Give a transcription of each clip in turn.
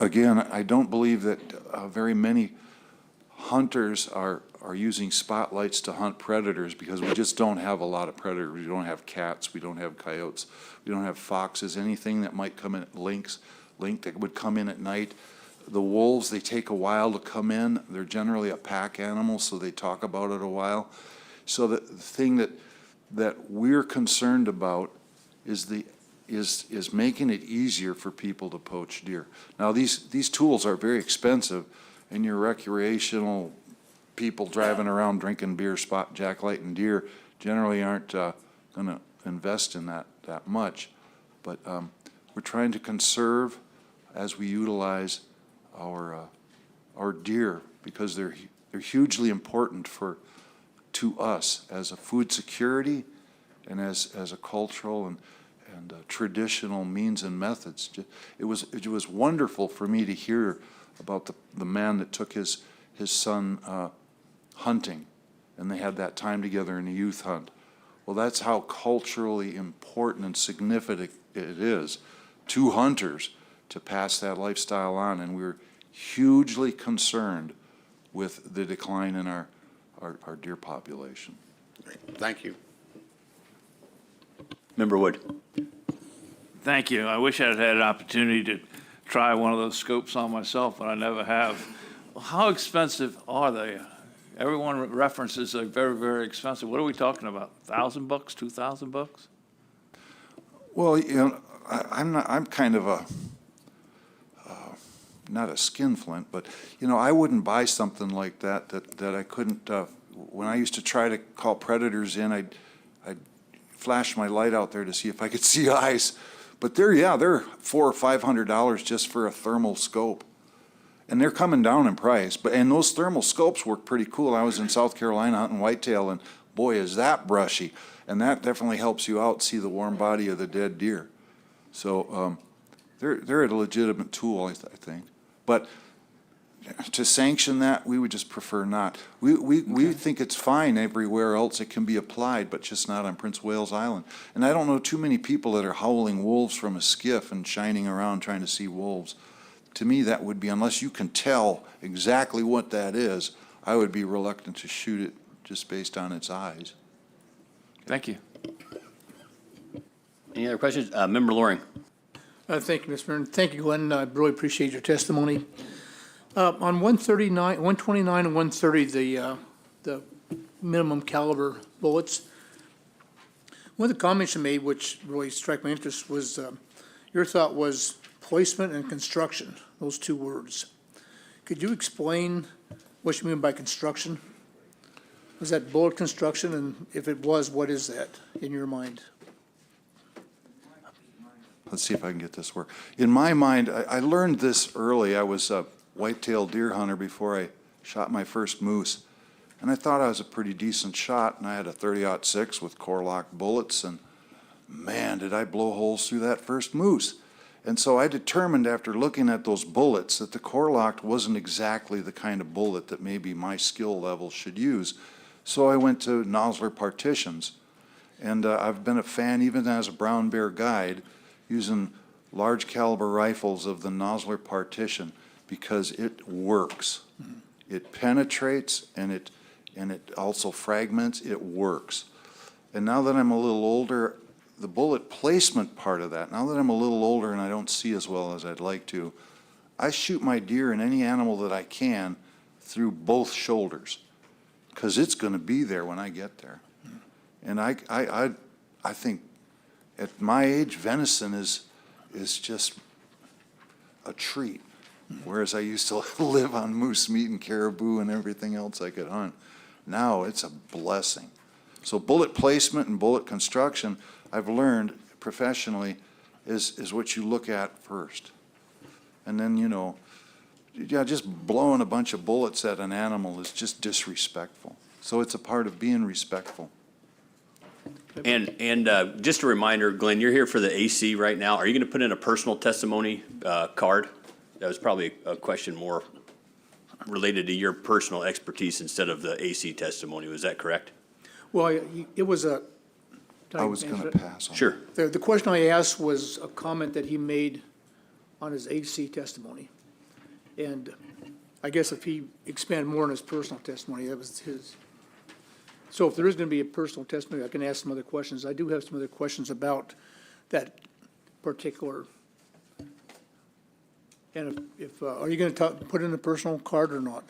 Again, I don't believe that very many hunters are using spotlights to hunt predators because we just don't have a lot of predators. We don't have cats, we don't have coyotes, we don't have foxes, anything that might come in, lynx that would come in at night. The wolves, they take a while to come in. They're generally a pack animal, so they talk about it a while. So the thing that we're concerned about is making it easier for people to poach deer. Now these tools are very expensive, and your recreational people driving around drinking beer, spot jacklighting deer generally aren't going to invest in that much. But we're trying to conserve as we utilize our deer, because they're hugely important to us as a food security and as a cultural and traditional means and methods. It was wonderful for me to hear about the man that took his son hunting, and they had that time together in a youth hunt. Well, that's how culturally important and significant it is to hunters to pass that lifestyle on, and we're hugely concerned with the decline in our deer population. Thank you. Member Wood. Thank you. I wish I'd had an opportunity to try one of those scopes on myself, but I never have. How expensive are they? Everyone references are very, very expensive. What are we talking about? $1,000, $2,000? Well, you know, I'm kind of a not a skinflint, but you know, I wouldn't buy something like that I couldn't. When I used to try to call predators in, I'd flash my light out there to see if I could see eyes. But they're $400 or $500 just for a thermal scope, and they're coming down in price. And those thermal scopes work pretty cool. I was in South Carolina hunting whitetail, and boy, is that brushy. And that definitely helps you out see the warm body of the dead deer. So they're a legitimate tool, I think. But to sanction that, we would just prefer not. We think it's fine everywhere else it can be applied, but just not on Prince Wales Island. And I don't know too many people that are howling wolves from a skiff and shining around trying to see wolves. To me, that would be, unless you can tell exactly what that is, I would be reluctant to shoot it just based on its eyes. Thank you. Any other questions? Member Loring. Thank you, Mr. Mayor. Thank you, Glenn. I really appreciate your testimony. On 129 and 130, the minimum caliber bullets, one of the comments you made, which really struck my interest, was your thought was placement and construction, those two words. Could you explain what you mean by construction? Was that bullet construction? And if it was, what is that in your mind? Let's see if I can get this work. In my mind, I learned this early. I was a white-tailed deer hunter before I shot my first moose. And I thought I was a pretty decent shot, and I had a 30-06 with core-locked bullets, and man, did I blow holes through that first moose. And so I determined after looking at those bullets that the core-locked wasn't exactly the kind of bullet that maybe my skill level should use. So I went to Nosler partitions, and I've been a fan, even as a brown bear guide, using large caliber rifles of the Nosler partition because it works. It penetrates and it also fragments. It works. And now that I'm a little older, the bullet placement part of that, now that I'm a little older and I don't see as well as I'd like to, I shoot my deer and any animal that I can through both shoulders because it's going to be there when I get there. And I think at my age, venison is just a treat, whereas I used to live on moose meat and caribou and everything else I could hunt. Now it's a blessing. So bullet placement and bullet construction, I've learned professionally, is what you look at first. And then, you know, just blowing a bunch of bullets at an animal is just disrespectful. So it's a part of being respectful. And just a reminder, Glenn, you're here for the AC right now. Are you going to put in a personal testimony card? That was probably a question more related to your personal expertise instead of the AC testimony. Was that correct? Well, it was a. I was going to pass on. Sure. The question I asked was a comment that he made on his AC testimony. And I guess if he expanded more on his personal testimony, that was his. So if there is going to be a personal testimony, I can ask some other questions. I do have some other questions about that particular. And if are you going to put in a personal card or not?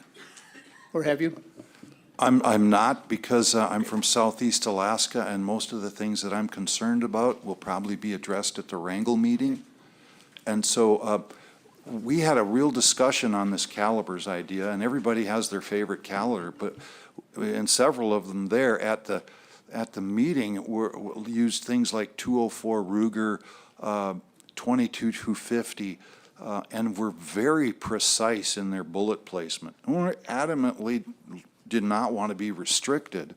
Or have you? I'm not, because I'm from Southeast Alaska, and most of the things that I'm concerned about will probably be addressed at the Wrangell meeting. And so we had a real discussion on this calibers idea, and everybody has their favorite caliber, but and several of them there at the meeting used things like 204 Ruger, 22-250, and were very precise in their bullet placement. And we adamantly did not want to be restricted,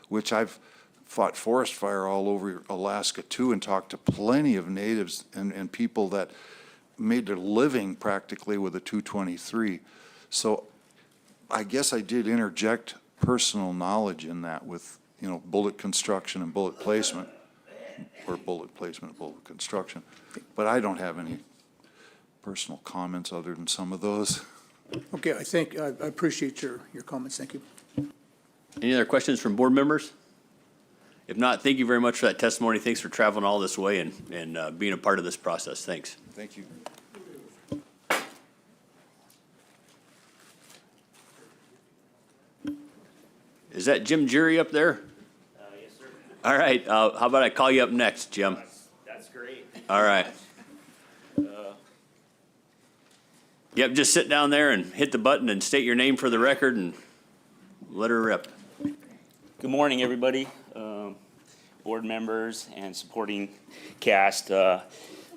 which I've fought forest fire all over Alaska too, and talked to plenty of natives and people that made their living practically with a 223. So I guess I did interject personal knowledge in that with, you know, bullet construction and bullet placement, or bullet placement and bullet construction. But I don't have any personal comments other than some of those. Okay, I appreciate your comments. Thank you. Any other questions from board members? If not, thank you very much for that testimony. Thanks for traveling all this way and being a part of this process. Thanks. Thank you. Is that Jim Jury up there? Yes, sir. All right, how about I call you up next, Jim? That's great. All right. Yep, just sit down there and hit the button and state your name for the record and let her rip. Good morning, everybody, board members and supporting cast. My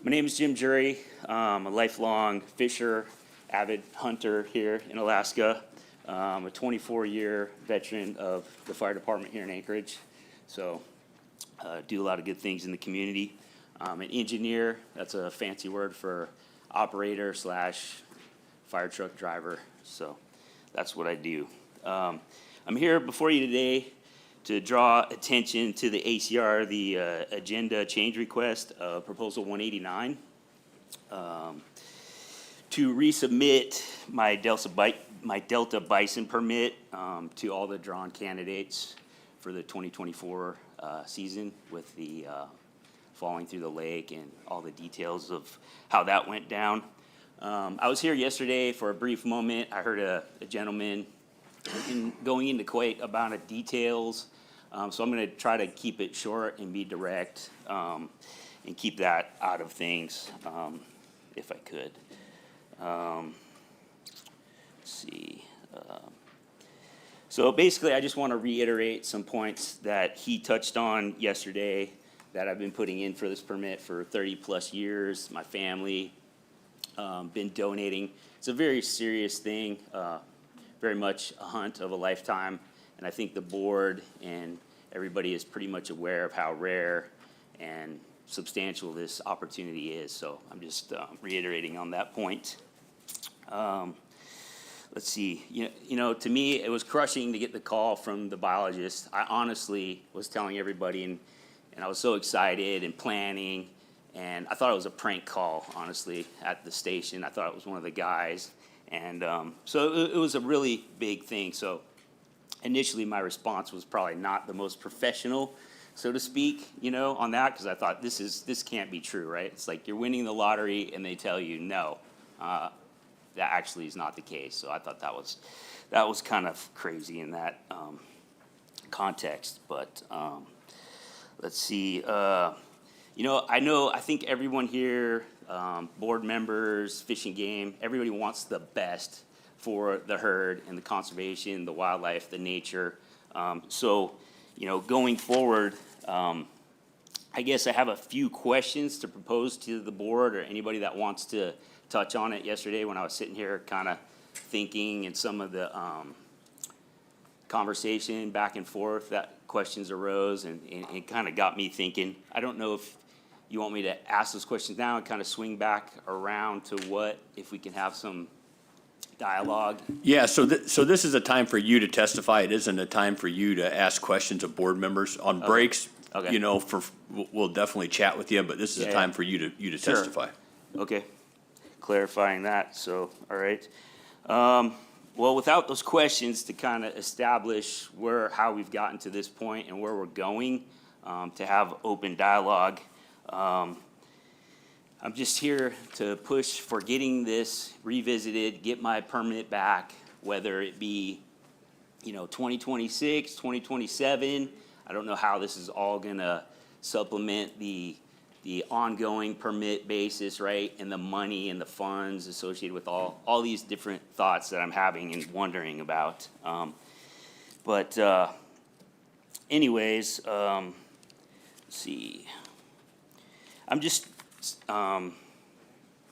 name is Jim Jury. I'm a lifelong fisher, avid hunter here in Alaska. I'm a 24-year veteran of the fire department here in Anchorage, so do a lot of good things in the community. I'm an engineer. That's a fancy word for operator / fire truck driver, so that's what I do. I'm here before you today to draw attention to the ACR, the agenda change request, proposal 189, to resubmit my Delta Bison permit to all the drawn candidates for the 2024 season, with the falling through the lake and all the details of how that went down. I was here yesterday for a brief moment. I heard a gentleman going into quite amount of details, so I'm going to try to keep it short and be direct, and keep that out of things, if I could. Let's see. So basically, I just want to reiterate some points that he touched on yesterday that I've been putting in for this permit for 30 plus years. My family been donating. It's a very serious thing, very much a hunt of a lifetime, and I think the board and everybody is pretty much aware of how rare and substantial this opportunity is. So I'm just reiterating on that point. Let's see. You know, to me, it was crushing to get the call from the biologist. I honestly was telling everybody, and I was so excited and planning, and I thought it was a prank call, honestly, at the station. I thought it was one of the guys. And so it was a really big thing. So initially, my response was probably not the most professional, so to speak, you know, on that, because I thought this can't be true, right? It's like you're winning the lottery and they tell you no. That actually is not the case. So I thought that was kind of crazy in that context. But let's see. You know, I think everyone here, board members, Fish and Game, everybody wants the best for the herd and the conservation, the wildlife, the nature. So, you know, going forward, I guess I have a few questions to propose to the board or anybody that wants to touch on it. Yesterday when I was sitting here kind of thinking, and some of the conversation back and forth, that questions arose, and it kind of got me thinking. I don't know if you want me to ask those questions now and kind of swing back around to what, if we can have some dialogue. Yeah, so this is a time for you to testify. It isn't a time for you to ask questions of board members. On breaks, Okay. you know, we'll definitely chat with you, but this is a time for you to Sure. testify. Okay, clarifying that, so, all right. Well, without those questions to kind of establish how we've gotten to this point and where we're going, to have open dialogue, I'm just here to push for getting this revisited, get my permit back, whether it be, 2026, 2027. I don't know how this is all gonna supplement the ongoing permit basis, right? And the money and the funds associated with all these different thoughts that I'm having and wondering about. Anyways, let's see. I'm just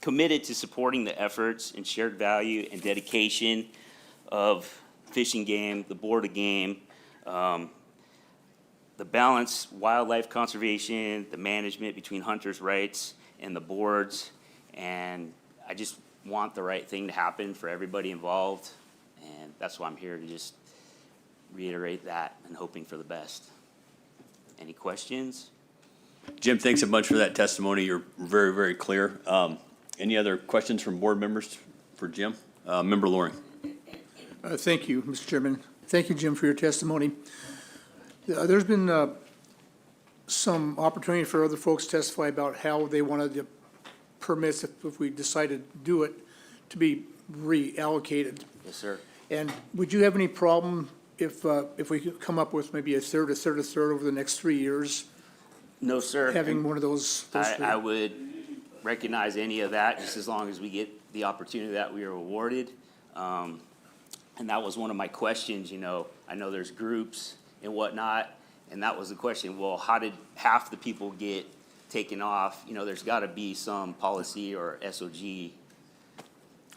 committed to supporting the efforts and shared value and dedication of Fishing Game, the Board of Game, the balance, wildlife conservation, the management between hunters' rights and the boards. And I just want the right thing to happen for everybody involved. And that's why I'm here, to just reiterate that and hoping for the best. Any questions? Jim, thanks a bunch for that testimony. You're very, very clear. Any other questions from board members for Jim? Member Loring. Thank you, Mr. Chairman. Thank you, Jim, for your testimony. There's been some opportunity for other folks to testify about how they wanted the permits, if we decided to do it, to be reallocated. Yes, sir. And would you have any problem if we could come up with maybe a third over the next 3 years, No, sir. having one of those three? I would recognize any of that, just as long as we get the opportunity that we are awarded. And that was one of my questions, I know there's groups and whatnot, and that was the question, well, how did half the people get taken off? There's gotta be some policy or SOG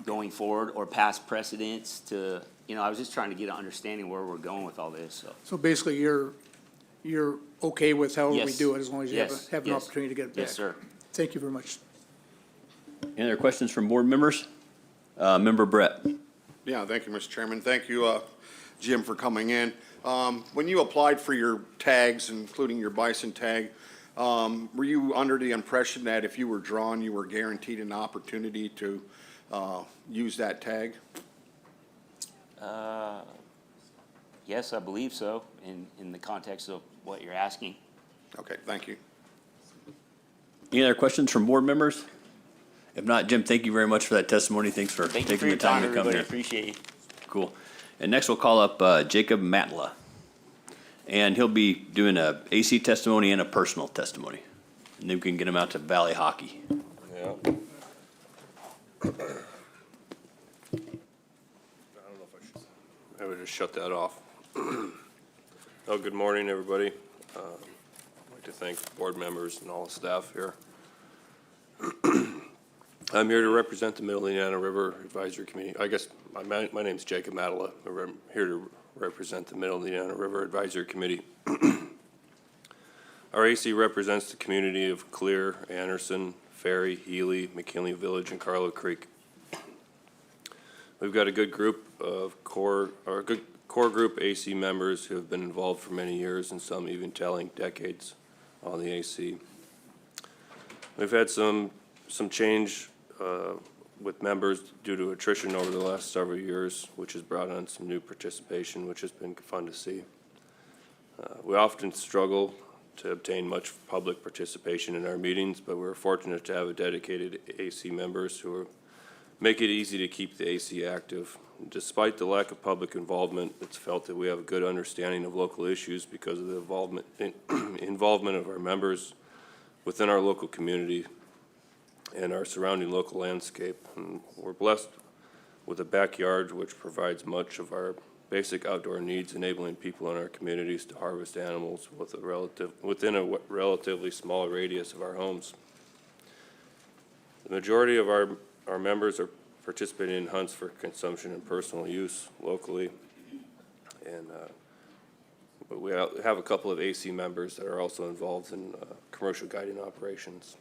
going forward or past precedents to, I was just trying to get an understanding where we're going with all this, so. So basically, you're okay with however we Yes. do it, as long as you Yes. have an Yes. opportunity to get it back? Yes, sir. Thank you very much. Any other questions from board members? Member Brett. Yeah, thank you, Mr. Chairman. Thank you, Jim, for coming in. When you applied for your tags, including your bison tag, were you under the impression that if you were drawn, you were guaranteed an opportunity to use that tag? Yes, I believe so, in the context of what you're asking. Okay, thank you. Any other questions from board members? If not, Jim, thank you very much for that testimony. Thanks for Thank you for taking the your time, time to come everybody, here. appreciate you. Cool. And next we'll call up Jacob Matla. And he'll be doing a AC testimony and a personal testimony. And then we can get him out to Valley Hockey. Yeah. I don't know if I should. I would just shut that off. Oh, good morning, everybody. I'd like to thank board members and all the staff here. I'm here to represent the Middle Indiana River Advisory Committee. I guess my name's Jacob Matla. I'm here to represent the Middle Indiana River Advisory Committee. Our AC represents the community of Clear, Anderson, Ferry, Healy, McKinley Village, and Carlo Creek. We've got a good group of core group AC members who have been involved for many years and some even telling decades on the AC. We've had some change with members due to attrition over the last several years, which has brought on some new participation, which has been fun to see. We often struggle to obtain much public participation in our meetings, but we're fortunate to have a dedicated AC members who make it easy to keep the AC active. Despite the lack of public involvement, it's felt that we have a good understanding of local issues because of the involvement of our members within our local community and our surrounding local landscape. And we're blessed with a backyard which provides much of our basic outdoor needs, enabling people in our communities to harvest animals within a relatively small radius of our homes. The majority of our members are participating in hunts for consumption and personal use locally. And but we have a couple of AC members that are also involved in commercial guiding operations.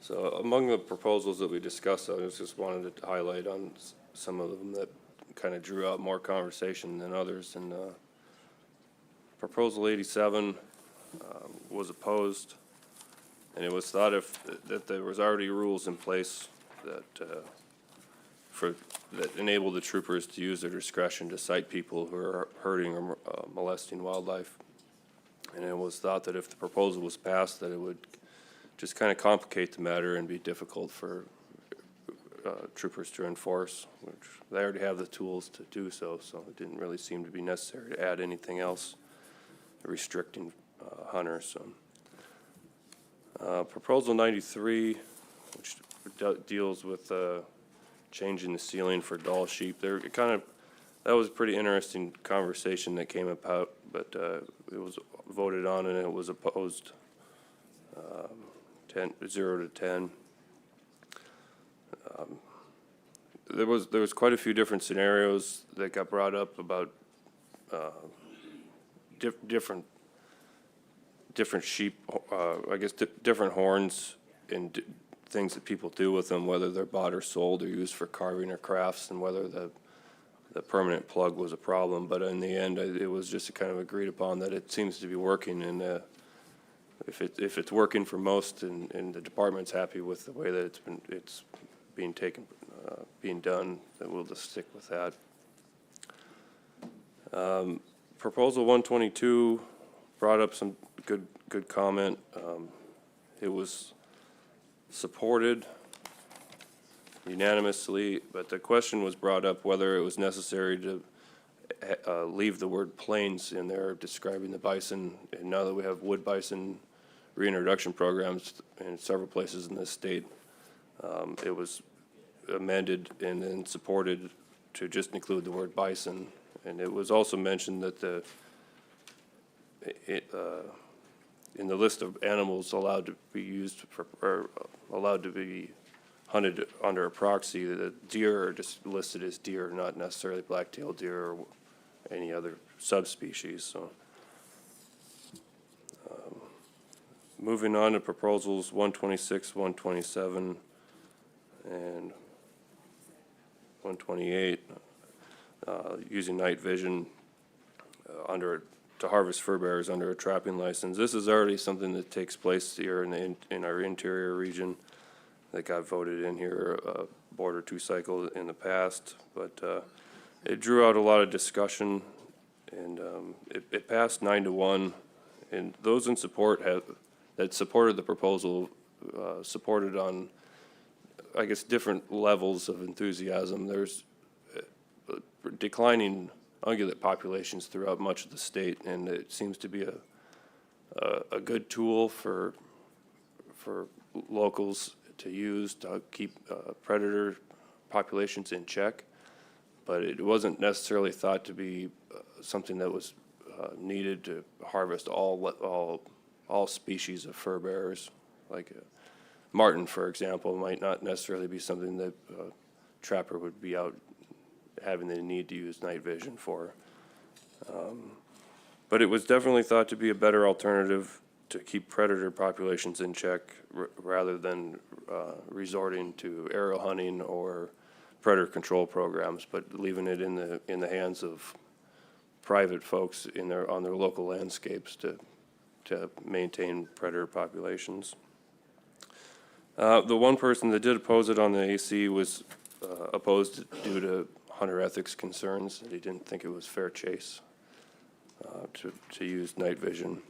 So among the proposals that we discussed, I just wanted to highlight on some of them that kind of drew out more conversation than others. And Proposal 87 was opposed And it was thought that there was already rules in place that, that enable the troopers to use their discretion to cite people who are hurting or molesting wildlife. And it was thought that if the proposal was passed, that it would just kind of complicate the matter and be difficult for troopers to enforce, which they already have the tools to do so, so it didn't really seem to be necessary to add anything else restricting hunters. Proposal 93, which deals with changing the ceiling for doll sheep. That was a pretty interesting conversation that came about, but it was voted on and it was opposed 0 to 10. There was quite a few different scenarios that got brought up about different sheep, I guess different horns and things that people do with them, whether they're bought or sold or used for carving or crafts, and whether the permanent plug was a problem. But in the end, it was just kind of agreed upon that it seems to be working, and if it's working for most, and the department's happy with the way that it's being taken, being done, then we'll just stick with that. Proposal 122 brought up some good comment. It was supported unanimously, but the question was brought up whether it was necessary to leave the word plains in there describing the bison. And now that we have wood bison reintroduction programs in several places in this state, it was amended and then supported to just include the word bison. And it was also mentioned that in the list of animals allowed to be used for, or allowed to be hunted under a proxy, the deer are just listed as deer, not necessarily black-tailed deer or any other subspecies. So, moving on to proposals 126, 127, and 128, using night vision to harvest fur bearers under a trapping license. This is already something that takes place here in our interior region that got voted in here, border 2 cycle in the past, but it drew out a lot of discussion, and it passed 9-1, and those in support that supported the proposal supported on, I guess, different levels of enthusiasm. There's declining ungulate populations throughout much of the state, and it seems to be a good tool for locals to use to keep predator populations in check. But it wasn't necessarily thought to be something that was needed to harvest all species of fur bearers. Like marten, for example, might not necessarily be something that a trapper would be out having the need to use night vision for. But it was definitely thought to be a better alternative to keep predator populations in check rather than resorting to aerial hunting or predator control programs, but leaving it in the hands of private folks on their local landscapes to maintain predator populations. The one person that did oppose it on the AC was opposed due to hunter ethics concerns, that he didn't think it was fair chase to use night vision.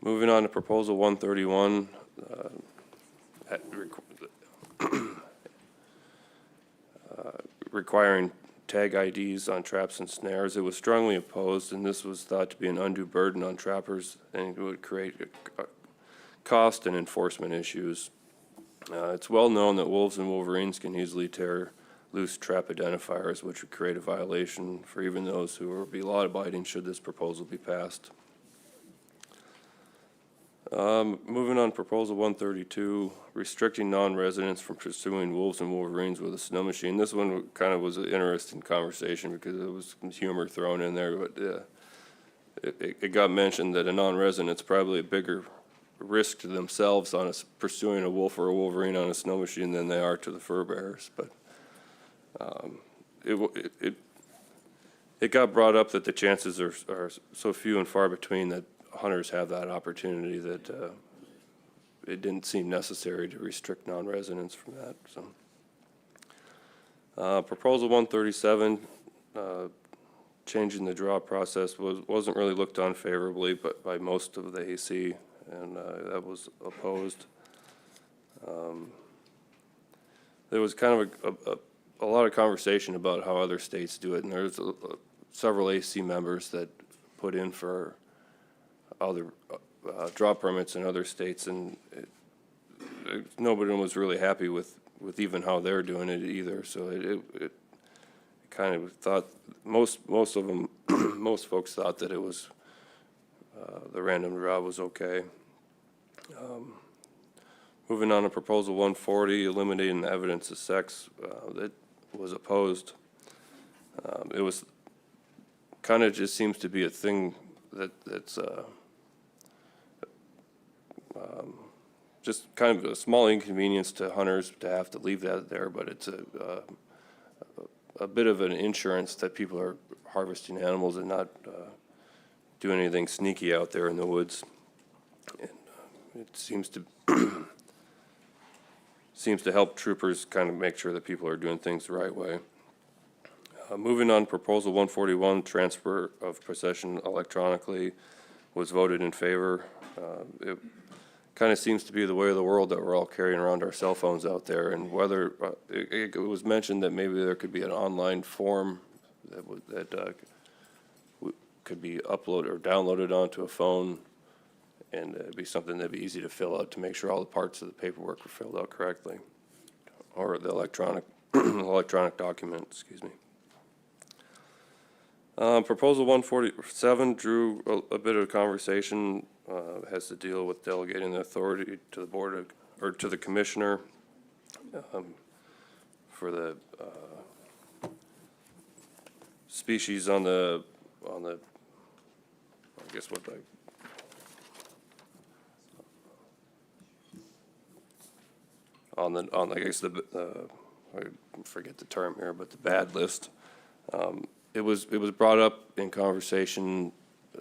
Moving on to proposal 131, requiring tag IDs on traps and snares. It was strongly opposed, and this was thought to be an undue burden on trappers, and it would create cost and enforcement issues. It's well known that wolves and wolverines can easily tear loose trap identifiers, which would create a violation for even those who will be law-abiding should this proposal be passed. Moving on, proposal 132, restricting non-residents from pursuing wolves and wolverines with a snow machine. This one kind of was an interesting conversation because there was some humor thrown in there, but it got mentioned that a non-resident's probably a bigger risk to themselves on pursuing a wolf or a wolverine on a snow machine than they are to the fur bearers. But it got brought up that the chances are so few and far between that hunters have that opportunity, that it didn't seem necessary to restrict non-residents from that, so. Proposal 137, changing the draw process wasn't really looked on favorably but by most of the AC, and that was opposed. There was kind of a lot of conversation about how other states do it, and there's several AC members that put in for other draw permits in other states, and nobody was really happy with even how they're doing it either. So it kind of thought, most of them, most folks thought that it was, the random draw was okay. Moving on to proposal 140, eliminating the evidence of sex, that was opposed. It was kind of just seems to be a thing that's just kind of a small inconvenience to hunters to have to leave that there, but it's a bit of an insurance that people are harvesting animals and not doing anything sneaky out there in the woods. And it seems to help troopers kind of make sure that people are doing things the right way. Moving on, proposal 141, transfer of possession electronically, was voted in favor. It kind of seems to be the way of the world that we're all carrying around our cell phones out there, and whether it was mentioned that maybe there could be an online form that could be uploaded or downloaded onto a phone, and it'd be something that'd be easy to fill out to make sure all the parts of the paperwork were filled out correctly, or the electronic document, excuse me. Proposal 147 drew a bit of conversation, has to deal with delegating the authority to the board or to the commissioner for the species on the I guess what I guess I forget the term here, but the bad list. It was brought up in conversation,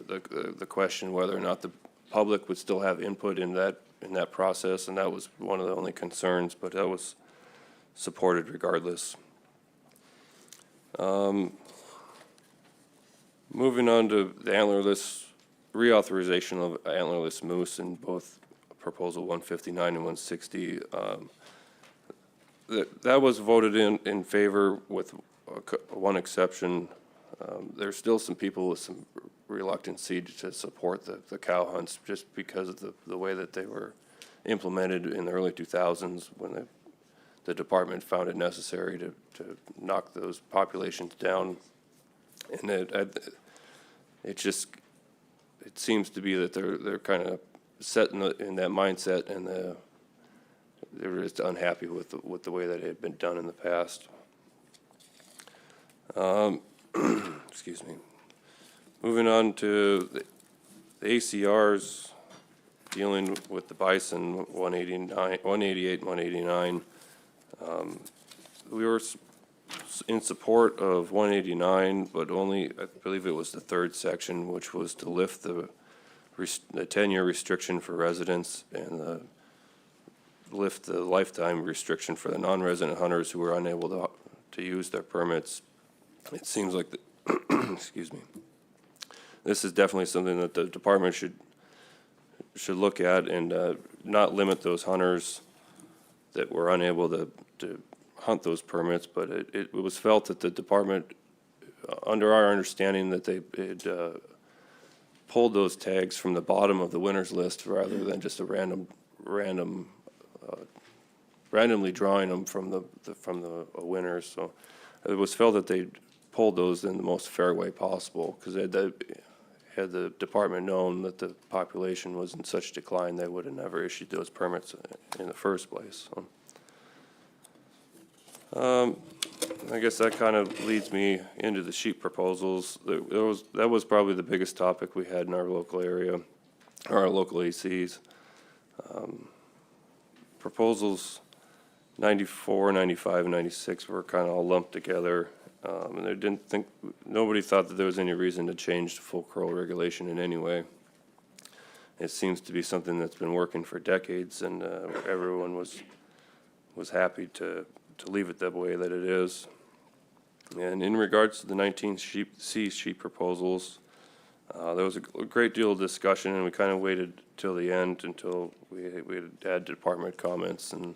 the question whether or not the public would still have input in that process, and that was one of the only concerns, but that was supported regardless. Moving on to the antlerless, reauthorization of antlerless moose in both proposal 159 and 160. That was voted in favor with one exception. There's still some people with some reluctancy to support the cow hunts just because of the way that they were implemented in the early 2000s when the department found it necessary to knock those populations down. And it seems to be that they're kind of set in that mindset, and they were just unhappy with the way that it had been done in the past. Excuse me. Moving on to the ACRs dealing with the bison, 188 and 189. We were in support of 189, but only, I believe it was the third section, which was to lift the 10-year restriction for residents and lift the lifetime restriction for the non-resident hunters who were unable to use their permits. It seems like, excuse me, this is definitely something that the department should look at and not limit those hunters that were unable to hunt those permits, but it was felt that the department, under our understanding, that they had pulled those tags from the bottom of the winners list rather than just a randomly drawing them from the winners. So it was felt that they pulled those in the most fair way possible, because had the department known that the population was in such decline, they would have never issued those permits in the first place. So, I guess that kind of leads me into the sheep proposals. That was probably the biggest topic we had in our local area, or our local ACs. Proposals 94, 95, and 96 were kind of all lumped together. And nobody thought that there was any reason to change the full curl regulation in any way. It seems to be something that's been working for decades, and everyone was happy to leave it the way that it is. And in regards to the 19C sheep proposals, there was a great deal of discussion, and we kind of waited till the end until we had department comments and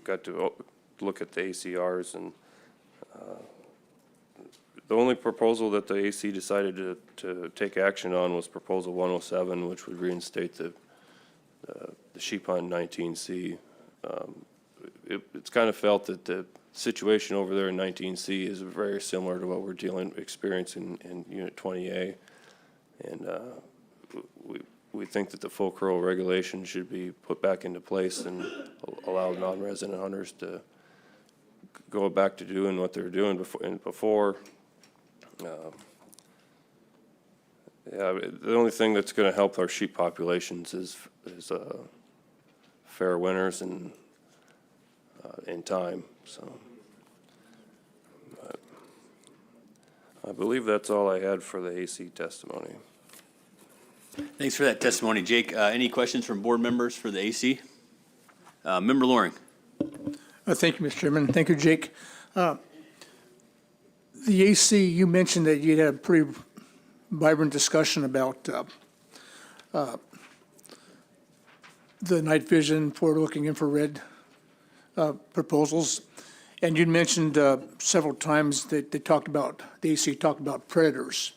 got to look at the ACRs. And the only proposal that the AC decided to take action on was Proposal 107, which would reinstate the sheep hunt 19C. It's kind of felt that the situation over there in 19C is very similar to what we're experiencing in Unit 20A. And we think that the full curl regulation should be put back into place and allow non-resident hunters to go back to doing what they were doing before. Yeah, the only thing that's going to help our sheep populations is fair winters and in time. So I believe that's all I had for the AC testimony. Thanks for that testimony, Jake. Any questions from board members for the AC? Member Loring. Thank you, Mr. Chairman. Thank you, Jake. The AC, you mentioned that you had a pretty vibrant discussion about the night vision, forward-looking infrared proposals. And you mentioned several times that the AC talked about predators.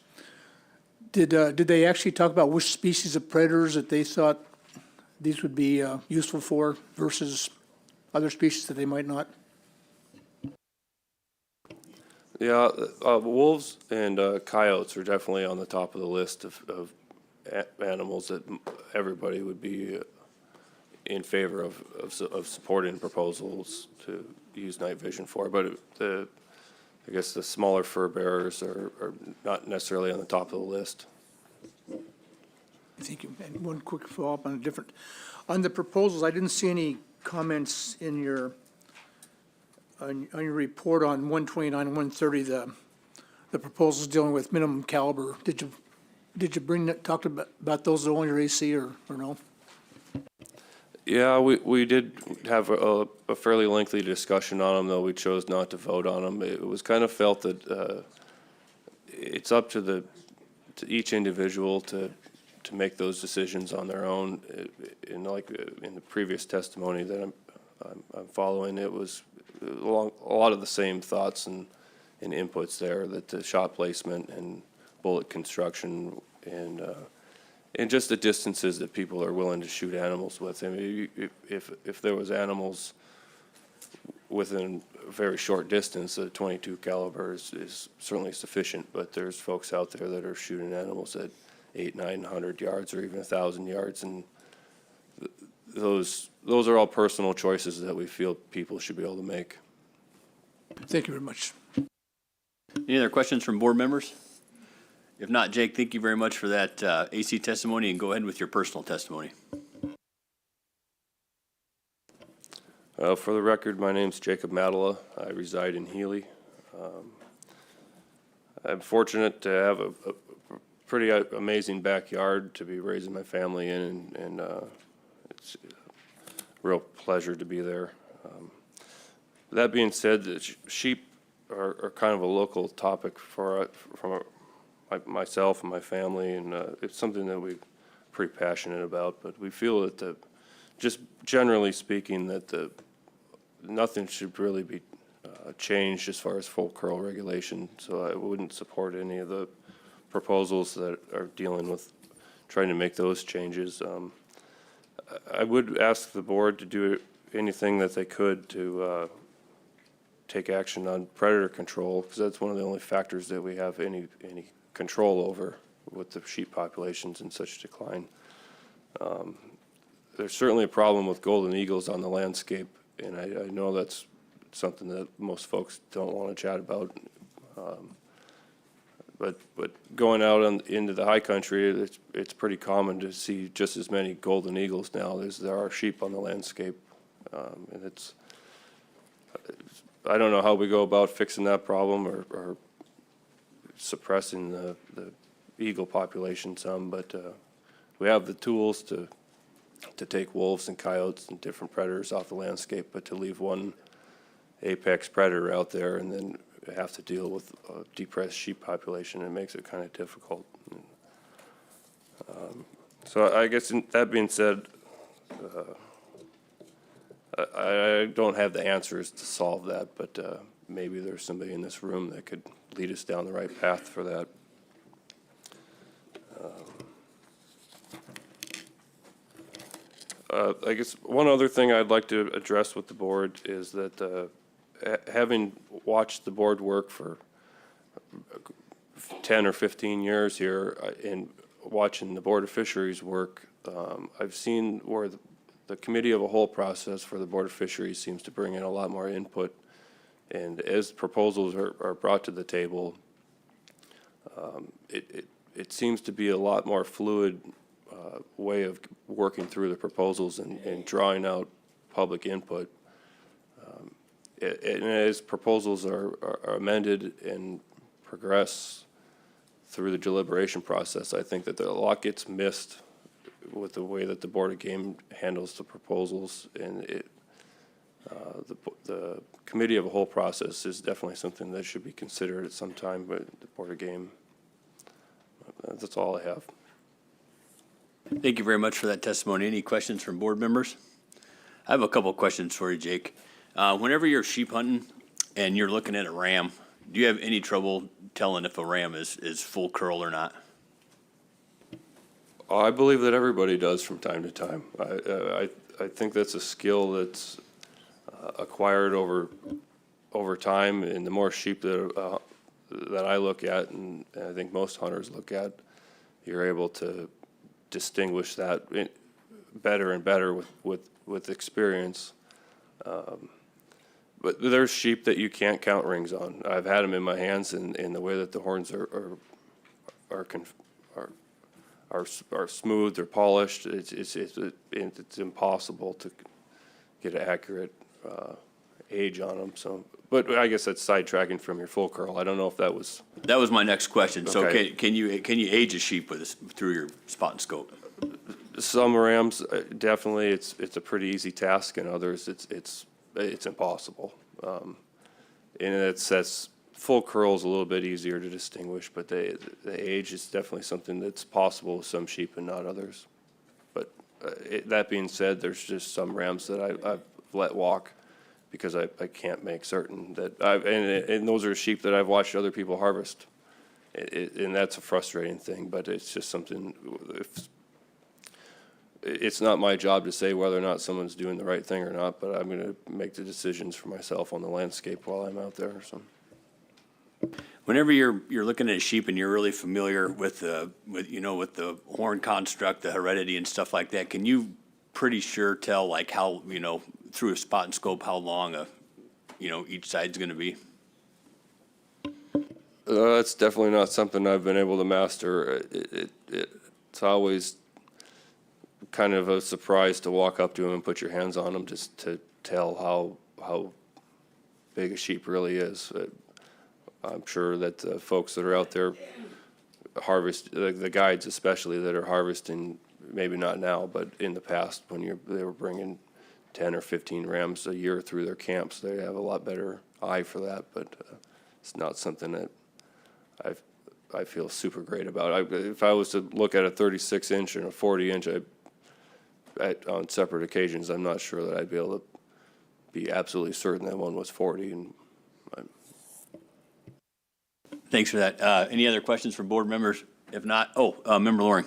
Did they actually talk about which species of predators that they thought these would be useful for versus other species that they might not? Yeah, wolves and coyotes are definitely on the top of the list of animals that everybody would be in favor of supporting proposals to use night vision for. But I guess the smaller fur bearers are not necessarily on the top of the list. Thank you. And one quick follow-up on the proposals, I didn't see any comments in your on your report on 129 and 130, the proposals dealing with minimum caliber. Did you talk about those at all in your AC or no? Yeah, we did have a fairly lengthy discussion on them, though we chose not to vote on them. It was kind of felt that it's up to each individual to make those decisions on their own. In the previous testimony that I'm following, it was a lot of the same thoughts and inputs there, that the shot placement and bullet construction and just the distances that people are willing to shoot animals with. I mean, if there was animals within a very short distance, a 22 caliber is certainly sufficient, but there's folks out there that are shooting animals at 800-900 yards or even 1,000 yards, and those are all personal choices that we feel people should be able to make. Thank you very much. Any other questions from board members? If not, Jake, thank you very much for that AC testimony, and go ahead with your personal testimony. For the record, my name's Jacob Matala. I reside in Healy. I'm fortunate to have a pretty amazing backyard to be raising my family in, and it's a real pleasure to be there. That being said, the sheep are kind of a local topic for myself and my family, and it's something that we're pretty passionate about. But we feel that just generally speaking, that nothing should really be changed as far as full curl regulation. So I wouldn't support any of the proposals that are dealing with trying to make those changes. I would ask the board to do anything that they could to take action on predator control, because that's one of the only factors that we have any control over with the sheep populations in such decline. There's certainly a problem with golden eagles on the landscape, and I know that's something that most folks don't want to chat about. But going out into the high country, it's pretty common to see just as many golden eagles now as there are sheep on the landscape. And I don't know how we go about fixing that problem or suppressing the eagle population some, but we have the tools to take wolves and coyotes and different predators off the landscape, but to leave one apex predator out there and then have to deal with a depressed sheep population, it makes it kind of difficult. So I guess that being said, I don't have the answers to solve that, but maybe there's somebody in this room that could lead us down the right path for that. I guess one other thing I'd like to address with the board is that having watched the board work for 10 or 15 years here and watching the Board of Fisheries work, I've seen where the committee of a whole process for the Board of Fisheries seems to bring in a lot more input. And as proposals are brought to the table, it seems to be a lot more fluid way of working through the proposals and drawing out public input. And as proposals are amended and progress through the deliberation process, I think that a lot gets missed with the way that the Board of Game handles the proposals, and the committee of a whole process is definitely something that should be considered at some time by the Board of Game. That's all I have. Thank you very much for that testimony. Any questions from board members? I have a couple of questions for you, Jake. Whenever you're sheep hunting and you're looking at a ram, do you have any trouble telling if a ram is full curl or not? I believe that everybody does from time to time. I think that's a skill that's acquired over time, and the more sheep that I look at, and I think most hunters look at, you're able to distinguish that better and better with experience. But there's sheep that you can't count rings on. I've had them in my hands, and the way that the horns are smooth, they're polished. It's impossible to get an accurate age on them. So, but I guess that's sidetracking from your full curl. I don't know if that was. That was my next question. So Okay. can you age a sheep through your spot and scope? Some rams, definitely, it's a pretty easy task, and others, it's impossible. And that's full curl is a little bit easier to distinguish, but the age is definitely something that's possible with some sheep and not others. But that being said, there's just some rams that I've let walk because I can't make certain that and those are sheep that I've watched other people harvest. And that's a frustrating thing, but it's just something. It's not my job to say whether or not someone's doing the right thing or not, but I'm going to make the decisions for myself on the landscape while I'm out there. So, Whenever you're looking at a sheep and you're really familiar with the horn construct, the heredity and stuff like that, can you pretty sure tell like how through a spot and scope how long each side's going to be? that's definitely not something I've been able to master. It's always kind of a surprise to walk up to them and put your hands on them just to tell how big a sheep really is. I'm sure that the folks that are out there harvest, the guides especially that are harvesting, maybe not now, but in the past when they were bringing 10 or 15 rams a year through their camps, they have a lot better eye for that, but it's not something that I feel super great about. If I was to look at a 36-inch and a 40-inch, on separate occasions, I'm not sure that I'd be able to be absolutely certain that one was 40. And Thanks for that. Any other questions from board members? If not, Member Loring.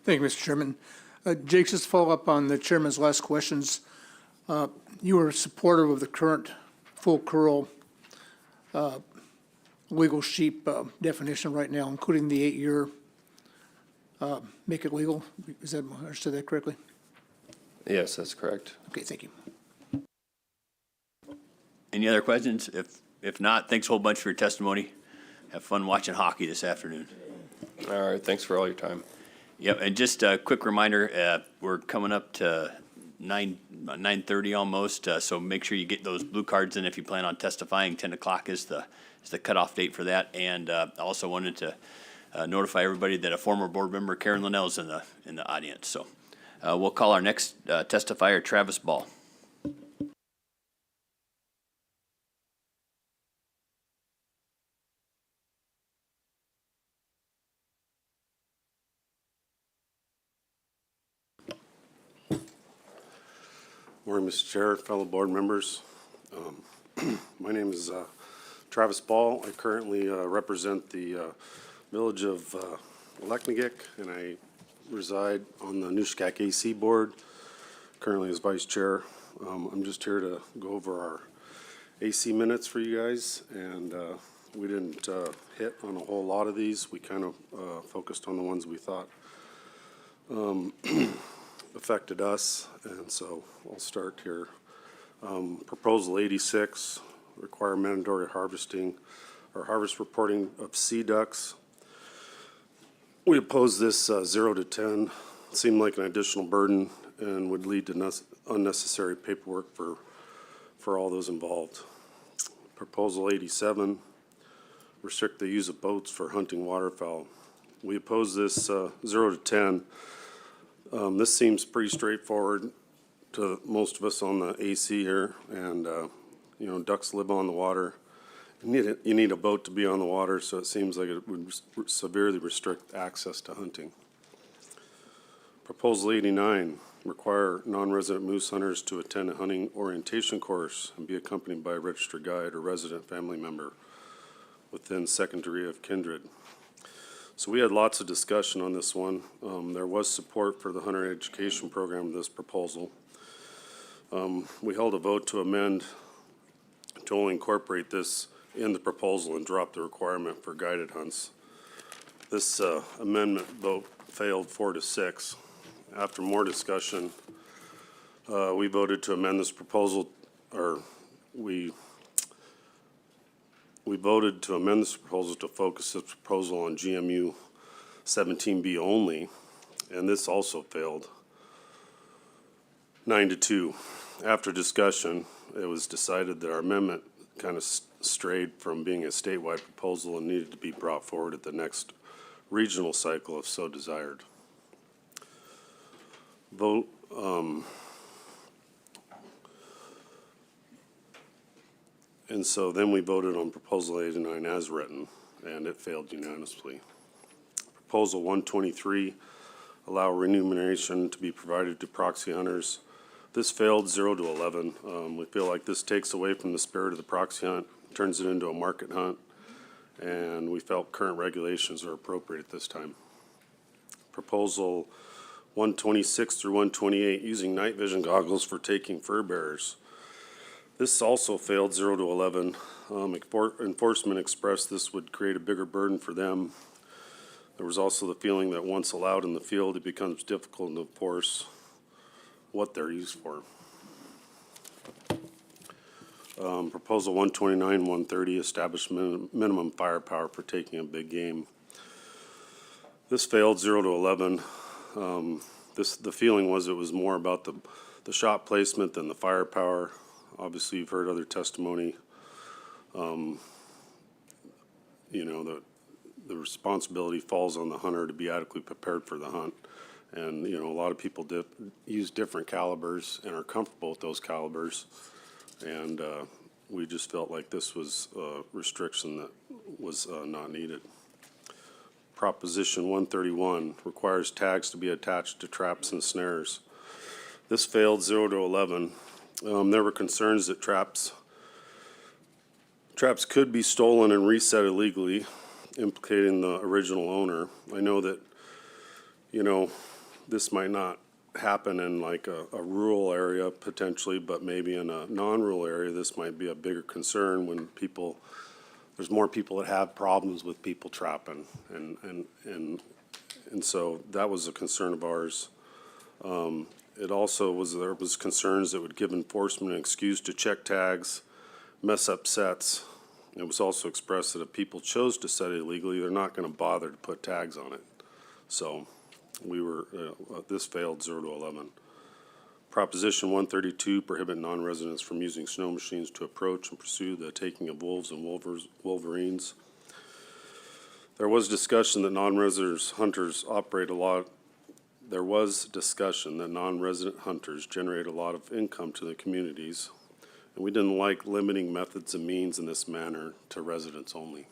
Thank you, Mr. Chairman. Jake, just to follow up on the chairman's last questions, you were supportive of the current full curl legal sheep definition right now, including the 8-year make it legal. Is that, understood that correctly? yes, that's correct. Okay, thank you. Any other questions? If not, thanks a whole bunch for your testimony. Have fun watching hockey this afternoon. All right, thanks for all your time. Yep, and just a quick reminder, we're coming up to 9:30 almost, so make sure you get those blue cards in if you plan on testifying. 10 o'clock is the cutoff date for that. And I also wanted to notify everybody that a former board member, Karen Linnell, is in the audience. So we'll call our next testifier, Travis Ball. Morning, Mr. Chair, fellow board members. My name is Travis Ball. I currently represent the village of Aleknagik, and I reside on the Nushkak AC board, currently as vice chair. I'm just here to go over our AC minutes for you guys, and we didn't hit on a whole lot of these. We kind of focused on the ones we thought affected us, and so I'll start here. Proposal 86, require mandatory harvesting or harvest reporting of sea ducks. We oppose this 0 to 10. It seemed like an additional burden and would lead to unnecessary paperwork for all those involved. Proposal 87, restrict the use of boats for hunting waterfowl. We oppose this 0 to 10. This seems pretty straightforward to most of us on the AC here, and you know, ducks live on the water. You need a boat to be on the water, so it seems like it would severely restrict access to hunting. Proposal 89, require non-resident moose hunters to attend a hunting orientation course and be accompanied by a registered guide or resident family member within second degree of kindred. So we had lots of discussion on this one. There was support for the hunter education program of this proposal. We held a vote to amend to only incorporate this in the proposal and drop the requirement for guided hunts. This amendment vote failed 4-6. After more discussion, we voted to amend this proposal, or we voted to amend this proposal to focus this proposal on GMU 17B only, and this also failed 9-2. After discussion, it was decided that our amendment kind of strayed from being a statewide proposal and needed to be brought forward at the next regional cycle if so desired. Vote and so then we voted on proposal 89 as written, and it failed unanimously. Proposal 123, allow remuneration to be provided to proxy hunters. This failed 0 to 11. We feel like this takes away from the spirit of the proxy hunt, turns it into a market hunt, and we felt current regulations are appropriate at this time. Proposal 126 through 128, using night vision goggles for taking fur bearers. This also failed 0 to 11. Enforcement expressed this would create a bigger burden for them. There was also the feeling that once allowed in the field, it becomes difficult to enforce what they're used for. Proposal 129, 130, establish minimum firepower for taking a big game. This failed 0 to 11. The feeling was it was more about the shot placement than the firepower. Obviously, you've heard other testimony. You know, the responsibility falls on the hunter to be adequately prepared for the hunt. And, you know, a lot of people use different calibers and are comfortable with those calibers. And we just felt like this was a restriction that was not needed. Proposition 131 requires tags to be attached to traps and snares. This failed 0 to 11. There were concerns that traps could be stolen and reset illegally, implicating the original owner. I know that, you know, this might not happen in like a rural area potentially, but maybe in a non-rural area, this might be a bigger concern when there's more people that have problems with people trapping. And so that was a concern of ours. It also there was concerns that would give enforcement an excuse to check tags, mess up sets. It was also expressed that if people chose to set it illegally, they're not going to bother to put tags on it. So this failed 0 to 11. Proposition 132, prohibit non-residents from using snow machines to approach and pursue the taking of wolves and wolverines. There was discussion that non-resident hunters operate a lot. There was discussion that non-resident hunters generate a lot of income to the communities, and we didn't like limiting methods and means in this manner to residents only.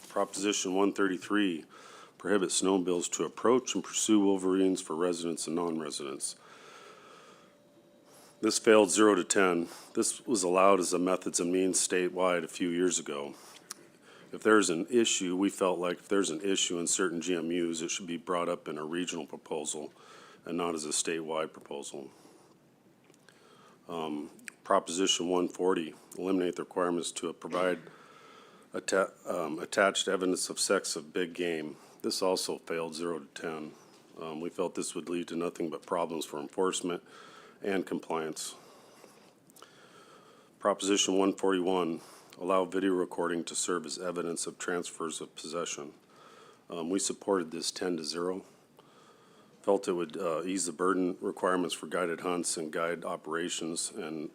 Proposition 133 prohibits snowmobiles to approach and pursue wolverines for residents and non-residents. This failed 0 to 10. This was allowed as a methods and means statewide a few years ago. If there's an issue, we felt like if there's an issue in certain GMUs, it should be brought up in a regional proposal and not as a statewide proposal. Proposition 140, eliminate the requirements to provide attached evidence of sex of big game. This also failed 0 to 10. We felt this would lead to nothing but problems for enforcement and compliance. Proposition 141, allow video recording to serve as evidence of transfers of possession. We supported this 10 to 0. Felt it would ease the burden requirements for guided hunts and guide operations, and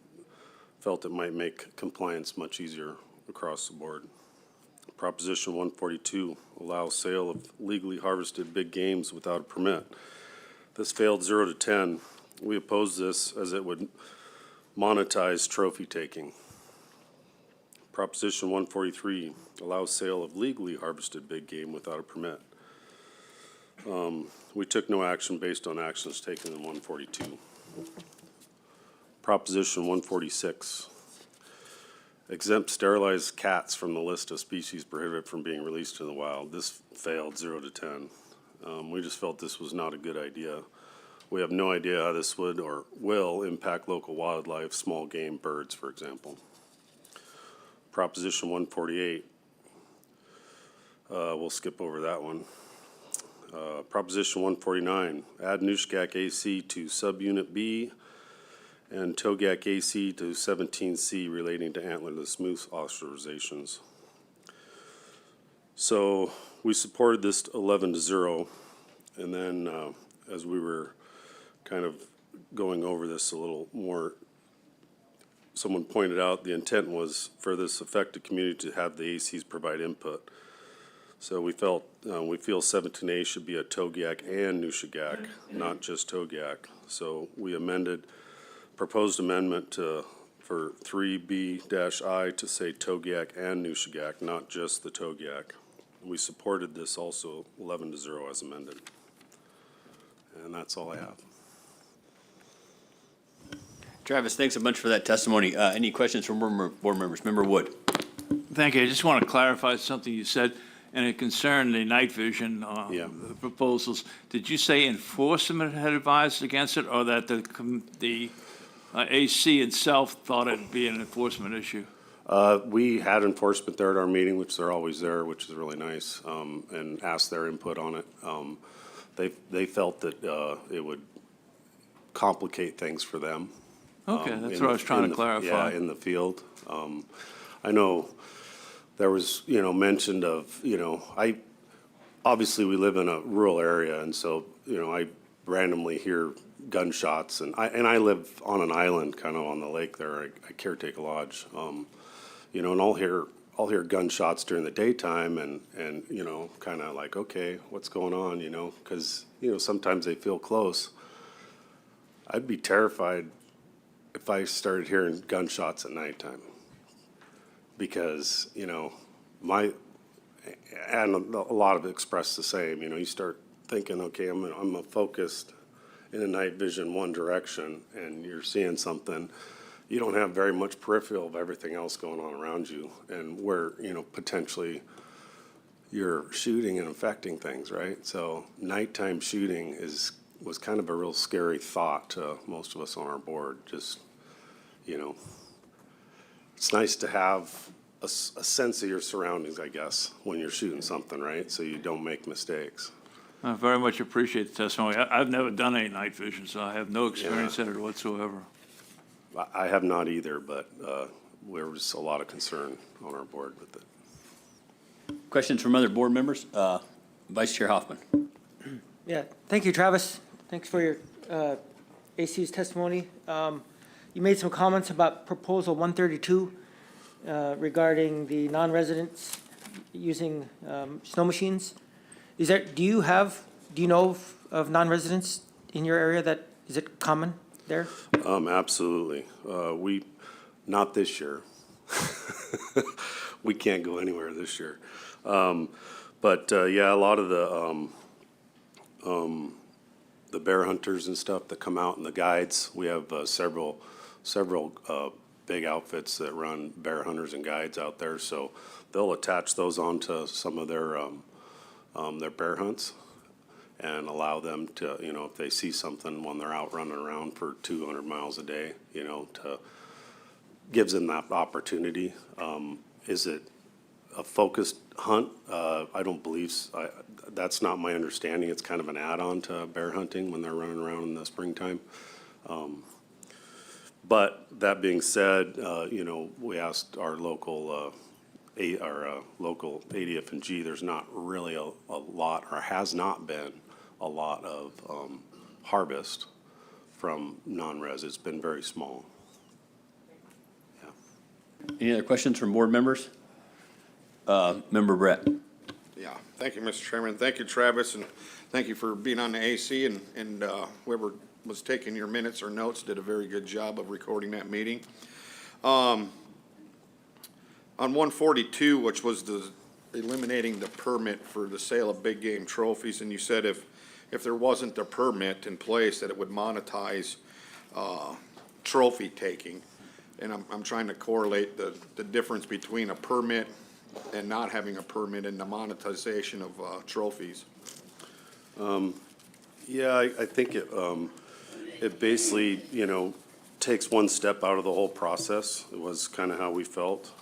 felt it might make compliance much easier across the board. Proposition 142, allow sale of legally harvested big games without a permit. This failed 0 to 10. We oppose this as it would monetize trophy taking. Proposition 143, allow sale of legally harvested big game without a permit. We took no action based on actions taken in 142. Proposition 146, exempt sterilized cats from the list of species prohibited from being released in the wild. This failed 0 to 10. We just felt this was not a good idea. We have no idea how this would or will impact local wildlife, small game, birds, for example. Proposition 148, we'll skip over that one. Proposition 149, add Nushagak AC to subunit B and Togak AC to 17C relating to antlerless moose authorizations. So we supported this 11 to 0, and then as we were kind of going over this a little more, someone pointed out the intent was for this affected community to have the ACs provide input. So we feel 17A should be a Togak and Nushagak, not just Togak. So we proposed amendment for 3B-I to say Togak and Nushagak, not just the Togak. We supported this also 11 to 0 as amended. And that's all I have. Travis, thanks a bunch for that testimony. Any questions from board members? Member Wood. Thank you. I just want to clarify something you said, and it concerned the night vision proposals. Did you say enforcement had advised against it, or that the AC itself thought it'd be an enforcement issue? We had enforcement there at our meeting, which they're always there, which is really nice, and asked their input on it. They felt that it would complicate things for them. Okay, that's what I was trying to clarify. Yeah, in the field. I know there was, mentioned of, obviously we live in a rural area, and so, I randomly hear gunshots, and I live on an island kind of on the lake there. I caretake a lodge, and I'll hear gunshots during the daytime, and kind of like, okay, what's going on, because, sometimes they feel close. I'd be terrified if I started hearing gunshots at nighttime, because, and a lot of it expressed the same, you start thinking, okay, I'm focused in a night vision one direction, and you're seeing something, you don't have very much peripheral of everything else going on around you, and where, potentially you're shooting and affecting things, right? So nighttime shooting was kind of a real scary thought to most of us on our board. Just, it's nice to have a sense of your surroundings, I guess, when you're shooting something, right? So you don't make mistakes. I very much appreciate the testimony. I've never done any night vision, so I have no experience in it whatsoever. I have not either, but there was a lot of concern on our board with it. Questions from other board members? Vice Chair Hoffman. Yeah, thank you, Travis. Thanks for your AC's testimony. You made some comments about Proposal 132. regarding the non-residents using snow machines. Is there, do you know of non-residents in your area that, is it common there? Absolutely. Not this year. We can't go anywhere this year. Yeah, a lot of the bear hunters and stuff that come out and the guides, we have several big outfits that run bear hunters and guides out there, so they'll attach those onto some of their bear hunts and allow them to, you know, if they see something when they're out running around for 200 miles a day, you know, gives them that opportunity. Is it a focused hunt? I don't believe, that's not my understanding. It's kind of an add-on to bear hunting when they're running around in the springtime. But that being said, you know, we asked our local local ADF&G, there's not really a lot, or has not been a lot of harvest from non-res. It's been very small. Any other questions from board members? Member Brett. Yeah, thank you, Mr. Chairman. Thank you, Travis, and thank you for being on the AC, and whoever was taking your minutes or notes did a very good job of recording that meeting. On 142, which was the eliminating the permit for the sale of big game trophies, and you said if there wasn't a permit in place that it would monetize trophy taking. And I'm trying to correlate the difference between a permit and not having a permit and the monetization of trophies. Yeah, I think it basically, you know, takes one step out of the whole process. It was kind of how we felt.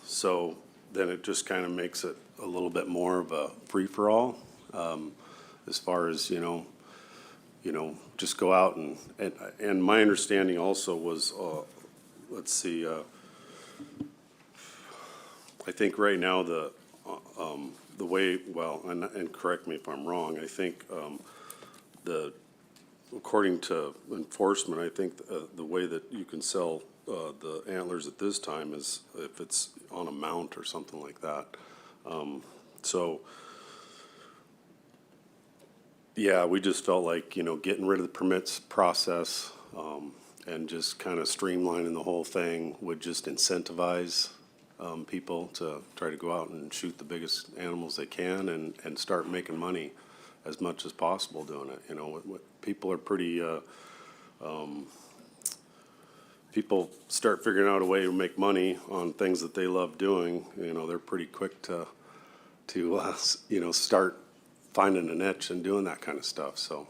So then it just kind of makes it a little bit more of a free-for-all, as far as, you know, just go out and my understanding also was, let's see, I think right now the way, well, and correct me if I'm wrong, I think according to enforcement, I think the way that you can sell the antlers at this time is if it's on a mount or something like that. So, yeah, we just felt like, you know, getting rid of the permits process and just kind of streamlining the whole thing would just incentivize people to try to go out and shoot the biggest animals they can and start making money as much as possible doing it. You know, people are pretty, people start figuring out a way to make money on things that they love doing. You know, they're pretty quick to you know, start finding a niche and doing that kind of stuff, so.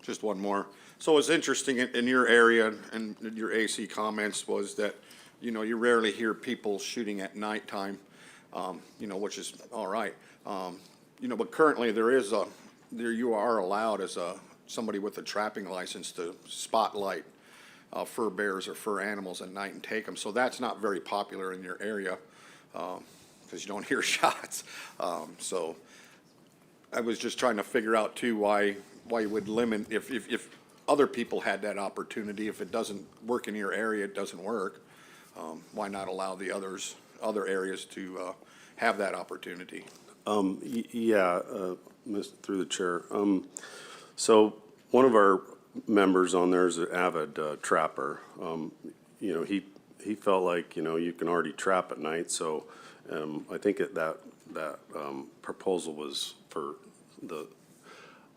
Just one more. So it's interesting in your area and your AC comments was that, you know, you rarely hear people shooting at nighttime, you know, which is all right. You know, but currently you are allowed as somebody with a trapping license to spotlight fur bears or fur animals at night and take them. So that's not very popular in your area because you don't hear shots. So I was just trying to figure out too why you would limit if other people had that opportunity. If it doesn't work in your area, it doesn't work. Why not allow the other areas to have that opportunity? Yeah, through the chair. So one of our members on there is an avid trapper. You know, he felt like, you know, you can already trap at night. So I think that proposal was for the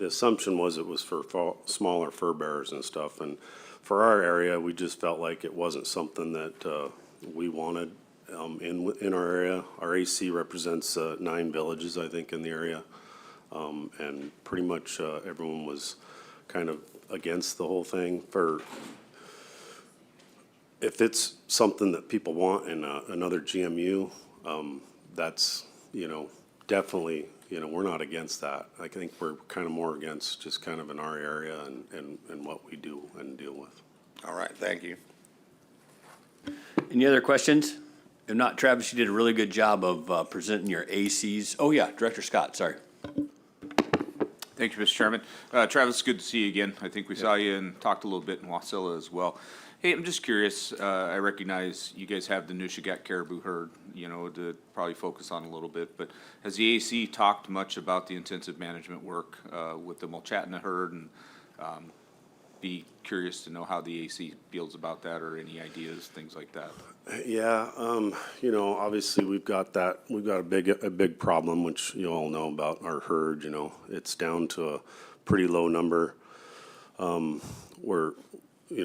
assumption was it was for smaller fur bearers and stuff. And for our area, we just felt like it wasn't something that we wanted in our area. Our AC represents 9 villages, I think, in the area. And pretty much everyone was kind of against the whole thing. If it's something that people want in another GMU, that's, you know, definitely, you know, we're not against that. I think we're kind of more against just kind of in our area and what we do and deal with. All right, thank you. Any other questions? If not, Travis, you did a really good job of presenting your ACs. Oh, yeah, Director Scott, sorry. Thank you, Mr. Chairman. Travis, it's good to see you again. I think we saw you and talked a little bit in Wasilla as well. Hey, I'm just curious, I recognize you guys have the Nushagak caribou herd, to probably focus on a little bit, but has the AC talked much about the intensive management work with the Mulchatna herd? And be curious to know how the AC feels about that, or any ideas, things like that. Yeah, obviously we've got a big problem, which you all know about our herd, it's down to a pretty low number.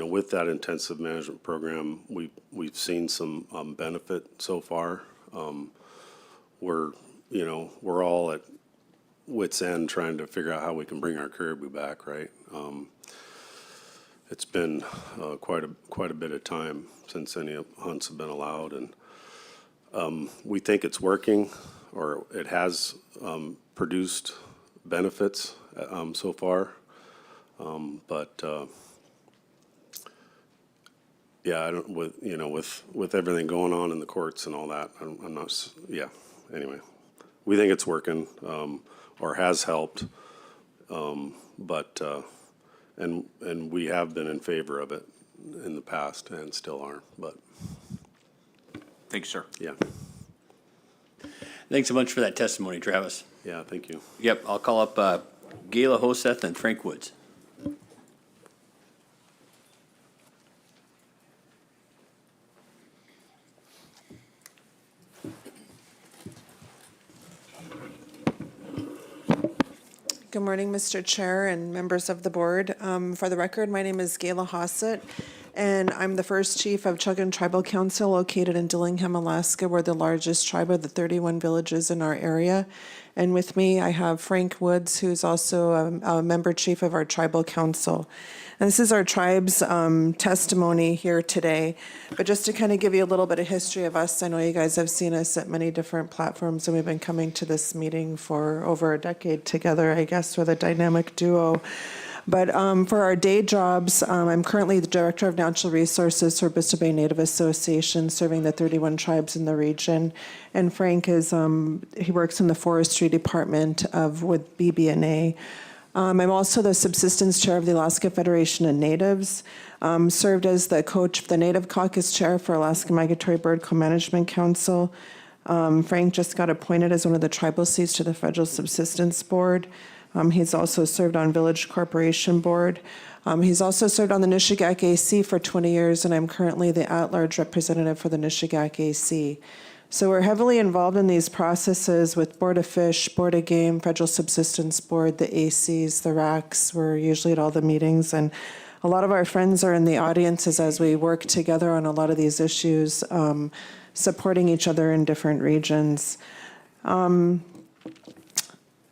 With that intensive management program, we've seen some benefit so far. We're all at wit's end trying to figure out how we can bring our caribou back, right? It's been quite a bit of time since any hunts have been allowed, and we think it's working, or it has produced benefits so far. But yeah, I don't with everything going on in the courts and all that, I'm not. Yeah. Anyway, we think it's working or has helped, but. And we have been in favor of it in the past and still are, but Thanks, sir. yeah. Thanks so much for that testimony, Travis. Yeah, thank you. Yep, I'll call up Gayla Hoseth and Frank Woods. Good morning, Mr. Chair and members of the board. For the record, my name is Gayla Hossett, and I'm the first chief of Chuggan Tribal Council located in Dillingham, Alaska. We're the largest tribe of the 31 villages in our area. And with me, I have Frank Woods, who's also a member chief of our tribal council. And this is our tribe's testimony here today. But just to kind of give you a little bit of history of us, I know you guys have seen us at many different platforms, and we've been coming to this meeting for over a decade together, I guess, with a dynamic duo. But for our day jobs, I'm currently the Director of Natural Resources for Bristol Bay Native Association, serving the 31 tribes in the region. And Frank is, he works in the Forestry Department with BB&A. I'm also the Subsistence Chair of the Alaska Federation of Natives, served as the coach of the Native Caucus Chair for Alaska Migratory Bird Co-Management Council. Frank just got appointed as one of the tribal seats to the Federal Subsistence Board. He's also served on Village Corporation Board. He's also served on the Nushagak AC for 20 years, and I'm currently the at-large representative for the Nushagak AC. So we're heavily involved in these processes with Board of Fish, Board of Game, Federal Subsistence Board, the ACs, the RACs. We're usually at all the meetings, and a lot of our friends are in the audiences as we work together on a lot of these issues, supporting each other in different regions.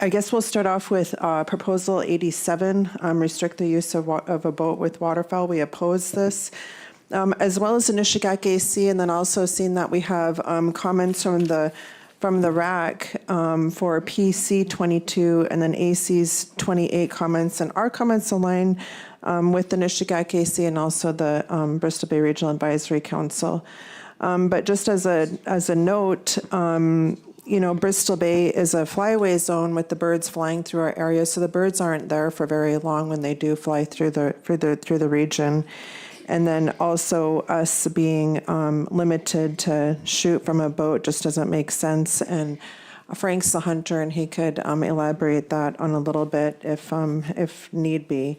I guess we'll start off with Proposal 87, restrict the use of a boat with waterfowl. We oppose this, as well as the Nushagak AC, and then also seeing that we have comments from the RAC for PC 22 and then AC's 28 comments, and our comments align with the Nushagak AC and also the Bristol Bay Regional Advisory Council. But just as a note, Bristol Bay is a flyaway zone with the birds flying through our area, so the birds aren't there for very long when they do fly through the region. And then also us being limited to shoot from a boat just doesn't make sense. And Frank's the hunter, and he could elaborate that on a little bit if need be.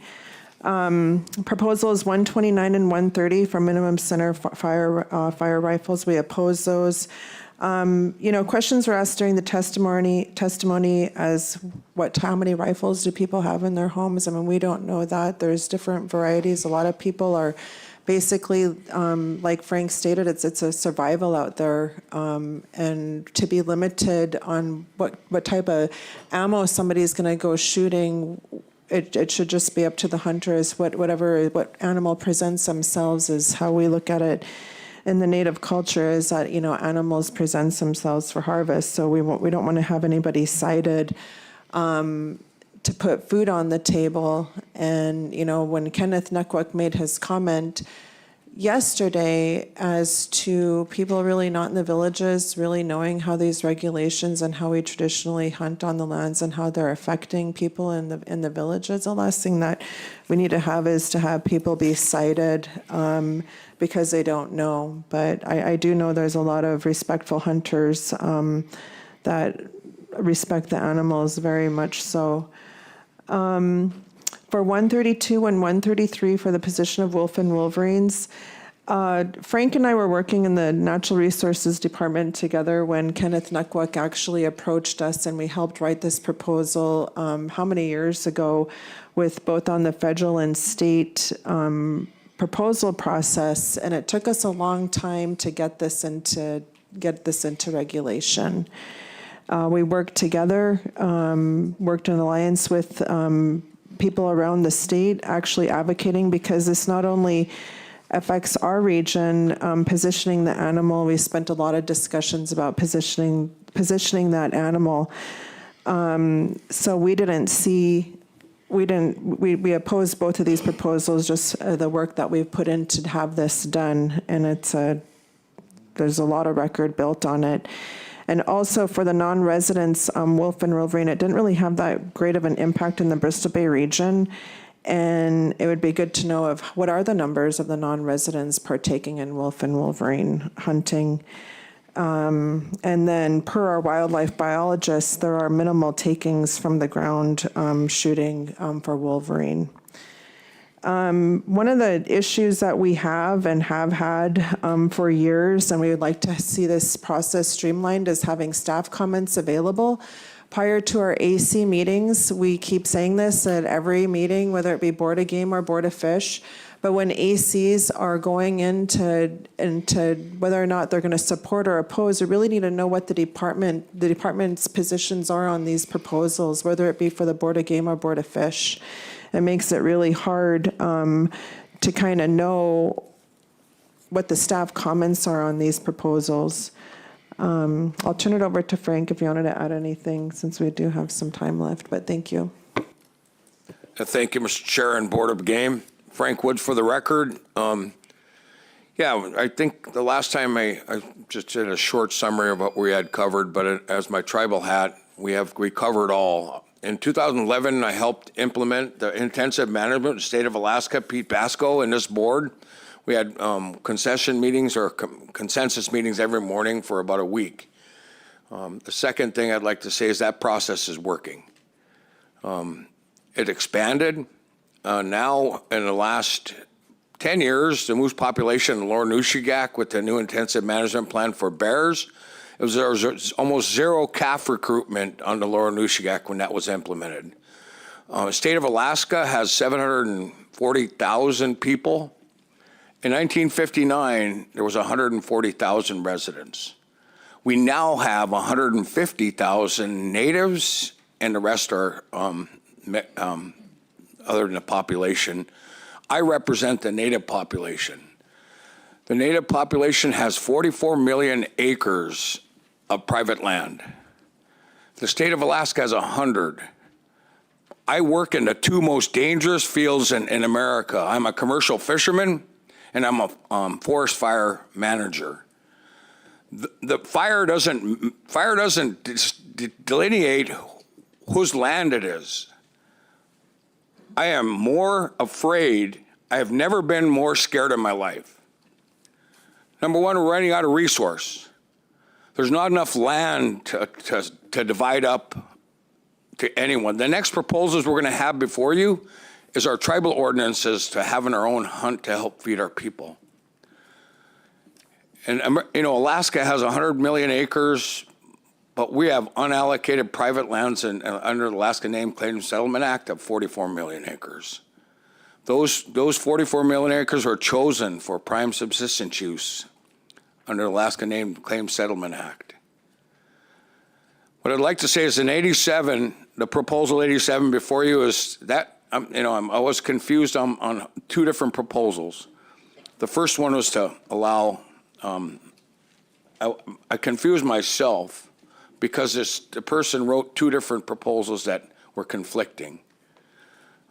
Proposals 129 and 130 for minimum center fire rifles. We oppose those. Questions were asked during the testimony as how many rifles do people have in their homes? I mean, we don't know that. There's different varieties. A lot of people are basically, like Frank stated, it's a survival out there, and to be limited on what type of ammo somebody's going to go shooting, it should just be up to the hunters. What animal presents themselves is how we look at it. In the Native culture is that, animals present themselves for harvest, so we don't want to have anybody cited to put food on the table. And, when Kenneth Nuckwak made his comment, yesterday as to people really not in the villages, really knowing how these regulations and how we traditionally hunt on the lands and how they're affecting people in the villages. The last thing that we need to have is to have people be cited because they don't know. But I do know there's a lot of respectful hunters that respect the animals very much so. For 132 and 133 for the position of wolf and wolverines, Frank and I were working in the Natural Resources Department together when Kenneth Nuckwak actually approached us, and we helped write this proposal how many years ago with both on the federal and state proposal process, and it took us a long time to get this into regulation. We worked together, worked in alliance with people around the state actually advocating, because this not only affects our region, positioning the animal. We spent a lot of discussions about positioning that animal. So we opposed both of these proposals, just the work that we've put in to have this done, and there's a lot of record built on it. And also for the non-residents, wolf and wolverine, it didn't really have that great of an impact in the Bristol Bay region. And it would be good to know of what are the numbers of the non-residents partaking in wolf and wolverine hunting. And then per our wildlife biologists, there are minimal takings from the ground shooting for wolverine. One of the issues that we have and have had for years, and we would like to see this process streamlined, is having staff comments available. Prior to our AC meetings, we keep saying this at every meeting, whether it be Board of Game or Board of Fish, but when ACs are going into whether or not they're going to support or oppose, we really need to know what the department's positions are on these proposals, whether it be for the Board of Game or Board of Fish. It makes it really hard to kind of know what the staff comments are on these proposals. I'll turn it over to Frank if you wanted to add anything, since we do have some time left, but thank you. Thank you, Mr. Chair and Board of Game. Frank Woods for the record. Yeah, I think the last time I just did a short summary of what we had covered, but as my tribal hat, we covered all. In 2011, I helped implement the intensive management of the state of Alaska, Pete Basco, and this board. We had concession meetings or consensus meetings every morning for about a week. The second thing I'd like to say is that process is working. It expanded. Now, in the last 10 years, the moose population in Lower Nushagak with the new intensive management plan for bears, there was almost zero calf recruitment on the Lower Nushagak when that was implemented. The state of Alaska has 740,000 people. In 1959, there was 140,000 residents. We now have 150,000 natives, and the rest are other than the population. I represent the native population. The native population has 44 million acres of private land. The state of Alaska has 100. I work in the two most dangerous fields in America. I'm a commercial fisherman, and I'm a forest fire manager. The fire doesn't delineate whose land it is. I am more afraid. I have never been more scared in my life. Number one, we're running out of resource. There's not enough land to divide up to anyone. The next proposals we're going to have before you is our tribal ordinances to having our own hunt to help feed our people. And Alaska has 100 million acres, but we have unallocated private lands under the Alaska Name Claim Settlement Act of 44 million acres. Those 44 million acres were chosen for prime subsistence use under the Alaska Name Claim Settlement Act. What I'd like to say is in 87, the proposal 87 before you is that, I was confused on two different proposals. The first one was to allow, I confused myself because the person wrote two different proposals that were conflicting.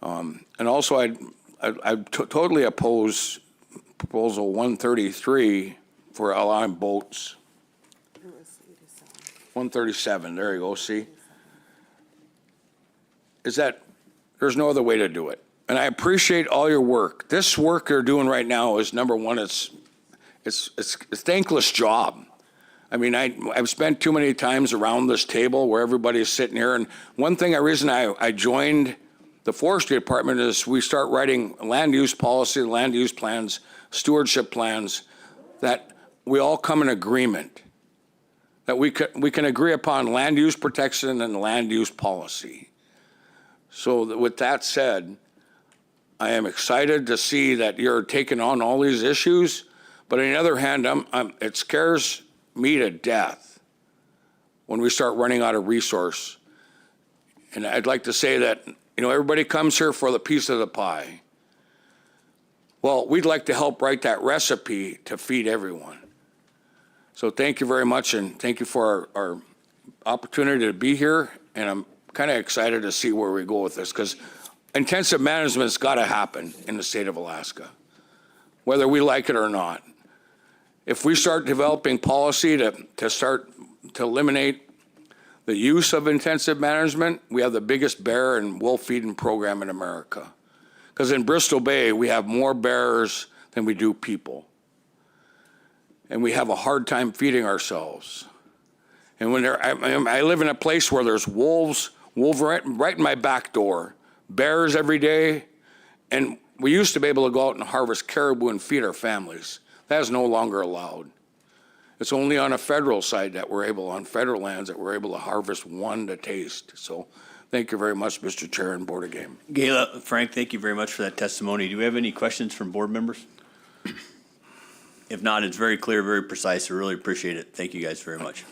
And also I totally oppose proposal 133 for allowing boats. 137, there you go, see? Is that, there's no other way to do it. And I appreciate all your work. This work you're doing right now is, number one, it's a thankless job. I mean, I've spent too many times around this table where everybody's sitting here, and one thing, reason I joined the forestry department is we start writing land use policy, land use plans, stewardship plans, that we all come in agreement, that we can agree upon land use protection and land use policy. So with that said, I am excited to see that you're taking on all these issues, but on the other hand, it scares me to death when we start running out of resource. And I'd like to say that, everybody comes here for the piece of the pie. Well, we'd like to help write that recipe to feed everyone. So thank you very much, and thank you for our opportunity to be here, and I'm kind of excited to see where we go with this, because intensive management's got to happen in the state of Alaska, whether we like it or not. If we start developing policy to start to eliminate the use of intensive management, we have the biggest bear and wolf feeding program in America. Because in Bristol Bay, we have more bears than we do people. And we have a hard time feeding ourselves. And when I live in a place where there's wolves right in my back door, bears every day, and we used to be able to go out and harvest caribou and feed our families. That is no longer allowed. It's only on a federal side that on federal lands that we're able to harvest one to taste. So thank you very much, Mr. Chair and Board of Game. Gayla, Frank, thank you very much for that testimony. Do we have any questions from board members? If not, it's very clear, very precise. I really appreciate it. Thank you guys very much.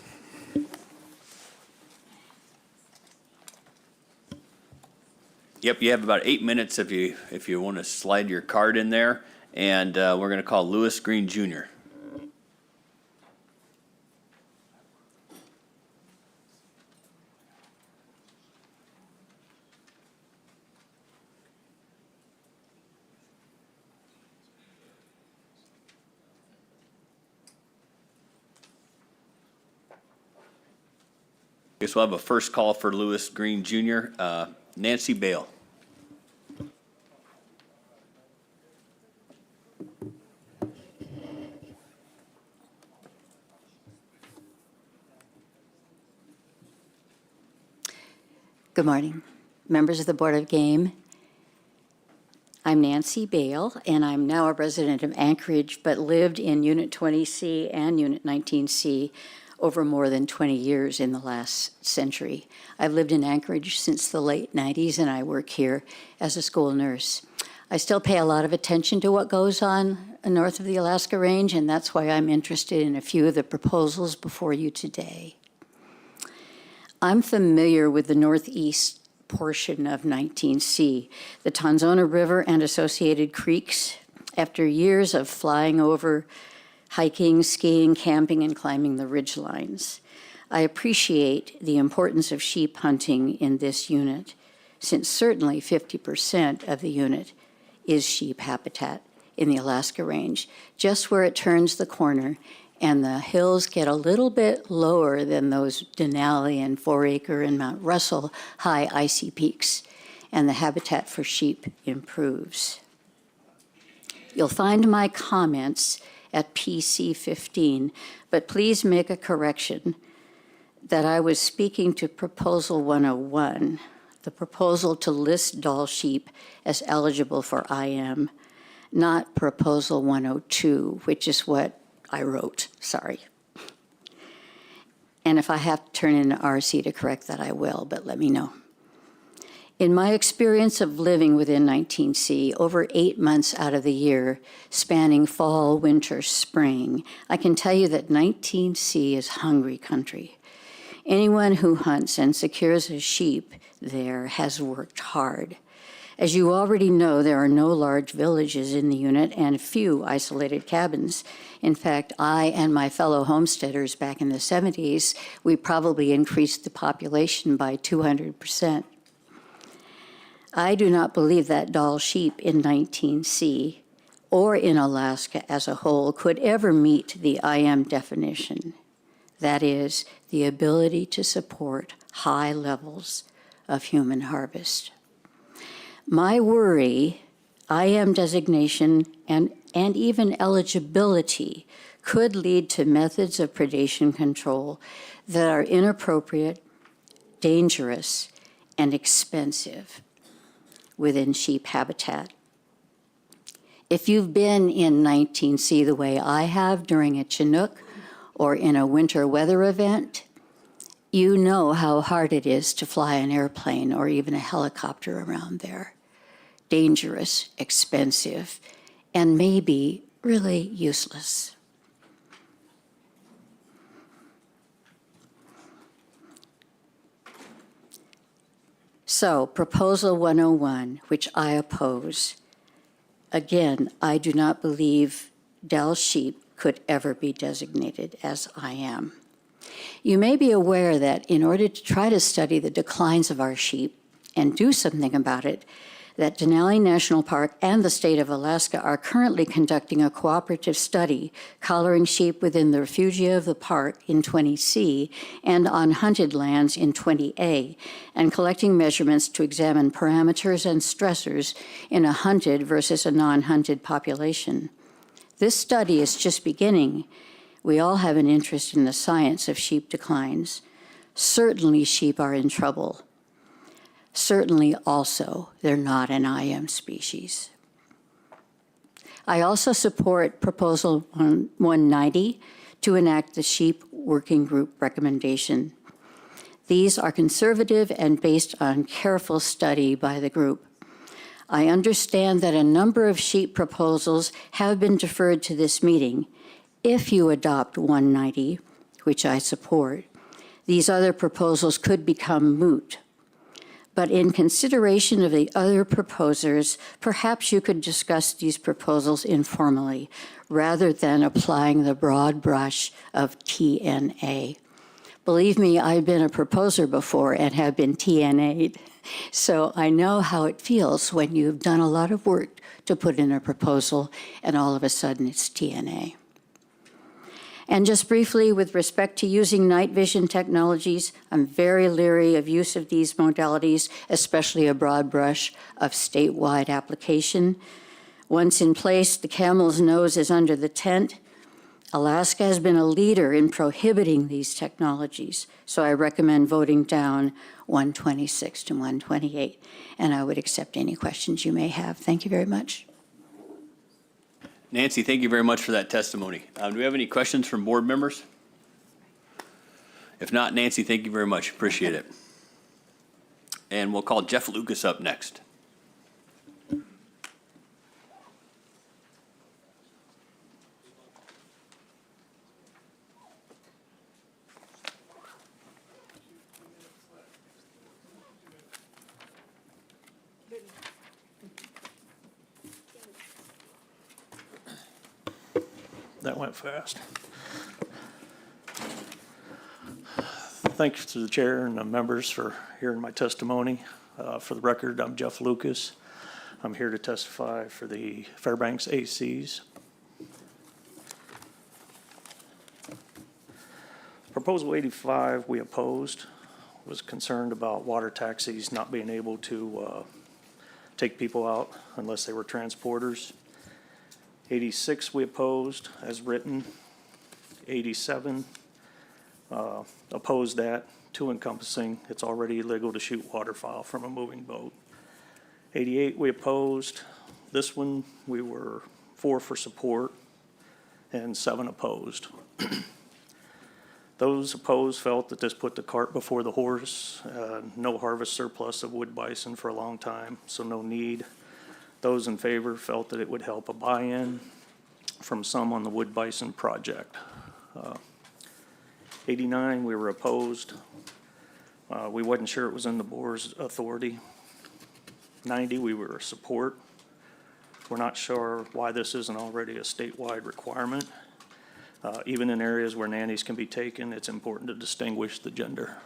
Yep, you have about 8 minutes if you want to slide your card in there. And we're going to call Lewis Green Jr. Guess we'll have a first call for Lewis Green Jr. Nancy Bale. Good morning, members of the Board of Game. I'm Nancy Bale, and I'm now a resident of Anchorage, but lived in Unit 20C and Unit 19C over more than 20 years in the last century. I've lived in Anchorage since the late 90s, and I work here as a school nurse. I still pay a lot of attention to what goes on north of the Alaska Range, and that's why I'm interested in a few of the proposals before you today. I'm familiar with the northeast portion of 19C, the Tanzona River and associated creeks. After years of flying over, hiking, skiing, camping, and climbing the ridge lines, I appreciate the importance of sheep hunting in this unit, since certainly 50% of the unit is sheep habitat in the Alaska Range, just where it turns the corner and the hills get a little bit lower than those Denali and 4 Acre and Mount Russell high icy peaks, and the habitat for sheep improves. You'll find my comments at PC 15, but please make a correction that I was speaking to Proposal 101, the proposal to list Dall sheep as eligible for IM, not Proposal 102, which is what I wrote, sorry. And if I have to turn in an RC to correct that, I will, but let me know. In my experience of living within 19C, over 8 months out of the year, spanning fall, winter, spring, I can tell you that 19C is hungry country. Anyone who hunts and secures a sheep there has worked hard. As you already know, there are no large villages in the unit and few isolated cabins. In fact, I and my fellow homesteaders back in the 70s, we probably increased the population by 200%. I do not believe that Dall sheep in 19C or in Alaska as a whole could ever meet the IM definition. That is, the ability to support high levels of human harvest. My worry, IM designation and even eligibility could lead to methods of predation control that are inappropriate, dangerous, and expensive within sheep habitat. If you've been in 19C the way I have during a Chinook or in a winter weather event, you know how hard it is to fly an airplane or even a helicopter around there. Dangerous, expensive, and maybe really useless. So, Proposal 101, which I oppose, again, I do not believe Dell sheep could ever be designated as IM. You may be aware that in order to try to study the declines of our sheep and do something about it, that Denali National Park and the state of Alaska are currently conducting a cooperative study collaring sheep within the refugia of the park in 20C and on hunted lands in 20A, and collecting measurements to examine parameters and stressors in a hunted versus a non-hunted population. This study is just beginning. We all have an interest in the science of sheep declines. Certainly sheep are in trouble. Certainly also, they're not an IM species. I also support Proposal 190 to enact the Sheep Working Group recommendation. These are conservative and based on careful study by the group. I understand that a number of sheep proposals have been deferred to this meeting. If you adopt 190, which I support, these other proposals could become moot. But in consideration of the other proposers, perhaps you could discuss these proposals informally rather than applying the broad brush of TNA. Believe me, I've been a proposer before and have been TNA'd, so I know how it feels when you've done a lot of work to put in a proposal and all of a sudden it's TNA. And just briefly, with respect to using night vision technologies, I'm very leery of use of these modalities, especially a broad brush of statewide application. Once in place, the camel's nose is under the tent. Alaska has been a leader in prohibiting these technologies, so I recommend voting down 126 to 128, and I would accept any questions you may have. Thank you very much. Nancy, thank you very much for that testimony. Do we have any questions from board members? If not, Nancy, thank you very much. Appreciate it. And we'll call Jeff Lucas up next. That went fast. Thanks to the chair and the members for hearing my testimony. For the record, I'm Jeff Lucas. I'm here to testify for the Fairbanks ACs. Proposal 85 we opposed, was concerned about water taxis not being able to take people out unless they were transporters. 86 we opposed as written. 87 opposed that to encompassing. It's already illegal to shoot waterfowl from a moving boat. 88 we opposed. This one we were 4 for support and 7 opposed. Those opposed felt that this put the cart before the horse. No harvest surplus of wood bison for a long time, so no need. Those in favor felt that it would help a buy-in from some on the wood bison project. 89, we were opposed. We wasn't sure it was in the board's authority. 90, we were support. We're not sure why this isn't already a statewide requirement. Even in areas where nannies can be taken, it's important to distinguish the gender.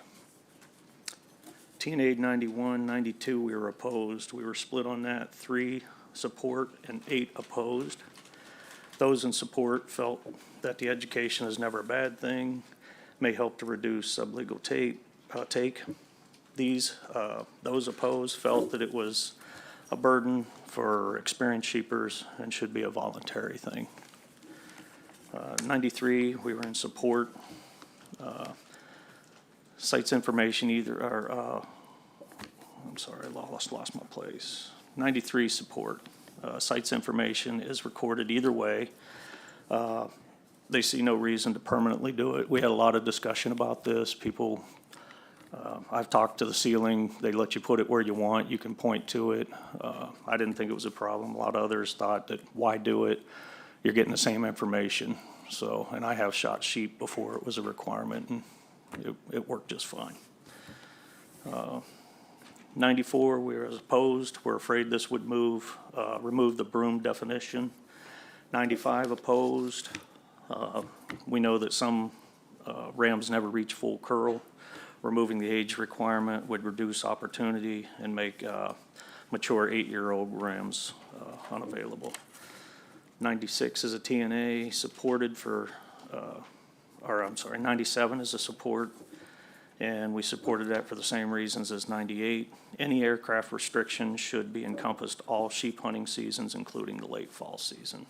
TNA 91, 92, we were opposed. We were split on that, 3 support and 8 opposed. Those in support felt that the education is never a bad thing, may help to reduce sublegal take. Those opposed felt that it was a burden for experienced sheepers and should be a voluntary thing. 93, we were in support. Cites information I'm sorry, I lost my place. 93 support. Cites information is recorded either way. They see no reason to permanently do it. We had a lot of discussion about this. People, I've talked to the ceiling. They let you put it where you want. You can point to it. I didn't think it was a problem. A lot of others thought that why do it? You're getting the same information. So, and I have shot sheep before it was a requirement, and it worked just fine. 94, we were opposed. We're afraid this would remove the broom definition. 95 opposed. We know that some rams never reach full curl. Removing the age requirement would reduce opportunity and make mature 8-year-old rams unavailable. 96 is a TNA supported for, 97 is a support, and we supported that for the same reasons as 98. Any aircraft restriction should be encompassed all sheep hunting seasons, including the late fall season.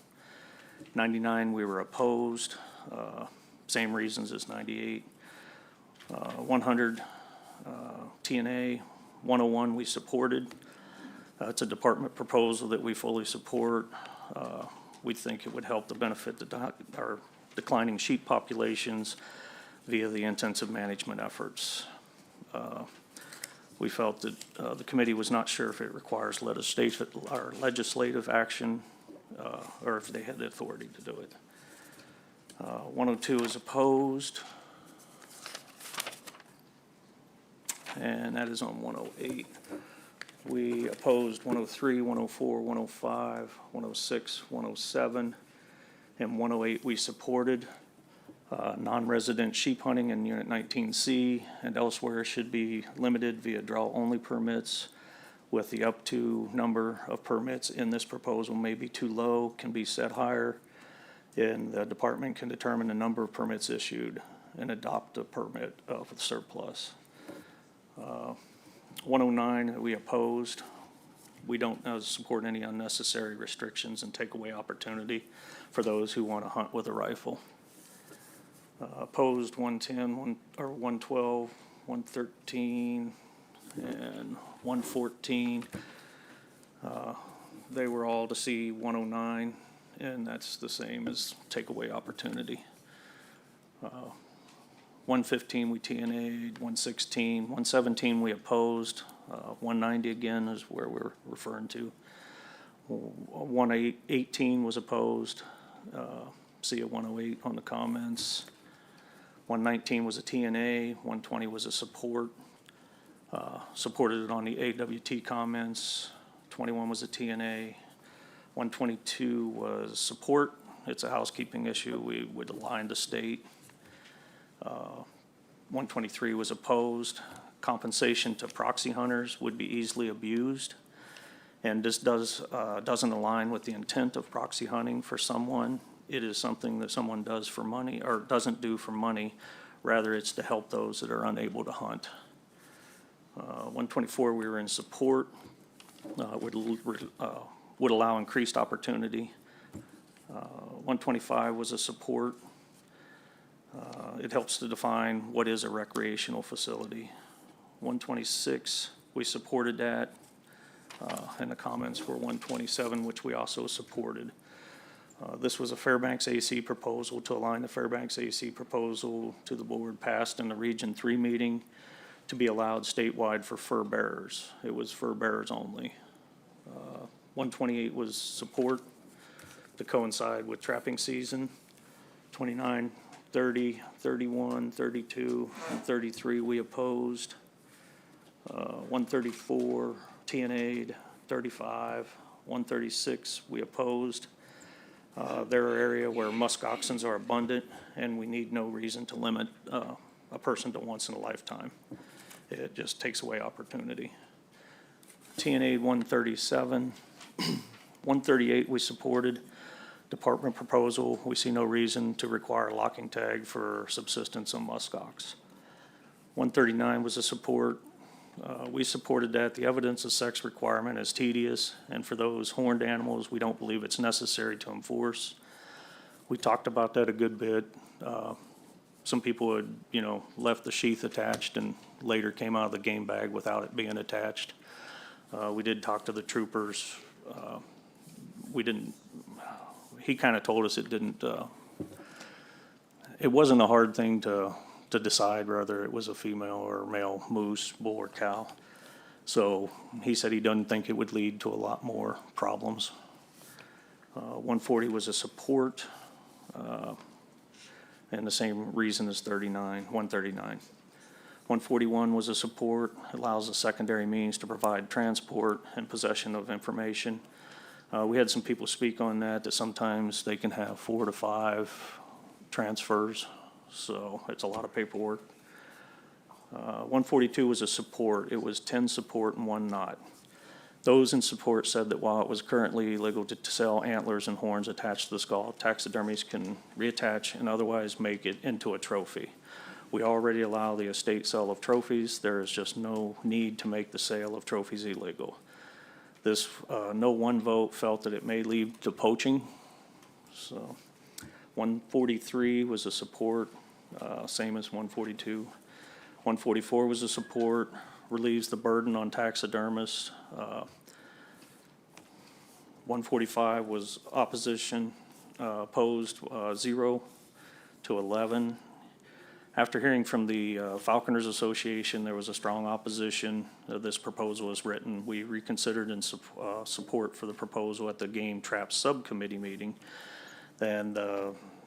99, we were opposed, same reasons as 98. 100, TNA. 101, we supported. It's a department proposal that we fully support. We think it would help to benefit our declining sheep populations via the intensive management efforts. We felt that the committee was not sure if it requires legislative action or if they had the authority to do it. 102 is opposed. And that is on 108. We opposed 103, 104, 105, 106, 107, and 108 we supported. Non-resident sheep hunting in Unit 19C and elsewhere should be limited via draw-only permits, with the up to number of permits in this proposal may be too low, can be set higher, and the department can determine the number of permits issued and adopt a permit for the surplus. 109, we opposed. We don't support any unnecessary restrictions and take away opportunity for those who want to hunt with a rifle. Opposed 110, 112, 113, and 114. They were all to see 109, and that's the same as take away opportunity. 115 we TNA'd, 116, 117 we opposed, 190 again is where we're referring to. 118 was opposed, see a 108 on the comments. 119 was a TNA, 120 was a support, supported it on the AWT comments. 21 was a TNA, 122 was support. It's a housekeeping issue, we would align the state. 123 was opposed. Compensation to proxy hunters would be easily abused. And this doesn't align with the intent of proxy hunting for someone. It is something that someone does for money or doesn't do for money. Rather, it's to help those that are unable to hunt. 124, we were in support. Would allow increased opportunity. 125 was a support. It helps to define what is a recreational facility. 126, we supported that, and the comments were 127, which we also supported. This was a Fairbanks AC proposal to align the Fairbanks AC proposal to the board passed in the Region 3 meeting to be allowed statewide for fur bearers. It was fur bearers only. 128 was support to coincide with trapping season. 29, 30, 31, 32, and 33 we opposed. 134 TNA'd, 35, 136 we opposed. They're an area where musk oxens are abundant, and we need no reason to limit a person to once in a lifetime. It just takes away opportunity. TNA 137, 138, we supported. Department proposal, we see no reason to require locking tag for subsistence on muskox. 139 was a support. We supported that. The evidence of sex requirement is tedious, and for those horned animals, we don't believe it's necessary to enforce. We talked about that a good bit. Some people had, left the sheath attached and later came out of the game bag without it being attached. We did talk to the troopers. He kind of told us it wasn't a hard thing to decide whether it was a female or male moose, bull, or cow. So he said he doesn't think it would lead to a lot more problems. 140 was a support, and the same reason as 139. 141 was a support, allows a secondary means to provide transport and possession of information. We had some people speak on that sometimes they can have 4 to 5 transfers, so it's a lot of paperwork. 142 was a support. It was 10 support and 1 not. Those in support said that while it was currently illegal to sell antlers and horns attached to the skull, taxidermies can reattach and otherwise make it into a trophy. We already allow the estate sale of trophies. There is just no need to make the sale of trophies illegal. This, no one vote felt that it may lead to poaching. So 143 was a support, same as 142. 144 was a support, relieves the burden on taxidermists. 145 was opposition, opposed 0 to 11. After hearing from the Falconers Association, there was a strong opposition. This proposal was written. We reconsidered in support for the proposal at the Game Traps Subcommittee meeting. And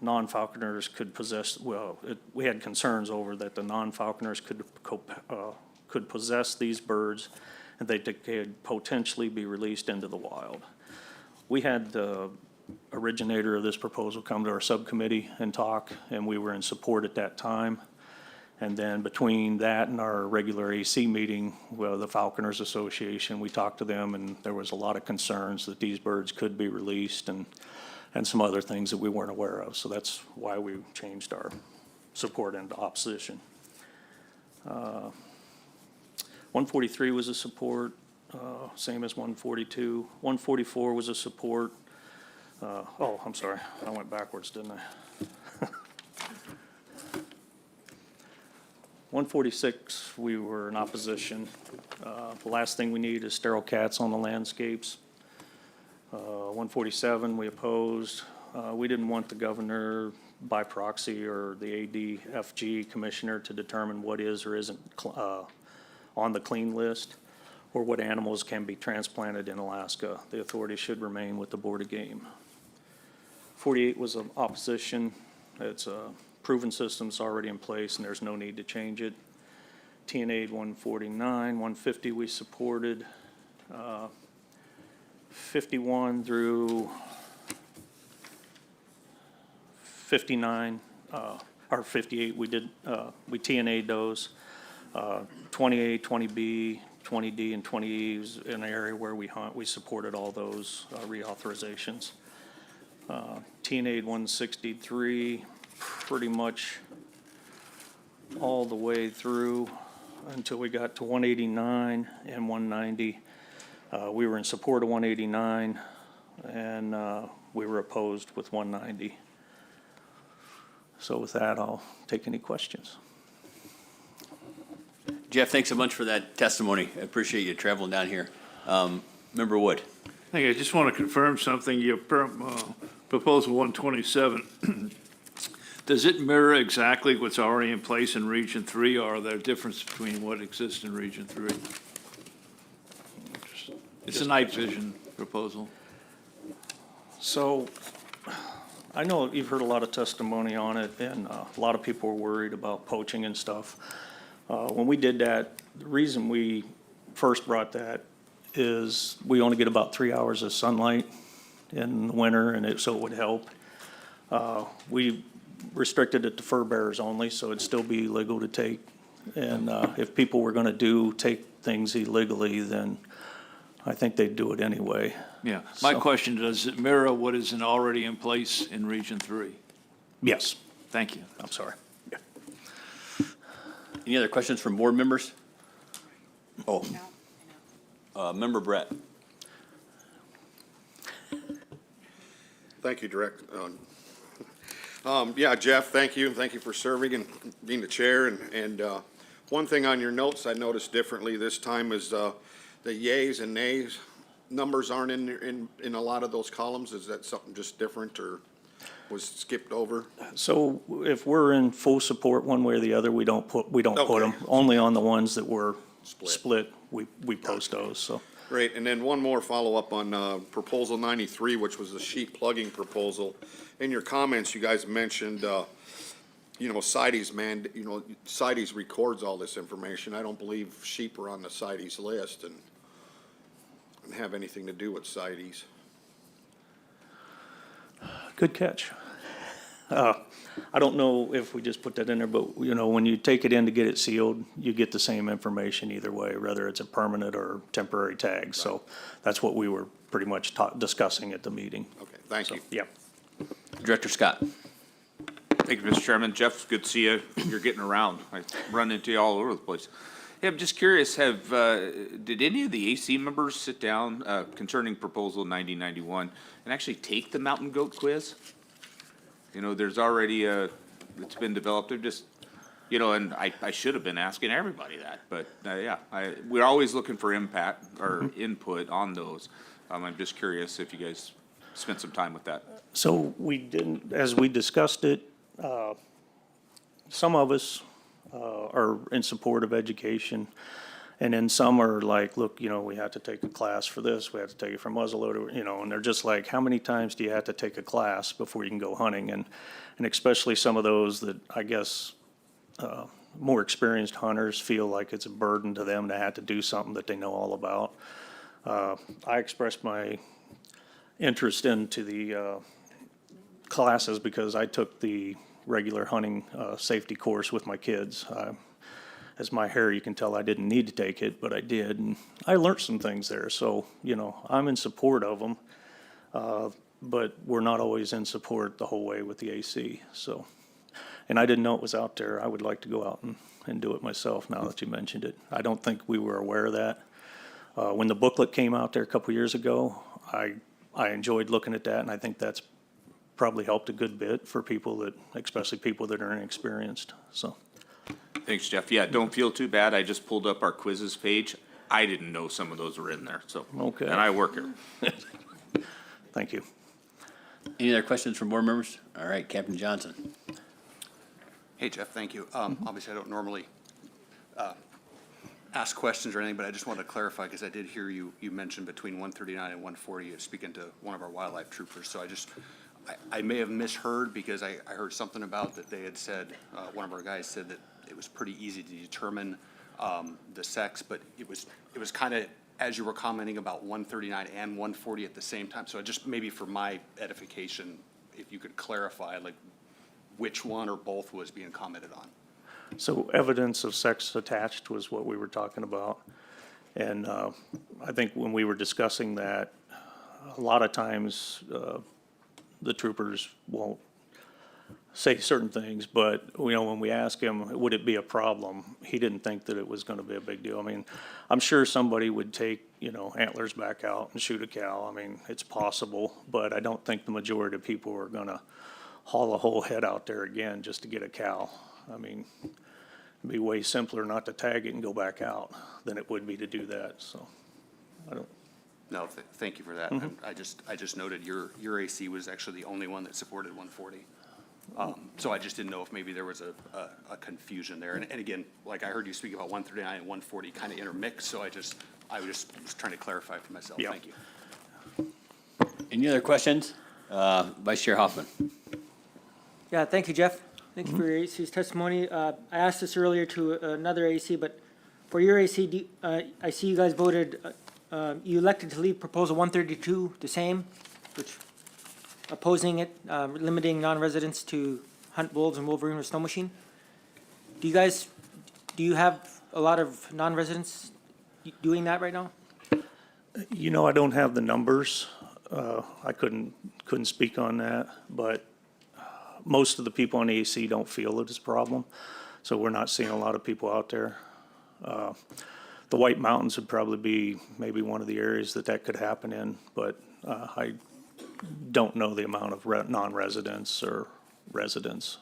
non-falconers could possess, we had concerns over that the non-falconers could possess these birds and they could potentially be released into the wild. We had the originator of this proposal come to our subcommittee and talk, and we were in support at that time. And then between that and our regular AC meeting with the Falconers Association, we talked to them, and there was a lot of concerns that these birds could be released and some other things that we weren't aware of. So that's why we changed our support into opposition. 143 was a support, same as 142. 144 was a support. I'm sorry, I went backwards, didn't I? 146, we were in opposition. The last thing we need is sterile cats on the landscapes. 147, we opposed. We didn't want the governor by proxy or the ADFG commissioner to determine what is or isn't on the clean list or what animals can be transplanted in Alaska. The authority should remain with the Board of Game. 48 was an opposition. It's a proven system's already in place and there's no need to change it. TNA 149, 150 we supported. 51 through 59, or 58, we TNA'd those. 20A, 20B, 20D, and 20E is an area where we hunt. We supported all those reauthorizations. TNA'd 163, pretty much all the way through until we got to 189 and 190. We were in support of 189, and we were opposed with 190. So with that, I'll take any questions. Jeff, thanks so much for that testimony. I appreciate you traveling down here. Member Wood. Thank you. I just want to confirm something. Your proposal 127, does it mirror exactly what's already in place in Region 3, or are there differences between what exists in Region 3? It's a night vision proposal. So I know you've heard a lot of testimony on it, and a lot of people were worried about poaching and stuff. When we did that, the reason we first brought that is we only get about 3 hours of sunlight in the winter, and so it would help. We restricted it to fur bearers only, so it'd still be illegal to take. And if people were going to take things illegally, then I think they'd do it anyway. Yeah. My So- question, does it mirror what is already in place in Region 3? Yes, Thank you. I'm sorry. Any other questions from board members? Oh. Member Brett. Thank you, Direct. Yeah, Jeff, thank you. Thank you for serving and being the chair. And one thing on your notes I noticed differently this time is the yays and nays numbers aren't in a lot of those columns. Is that something just different or was skipped over? So if we're in full support one way or the other, we don't put Okay. them. Only on the ones that were Split. split, we post those, so. Great, and then one more follow-up on Proposal 93, which was the sheep plugging proposal. In your comments, you guys mentioned, CITES records all this information. I don't believe sheep are on the CITES list and have anything to do with CITES. Good catch. I don't know if we just put that in there, but, when you take it in to get it sealed, you get the same information either way, whether it's a permanent or temporary tag. So that's what we were pretty much discussing at the meeting. Okay, thank you. Yeah. Director Scott. Thank you, Mr. Chairman. Jeff, good to see you. You're getting around. I run into you all over the place. Hey, I'm just curious, did any of the AC members sit down concerning Proposal 9091 and actually take the Mountain Goat quiz? There's already it's been developed. They're just, and I should have been asking everybody that, but we're always looking for impact or input on those. I'm just curious if you guys spent some time with that. So we didn't, as we discussed it, some of us are in support of education. And then some are like, look, we have to take a class for this, we have to take it for muzzleloader, and they're just like, how many times do you have to take a class before you can go hunting? And especially some of those that I guess more experienced hunters feel like it's a burden to them to have to do something that they know all about. I expressed my interest into the classes because I took the regular hunting safety course with my kids. As my hair, you can tell I didn't need to take it, but I did, and I learned some things there. So, I'm in support of them, but we're not always in support the whole way with the AC. So, and I didn't know it was out there. I would like to go out and do it myself now that you mentioned it. I don't think we were aware of that. When the booklet came out there a couple years ago, I enjoyed looking at that, and I think that's probably helped a good bit for people especially people that are inexperienced, so. Thanks, Jeff. Yeah, don't feel too bad. I just pulled up our quizzes page. I didn't know some of those were in there, so. Okay. And I work here. Thank you. Any other questions from board members? All right, Captain Johnson. Hey, Jeff, thank you. Obviously, I don't normally ask questions or anything, but I just wanted to clarify, because I did hear you mention between 139 and 140, you're speaking to one of our wildlife troopers, so I may have misheard, because I heard something about that they had said, one of our guys said that it was pretty easy to determine the sex, but it was kind of, as you were commenting about 139 and 140 at the same time, so just maybe for my edification, if you could clarify, like, which one or both was being commented on. So evidence of sex attached was what we were talking about. And I think when we were discussing that, a lot of times the troopers won't say certain things, but when we ask him, would it be a problem? He didn't think that it was going to be a big deal. I mean, I'm sure somebody would take, antlers back out and shoot a cow. I mean, it's possible, but I don't think the majority of people are going to haul a whole head out there again just to get a cow. I mean, it'd be way simpler not to tag it and go back out than it would be to do that, so I don't. No, thank you for that. I just noted your AC was actually the only one that supported 140. So I just didn't know if maybe there was a confusion there. And again, like I heard you speak about 139 and 140 kind of intermixed, so I was trying to clarify for myself. Yeah. Thank you. Any other questions? Vice Chair Hoffman. Yeah, thank you, Jeff. Thank you for your AC's testimony. I asked this earlier to another AC, but for your AC, I see you guys voted, you elected to leave Proposal 132 the same, which opposing it, limiting non-residents to hunt wolves and wolverine with snow machine. Do you have a lot of non-residents doing that right now? You know, I don't have the numbers. I couldn't speak on that, but most of the people on AC don't feel it is a problem. So we're not seeing a lot of people out there. The White Mountains would probably be maybe one of the areas that could happen in, but I don't know the amount of non-residents or residents.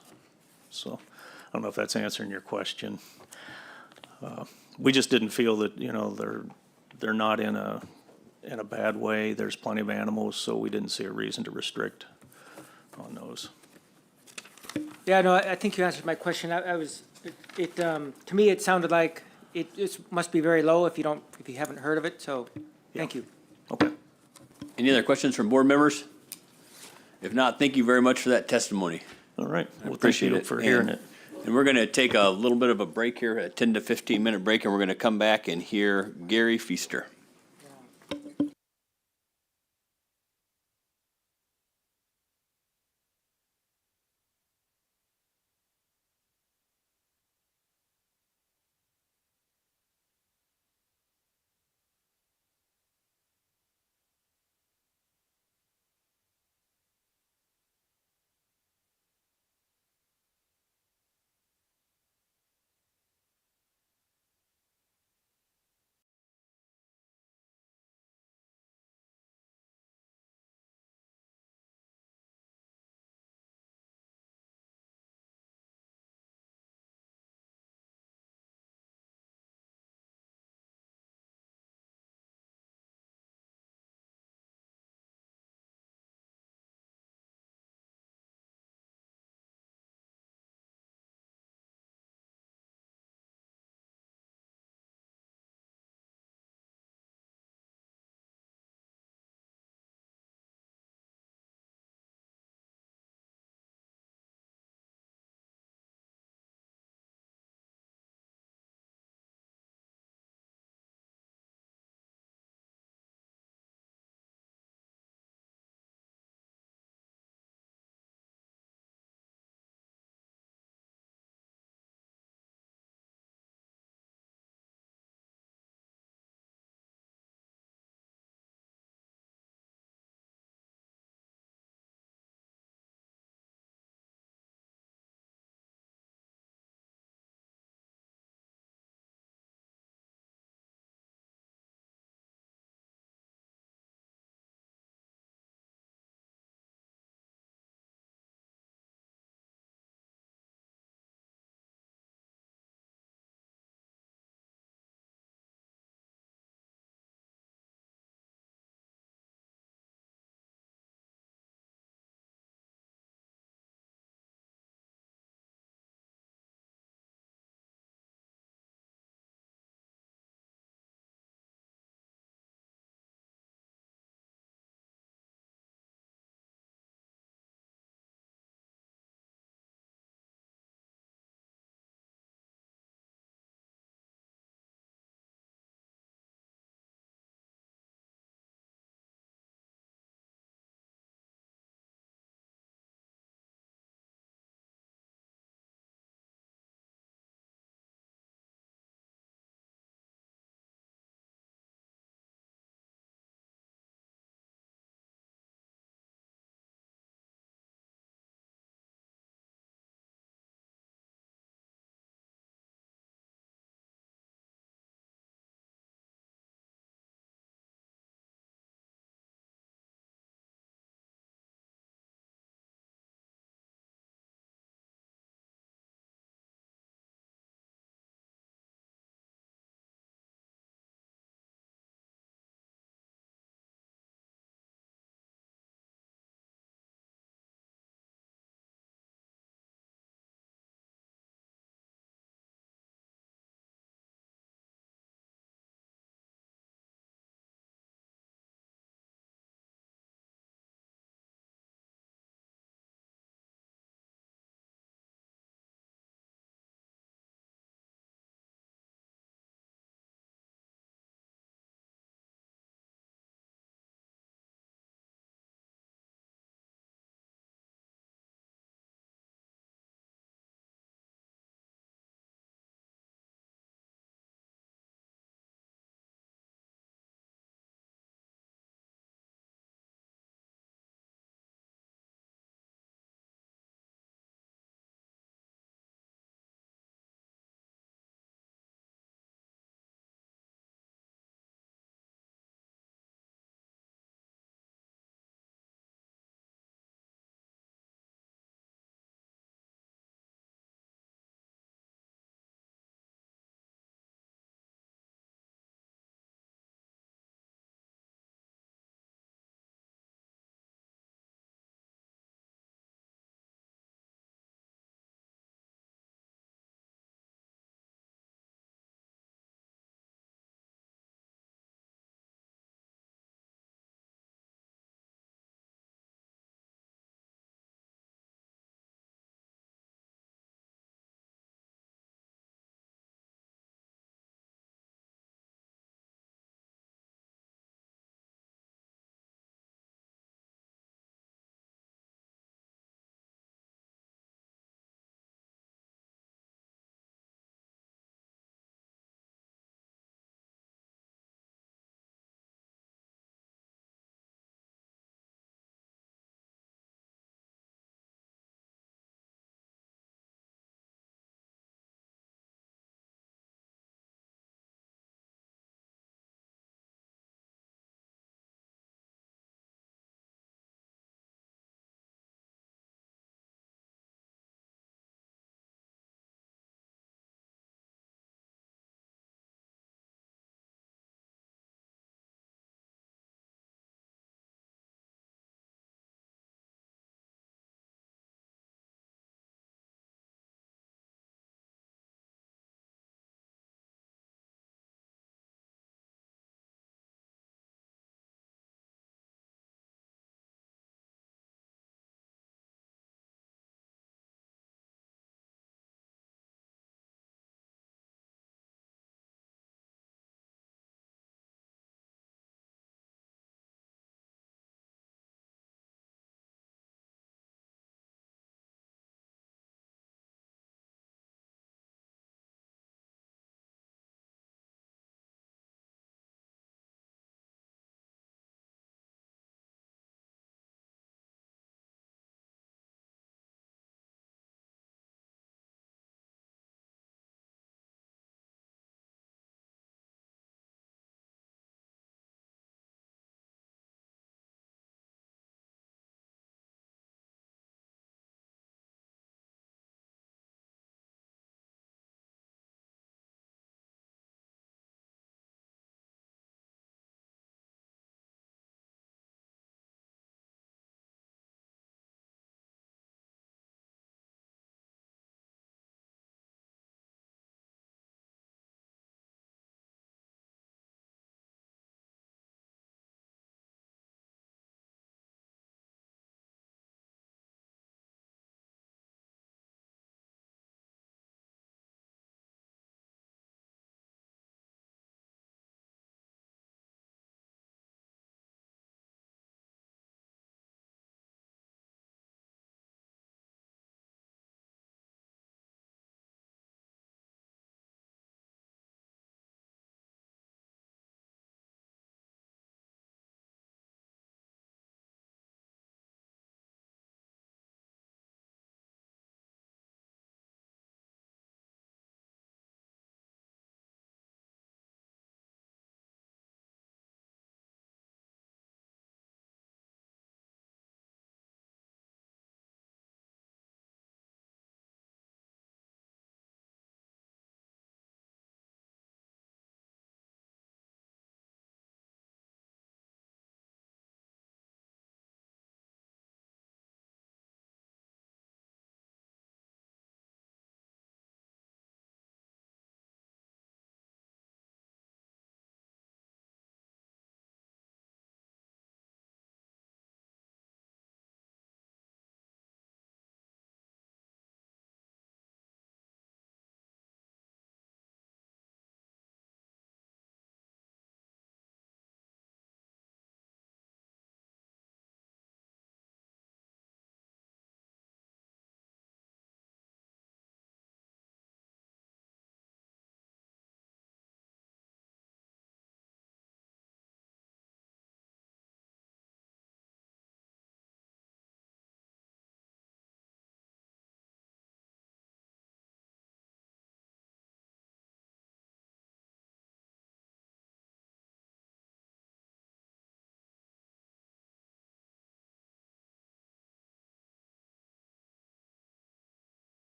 So I don't know if that's answering your question. We just didn't feel that, you know, they're not in a bad way. There's plenty of animals, so we didn't see a reason to restrict on those. Yeah, no, I think you answered my question. To me, it sounded like it must be very low if you haven't heard of it, so, thank you. Okay. Any other questions from board members? If not, thank you very much for that testimony. All right. Well, Appreciate thank you it. for hearing it. And we're going to take a little bit of a break here, a 10 to 15-minute break, and we're going to come back and hear Gary Feaster.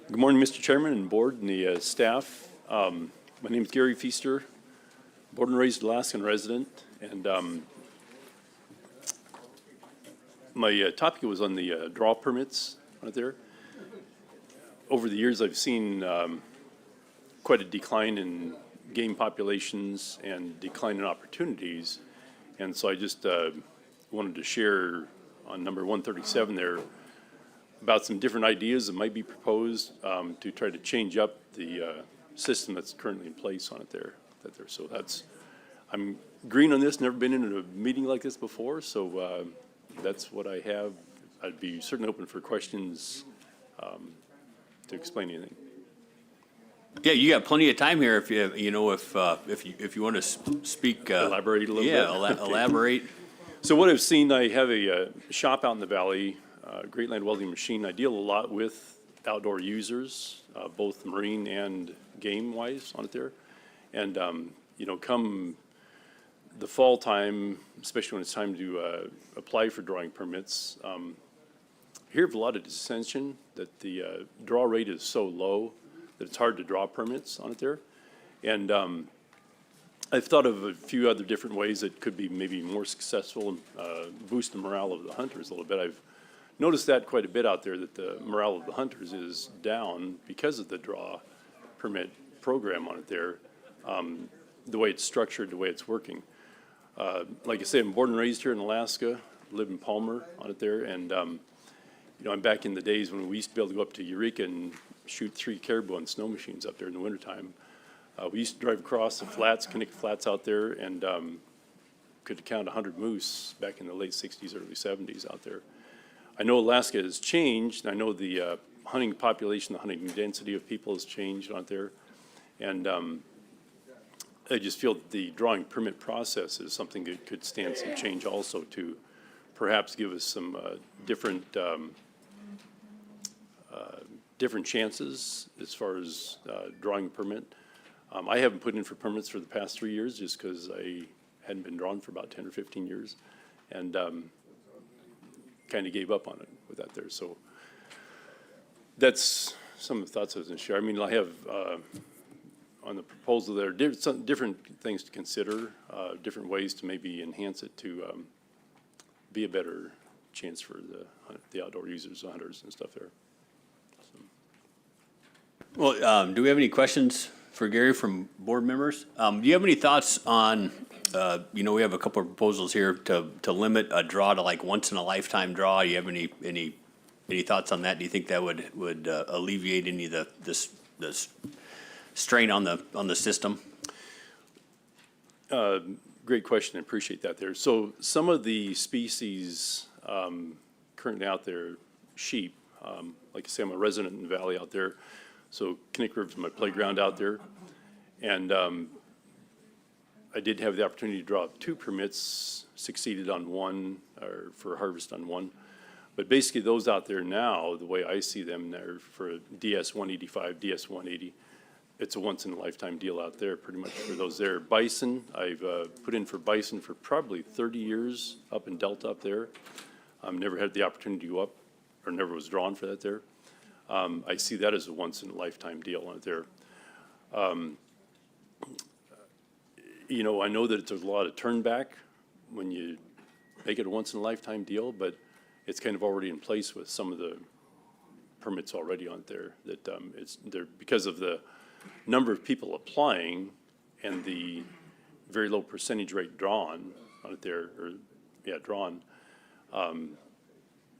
Good morning, Mr. Chairman and board and the staff. My name is Gary Feaster, born and raised Alaskan resident, and my topic was on the draw permits right there. Over the years, I've seen quite a decline in game populations and decline in opportunities, and so I just wanted to share on number 137 there about some different ideas that might be proposed to try to change up the system that's currently in place on it there. So I'm green on this, never been in a meeting like this before, so that's what I have. I'd be certainly open for questions to explain anything. Yeah, you got plenty of time here if you want to speak. Elaborate a little bit. Yeah, elaborate. So what I've seen, I have a shop out in the valley, Great Land Welding Machine. I deal a lot with outdoor users, both marine and game-wise on it there. And, come the fall time, especially when it's time to apply for drawing permits, I hear of a lot of dissension that the draw rate is so low that it's hard to draw permits on it there. And I've thought of a few other different ways that could be maybe more successful and boost the morale of the hunters a little bit. I've noticed that quite a bit out there, that the morale of the hunters is down because of the draw permit program on it there, the way it's structured, the way it's working. Like I say, I'm born and raised here in Alaska, live in Palmer on it there, and I'm back in the days when we used to be able to go up to Eureka and shoot 3 caribou on snow machines up there in the wintertime. We used to drive across the flats, Connecticut Flats out there, and could count 100 moose back in the late 60s, early 70s out there. I know Alaska has changed. I know the hunting population, the hunting density of people has changed out there. And I just feel that the drawing permit process is something that could stand some change also to perhaps give us some different chances as far as drawing a permit. I haven't put in for permits for the past 3 years just because I hadn't been drawn for about 10 or 15 years, and kind of gave up on it with that there. So that's some of the thoughts I was going to share. I mean, I have on the proposal there some different things to consider, different ways to maybe enhance it to be a better chance for the outdoor users, the hunters and stuff there. Well, do we have any questions for Gary from board members? Do you have any thoughts on, we have a couple of proposals here to limit a draw to like once in a lifetime draw. Do you have any thoughts on that? Do you think that would alleviate any of the strain on the system? Great question. I appreciate that there. So some of the species currently out there, sheep, like I say, I'm a resident in the valley out there. So Connecticut River's my playground out there. And I did have the opportunity to draw 2 permits, succeeded on 1, or for harvest on 1. But basically those out there now, the way I see them, they're for DS 185, DS 180. It's a once in a lifetime deal out there pretty much for those there. Bison, I've put in for bison for probably 30 years up in Delta up there. Never had the opportunity to go up, or never was drawn for that there. I see that as a once in a lifetime deal out there. I know that it's a lot of turn back when you make it a once in a lifetime deal, but it's kind of already in place with some of the permits already on there, that it's there because of the number of people applying and the very low percentage rate drawn on it there, drawn.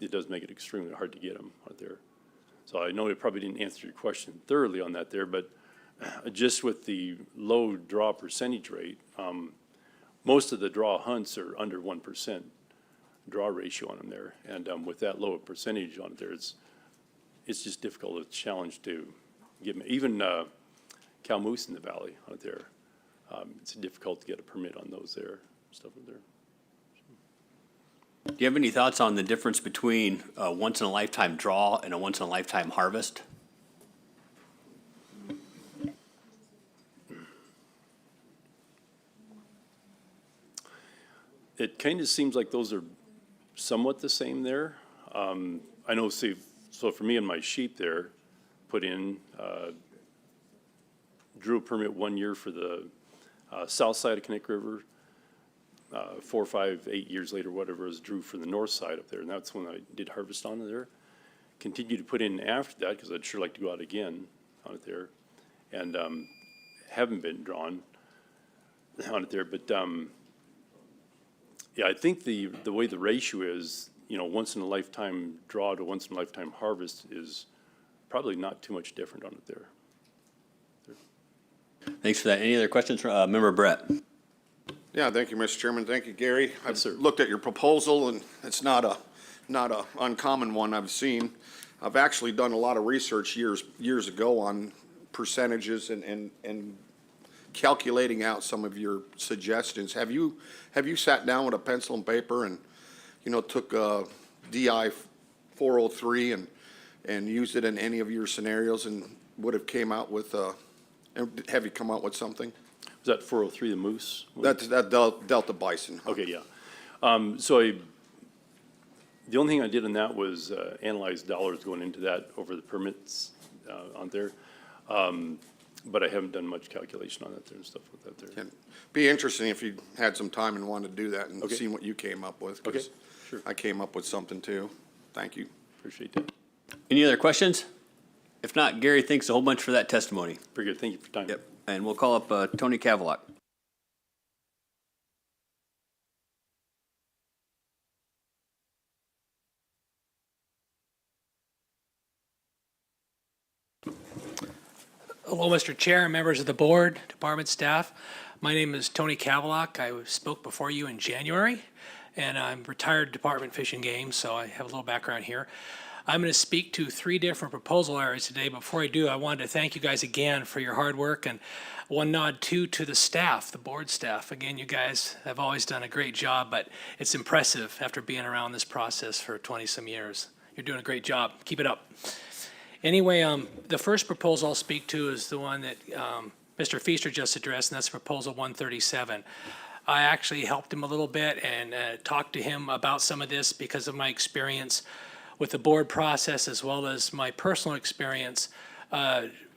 It does make it extremely hard to get them out there. So I know it probably didn't answer your question thoroughly on that there, but just with the low draw percentage rate, most of the draw hunts are under 1% draw ratio on them there. And with that low percentage on it there, it's just difficult, it's a challenge to get them. Even cow moose in the valley out there, it's difficult to get a permit on those there, stuff out there. Do you have any thoughts on the difference between a once in a lifetime draw and a once in a lifetime harvest? It kind of seems like those are somewhat the same there. I know, see, so for me and my sheep there, put in. Drew a permit 1 year for the south side of Connect River. 4, 5, 8 years later, whatever, is drew for the north side up there, and that's when I did harvest on it there. Continued to put in after that, because I'd sure like to go out again on it there, and haven't been drawn on it there, but yeah, I think the way the ratio is, you know, once in a lifetime draw to once in a lifetime harvest is probably not too much different on it there. Thanks for that. Any other questions from Member Brett? Yeah, thank you, Mr. Chairman. Thank you, Gary. I've sir. looked at your proposal, and it's not a uncommon one I've seen. I've actually done a lot of research years ago on percentages and calculating out some of your suggestions. Have you sat down with a pencil and paper and, you know, took DI 403 and used it in any of your scenarios and would have came out with, have you come out with something? Was that 403, the moose? That's that Delta bison. Okay, yeah. The only thing I did in that was analyze dollars going into that over the permits on there. But I haven't done much calculation on that there and stuff with that there. It'd be interesting if you had some time and wanted to do that and Okay. see what you came up with. 'Cause Okay, sure. I came up with something too. Thank you. Appreciate that. Any other questions? If not, Gary, thanks a whole bunch for that testimony. Very good. Thank you for your time. Yep. And we'll call up Tony Cavalock. Hello, Mr. Chair, members of the board, department staff. My name is Tony Cavalock. I spoke before you in January, and I'm retired Department Fish and Game, so I have a little background here. I'm going to speak to 3 different proposal areas today. Before I do, I wanted to thank you guys again for your hard work, and one nod too to the staff, the board staff. Again, you guys have always done a great job, but it's impressive after being around this process for 20-some years. You're doing a great job. Keep it up. Anyway, the first proposal I'll speak to is the one that Mr. Feaster just addressed, and that's Proposal 137. I actually helped him a little bit and talked to him about some of this because of my experience with the board process as well as my personal experience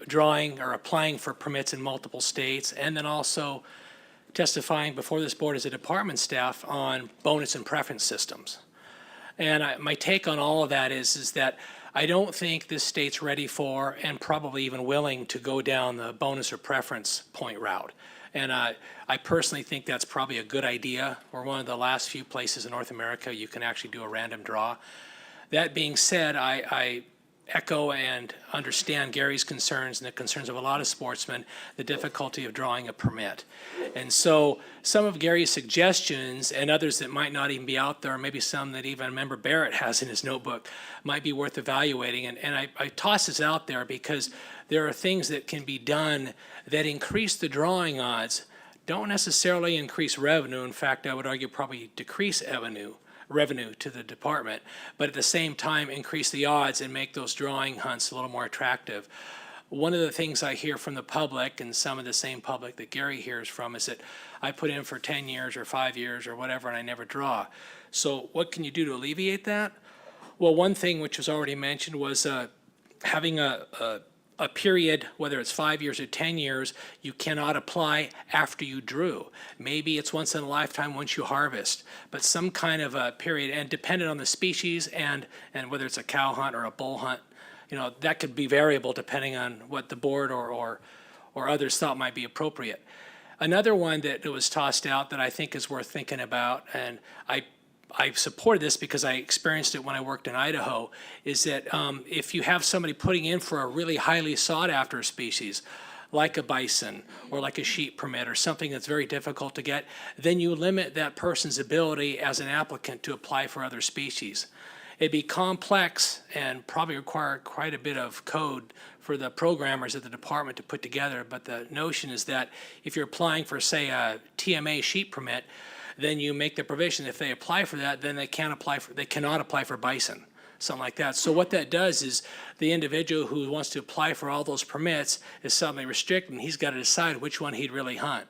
drawing or applying for permits in multiple states, and then also testifying before this board as a department staff on bonus and preference systems. And my take on all of that is that I don't think this state's ready for and probably even willing to go down the bonus or preference point route. And I personally think that's probably a good idea. We're one of the last few places in North America you can actually do a random draw. That being said, I echo and understand Gary's concerns and the concerns of a lot of sportsmen, the difficulty of drawing a permit. And so some of Gary's suggestions and others that might not even be out there, maybe some that even Member Barrett has in his notebook, might be worth evaluating. And I toss this out there because there are things that can be done that increase the drawing odds, don't necessarily increase revenue. In fact, I would argue probably decrease revenue to the department, but at the same time increase the odds and make those drawing hunts a little more attractive. One of the things I hear from the public, and some of the same public that Gary hears from, is that I put in for 10 years or 5 years or whatever and I never draw. So what can you do to alleviate that? Well, one thing which was already mentioned was having a period, whether it's 5 years or 10 years, you cannot apply after you drew. Maybe it's once in a lifetime once you harvest, but some kind of a period, and dependent on the species and whether it's a cow hunt or a bull hunt, you know, that could be variable depending on what the board or others thought might be appropriate. Another one that was tossed out that I think is worth thinking about, and I supported this because I experienced it when I worked in Idaho, is that if you have somebody putting in for a really highly sought after species, like a bison or like a sheep permit or something that's very difficult to get, then you limit that person's ability as an applicant to apply for other species. It'd be complex and probably require quite a bit of code for the programmers at the department to put together, but the notion is that if you're applying for, say, a TMA sheep permit, then you make the provision if they apply for that, then they cannot apply for bison, something like that. So what that does is the individual who wants to apply for all those permits is suddenly restricted, and he's got to decide which one he'd really hunt.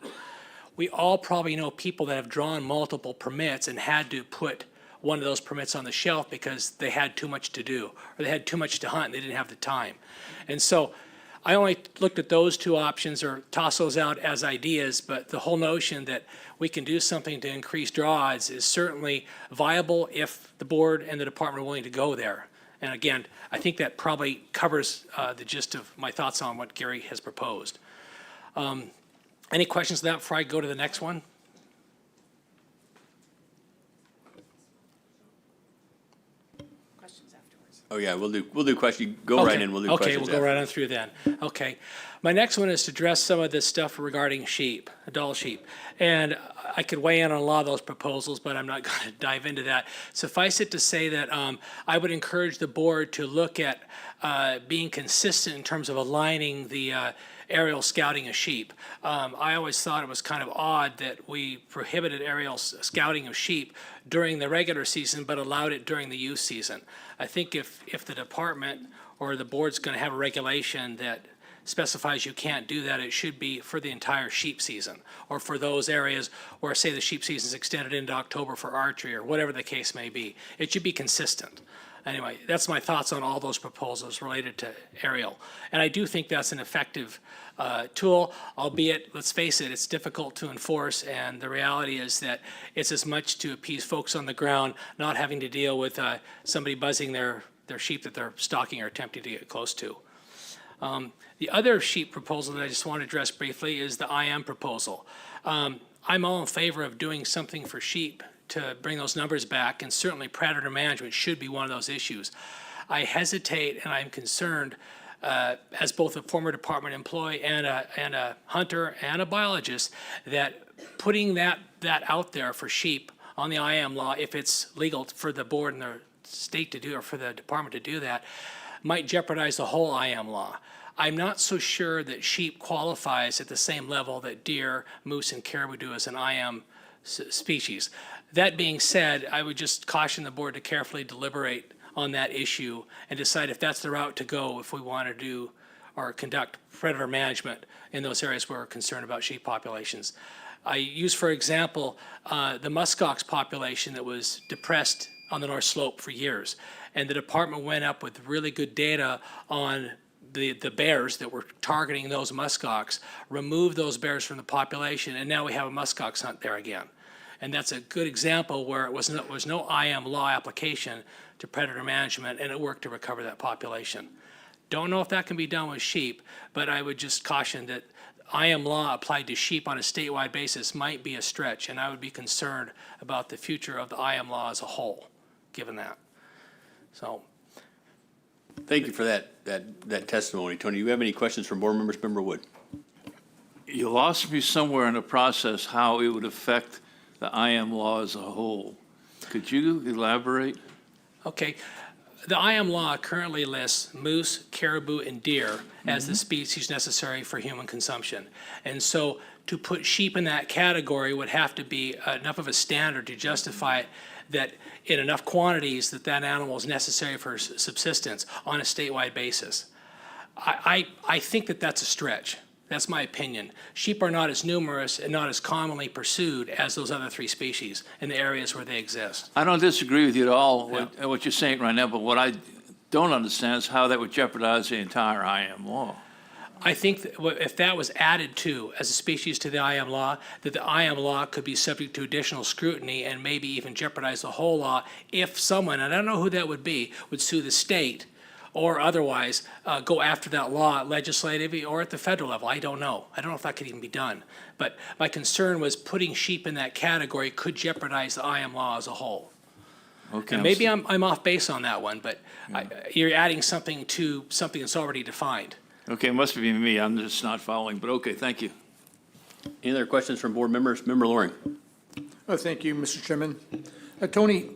We all probably know people that have drawn multiple permits and had to put one of those permits on the shelf because they had too much to do, or they had too much to hunt and they didn't have the time. And so I only looked at those two options or toss those out as ideas, but the whole notion that we can do something to increase draw odds is certainly viable if the board and the department are willing to go there. And again, I think that probably covers the gist of my thoughts on what Gary has proposed. Any questions on that before I go to the next one? Oh, yeah, we'll do questions. Go right Okay. in, we'll do Okay, questions. we'll go after. right on through then. Okay. My next one is to address some of this stuff regarding sheep, adult sheep. And I could weigh in on a lot of those proposals, but I'm not going to dive into that. Suffice it to say that I would encourage the board to look at being consistent in terms of aligning the aerial scouting of sheep. I always thought it was kind of odd that we prohibited aerial scouting of sheep during the regular season, but allowed it during the youth season. I think if the department or the board's going to have a regulation that specifies you can't do that, it should be for the entire sheep season, or for those areas where, say, the sheep season is extended into October for archery, or whatever the case may be. It should be consistent. Anyway, that's my thoughts on all those proposals related to aerial. And I do think that's an effective tool, albeit, let's face it, it's difficult to enforce, and the reality is that it's as much to appease folks on the ground, not having to deal with somebody buzzing their sheep that they're stalking or attempting to get close to. The other sheep proposal that I just want to address briefly is the IM proposal. I'm all in favor of doing something for sheep to bring those numbers back, and certainly predator management should be one of those issues. I hesitate and I'm concerned, as both a former department employee and a hunter and a biologist, that putting that out there for sheep on the IM law, if it's legal for the board and the state to do, or for the department to do that, might jeopardize the whole IM law. I'm not so sure that sheep qualifies at the same level that deer, moose, and caribou do as an IM species. That being said, I would just caution the board to carefully deliberate on that issue and decide if that's the route to go if we want to do or conduct predator management in those areas where we're concerned about sheep populations. I use, for example, the muskox population that was depressed on the North Slope for years. And the department went up with really good data on the bears that were targeting those muskox, removed those bears from the population, and now we have a muskox hunt there again. And that's a good example where it was no IM law application to predator management, and it worked to recover that population. Don't know if that can be done with sheep, but I would just caution that IM law applied to sheep on a statewide basis might be a stretch, and I would be concerned about the future of the IM law as a whole, given that. So. Thank you for that testimony. Tony, do you have any questions from board members? Member Wood? You lost me somewhere in the process how it would affect the IM law as a whole. Could you elaborate? Okay. The IM law currently lists moose, caribou, and deer as the species necessary for human consumption. And so to put sheep in that category would have to be enough of a standard to justify it, that in enough quantities that animal is necessary for subsistence on a statewide basis. I think that that's a stretch. That's my opinion. Sheep are not as numerous and not as commonly pursued as those other three species in the areas where they exist. I don't disagree with you at all, what you're saying right now, but what I don't understand is how that would jeopardize the entire IM law. I think that if that was added to as a species to the IM law, that the IM law could be subject to additional scrutiny and maybe even jeopardize the whole law if someone, and I don't know who that would be, would sue the state or otherwise go after that law legislatively or at the federal level. I don't know. I don't know if that could even be done. But my concern was putting sheep in that category could jeopardize the IM law as a whole. Okay. And maybe I'm off base on that one, but you're adding something to something that's already defined. Okay, it must be me. I'm just not following, but okay, thank you. Any other questions from board members? Member Loring? Thank you, Mr. Chairman. Tony,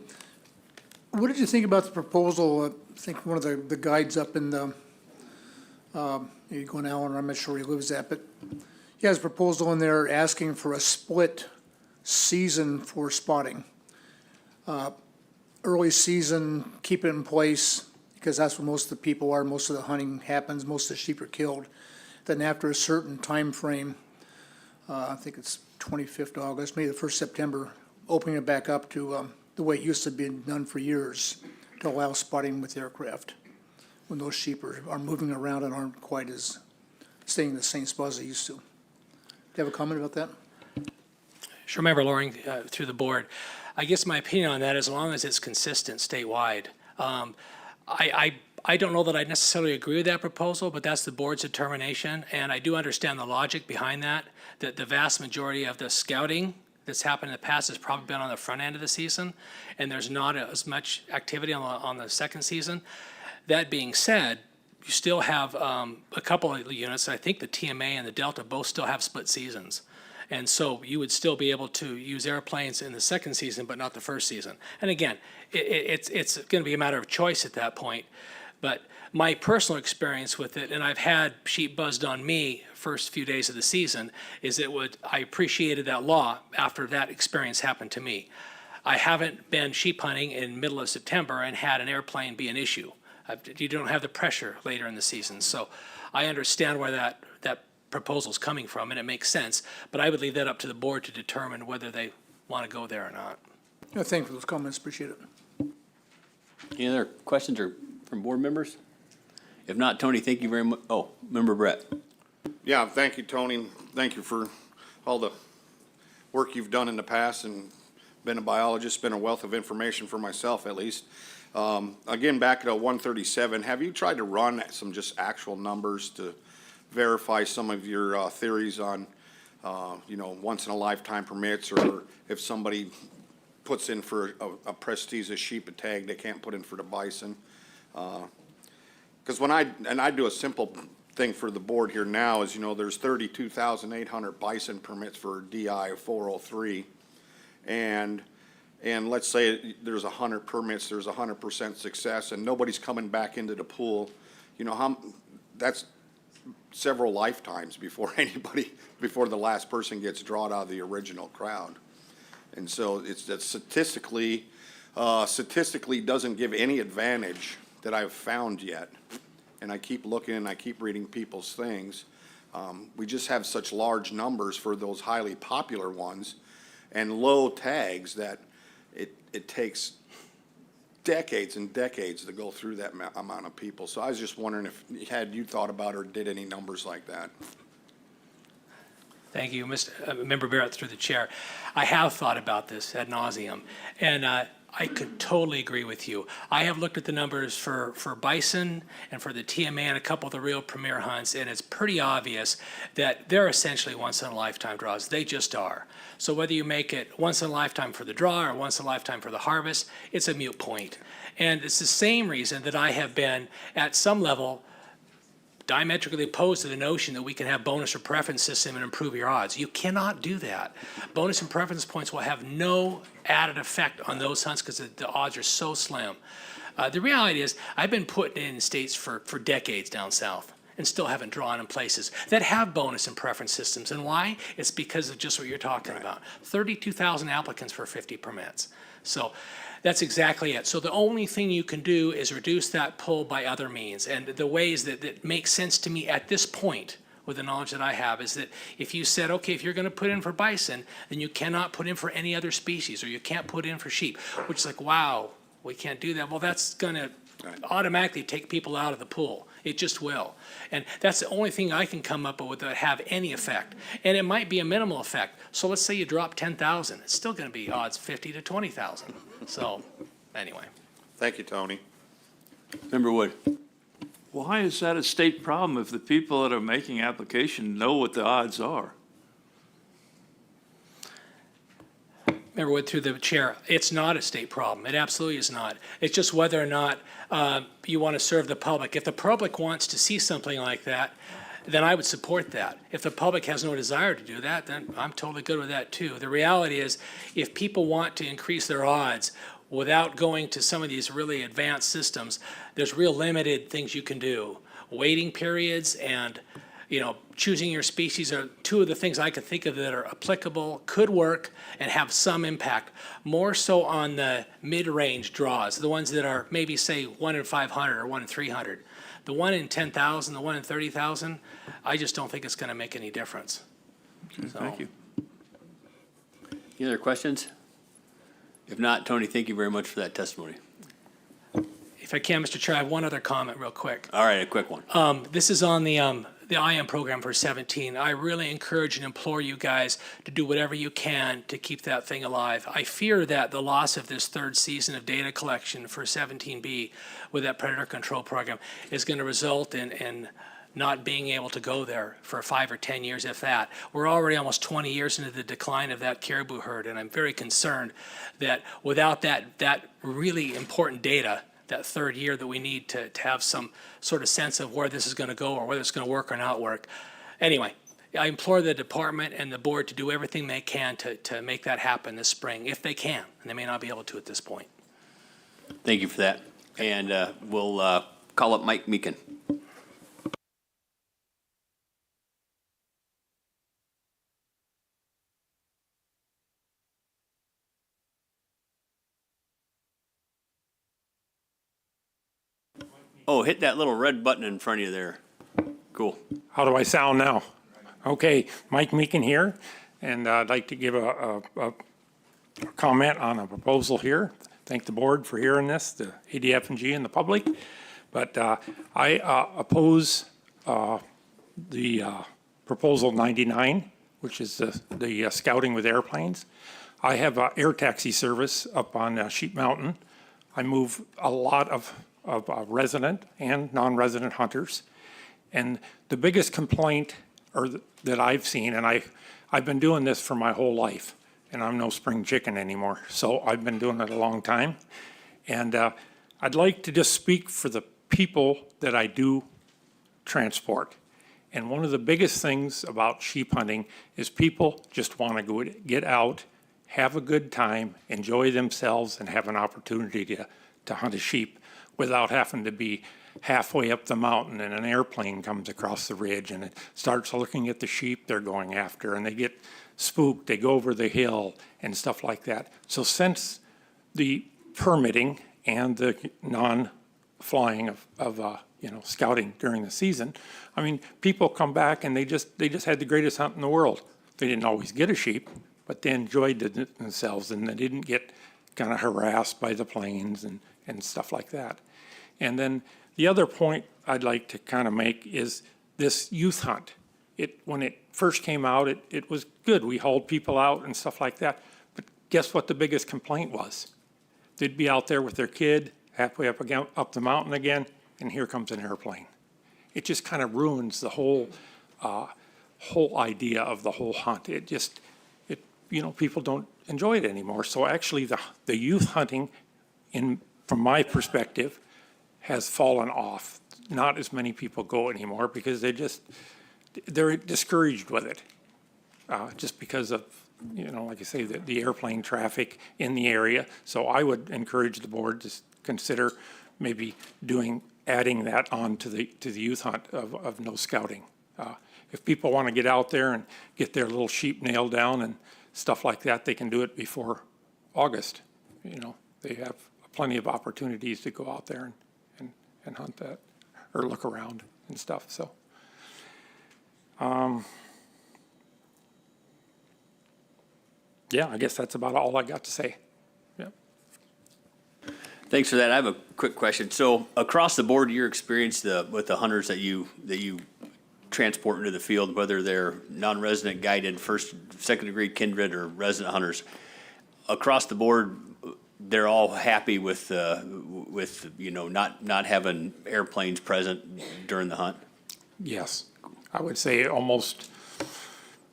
what did you think about the proposal? I think one of the guides up in the, you're going Allen, I'm not sure where he lives at, but he has a proposal in there asking for a split season for spotting. Early season, keep it in place, because that's where most of the people are, most of the hunting happens, most of the sheep are killed. Then after a certain time frame, I think it's 25th August, maybe the 1st September, opening it back up to the way it used to be done for years to allow spotting with aircraft, when those sheep are moving around and aren't quite as, staying in the same spot as they used to. Do you have a comment about that? Sure, Member Loring, through the board. I guess my opinion on that, as long as it's consistent statewide. I don't know that I necessarily agree with that proposal, but that's the board's determination, and I do understand the logic behind that, that the vast majority of the scouting that's happened in the past has probably been on the front end of the season, and there's not as much activity on the second season. That being said, you still have a couple of units. I think the TMA and the Delta both still have split seasons. And so you would still be able to use airplanes in the second season, but not the first season. And again, it's going to be a matter of choice at that point. But my personal experience with it, and I've had sheep buzzed on me first few days of the season, is I appreciated that law after that experience happened to me. I haven't been sheep hunting in middle of September and had an airplane be an issue. You don't have the pressure later in the season. So I understand where that proposal's coming from, and it makes sense, but I would leave that up to the board to determine whether they want to go there or not. Yeah, thank you for those comments, appreciate it. Any other questions or from board members? If not, Tony, thank you very much. Oh, Member Brett. Yeah, thank you, Tony. Thank you for all the work you've done in the past and been a biologist, been a wealth of information for myself at least. Again, back at 137, have you tried to run some just actual numbers to verify some of your theories on, once in a lifetime permits, or if somebody puts in for a prestigious sheep a tag, they can't put in for the bison? Because I do a simple thing for the board here now is, there's 32,800 bison permits for DI 403. And let's say there's 100 permits, there's 100% success, and nobody's coming back into the pool. That's several lifetimes before the last person gets drawn out of the original crowd. And so it's that statistically doesn't give any advantage that I've found yet. And I keep looking and I keep reading people's things. We just have such large numbers for those highly popular ones and low tags that it takes decades and decades to go through that amount of people. So I was just wondering if you thought about or did any numbers like that? Thank you, Member Barrett, through the chair. I have thought about this ad nauseum, and I could totally agree with you. I have looked at the numbers for bison and for the TMA and a couple of the real premier hunts, and it's pretty obvious that they're essentially once-in-a-lifetime draws. They just are. So whether you make it once in a lifetime for the draw or once in a lifetime for the harvest, it's a moot point. And it's the same reason that I have been, at some level, diametrically opposed to the notion that we can have bonus or preference system and improve your odds. You cannot do that. Bonus and preference points will have no added effect on those hunts because the odds are so slim. The reality is I've been putting in states for decades down south and still haven't drawn in places that have bonus and preference systems. And why? It's because of just what you're talking about. 32,000 applicants for 50 permits. So that's exactly it. So the only thing you can do is reduce that pull by other means. And the ways that make sense to me at this point, with the knowledge that I have, is that if you said, okay, if you're going to put in for bison, then you cannot put in for any other species, or you can't put in for sheep, which is like, wow, we can't do that. Well, that's going to automatically take people out of the pool. It just will. And that's the only thing I can come up with that have any effect. And it might be a minimal effect. So let's say you drop 10,000. It's still going to be odds 50 to 20,000. So anyway. Thank you, Tony. Member Wood. Why is that a state problem if the people that are making application know what the odds are? Member Wood, through the chair, it's not a state problem. It absolutely is not. It's just whether or not you want to serve the public. If the public wants to see something like that, then I would support that. If the public has no desire to do that, then I'm totally good with that too. The reality is, if people want to increase their odds without going to some of these really advanced systems, there's real limited things you can do. Waiting periods and choosing your species are two of the things I could think of that are applicable, could work, and have some impact. More so on the mid-range draws, the ones that are maybe, say, 1 in 500 or 1 in 300. The 1 in 10,000, the 1 in 30,000, I just don't think it's going to make any difference. Okay, thank you. Any other questions? If not, Tony, thank you very much for that testimony. If I can, Mr. Chair, I have one other comment real quick. All right, a quick one. This is on the IM program for 17. I really encourage and implore you guys to do whatever you can to keep that thing alive. I fear that the loss of this third season of data collection for 17B with that predator control program is going to result in not being able to go there for 5 or 10 years, if that. We're already almost 20 years into the decline of that caribou herd, and I'm very concerned that without that really important data, that third year that we need to have some sort of sense of where this is going to go or whether it's going to work or not work. Anyway, I implore the department and the board to do everything they can to make that happen this spring, if they can, and they may not be able to at this point. Thank you for that. And we'll call up Mike Meekin. Oh, hit that little red button in front of you there. Cool. How do I sound now? Okay, Mike Meekin here, and I'd like to give a comment on a proposal here. Thank the board for hearing this, the ADF&G and the public. But I oppose the proposal 99, which is the scouting with airplanes. I have air taxi service up on Sheep Mountain. I move a lot of resident and non-resident hunters. And the biggest complaint that I've seen, and I've been doing this for my whole life, and I'm no spring chicken anymore, so I've been doing it a long time. And I'd like to just speak for the people that I do transport. And one of the biggest things about sheep hunting is people just want to go get out, have a good time, enjoy themselves, and have an opportunity to hunt a sheep without having to be halfway up the mountain and an airplane comes across the ridge and it starts looking at the sheep they're going after and they get spooked, they go over the hill and stuff like that. So since the permitting and the non-flying of scouting during the season, I mean, people come back and they just had the greatest hunt in the world. They didn't always get a sheep, but they enjoyed it themselves and they didn't get kind of harassed by the planes and stuff like that. And then the other point I'd like to kind of make is this youth hunt. When it first came out, it was good. We hauled people out and stuff like that. But guess what the biggest complaint was? They'd be out there with their kid, halfway up the mountain again, and here comes an airplane. It just kind of ruins the whole idea of the whole hunt. People don't enjoy it anymore. So actually the youth hunting, from my perspective, has fallen off. Not as many people go anymore because they're discouraged with it. Just because of, like I say, the airplane traffic in the area. So I would encourage the board to consider maybe adding that on to the youth hunt of no scouting. If people want to get out there and get their little sheep nailed down and stuff like that, they can do it before August. They have plenty of opportunities to go out there and hunt that or look around and stuff. So, yeah, I guess that's about all I got to say. Yeah. Thanks for that. I have a quick question. So across the board, your experience with the hunters that you transport into the field, whether they're non-resident guided, first, second degree kindred, or resident hunters, across the board, they're all happy with not having airplanes present during the hunt? Yes, I would say almost,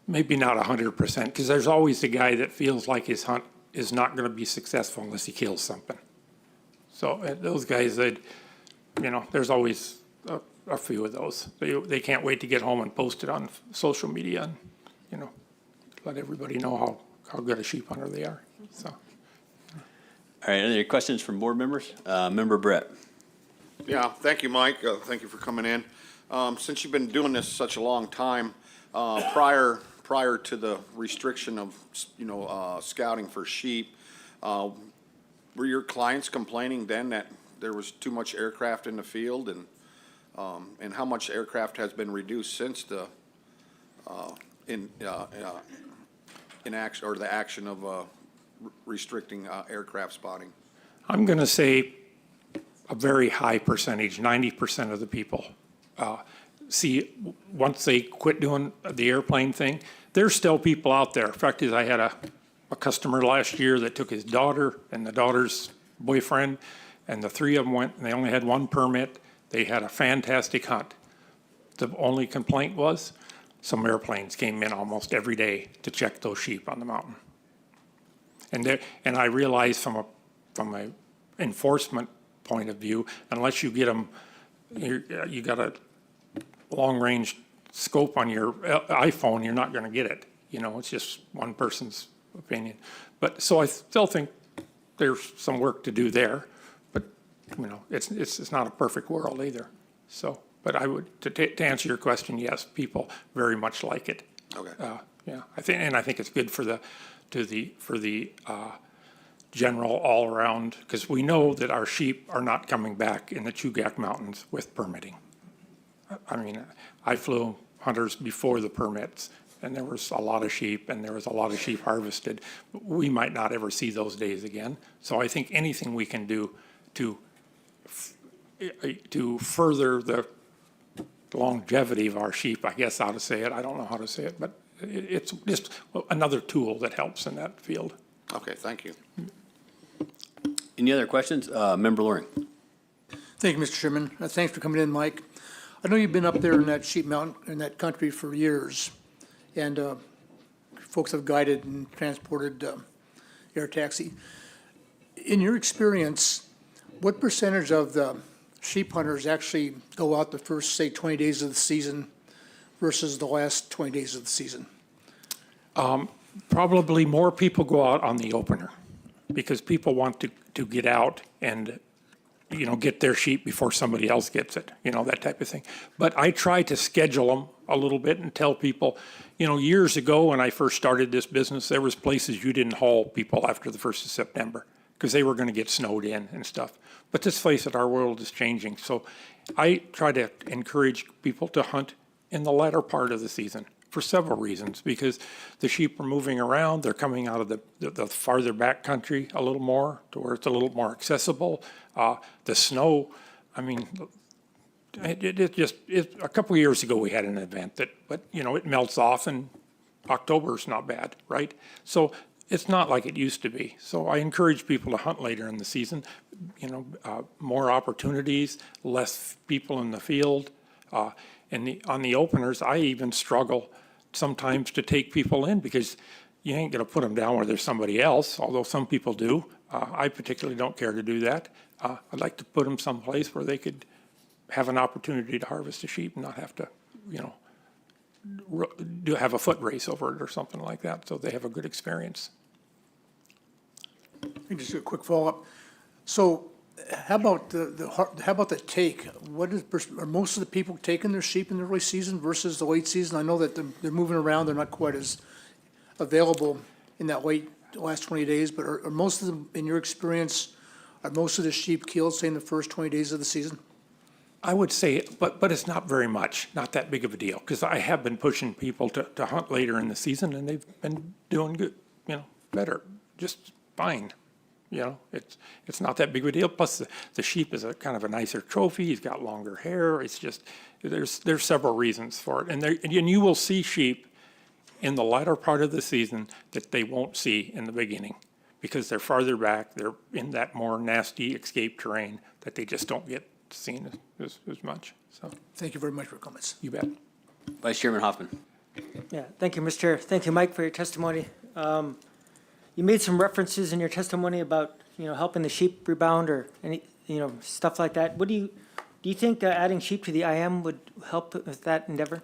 maybe not 100%, because there's always the guy that feels like his hunt is not going to be successful unless he kills something. So those guys, there's always a few of those. They can't wait to get home and post it on social media and, let everybody know how good a sheep hunter they are. So. All right, any questions from board members? Member Brett. Yeah, thank you, Mike. Thank you for coming in. Since you've been doing this such a long time, prior to the restriction of, scouting for sheep, were your clients complaining then that there was too much aircraft in the field, and how much aircraft has been reduced since the action or the action of restricting aircraft spotting? I'm going to say a very high percentage, 90% of the people see, once they quit doing the airplane thing, there's still people out there. In fact, I had a customer last year that took his daughter and the daughter's boyfriend, and the three of them went, and they only had one permit. They had a fantastic hunt. The only complaint was some airplanes came in almost every day to check those sheep on the mountain. And I realize from a enforcement point of view, unless you get them, you got a long-range scope on your iPhone, you're not going to get it. You know, it's just one person's opinion. But so I still think there's some work to do there. But you know, it's not a perfect world either. So, but I would to answer your question, yes, people very much like it. Okay. Yeah, I think it's good for the general all around, because we know that our sheep are not coming back in the Chugach Mountains with permitting. I mean, I flew hunters before the permits, and there was a lot of sheep, and there was a lot of sheep harvested. We might not ever see those days again. So I think anything we can do to further the longevity of our sheep, I guess how to say it, I don't know how to say it, but it's just another tool that helps in that field. Okay, thank you. Any other questions? Member Loring. Thank you, Mr. Chairman. Thanks for coming in, Mike. I know you've been up there in that sheep mountain, in that country for years, and folks have guided and transported air taxi. In your experience, what percentage of the sheep hunters actually go out the first, say, 20 days of the season versus the last 20 days of the season? Probably more people go out on the opener because people want to get out and, you know, get their sheep before somebody else gets it, you know, that type of thing. But I try to schedule them a little bit and tell people, you know, years ago when I first started this business, there was places you didn't haul people after the 1st of September because they were going to get snowed in and stuff. But let's face it, our world is changing. So I try to encourage people to hunt in the latter part of the season for several reasons, because the sheep are moving around. They're coming out of the farther back country a little more to where it's a little more accessible. The snow, I mean, a couple of years ago we had an event but you know, it melts off and October's not bad, right? So it's not like it used to be. So I encourage people to hunt later in the season, you know, more opportunities, less people in the field. And on the openers, I even struggle sometimes to take people in because you ain't going to put them down where there's somebody else, although some people do. I particularly don't care to do that. I'd like to put them someplace where they could have an opportunity to harvest a sheep and not have to, you know, have a foot race over it or something like that, so they have a good experience. Just a quick follow-up. So how about how about the take? Are most of the people taking their sheep in the early season versus the late season? I know that they're moving around, they're not quite as available in that last 20 days, but are most of them, in your experience, are most of the sheep killed, say, in the first 20 days of the season? I would say, but it's not very much, not that big of a deal, because I have been pushing people to hunt later in the season, and they've been doing good, you know, better, just fine. You know, it's not that big of a deal. Plus, the sheep is a kind of a nicer trophy. He's got longer hair. It's just there's several reasons for it, and you will see sheep in the latter part of the season that they won't see in the beginning because they're farther back. They're in that more nasty escape terrain that they just don't get seen as much. So, thank you very much for your comments. You bet. Vice Chairman Hoffman. Yeah, thank you, Mr. Chair. Thank you, Mike, for your testimony. You made some references in your testimony about, you know, helping the sheep rebound or any, you know, stuff like that. What do you think adding sheep to the IM would help with that endeavor?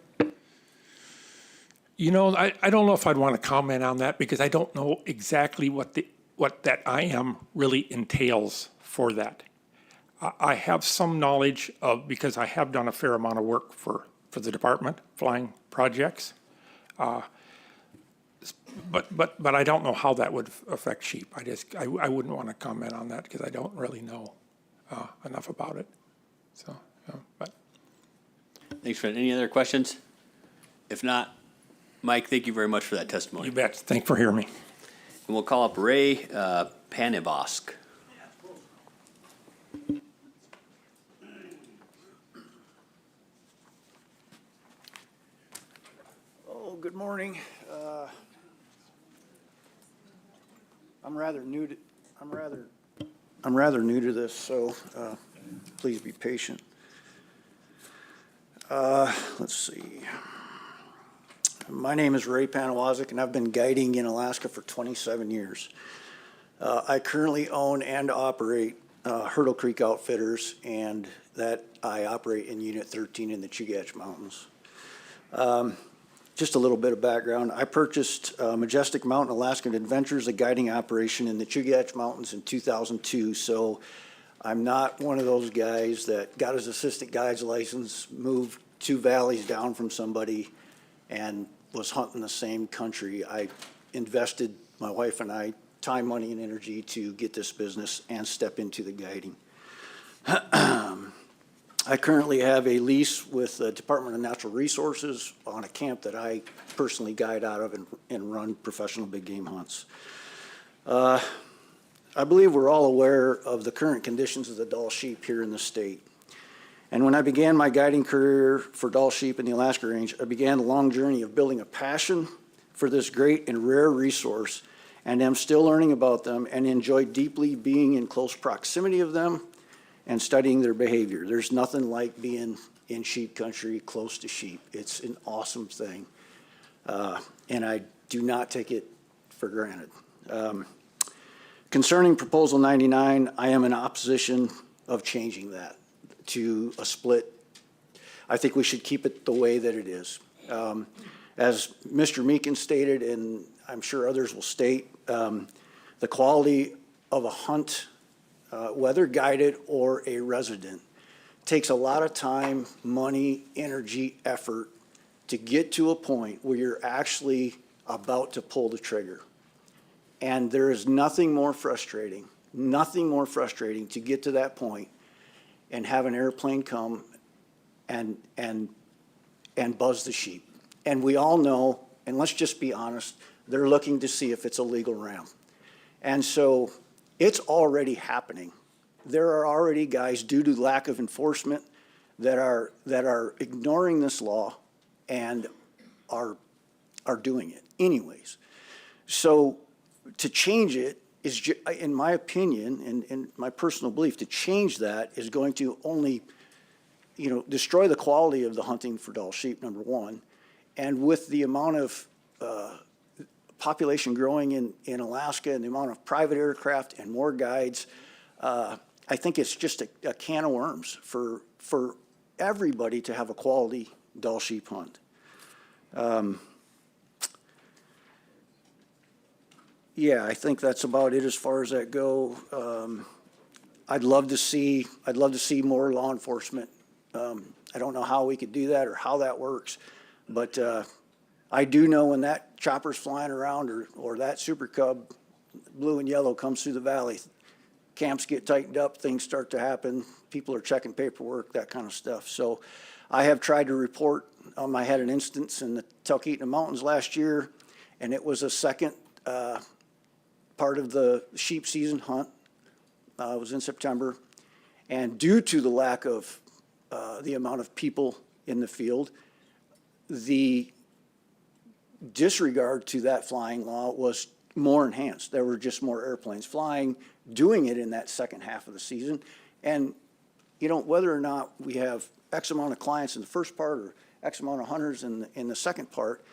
You know, I don't know if I'd want to comment on that because I don't know exactly what that IM really entails for that. I have some knowledge of, because I have done a fair amount of work for the department, flying projects. But I don't know how that would affect sheep. I wouldn't want to comment on that because I don't really know enough about it. So, but. Thanks, Fred. Any other questions? If not, Mike, thank you very much for that testimony. You bet. Thanks for hearing me. And we'll call up Ray Panivosk. Oh, good morning. I'm rather new to this, so please be patient. Let's see. My name is Ray Panawazik, and I've been guiding in Alaska for 27 years. I currently own and operate Hurdle Creek Outfitters, and that I operate in Unit 13 in the Chugach Mountains. Just a little bit of background. I purchased Majestic Mountain Alaskan Adventures, a guiding operation in the Chugach Mountains in 2002. So I'm not one of those guys that got his assistant guide's license, moved 2 valleys down from somebody, and was hunting the same country. I invested, my wife and I, time, money, and energy to get this business and step into the guiding. I currently have a lease with the Department of Natural Resources on a camp that I personally guide out of and run professional big game hunts. I believe we're all aware of the current conditions of the Dall sheep here in the state. And when I began my guiding career for Dall sheep in the Alaska Range, I began the long journey of building a passion for this great and rare resource, and am still learning about them and enjoy deeply being in close proximity of them and studying their behavior. There's nothing like being in sheep country, close to sheep. It's an awesome thing, and I do not take it for granted. Concerning Proposal 99, I am in opposition of changing that to a split. I think we should keep it the way that it is. As Mr. Meekin stated, and I'm sure others will state, the quality of a hunt, whether guided or a resident, takes a lot of time, money, energy, effort to get to a point where you're actually about to pull the trigger. And there is nothing more frustrating to get to that point and have an airplane come and buzz the sheep. And we all know, and let's just be honest, they're looking to see if it's a legal ram. And so it's already happening. There are already guys, due to lack of enforcement, that are ignoring this law and are doing it anyways. So to change it is, in my opinion, and my personal belief, to change that is going to only, destroy the quality of the hunting for Dall sheep, number one. And with the amount of population growing in Alaska and the amount of private aircraft and more guides, I think it's just a can of worms for everybody to have a quality Dall sheep hunt. Yeah, I think that's about it as far as that go. I'd love to see more law enforcement. I don't know how we could do that or how that works, but I do know when that chopper's flying around or that Super Cub, blue and yellow, comes through the valley, camps get tightened up, things start to happen, people are checking paperwork, that kind of stuff. So I have tried to report. I had an instance in the Talkeetna Mountains last year, and it was a second part of the sheep season hunt. It was in September, and due to the lack of the amount of people in the field, the disregard to that flying law was more enhanced. There were just more airplanes flying, doing it in that second half of the season. And, whether or not we have X amount of clients in the first part or X amount of hunters in the second part,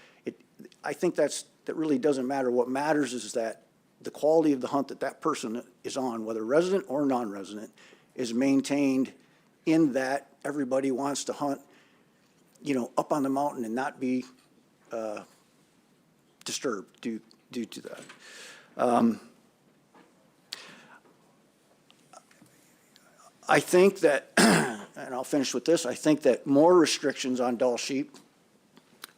I think that really doesn't matter. What matters is that the quality of the hunt that person is on, whether resident or non-resident, is maintained in that everybody wants to hunt, up on the mountain and not be disturbed due to that. I think that, and I'll finish with this, I think that more restrictions on Dall sheep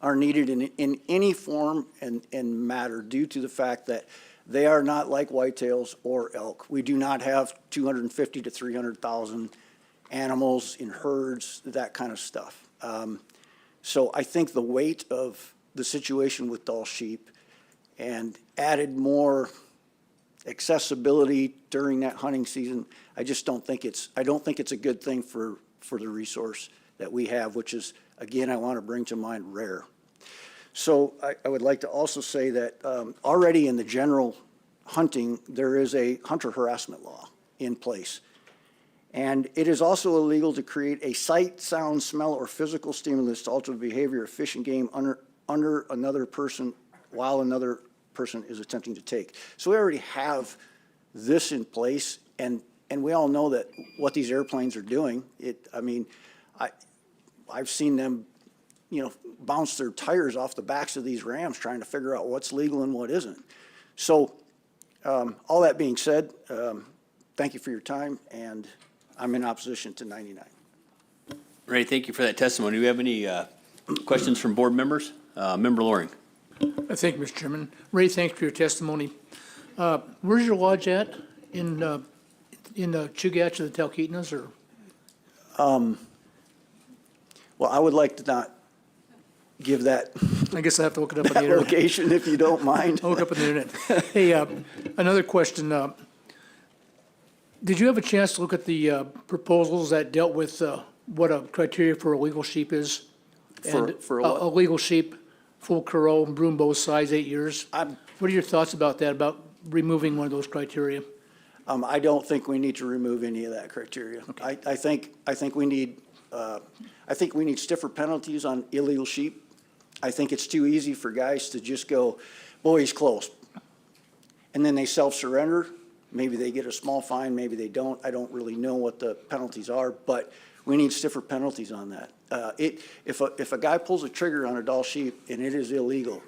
are needed in any form and matter, due to the fact that they are not like whitetails or elk. We do not have 250 to 300,000 animals in herds, that kind of stuff. So I think the weight of the situation with Dall sheep and added more accessibility during that hunting season, I just don't think it's a good thing for the resource that we have, which is, again, I want to bring to mind, rare. So I would like to also say that already in the general hunting, there is a hunter harassment law in place. And it is also illegal to create a sight, sound, smell, or physical stimulus to alter the behavior of fish and game under another person while another person is attempting to take. So we already have this in place, and we all know that what these airplanes are doing. I've seen them, bounce their tires off the backs of these Rams trying to figure out what's legal and what isn't. So all that being said, thank you for your time, and I'm in opposition to 99. Ray, thank you for that testimony. Do we have any questions from board members? Member Loring. Thank you, Mr. Chairman. Ray, thanks for your testimony. Where's your lodge at? In Chugach or the Talkeetnas, or? Well, I would like to not give that I guess I have to look it up on the internet. location if you don't mind. I'll look up on the internet. Hey, another question. Did you have a chance to look at the proposals that dealt with what a criteria for a legal sheep is? For And what? a legal sheep, full curl, broom bow size, 8 years. What are your thoughts about that, about removing one of those criteria? I don't think we need to remove any of that criteria. Okay. I think we need stiffer penalties on illegal sheep. I think it's too easy for guys to just go, boy, he's close. And then they self-surrender. Maybe they get a small fine, maybe they don't. I don't really know what the penalties are, but we need stiffer penalties on that. If a guy pulls a trigger on a Dall sheep and it is illegal,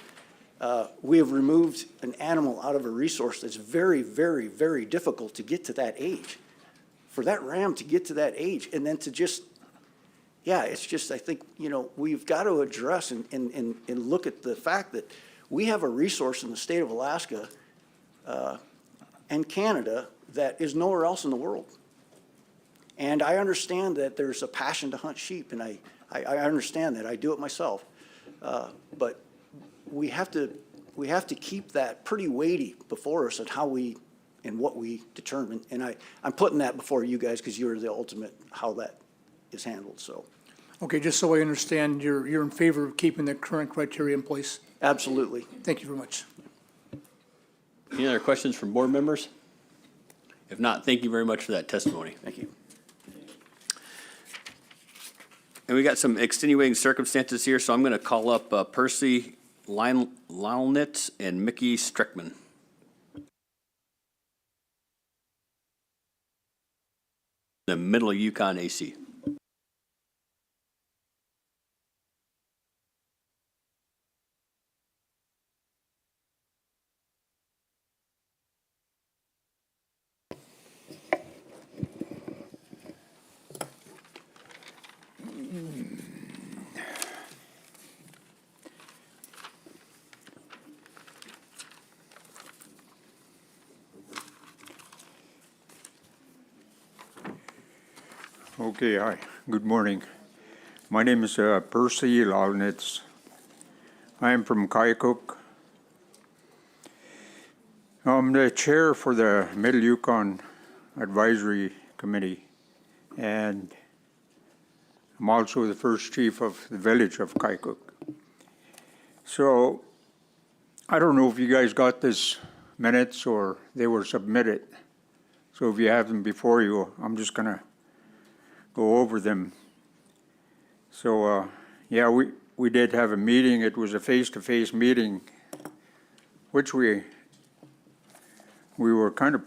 we have removed an animal out of a resource that's very, very, very difficult to get to that age. For that ram to get to that age and then to just, it's just, I think, we've got to address and look at the fact that we have a resource in the state of Alaska and Canada that is nowhere else in the world. And I understand that there's a passion to hunt sheep, and I understand that. I do it myself. But we have to keep that pretty weighty before us and what we determine. And I'm putting that before you guys because you're the ultimate how that is handled, so. Okay, just so I understand, you're in favor of keeping the current criteria in place? Absolutely. Thank you very much. Any other questions from board members? If not, thank you very much for that testimony. Thank you. And we got some extenuating circumstances here, so I'm going to call up Percy Lionitz and Mickey Strickman. The Middle Yukon AC. Okay, hi, good morning. My name is Percy Launitz. I am from Kayukuk. I'm the chair for the Middle Yukon Advisory Committee, and I'm also the first chief of the village of Kayukuk. So, I don't know if you guys got this minutes or they were submitted. So if you have them before you, I'm just gonna go over them. So, yeah, we did have a meeting. It was a face-to-face meeting, which we were kind of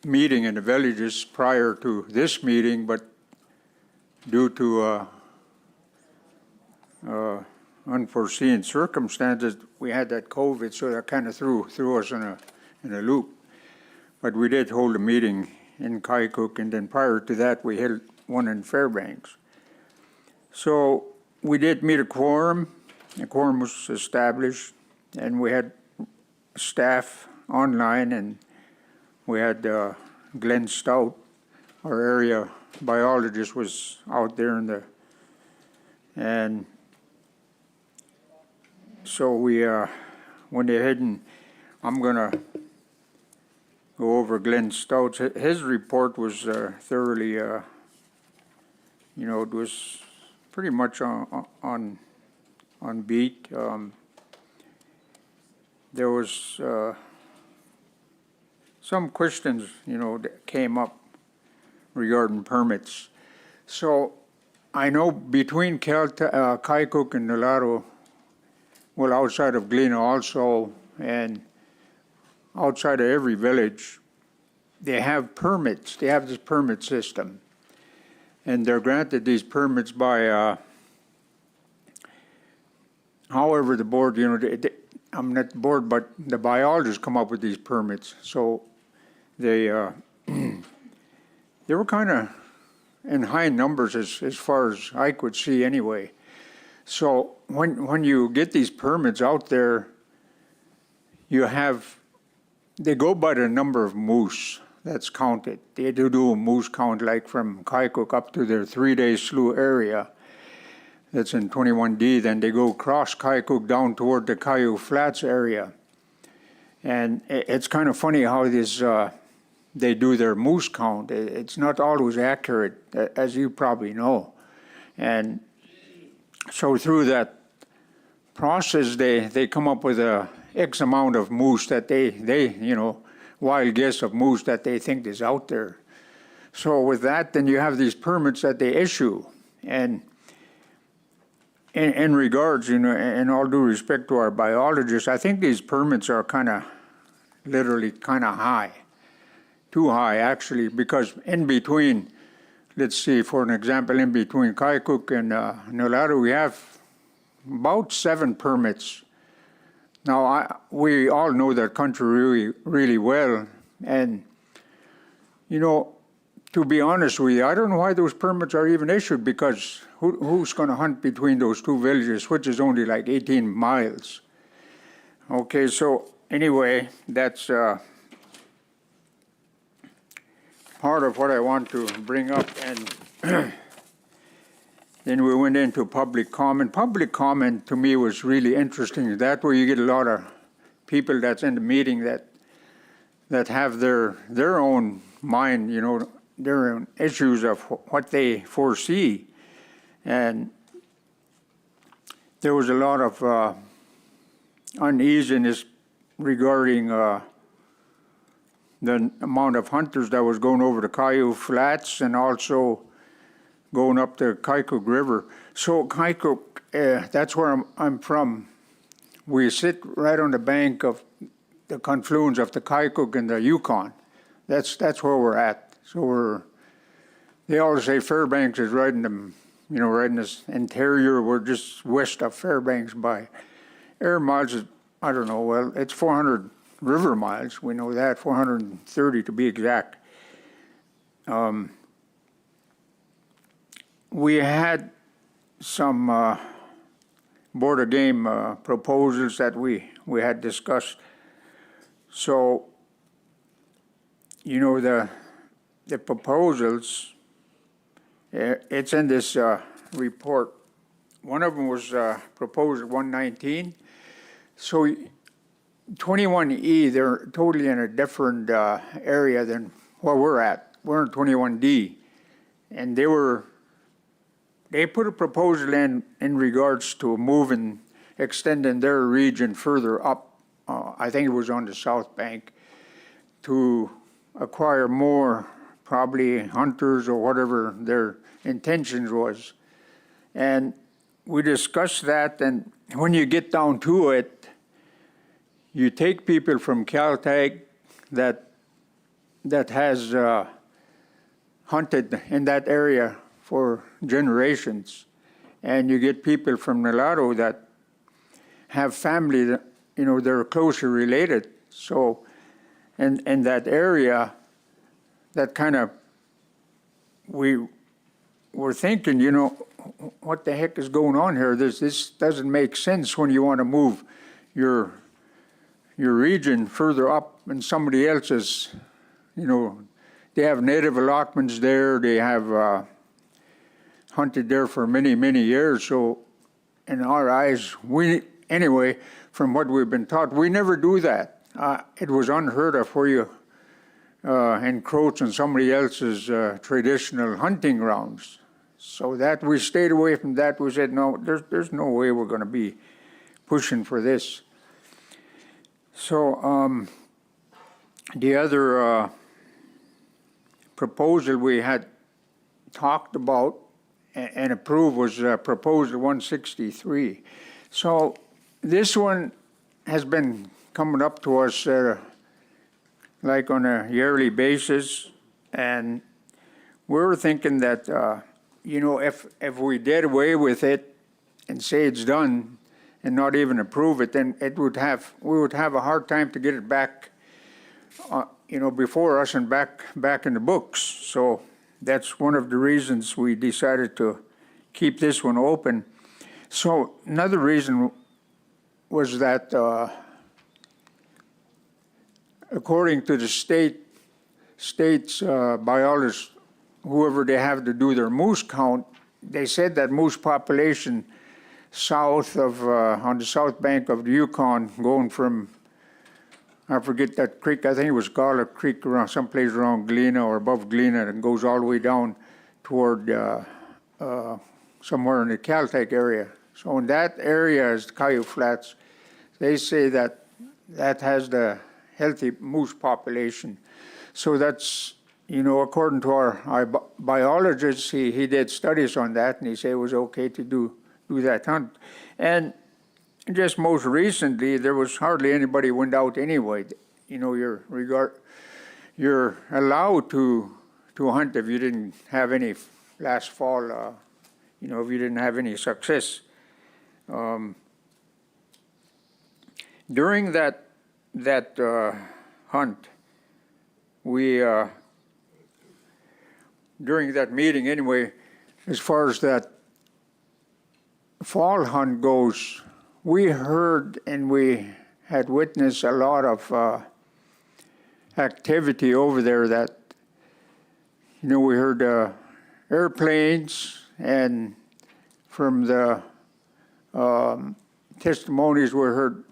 meeting in the villages prior to this meeting, but due to unforeseen circumstances, we had that COVID, so that kind of threw us in a loop. But we did hold a meeting in Kayukuk, and then prior to that, we held one in Fairbanks. So we did meet a quorum. A quorum was established, and we had staff online, and we had Glenn Stout, our area biologist, was out there and so we went ahead, and I'm gonna go over Glenn Stout's. His report was thoroughly, it was pretty much on beat. There was some questions, that came up regarding permits. So I know between Kaikouk and Nulato, well, outside of Galena also, and outside of every village, they have permits. They have this permit system. And they're granted these permits by, however, the board, I'm not the board, but the biologists come up with these permits. So they were kind of in high numbers as far as I could see anyway. So when you get these permits out there, they go by the number of moose that's counted. They do a moose count like from Kaikouk up to their 3-day slough area. That's in 21D. Then they go across Kaikouk down toward the Caillou Flats area. And it's kind of funny how they do their moose count. It's not always accurate, as you probably know. And so through that process, they come up with a X amount of moose that they wild guess of moose that they think is out there. So with that, then you have these permits that they issue. And in regards, in all due respect to our biologists, I think these permits are literally kind of high. Too high, actually, because in between, let's see, for an example, in between Kaikouk and Nulato, we have about 7 permits. Now, we all know that country really, really well, and, to be honest with you, I don't know why those permits are even issued, because who's going to hunt between those 2 villages, which is only like 18 miles? Okay, so anyway, that's part of what I want to bring up, and then we went into public comment. Public comment to me was really interesting. That way you get a lot of people that's in the meeting that have their own mind, their own issues of what they foresee. And there was a lot of uneasiness regarding the amount of hunters that was going over the Caillou Flats and also going up the Kaikouk River. So Kaikouk, that's where I'm from. We sit right on the bank of the confluence of the Kaikouk and the Yukon. That's where we're at. So they always say Fairbanks is right in the, right in this interior. We're just west of Fairbanks by air miles. I don't know. Well, it's 400 river miles. We know that, 430 to be exact. We had some Board of Game proposals that we had discussed. So, the proposals, it's in this report. One of them was proposed 119. So 21E, they're totally in a different area than where we're at. We're in 21D. And they put a proposal in regards to moving, extending their region further up, I think it was on the South Bank, to acquire more, probably hunters or whatever their intentions was. And we discussed that, and when you get down to it, you take people from Caltech that has hunted in that area for generations, and you get people from Nulato that have family that, they're closely related. So in that area, that kind of, we were thinking, what the heck is going on here? This doesn't make sense when you want to move your region further up and somebody else's, they have native allotments there, they have hunted there for many, many years. So in our eyes, anyway, from what we've been taught, we never do that. It was unheard of where encroach on somebody else's traditional hunting grounds. So that we stayed away from that. We said, no, there's no way we're going to be pushing for this. So the other proposal we had talked about and approved was proposal 163. So this one has been coming up to us like on a yearly basis, and we're thinking that if we did away with it and say it's done and not even approve it, then we would have a hard time to get it back before us and back in the books. So that's one of the reasons we decided to keep this one open. So another reason was that according to the state's biologists, whoever they have to do their moose count, they said that moose population south of, on the south bank of the Yukon, going from, I forget that creek, I think it was Garlic Creek, around someplace around Galena or above Galena, and goes all the way down toward somewhere in the Caltech area. So in that area is the Coyote Flats. They say that has the healthy moose population. So that's, according to our biologist, he did studies on that, and he said it was okay to do that hunt. And just most recently, there was hardly anybody went out anyway. You're allowed to hunt if you didn't have any last fall, if you didn't have any success. During that hunt, during that meeting anyway, as far as that fall hunt goes, we heard and we had witnessed a lot of activity over there that, we heard airplanes, and from the testimonies we heard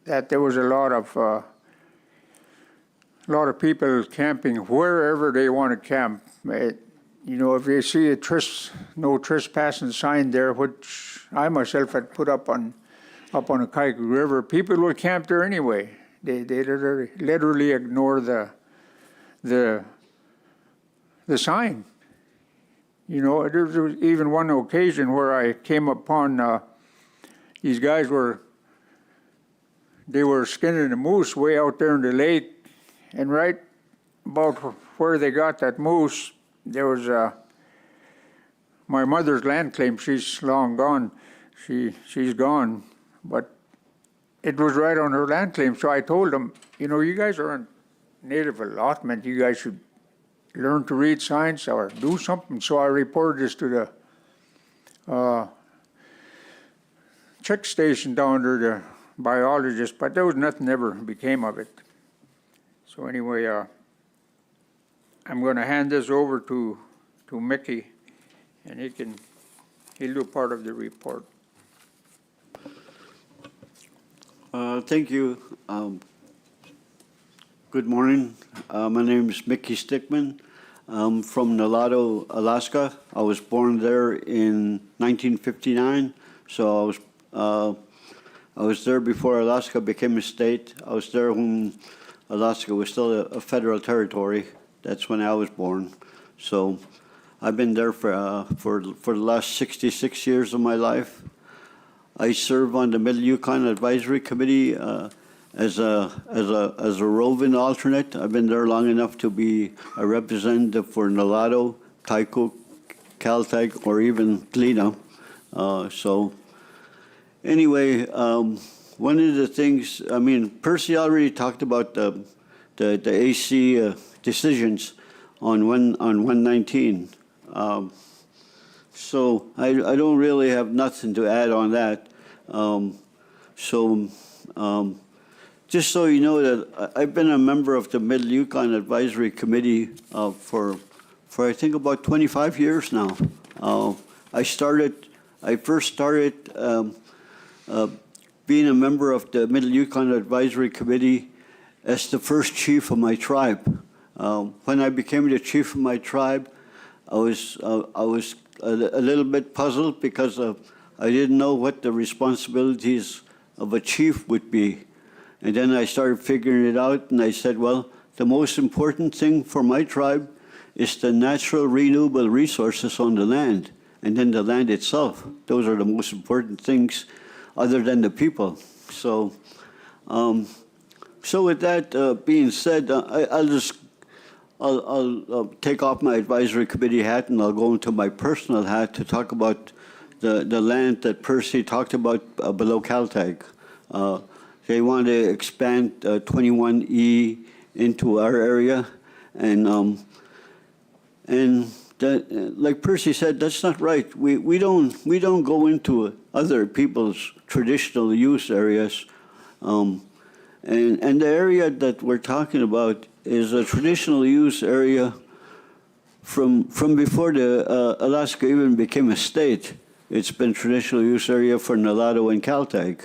that there was a lot of people camping wherever they want to camp. If you see a no trespassing sign there, which I myself had put up on the Kaiko River, people will camp there anyway. They literally ignore the sign. There was even one occasion where I came upon these guys were skinning a moose way out there in the lake, and right about where they got that moose, there was my mother's land claim. She's long gone. She's gone, but it was right on her land claim. So I told them, you guys are on native allotment. You guys should learn to read signs or do something. So I reported this to the check station down there, the biologist, but there was nothing ever became of it. So anyway, I'm going to hand this over to Mickey, and he'll do part of the report. Thank you. Good morning. My name is Mickey Stickman. I'm from Nulato, Alaska. I was born there in 1959, so I was there before Alaska became a state. I was there when Alaska was still a federal territory. That's when I was born. So I've been there for the last 66 years of my life. I serve on the Middle Yukon Advisory Committee as a roving alternate. I've been there long enough to be a representative for Nulato, Kaiko, Caltech, or even Galena. So anyway, one of the things, Percy already talked about the AC decisions on 119. So I don't really have nothing to add on that. Just so you know that I've been a member of the Middle Yukon Advisory Committee for I think about 25 years now. I first started being a member of the Middle Yukon Advisory Committee as the first chief of my tribe. When I became the chief of my tribe, I was a little bit puzzled because I didn't know what the responsibilities of a chief would be. And then I started figuring it out, and I said, well, the most important thing for my tribe is the natural renewable resources on the land, and then the land itself. Those are the most important things other than the people. So, so with that being said, I'll take off my advisory committee hat and I'll go into my personal hat to talk about the land that Percy talked about below Caltech. They want to expand 21E into our area, and that, like Percy said, that's not right. We don't go into other people's traditional use areas, and the area that we're talking about is a traditional use area from before the Alaska even became a state. It's been traditional use area for Nulato and Caltech.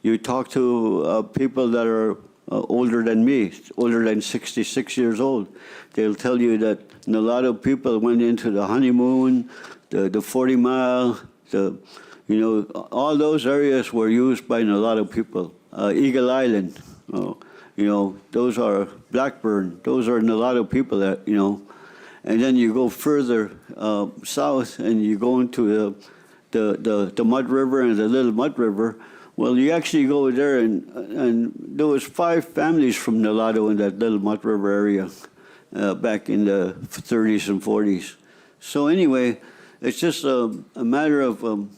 You talk to people that are older than me, older than 66 years old. They'll tell you that Nulato people went into the honeymoon, the 40 Mile, all those areas were used by Nulato people. Eagle Island, those are Blackburn, those are Nulato people that, and then you go further south and you go into the Mud River and the Little Mud River. Well, you actually go there, and there was 5 families from Nulato in that Little Mud River area back in the 30s and 40s. So anyway, it's just a matter of,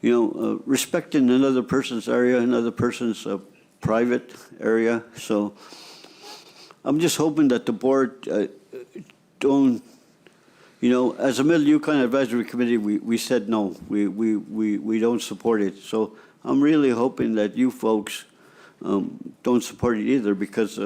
respecting another person's area, another person's private area. So I'm just hoping that the board don't, as a Middle Yukon Advisory Committee, we said no, we don't support it. So I'm really hoping that you folks don't support it either, because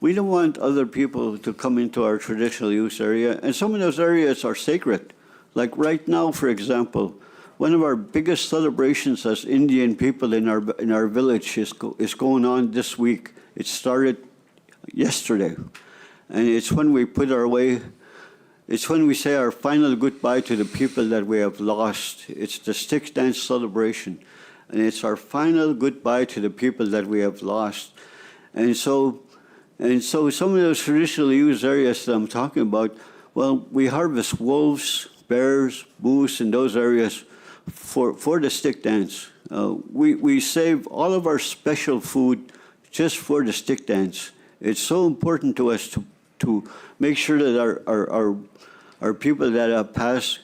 we don't want other people to come into our traditional use area. And some of those areas are sacred. Like right now, for example, one of our biggest celebrations as Indian people in our village is going on this week. It started yesterday. And it's when we it's when we say our final goodbye to the people that we have lost. It's the stick dance celebration. And it's our final goodbye to the people that we have lost. And so some of those traditional use areas that I'm talking about, well, we harvest wolves, bears, moose in those areas for the stick dance. We save all of our special food just for the stick dance. It's so important to us to make sure that our people that have passed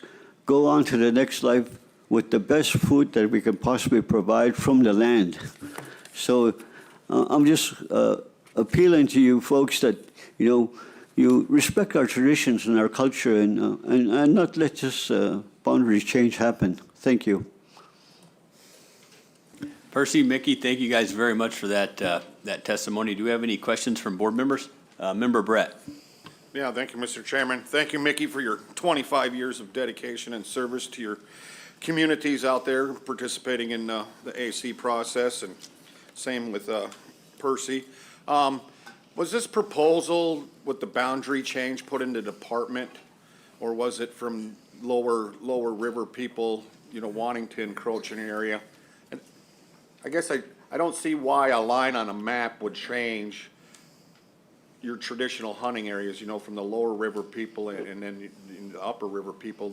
go on to the next life with the best food that we can possibly provide from the land. So I'm just appealing to you folks that, you respect our traditions and our culture and not let this boundary change happen. Thank you. Percy, Mickey, thank you guys very much for that testimony. Do we have any questions from board members? Member Brett. Yeah, thank you, Mr. Chairman. Thank you, Mickey, for your 25 years of dedication and service to your communities out there participating in the AC process, and same with Percy. Was this proposal with the boundary change put into department, or was it from lower river people, wanting to encroach in an area? And I guess I don't see why a line on a map would change your traditional hunting areas, from the lower river people and then the upper river people.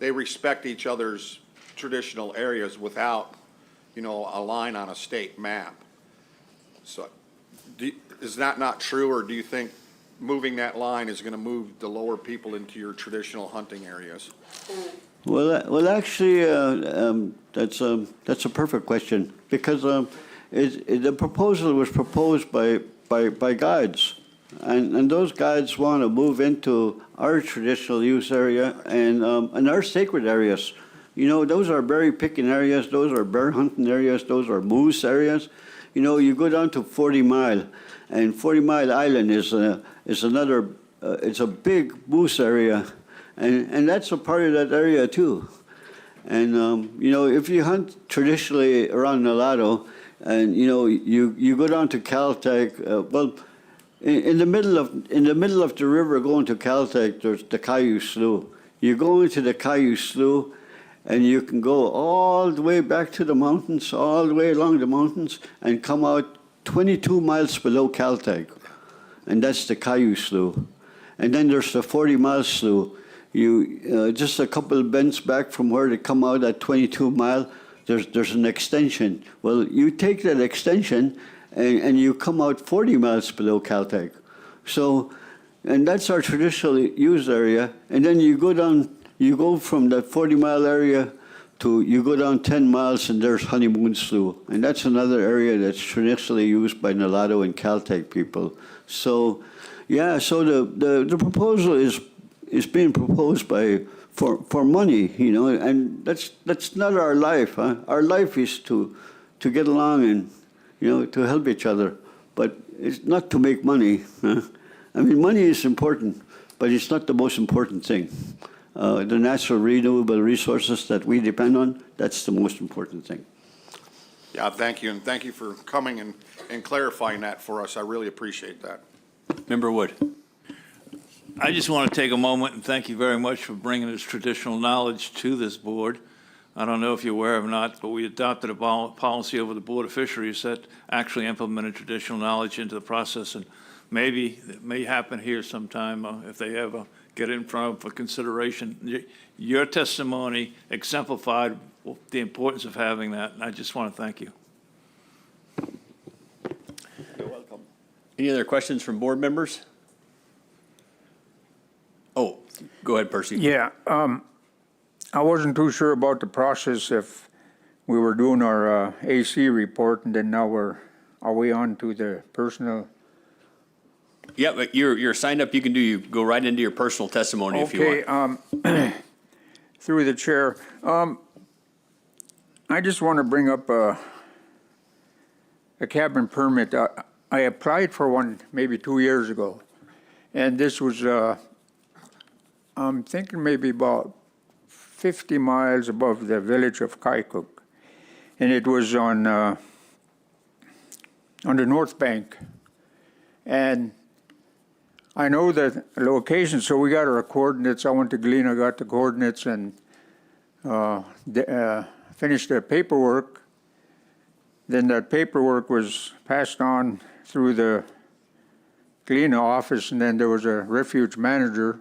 They respect each other's traditional areas without, a line on a state map. So is that not true, or do you think moving that line is going to move the lower people into your traditional hunting areas? Well, actually, that's a perfect question, because the proposal was proposed by guides. And those guides want to move into our traditional use area and our sacred areas. Those are berry picking areas, those are bear hunting areas, those are moose areas. You go down to 40 Mile, and 40 Mile Island is another, it's a big moose area, and that's a part of that area too. And, if you hunt traditionally around Nulato, and, you go down to Caltech, well, in the middle of the river going to Caltech, there's the Caillou Slough. You go into the Caillou Slough, and you can go all the way back to the mountains, all the way along the mountains, and come out 22 miles below Caltech, and that's the Caillou Slough. And then there's the 40-mile slough. You just a couple of bends back from where they come out at 22 mile. There's an extension. Well, you take that extension, and you come out 40 miles below Caltech. So, and that's our traditionally used area. And then you go down. You go from that 40-mile area to, you go down 10 miles and there's Honeymoon Slough. And that's another area that's traditionally used by Nalato and Caltech people. So, yeah, so the proposal is being proposed for money, you know, and that's not our life. Huh? Our life is to get along and, you know, to help each other. But it's not to make money. Huh? I mean, money is important, but it's not the most important thing. The natural renewable resources that we depend on, that's the most important thing. Yeah, thank you, and thank you for coming and clarifying that for us. I really appreciate that. Member Wood. I just want to take a moment and thank you very much for bringing this traditional knowledge to this board. I don't know if you're aware or not, but we adopted a policy over the Board of Fisheries that actually implemented traditional knowledge into the process, and maybe it may happen here sometime if they ever get it in front of for consideration. Your testimony exemplified the importance of having that, and I just want to thank you. You're welcome. Any other questions from board members? Oh, go ahead, Percy. Yeah, I wasn't too sure about the process if we were doing our AC report, and then now are we on to the personal? Yeah, but you're signed up. You go right into your personal testimony if you want. Okay, through the chair, I just want to bring up a cabin permit. I applied for one maybe 2 years ago, and this was, I'm thinking maybe about 50 miles above the village of Kaikouk, and it was on the north bank, and I know the location, so we got our coordinates. I went to Galena, got the coordinates, and finished the paperwork. Then that paperwork was passed on through the Galena office, and then there was a refuge manager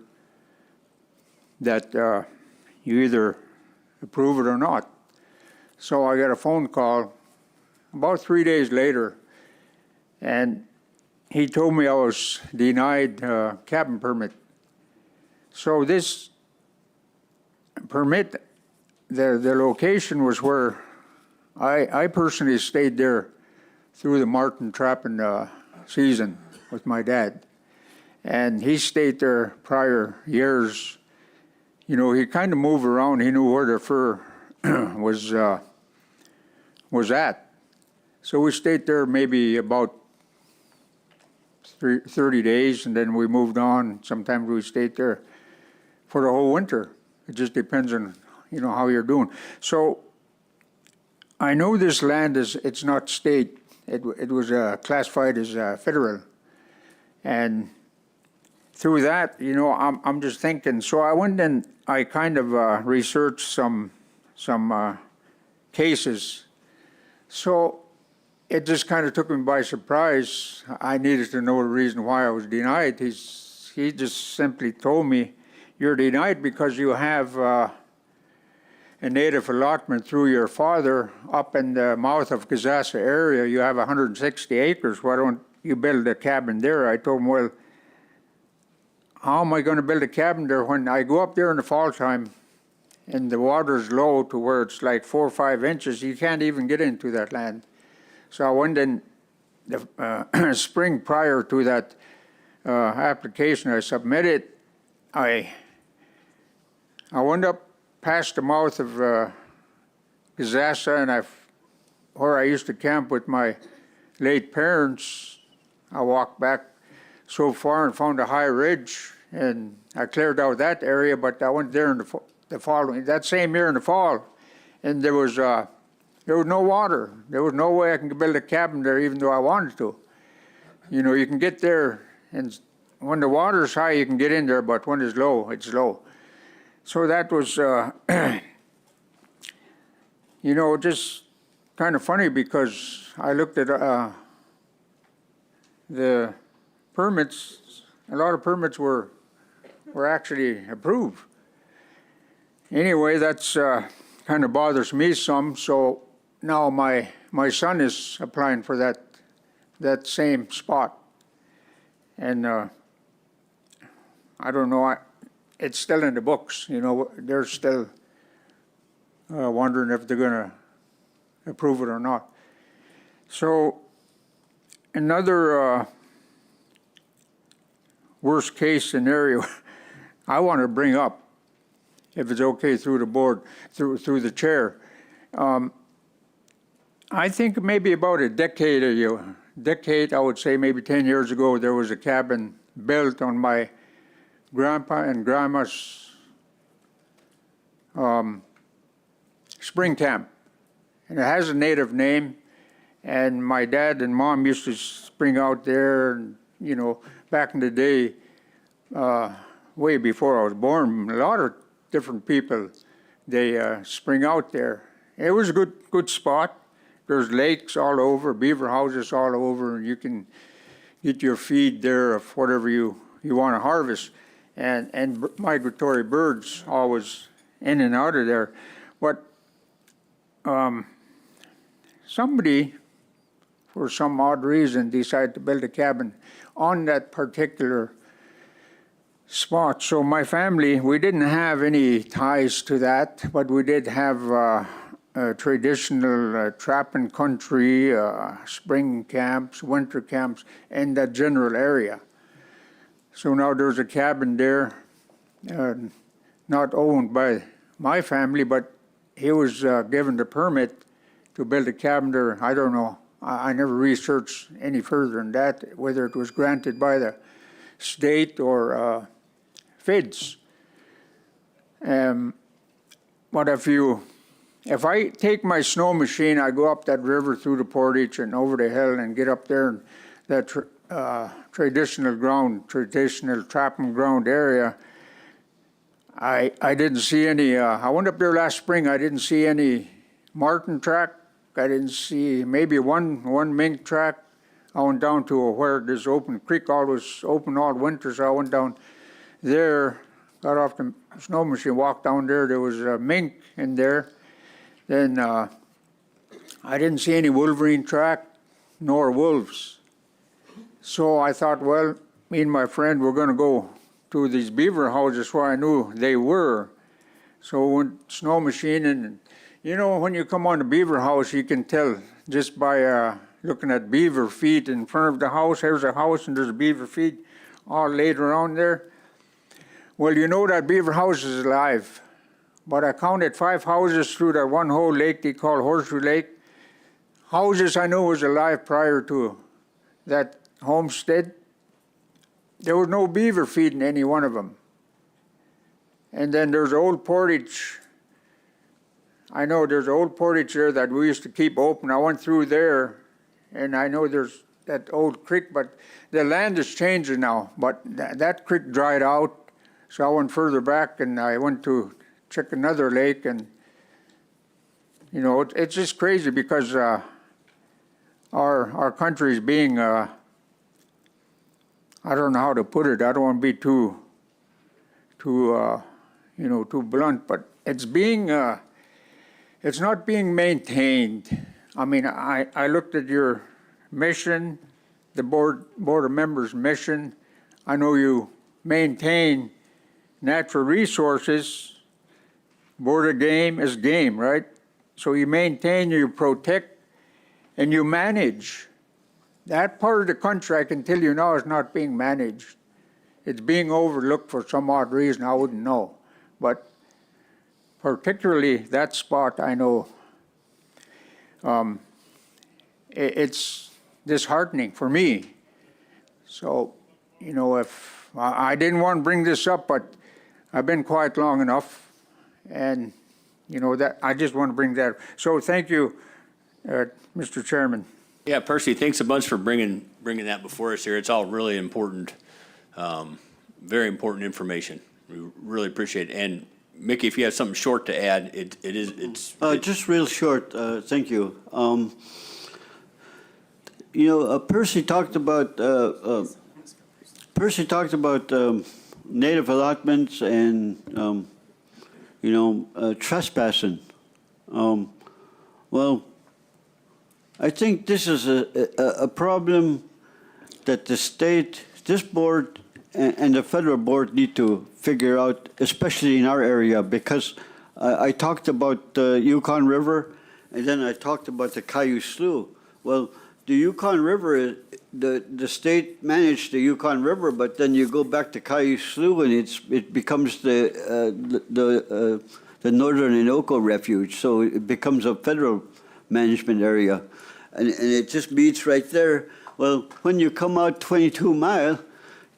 that you either approve it or not. So I got a phone call about 3 days later, and he told me I was denied cabin permit. So this permit, the location was where I personally stayed there through the marten trapping season with my dad. And he stayed there prior years. You know, he kind of moved around. He knew where the fur was at. So we stayed there maybe about 30 days, and then we moved on. Sometimes we stayed there for the whole winter. It just depends on, you know, how you're doing. So I know this land it's not state. It was classified as federal. And through that, you know, I'm just thinking. So I went and I kind of researched some cases. So it just kind of took me by surprise. I needed to know the reason why I was denied. He just simply told me, you're denied because you have a native allotment through your father up in the mouth of Kazassa area. You have 160 acres. Why don't you build a cabin there? I told him, well, how am I going to build a cabin there when I go up there in the fall time and the water's low to where it's like 4 or 5 inches? You can't even get into that land. So I went in the spring prior to that application I submitted. I went up past the mouth of Kazassa, and where I used to camp with my late parents. I walked back so far and found a high ridge, and I cleared out that area, but I went there in that same year in the fall, and there was no water. There was no way I can build a cabin there even though I wanted to. You know, you can get there and when the water's high, you can get in there, but when it's low, it's low. So that was, you know, just kind of funny because I looked at the permits, a lot of permits were actually approved. Anyway, that's kind of bothers me some, so now my son is applying for that same spot. And I don't know, it's still in the books, you know, they're still wondering if they're gonna approve it or not. So another worst case scenario I want to bring up, if it's okay through the board, through the chair. I think maybe about a decade, I would say maybe 10 years ago, there was a cabin built on my grandpa and grandma's spring camp. And it has a native name, and my dad and mom used to spring out there, and, you know, back in the day, way before I was born, a lot of different people, they spring out there. It was a good spot. There's lakes all over, beaver houses all over, and you can get your feed there of whatever you want to harvest. And migratory birds always in and out of there. But somebody, for some odd reason, decided to build a cabin on that particular spot. So my family, we didn't have any ties to that, but we did have traditional trapping country, spring camps, winter camps in that general area. So now there's a cabin there, not owned by my family, but he was given the permit to build a cabin there. I don't know. I never researched any further than that, whether it was granted by the state or feds. But if I take my snow machine, I go up that river through the portage and over the hill and get up there in that traditional trapping ground area, I didn't see any, I went up there last spring, I didn't see any marten track. I didn't see maybe one mink track. I went down to where this open creek always open all winter, so I went down there, got off the snow machine, walked down there. There was a mink in there. Then I didn't see any wolverine track nor wolves. So I thought, well, me and my friend were going to go to these beaver houses where I knew they were. So we went snow machine, and you know, when you come on a beaver house, you can tell just by looking at beaver feet in front of the house. There's a house and there's beaver feet all laid around there. Well, you know that beaver house is alive. But I counted 5 houses through that one whole lake they call Horseshoe Lake. Houses I knew was alive prior to that homestead. There was no beaver feed in any one of them. And then there's old portage. I know there's an old portage there that we used to keep open. I went through there, and I know there's that old creek, but the land is changing now. But that creek dried out, so I went further back, and I went to check another lake, and you know, it's just crazy because our country is being, I don't know how to put it. I don't want to be too blunt, but it's being, it's not being maintained. I mean, I looked at your mission, the board of members' mission. I know you maintain natural resources. Board of Game is game, right? So you maintain, you protect, and you manage. That part of the country, I can tell you now, is not being managed. It's being overlooked for some odd reason, I wouldn't know. But particularly that spot, I know it's disheartening for me. So, you know, if I didn't want to bring this up, but I've been quiet long enough. And, you know, that I just want to bring that. So thank you, Mr. Chairman. Yeah, Percy, thanks a bunch for bringing that before us here. It's all really important. Very important information. We really appreciate it. And Mickey, if you have something short to add, it's. Just real short, thank you. Percy talked about native allotments and trespassing. Well, I think this is a problem that the state, this board, and the federal board need to figure out, especially in our area, because I talked about the Yukon River, and then I talked about the Cayuse Slough. Well, the Yukon River, the state managed the Yukon River, but then you go back to Cayuse Slough, and it becomes the Northern Inoko Refuge, so it becomes a federal management area, and it just meets right there. Well, when you come out 22 Mile,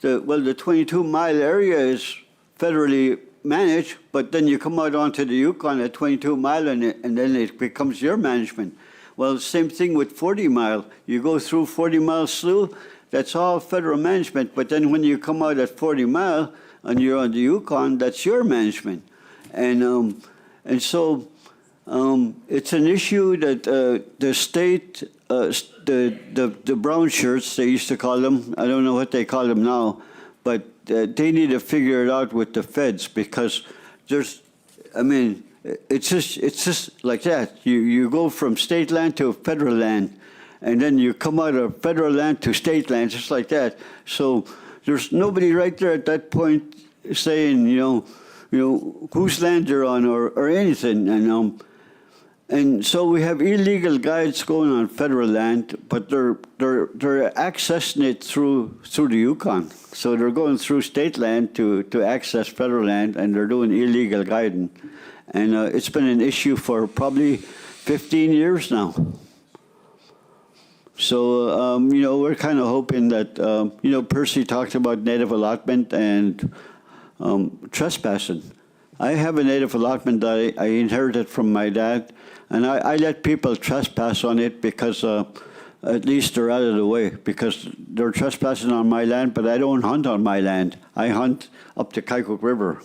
the 22-mile area is federally managed, but then you come out onto the Yukon at 22 Mile, and then it becomes your management. Well, same thing with 40 Mile. You go through 40 Mile Slough, that's all federal management, but then when you come out at 40 Mile and you're on the Yukon, that's your management. And so it's an issue that the state, the brown shirts, they used to call them, I don't know what they call them now, but they need to figure it out with the feds, because it's just like that. You go from state land to federal land, and then you come out of federal land to state land, just like that. So there's nobody right there at that point saying, whose land you're on or anything. And so we have illegal guides going on federal land, but they're accessing it through the Yukon. So they're going through state land to access federal land, and they're doing illegal guiding. And it's been an issue for probably 15 years now. So, we're kind of hoping that, Percy talked about native allotment and trespassing. I have a native allotment that I inherited from my dad, and I let people trespass on it because at least they're out of the way, because they're trespassing on my land, but I don't hunt on my land. I hunt up the Kaikouk River.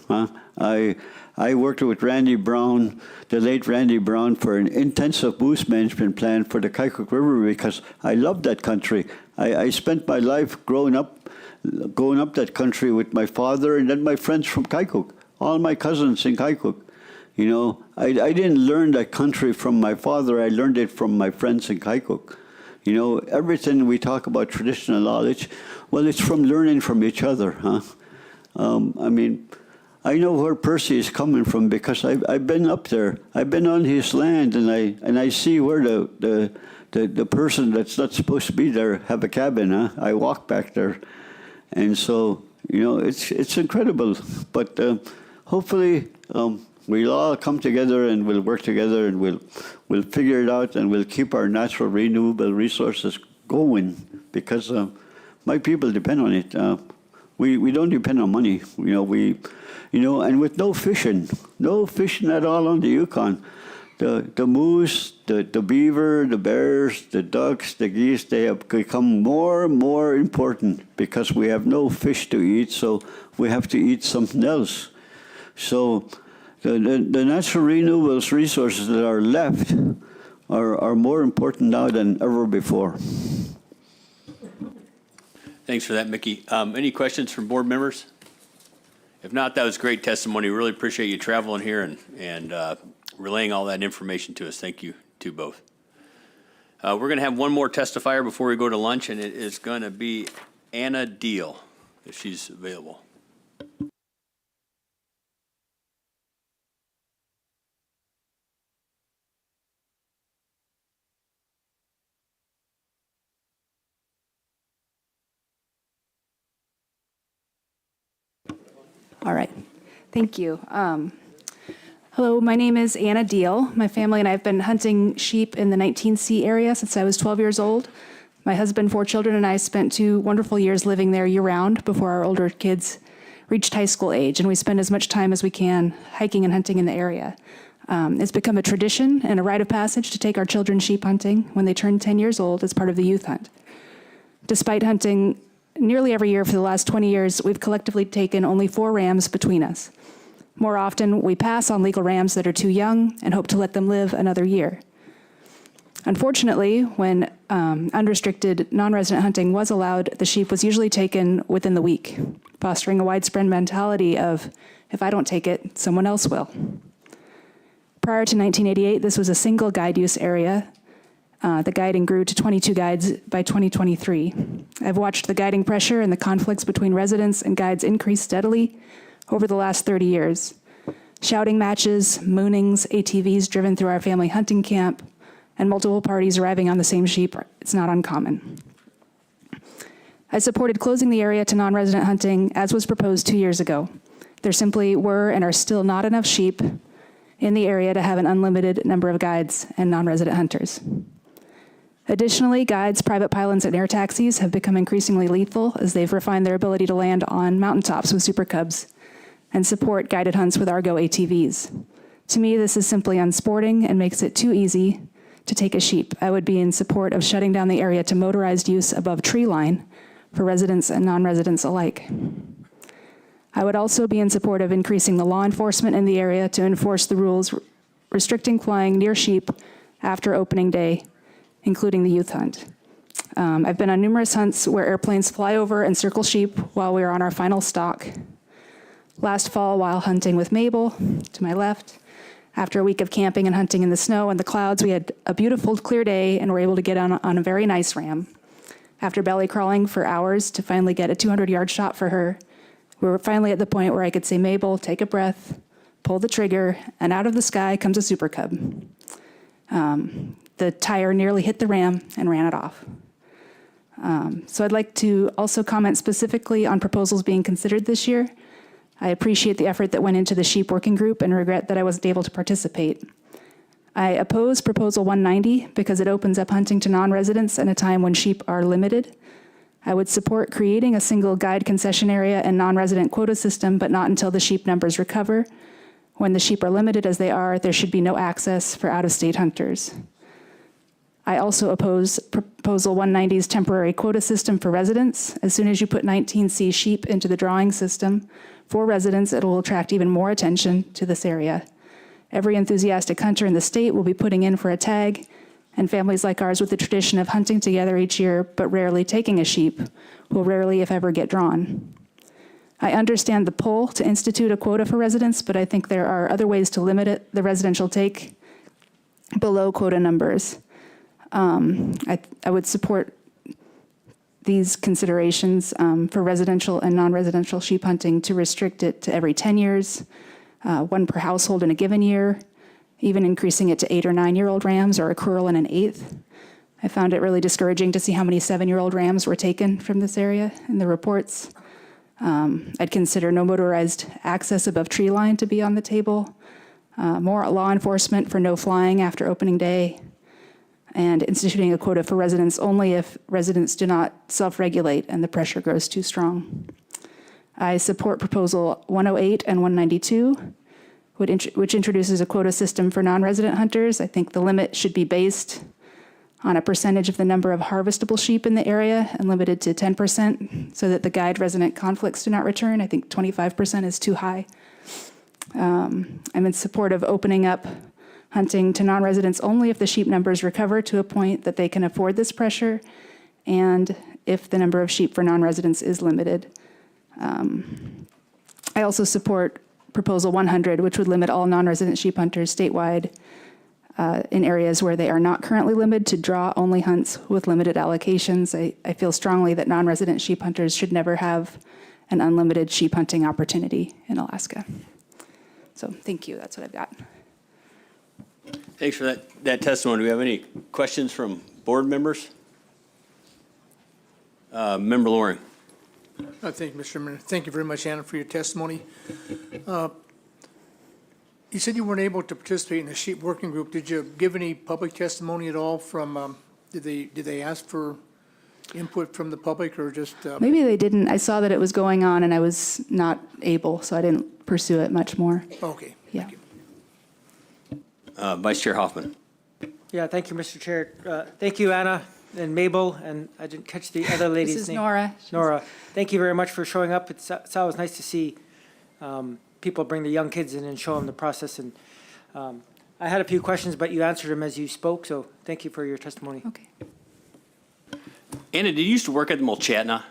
I worked with Randy Brown, the late Randy Brown, for an intensive moose management plan for the Kaikouk River because I love that country. I spent my life going up that country with my father and then my friends from Kaikouk, all my cousins in Kaikouk. I didn't learn that country from my father. I learned it from my friends in Kaikouk. Everything we talk about traditional knowledge, well, it's from learning from each other, huh? I know where Percy is coming from because I've been up there. I've been on his land, and I see where the person that's not supposed to be there have a cabin, huh? I walk back there. And so, it's incredible. But hopefully we'll all come together and we'll work together and we'll figure it out and we'll keep our natural renewable resources going because my people depend on it. We don't depend on money. And with no fishing at all on the Yukon. The moose, the beaver, the bears, the ducks, the geese, they have become more and more important because we have no fish to eat, so we have to eat something else. So the natural renewables resources that are left are more important now than ever before. Thanks for that, Mickey. Any questions from board members? If not, that was great testimony. Really appreciate you traveling here and relaying all that information to us. Thank you to both. We're going to have one more testifier before we go to lunch, and it is going to be Anna Deal, if she's available. All right. Thank you. Hello, my name is Anna Deal. My family and I have been hunting sheep in the 19C area since I was 12 years old. My husband, 4 children, and I spent 2 wonderful years living there year-round before our older kids reached high school age, and we spend as much time as we can hiking and hunting in the area. It's become a tradition and a rite of passage to take our children sheep hunting when they turn 10 years old as part of the youth hunt. Despite hunting nearly every year for the last 20 years, we've collectively taken only 4 rams between us. More often, we pass on legal rams that are too young and hope to let them live another year. Unfortunately, when unrestricted non-resident hunting was allowed, the sheep was usually taken within the week, fostering a widespread mentality of, if I don't take it, someone else will. Prior to 1988, this was a single guide use area. The guiding grew to 22 guides by 2023. I've watched the guiding pressure and the conflicts between residents and guides increase steadily over the last 30 years. Shouting matches, moonings, ATVs driven through our family hunting camp, and multiple parties arriving on the same sheep, it's not uncommon. I supported closing the area to non-resident hunting as was proposed 2 years ago. There simply were and are still not enough sheep in the area to have an unlimited number of guides and non-resident hunters. Additionally, guides, private pylons, and air taxis have become increasingly lethal as they've refined their ability to land on mountaintops with super cubs and support guided hunts with Argo ATVs. To me, this is simply unsporting and makes it too easy to take a sheep. I would be in support of shutting down the area to motorized use above tree line for residents and non-residents alike. I would also be in support of increasing the law enforcement in the area to enforce the rules restricting flying near sheep after opening day, including the youth hunt. I've been on numerous hunts where airplanes fly over and circle sheep while we are on our final stalk. Last fall, while hunting with Mabel, to my left, after a week of camping and hunting in the snow and the clouds, we had a beautiful, clear day and were able to get on a very nice ram. After belly crawling for hours to finally get a 200-yard shot for her, we were finally at the point where I could say, Mabel, take a breath, pull the trigger, and out of the sky comes a super cub. The tire nearly hit the ram and ran it off. So I'd like to also comment specifically on proposals being considered this year. I appreciate the effort that went into the sheep working group and regret that I wasn't able to participate. I oppose Proposal 190 because it opens up hunting to non-residents at a time when sheep are limited. I would support creating a single guide concession area and non-resident quota system, but not until the sheep numbers recover. When the sheep are limited as they are, there should be no access for out-of-state hunters. I also oppose Proposal 190's temporary quota system for residents. As soon as you put 19C sheep into the drawing system for residents, it will attract even more attention to this area. Every enthusiastic hunter in the state will be putting in for a tag, and families like ours with the tradition of hunting together each year but rarely taking a sheep will rarely, if ever, get drawn. I understand the pull to institute a quota for residents, but I think there are other ways to limit the residential take below quota numbers. I would support these considerations for residential and non-residential sheep hunting to restrict it to every 10 years, 1 per household in a given year, even increasing it to 8- or 9-year-old rams or a cruel in an 8th. I found it really discouraging to see how many 7-year-old rams were taken from this area in the reports. I'd consider no motorized access above tree line to be on the table, more law enforcement for no flying after opening day, and instituting a quota for residents only if residents do not self-regulate and the pressure grows too strong. I support Proposal 108 and 192, which introduces a quota system for non-resident hunters. I think the limit should be based on a percentage of the number of harvestable sheep in the area and limited to 10% so that the guide resident conflicts do not return. I think 25% is too high. I'm in support of opening up hunting to non-residents only if the sheep numbers recover to a point that they can afford this pressure and if the number of sheep for non-residents is limited. I also support Proposal 100, which would limit all non-resident sheep hunters statewide in areas where they are not currently limited to draw-only hunts with limited allocations. I feel strongly that non-resident sheep hunters should never have an unlimited sheep hunting opportunity in Alaska. So thank you. That's what I've got. Thanks for that testimony. Do we have any questions from board members? Member Loring. Thank you, Mr. Chairman. Thank you very much, Anna, for your testimony. You said you weren't able to participate in the sheep working group. Did you give any public testimony at all from, did they ask for input from the public or just? Maybe they didn't. I saw that it was going on and I was not able, so I didn't pursue it much more. Okay. Yeah. Thank you. Vice Chair Hoffman. Yeah, thank you, Mr. Chair. Thank you, Anna, and Mabel, and I didn't catch the other lady's name. This is Nora. Nora, thank you very much for showing up. It's always nice to see people bring the young kids in and show them the process. And I had a few questions, but you answered them as you spoke, so thank you for your testimony. Okay. Anna, did you used to work at the Mulchatna?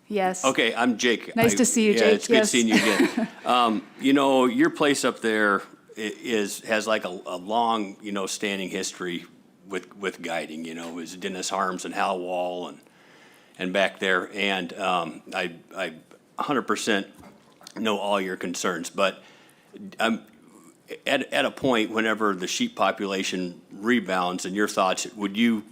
Yes. Okay, I'm Jake. Nice to see you, Yeah, Jake. it's good Yes. seeing you again. You know, your place up there has like a long, standing history with guiding. You know, it was Dennis Harms and Hal Wall and back there. And I 100% know all your concerns. But at a point, whenever the sheep population rebounds, in your thoughts, would you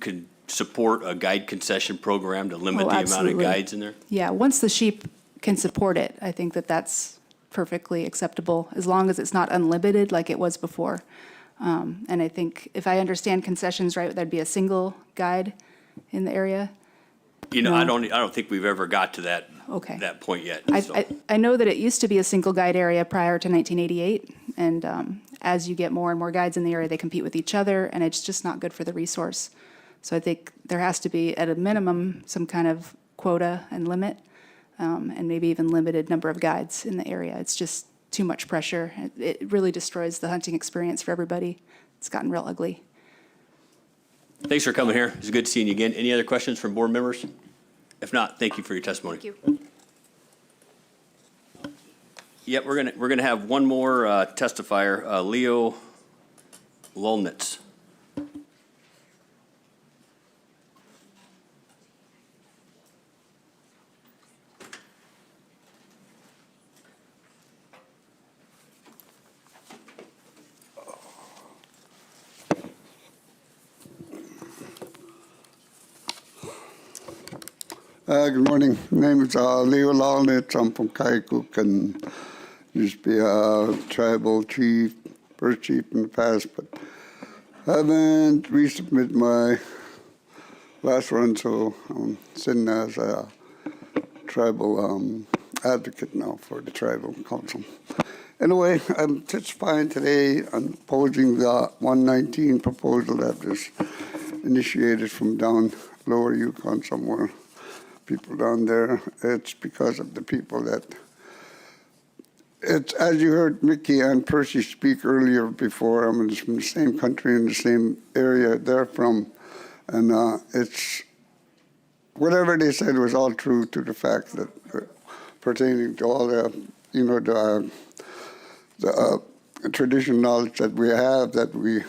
support a guide concession program to limit the amount of absolutely. guides in there? Yeah, once the sheep can support it, I think that's perfectly acceptable, as long as it's not unlimited like it was before. And I think if I understand concessions right, there'd be a single guide in the area. You know, No. I don't think we've ever got to that Okay. that point yet. So. I know that it used to be a single guide area prior to 1988, and as you get more and more guides in the area, they compete with each other, and it's just not good for the resource. So I think there has to be, at a minimum, some kind of quota and limit, and maybe even limited number of guides in the area. It's just too much pressure. It really destroys the hunting experience for everybody. It's gotten real ugly. Thanks for coming here. It's good seeing you again. Any other questions from board members? If not, thank you for your testimony. Thank you. Yep, we're gonna have one more testifier, Leo Lolnitz. Good morning. My name is Leo Lolnitz. I'm from Kaikuk and used to be a tribal chief, first chief in the past, but I haven't resubmitted my last run, so I'm sitting as a tribal advocate now for the tribal council. Anyway, I'm testifying today on opposing the 119 proposal that was initiated from down lower Yukon somewhere. People down there, it's because of the people that, it's, as you heard Mickey and Percy speak earlier before, I'm from the same country and the same area they're from, and it's, whatever they said was all true to the fact that pertaining to all the, the traditional knowledge that we have, that we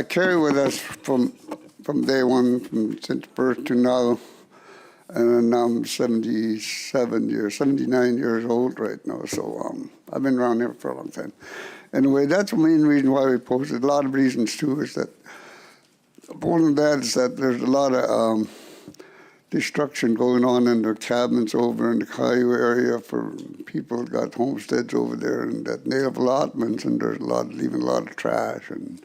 carry with us from day one, since birth to now. And I'm 79 years old right now, so I've been around here for a long time. Anyway, that's the main reason why we posted. A lot of reasons too is that one of that is that there's a lot of destruction going on in their cabins over in the Caillou area for people that got homesteads over there and that native allotments, and there's leaving a lot of trash and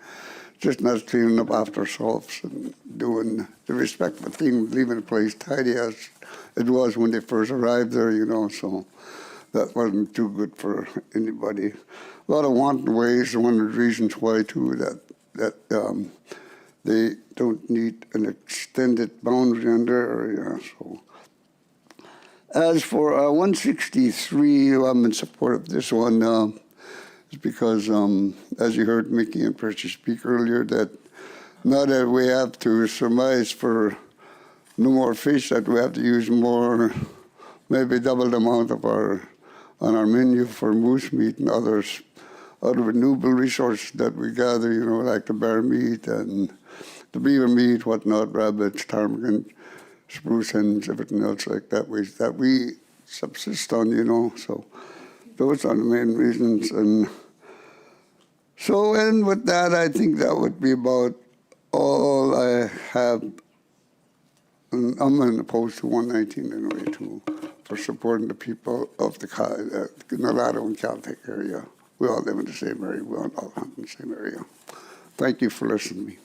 just not cleaning up after ourselves and doing the respectful thing, leaving the place tidy as it was when they first arrived there, so that wasn't too good for anybody. A lot of wanton ways, one of the reasons why too, that they don't need an extended boundary in their area, so. As for 163, I'm in support of this one. It's because, as you heard Mickey and Percy speak earlier, that now that we have to surmise for no more fish, that we have to use more, maybe double the amount of on our menu for moose meat and other renewable resources that we gather, like the bear meat and the beaver meat, whatnot, rabbits, ptarmigan, spruce hens, everything else like that we subsist on, so. Those are the main reasons. And so, and with that, I think that would be about all I have. And I'm opposed to 119 anyway, too, for supporting the people of the Nolado and Caltech area. We all live in the same area. We all hunt in the same area. Thank you for listening to me.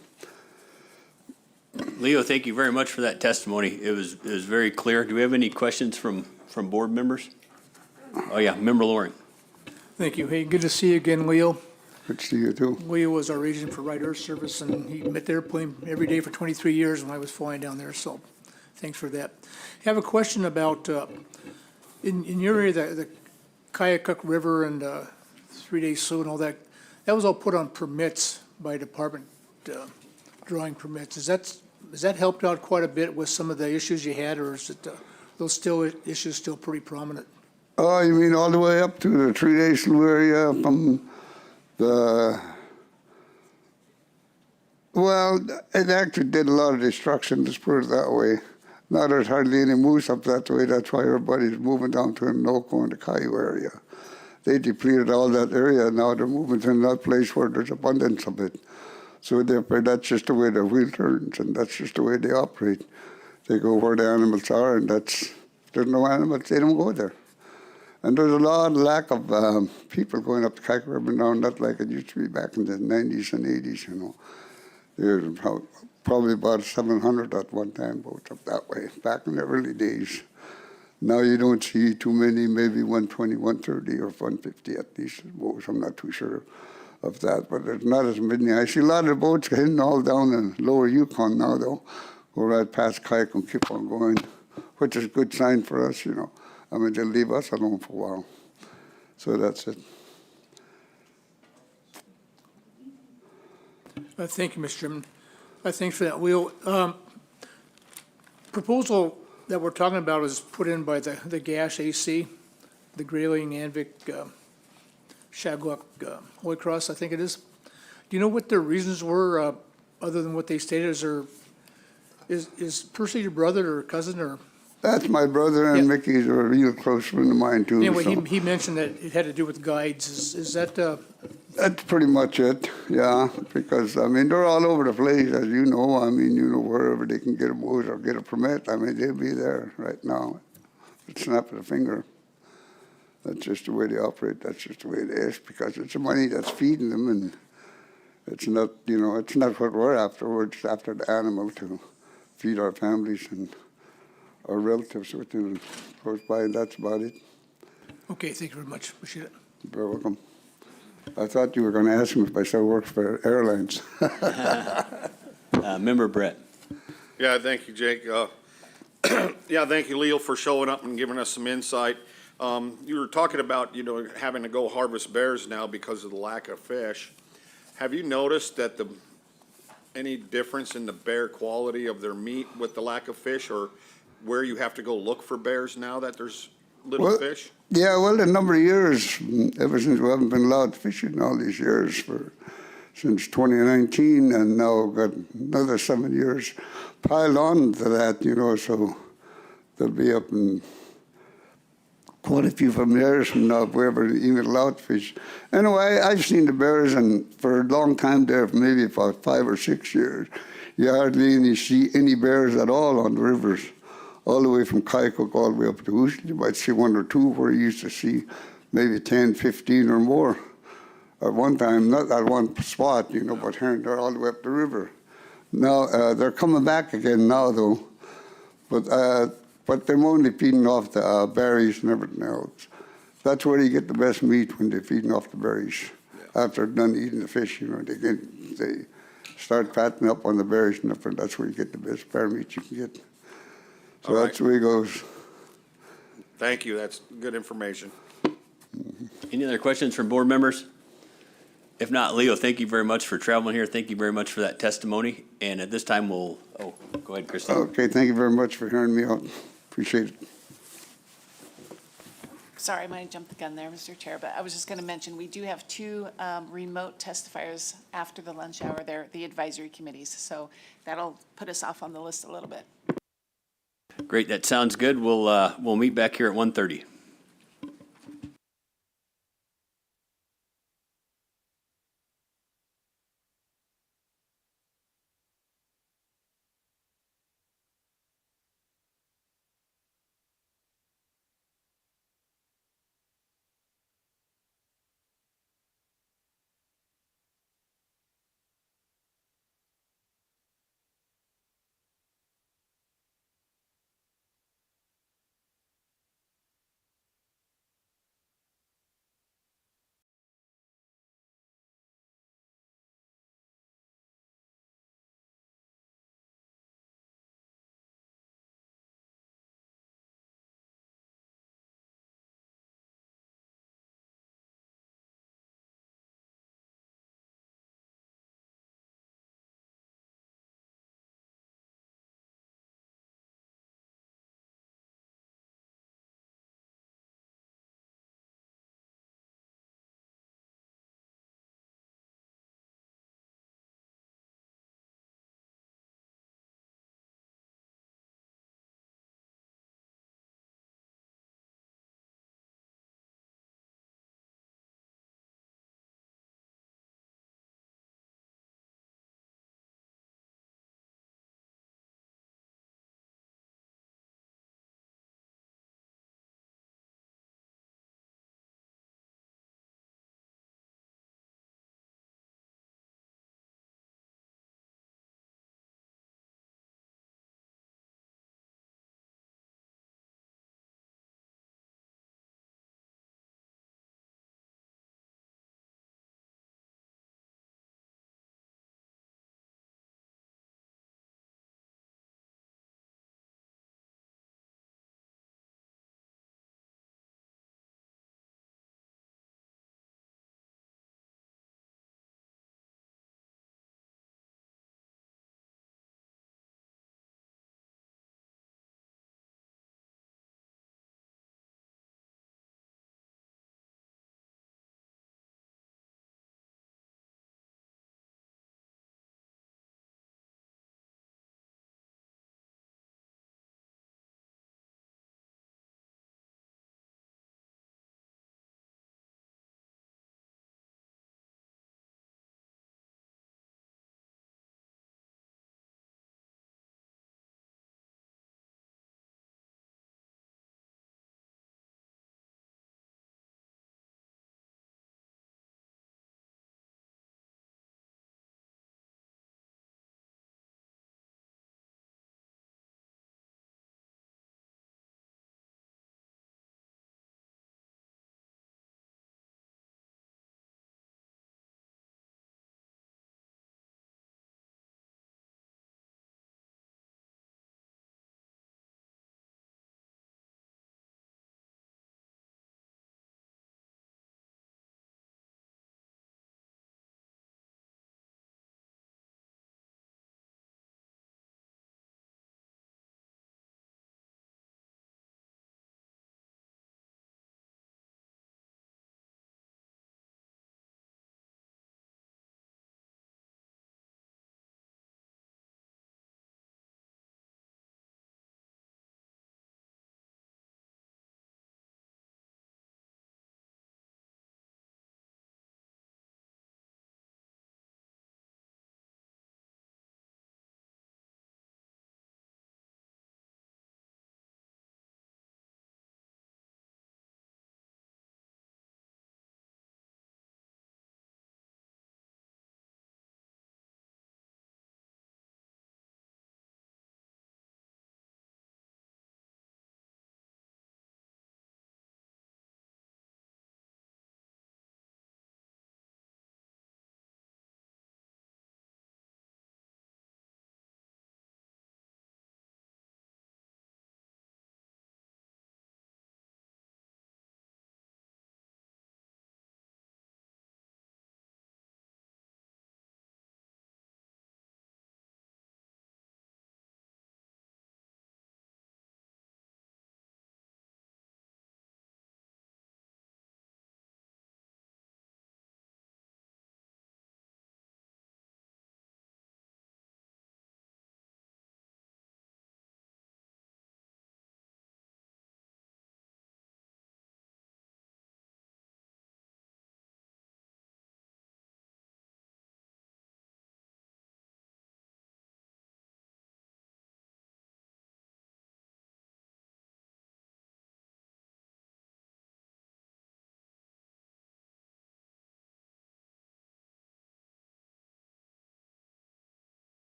Leo, thank you very much for that testimony. It was very clear. Do we have any questions from board members? Oh, yeah, Member Loring. Thank you. Hey, good to see you again, Leo. Good to see you too. Willie was our agent for Right Earth Service, and he met the airplane every day for 23 years when I was flying down there, so thanks for that. I have a question about, in your area, the Kayakuk River and 3-day slow and all that, that was all put on permits by department, drawing permits. Has that helped out quite a bit with some of the issues you had, or is it, those issues still pretty prominent? Oh, you mean all the way up to the 3-day slough area from well, it actually did a lot of destruction, let's put it that way. Now there's hardly any moose up that way. That's why everybody's moving down to the Noco and the Caillou area. They depleted all that area. Now they're moving to another place where there's abundance of it. So therefore, that's just the way the wheel turns, and that's just the way they operate. They go where the animals are, and there's no animals, they don't go there. And there's a lot of lack of people going up the Kayak River now, not like it used to be back in the 90s and 80s, you know. There's probably about 700 at one time boats up that way, back in the early days. Now you don't see too many, maybe 120, 130, or 150 at least boats. I'm not too sure of that, but there's not as many. I see a lot of boats heading all down in lower Yukon now, though, go right past Kayak and keep on going, which is a good sign for us, you know. I mean, they'll leave us alone for a while. So that's it. Thank you, Mr. Chairman. Thanks for that. We'll, proposal that we're talking about is put in by the Gash AC, the Grayling, Anvik, Shagwak, Holy Cross, I think it is. Do you know what their reasons were, other than what they stated? Is Percy your brother or cousin, or? That's my brother, and Yeah. Mickey's a real close friend of mine, too. Anyway, so. he mentioned that it had to do with guides. Is that, That's pretty much it, yeah, because, I mean, they're all over the place, as you know. I mean, you know, wherever they can get a boat or get a permit, I mean, they'll be there right now. At the snap of the finger. That's just the way they operate. That's just the way it is, because it's the money that's feeding them, and it's not, you know, it's not what we're after. We're just after the animal to feed our families and our relatives within close by, and that's about it. okay, thank you very much. Appreciate it. You're welcome. I thought you were going to ask me if I still work for airlines. Member Brett. Yeah, thank you, Jake. Yeah, thank you, Leo, for showing up and giving us some insight. You were talking about, you know, having to go harvest bears now because of the lack of fish. Have you noticed that any difference in the bear quality of their meat with the lack of fish, or where you have to go look for bears now that there's little fish? Yeah, well, a number of years, ever since we haven't been allowed fishing all these years, since 2019, and now got another 7 years piled on to that, you know, so they'll be up in quite a few from years from now if we ever even allowed fish. Anyway, I've seen the bears, and for a long time there, maybe about 5 or 6 years, you hardly see any bears at all on the rivers. All the way from Kaikuk all the way up to Houston. You might see 1 or 2 where you used to see maybe 10, 15 or more at one time, not at one spot, you know, but here and there all the way up the river. Now, they're coming back again now, though, but they're only feeding off the berries and everything else. That's where you get the best meat, when they're feeding off the berries. Yeah. After they're done eating the fish, you know, they start fattening up on the berries and everything. That's where you get the best bear meat you can get. So All that's the way it goes. Thank you, that's good information. Any other questions from board members? If not, Leo, thank you very much for traveling here. Thank you very much for that testimony. And at this time, go ahead, Christine. Okay, thank you very much for hearing me out. Appreciate it. Sorry, I might have jumped the gun there, Mr. Chair, but I was just going to mention, we do have 2 remote testifiers after the lunch hour. They're the advisory committees, so that'll put us off on the list a little bit. Great, that sounds good. We'll meet back here at 1:30.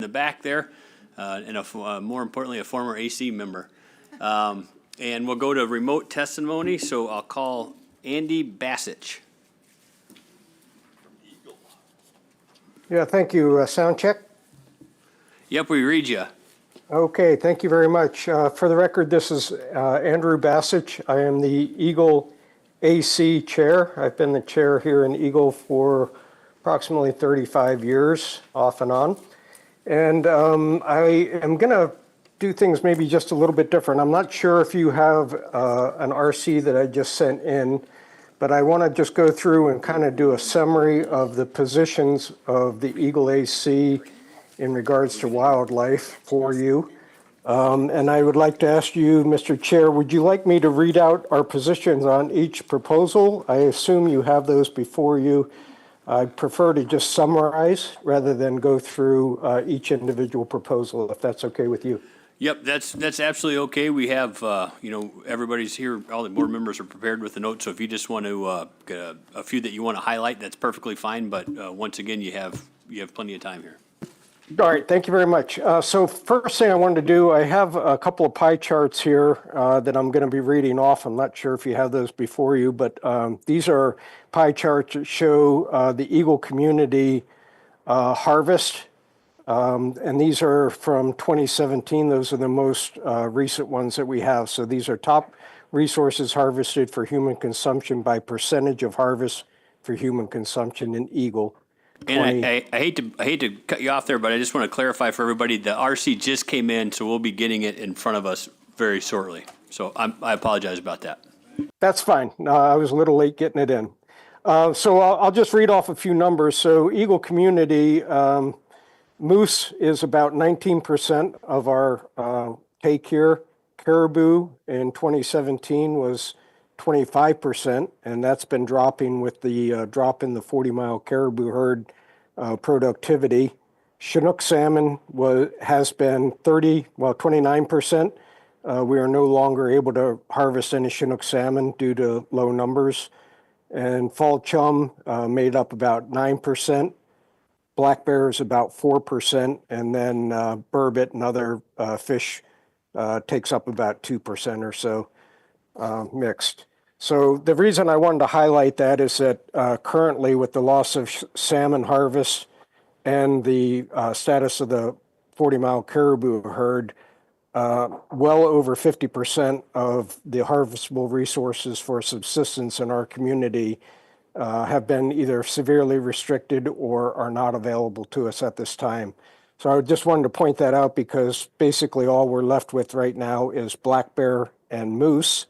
the back there, and more importantly, a former AC member. And we'll go to remote testimony, so I'll call Andy Bassich. Yeah, thank you. Sound check? Yep, we read you. Okay, thank you very much. For the record, this is Andrew Bassich. I am the Eagle AC Chair. I've been the chair here in Eagle for approximately 35 years, off and on. And I am going to do things maybe just a little bit different. I'm not sure if you have an RC that I just sent in, but I want to just go through and kind of do a summary of the positions of the Eagle AC in regards to wildlife for you. And I would like to ask you, Mr. Chair, would you like me to read out our positions on each proposal? I assume you have those before you. I prefer to just summarize rather than go through each individual proposal, if that's okay with you. Yep, that's absolutely okay. We have, everybody's here, all the board members are prepared with the notes, so if you just want to, get a few that you want to highlight, that's perfectly fine, but once again, you have plenty of time here. All right, thank you very much. So first thing I wanted to do, I have a couple of pie charts here that I'm going to be reading off. I'm not sure if you have those before you, but these are pie charts that show the Eagle community harvest. And these are from 2017. Those are the most recent ones that we have. So these are top resources harvested for human consumption by percentage of harvest for human consumption in Eagle. And I hate to cut you off there, but I just want to clarify for everybody, the RC just came in, so we'll be getting it in front of us very shortly. So I apologize about that. That's fine. I was a little late getting it in. So I'll just read off a few numbers. So Eagle community, moose is about 19% of our take here. Caribou in 2017 was 25%, and that's been dropping with the drop in the 40-mile caribou herd productivity. Chinook salmon has been 29%. We are no longer able to harvest any Chinook salmon due to low numbers. And fall chum made up about 9%. Black bear is about 4%, and then burbot and other fish takes up about 2% or so mixed. So the reason I wanted to highlight that is that currently with the loss of salmon harvest and the status of the 40-mile caribou herd, well over 50% of the harvestable resources for subsistence in our community have been either severely restricted or are not available to us at this time. So I just wanted to point that out because basically all we're left with right now is black bear and moose.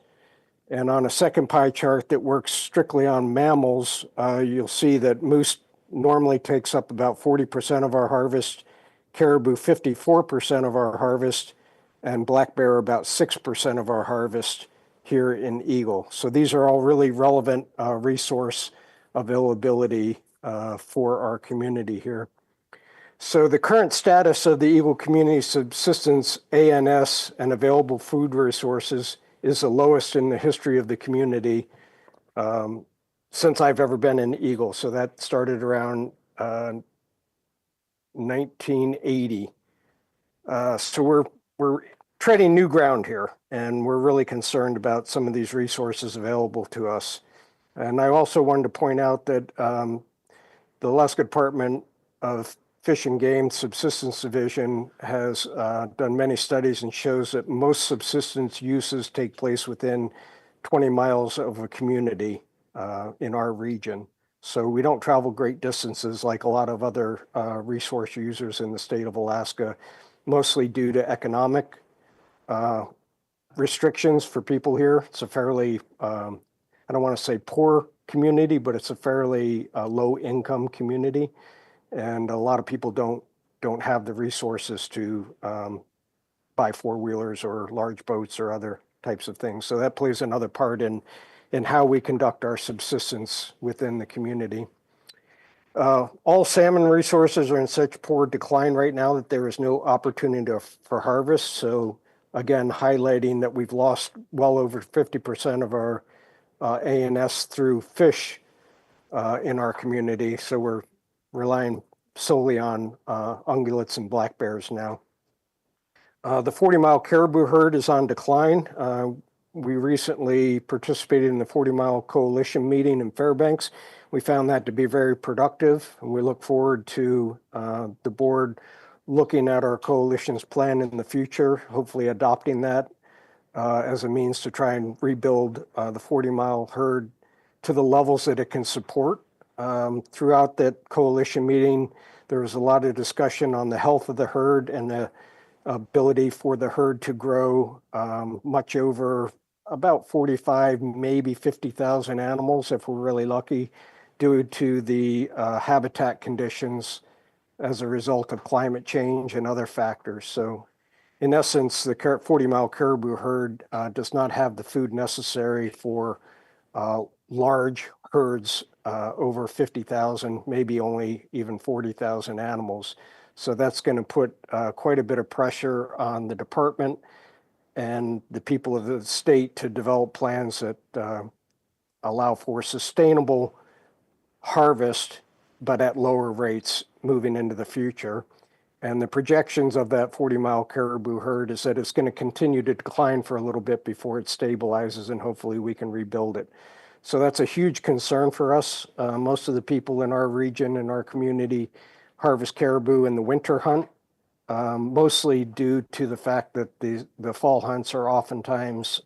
And on a second pie chart that works strictly on mammals, you'll see that moose normally takes up about 40% of our harvest, caribou 54% of our harvest, and black bear about 6% of our harvest here in Eagle. So these are all really relevant resource availability for our community here. So the current status of the Eagle community subsistence ANS and available food resources is the lowest in the history of the community since I've ever been in Eagle. So that started around 1980. So we're treading new ground here, and we're really concerned about some of these resources available to us. And I also wanted to point out that the Alaska Department of Fish and Game Subsistence Division has done many studies and shows that most subsistence uses take place within 20 miles of a community in our region. So we don't travel great distances like a lot of other resource users in the state of Alaska, mostly due to economic restrictions for people here. It's a fairly, I don't want to say poor community, but it's a fairly low income community. And a lot of people don't have the resources to buy four-wheelers or large boats or other types of things. So that plays another part in how we conduct our subsistence within the community. All salmon resources are in such poor decline right now that there is no opportunity for harvest. So again, highlighting that we've lost well over 50% of our ANS through fish in our community. So we're relying solely on ungulates and black bears now. The 40-mile caribou herd is on decline. We recently participated in the 40-mile coalition meeting in Fairbanks. We found that to be very productive, and we look forward to the board looking at our coalition's plan in the future, hopefully adopting that as a means to try and rebuild the 40-mile herd to the levels that it can support. Throughout that coalition meeting, there was a lot of discussion on the health of the herd and the ability for the herd to grow much over about 45, maybe 50,000 animals if we're really lucky, due to the habitat conditions as a result of climate change and other factors. So in essence, the 40-mile caribou herd does not have the food necessary for large herds over 50,000, maybe only even 40,000 animals. So that's going to put quite a bit of pressure on the department and the people of the state to develop plans that allow for sustainable harvest, but at lower rates moving into the future. And the projections of that 40-mile caribou herd is that it's going to continue to decline for a little bit before it stabilizes, and hopefully we can rebuild it. So that's a huge concern for us. Most of the people in our region, in our community, harvest caribou in the winter hunt, mostly due to the fact that the fall hunts are oftentimes,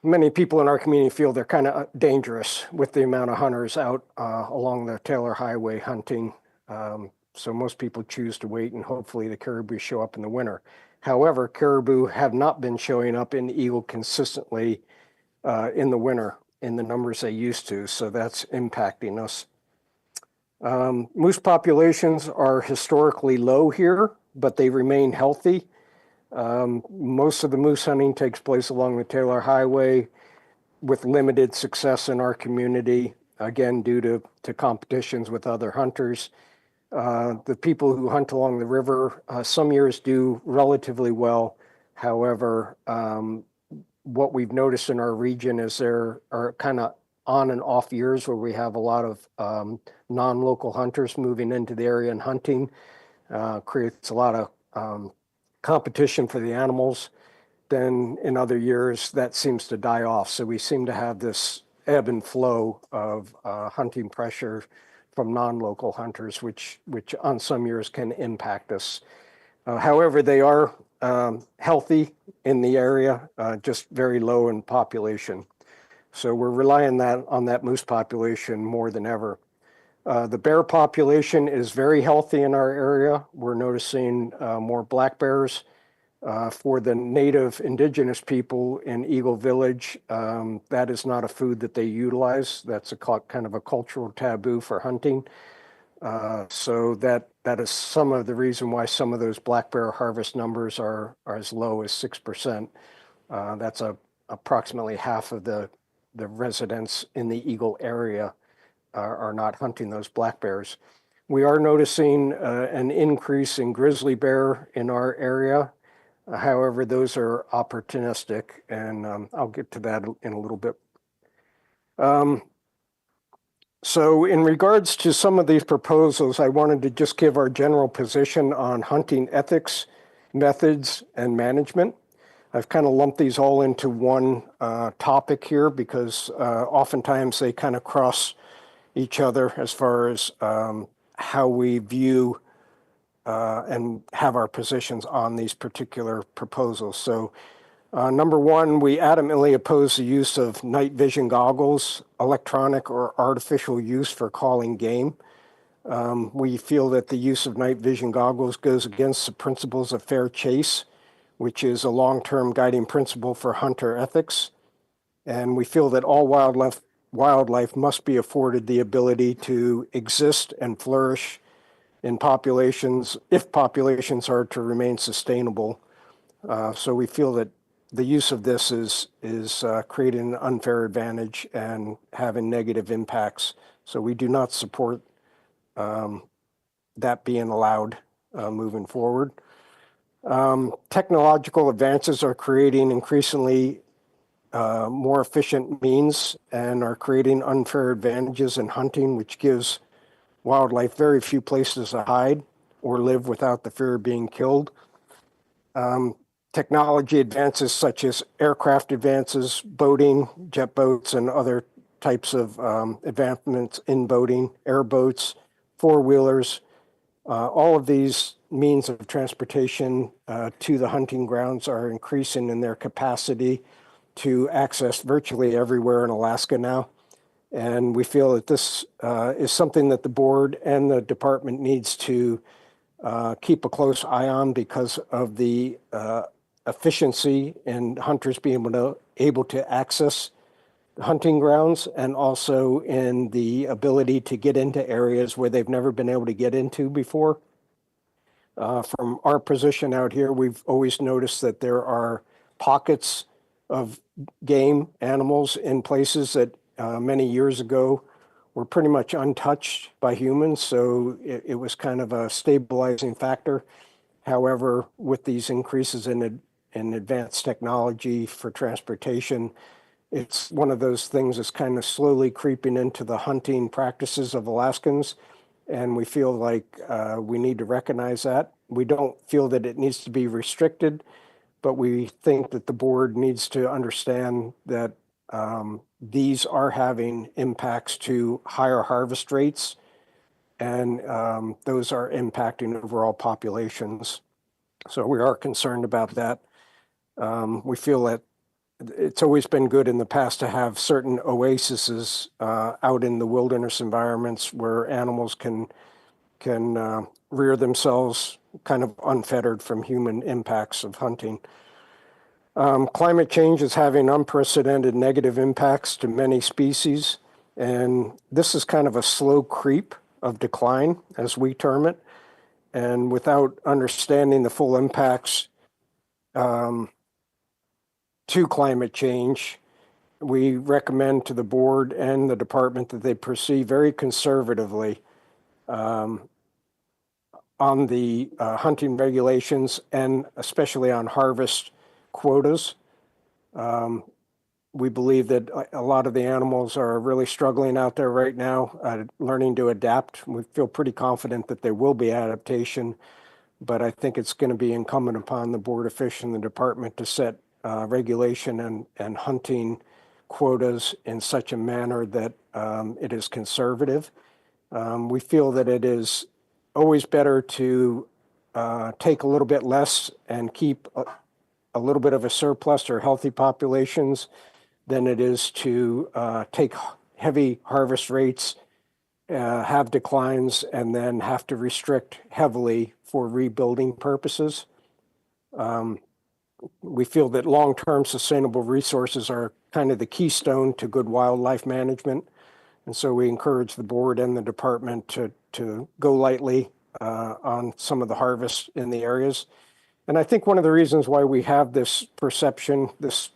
many people in our community feel they're kind of dangerous with the amount of hunters out along the Taylor Highway hunting. So most people choose to wait, and hopefully the caribou show up in the winter. However, caribou have not been showing up in Eagle consistently in the winter in the numbers they used to, so that's impacting us. Moose populations are historically low here, but they remain healthy. Most of the moose hunting takes place along the Taylor Highway with limited success in our community, again, due to competitions with other hunters. The people who hunt along the river, some years do relatively well. However, what we've noticed in our region is there are kind of on and off years where we have a lot of non-local hunters moving into the area and hunting. Creates a lot of competition for the animals. Then in other years, that seems to die off. So we seem to have this ebb and flow of hunting pressure from non-local hunters, which on some years can impact us. However, they are healthy in the area, just very low in population. So we're relying on that moose population more than ever. The bear population is very healthy in our area. We're noticing more black bears. For the native indigenous people in Eagle Village, that is not a food that they utilize. That's a kind of a cultural taboo for hunting. So that is some of the reason why some of those black bear harvest numbers are as low as 6%. That's approximately half of the residents in the Eagle area are not hunting those black bears. We are noticing an increase in grizzly bear in our area. However, those are opportunistic, and I'll get to that in a little bit. So in regards to some of these proposals, I wanted to just give our general position on hunting ethics, methods, and management. I've kind of lumped these all into one topic here because oftentimes they kind of cross each other as far as how we view and have our positions on these particular proposals. So number one, we adamantly oppose the use of night vision goggles, electronic or artificial use for calling game. We feel that the use of night vision goggles goes against the principles of fair chase, which is a long-term guiding principle for hunter ethics. And we feel that all wildlife must be afforded the ability to exist and flourish in populations, if populations are to remain sustainable. So we feel that the use of this is creating an unfair advantage and having negative impacts. So we do not support that being allowed moving forward. Technological advances are creating increasingly more efficient means and are creating unfair advantages in hunting, which gives wildlife very few places to hide or live without the fear of being killed. Technology advances such as aircraft advances, boating, jet boats, and other types of advancements in boating, airboats, four-wheelers, all of these means of transportation to the hunting grounds are increasing in their capacity to access virtually everywhere in Alaska now. And we feel that this is something that the board and the department needs to keep a close eye on because of the efficiency in hunters being able to access hunting grounds, and also in the ability to get into areas where they've never been able to get into before. From our position out here, we've always noticed that there are pockets of game animals in places that many years ago were pretty much untouched by humans, so it was kind of a stabilizing factor. However, with these increases in advanced technology for transportation, it's one of those things that's kind of slowly creeping into the hunting practices of Alaskans, and we feel like we need to recognize that. We don't feel that it needs to be restricted, but we think that the board needs to understand that these are having impacts to higher harvest rates, and those are impacting overall populations. So we are concerned about that. We feel that it's always been good in the past to have certain oases out in the wilderness environments where animals can rear themselves kind of unfettered from human impacts of hunting. Climate change is having unprecedented negative impacts to many species, and this is kind of a slow creep of decline, as we term it. And without understanding the full impacts to climate change, we recommend to the board and the department that they proceed very conservatively on the hunting regulations, and especially on harvest quotas. We believe that a lot of the animals are really struggling out there right now, learning to adapt. We feel pretty confident that there will be adaptation, but I think it's going to be incumbent upon the Board of Fish and the department to set regulation and hunting quotas in such a manner that it is conservative. We feel that it is always better to take a little bit less and keep a little bit of a surplus or healthy populations than it is to take heavy harvest rates, have declines, and then have to restrict heavily for rebuilding purposes. We feel that long-term sustainable resources are kind of the keystone to good wildlife management. And so we encourage the board and the department to go lightly on some of the harvest in the areas. And I think one of the reasons why we have this perception, this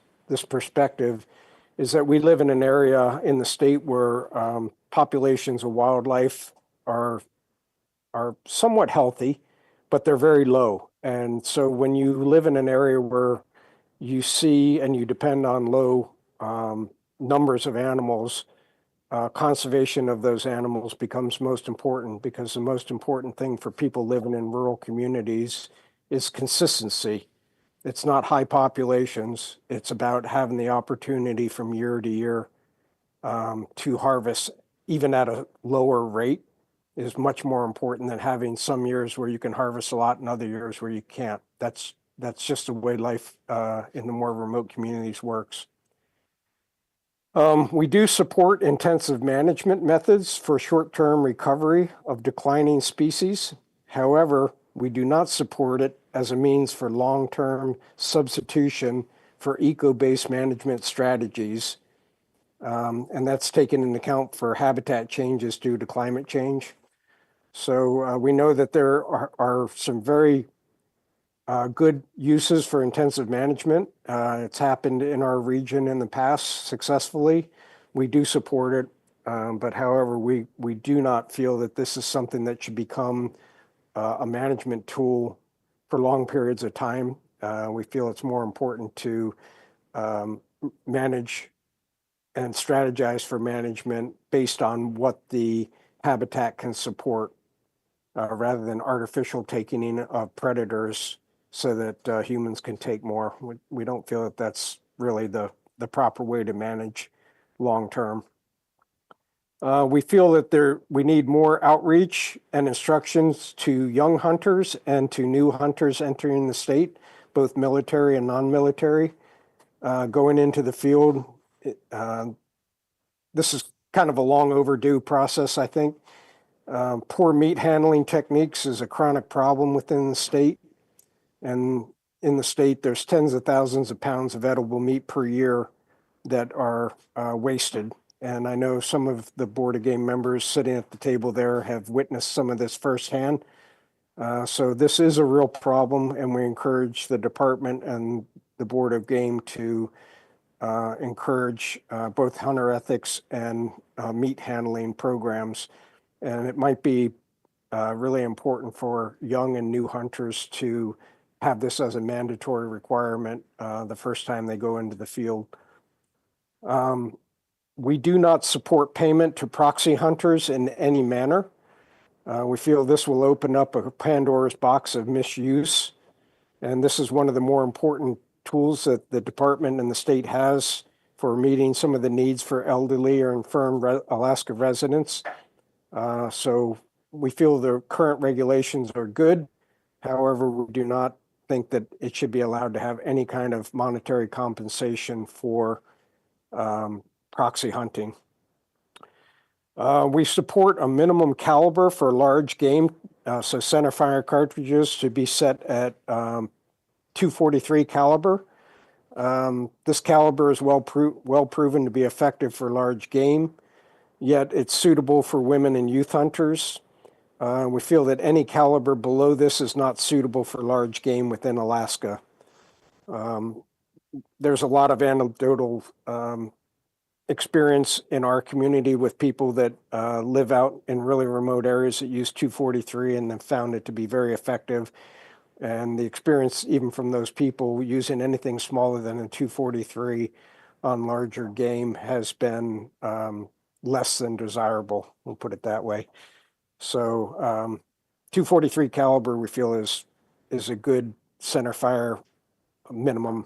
perspective, is that we live in an area in the state where populations of wildlife are somewhat healthy, but they're very low. And so when you live in an area where you see and you depend on low numbers of animals, conservation of those animals becomes most important, because the most important thing for people living in rural communities is consistency. It's not high populations. It's about having the opportunity from year to year to harvest, even at a lower rate, is much more important than having some years where you can harvest a lot and other years where you can't. That's just the way life in the more remote communities works. We do support intensive management methods for short-term recovery of declining species. However, we do not support it as a means for long-term substitution for eco-based management strategies. And that's taken into account for habitat changes due to climate change. So we know that there are some very good uses for intensive management. It's happened in our region in the past successfully. We do support it, but however, we do not feel that this is something that should become a management tool for long periods of time. We feel it's more important to manage and strategize for management based on what the habitat can support, rather than artificial taking in of predators so that humans can take more. We don't feel that that's really the proper way to manage long term. We feel that we need more outreach and instructions to young hunters and to new hunters entering the state, both military and non-military, going into the field. This is kind of a long overdue process, I think. Poor meat handling techniques is a chronic problem within the state. And in the state, there's tens of thousands of pounds of edible meat per year that are wasted. And I know some of the Board of Game members sitting at the table there have witnessed some of this firsthand. So this is a real problem, and we encourage the department and the Board of Game to encourage both hunter ethics and meat handling programs. And it might be really important for young and new hunters to have this as a mandatory requirement the first time they go into the field. We do not support payment to proxy hunters in any manner. We feel this will open up a Pandora's box of misuse, and this is one of the more important tools that the department and the state has for meeting some of the needs for elderly or infirm Alaska residents. So we feel the current regulations are good. However, we do not think that it should be allowed to have any kind of monetary compensation for proxy hunting. We support a minimum caliber for large game, so centerfire cartridges should be set at 243 caliber. This caliber is well proven to be effective for large game, yet it's suitable for women and youth hunters. We feel that any caliber below this is not suitable for large game within Alaska. There's a lot of anecdotal experience in our community with people that live out in really remote areas that use 243 and have found it to be very effective. And the experience, even from those people using anything smaller than a 243 on larger game, has been less than desirable, we'll put it that way. So 243 caliber we feel is a good centerfire minimum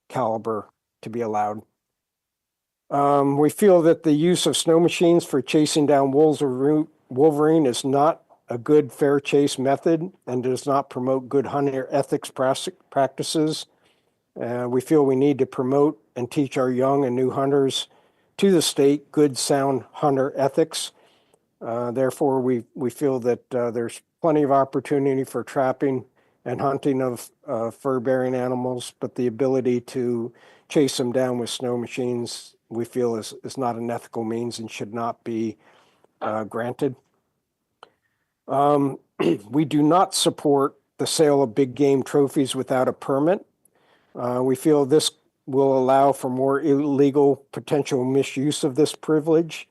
caliber to be allowed. We feel that the use of snow machines for chasing down wolverine is not a good fair chase method and does not promote good hunter ethics practices. We feel we need to promote and teach our young and new hunters to the state good sound hunter ethics. Therefore, we feel that there's plenty of opportunity for trapping and hunting of fur-bearing animals, but the ability to chase them down with snow machines we feel is not an ethical means and should not be granted. We do not support the sale of big game trophies without a permit. We feel this will allow for more illegal potential misuse of this privilege.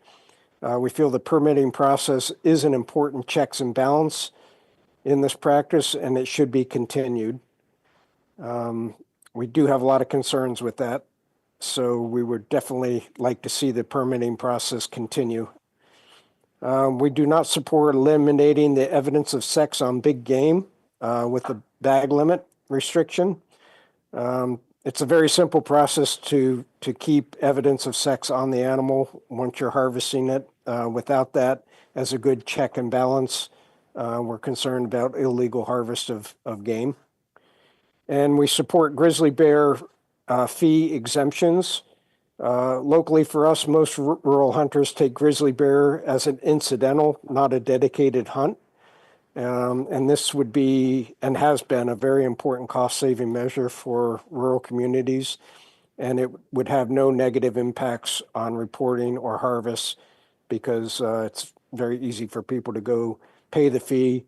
We feel the permitting process is an important checks and balance in this practice, and it should be continued. We do have a lot of concerns with that, so we would definitely like to see the permitting process continue. We do not support eliminating the evidence of sex on big game with the bag limit restriction. It's a very simple process to keep evidence of sex on the animal once you're harvesting it. Without that, as a good check and balance, we're concerned about illegal harvest of game. And we support grizzly bear fee exemptions. Locally for us, most rural hunters take grizzly bear as an incidental, not a dedicated hunt. And this would be, and has been, a very important cost-saving measure for rural communities, and it would have no negative impacts on reporting or harvest because it's very easy for people to go pay the fee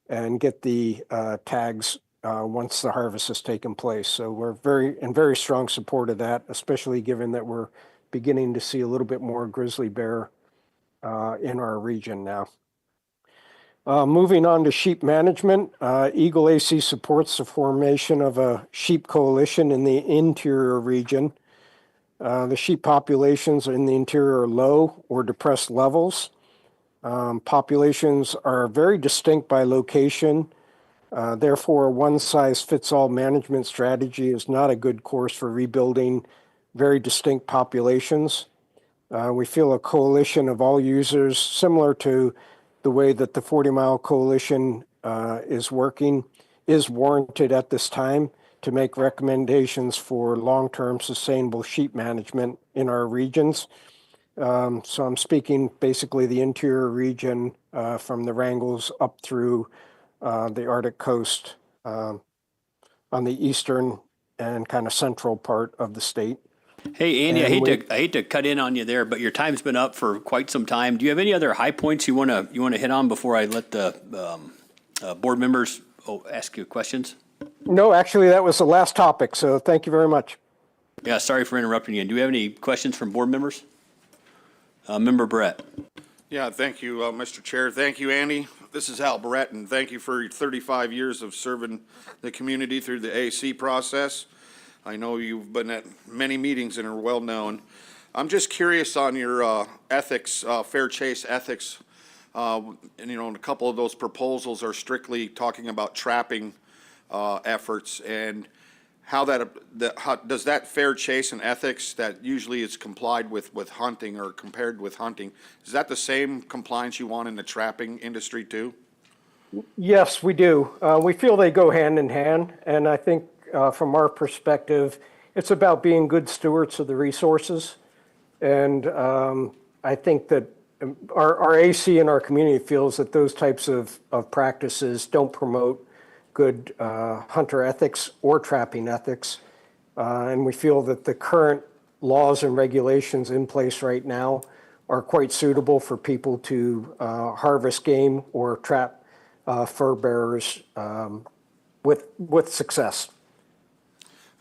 and get the tags once the harvest has taken place. So we're in very strong support of that, especially given that we're beginning to see a little bit more grizzly bear in our region now. Moving on to sheep management, Eagle AC supports the formation of a sheep coalition in the interior region. The sheep populations in the interior are low or depressed levels. Populations are very distinct by location. Therefore, a one-size-fits-all management strategy is not a good course for rebuilding very distinct populations. We feel a coalition of all users, similar to the way that the 40 Mile Coalition is working, is warranted at this time to make recommendations for long-term sustainable sheep management in our regions. So I'm speaking basically the interior region from the Wrangels up through the Arctic coast on the eastern and kind of central part of the state. Hey, Andy, And I hate to cut in on you there, but your time's been up for quite some time. Do you have any other high points you want to hit on before I let the board members ask you questions? No, actually, that was the last topic, so thank you very much. Yeah, sorry for interrupting you. Do we have any questions from board members? Member Brett. Yeah, thank you, Mr. Chair. Thank you, Andy. This is Al Barrett, and thank you for your 35 years of serving the community through the AC process. I know you've been at many meetings and are well-known. I'm just curious on your ethics, fair chase ethics. And, a couple of those proposals are strictly talking about trapping efforts, and how does that fair chase and ethics that usually is complied with hunting or compared with hunting, is that the same compliance you want in the trapping industry too? Yes, we do. We feel they go hand in hand, and I think from our perspective, it's about being good stewards of the resources. And I think that our AC in our community feels that those types of practices don't promote good hunter ethics or trapping ethics. And we feel that the current laws and regulations in place right now are quite suitable for people to harvest game or trap fur bearers with success.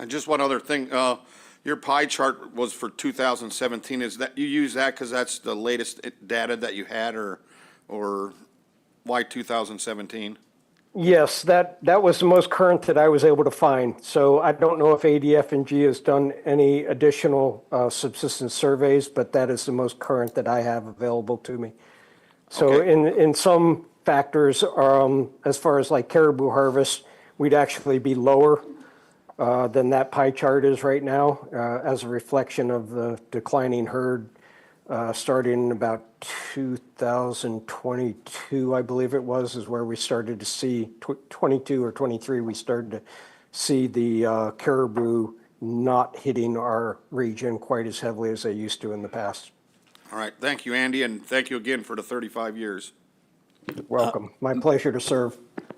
And just one other thing, your pie chart was for 2017. Is that, you use that because that's the latest data that you had, or why 2017? Yes, that was the most current that I was able to find. So I don't know if ADF&G has done any additional subsistence surveys, but that is the most current that I have available to me. So Okay. in some factors, as far as like caribou harvest, we'd actually be lower than that pie chart is right now, as a reflection of the declining herd starting in about 2022, I believe it was, is where we started to see, 22 or 23, we started to see the caribou not hitting our region quite as heavily as they used to in the past. All right, thank you, Andy, and thank you again for the 35 years. Welcome. My pleasure to serve.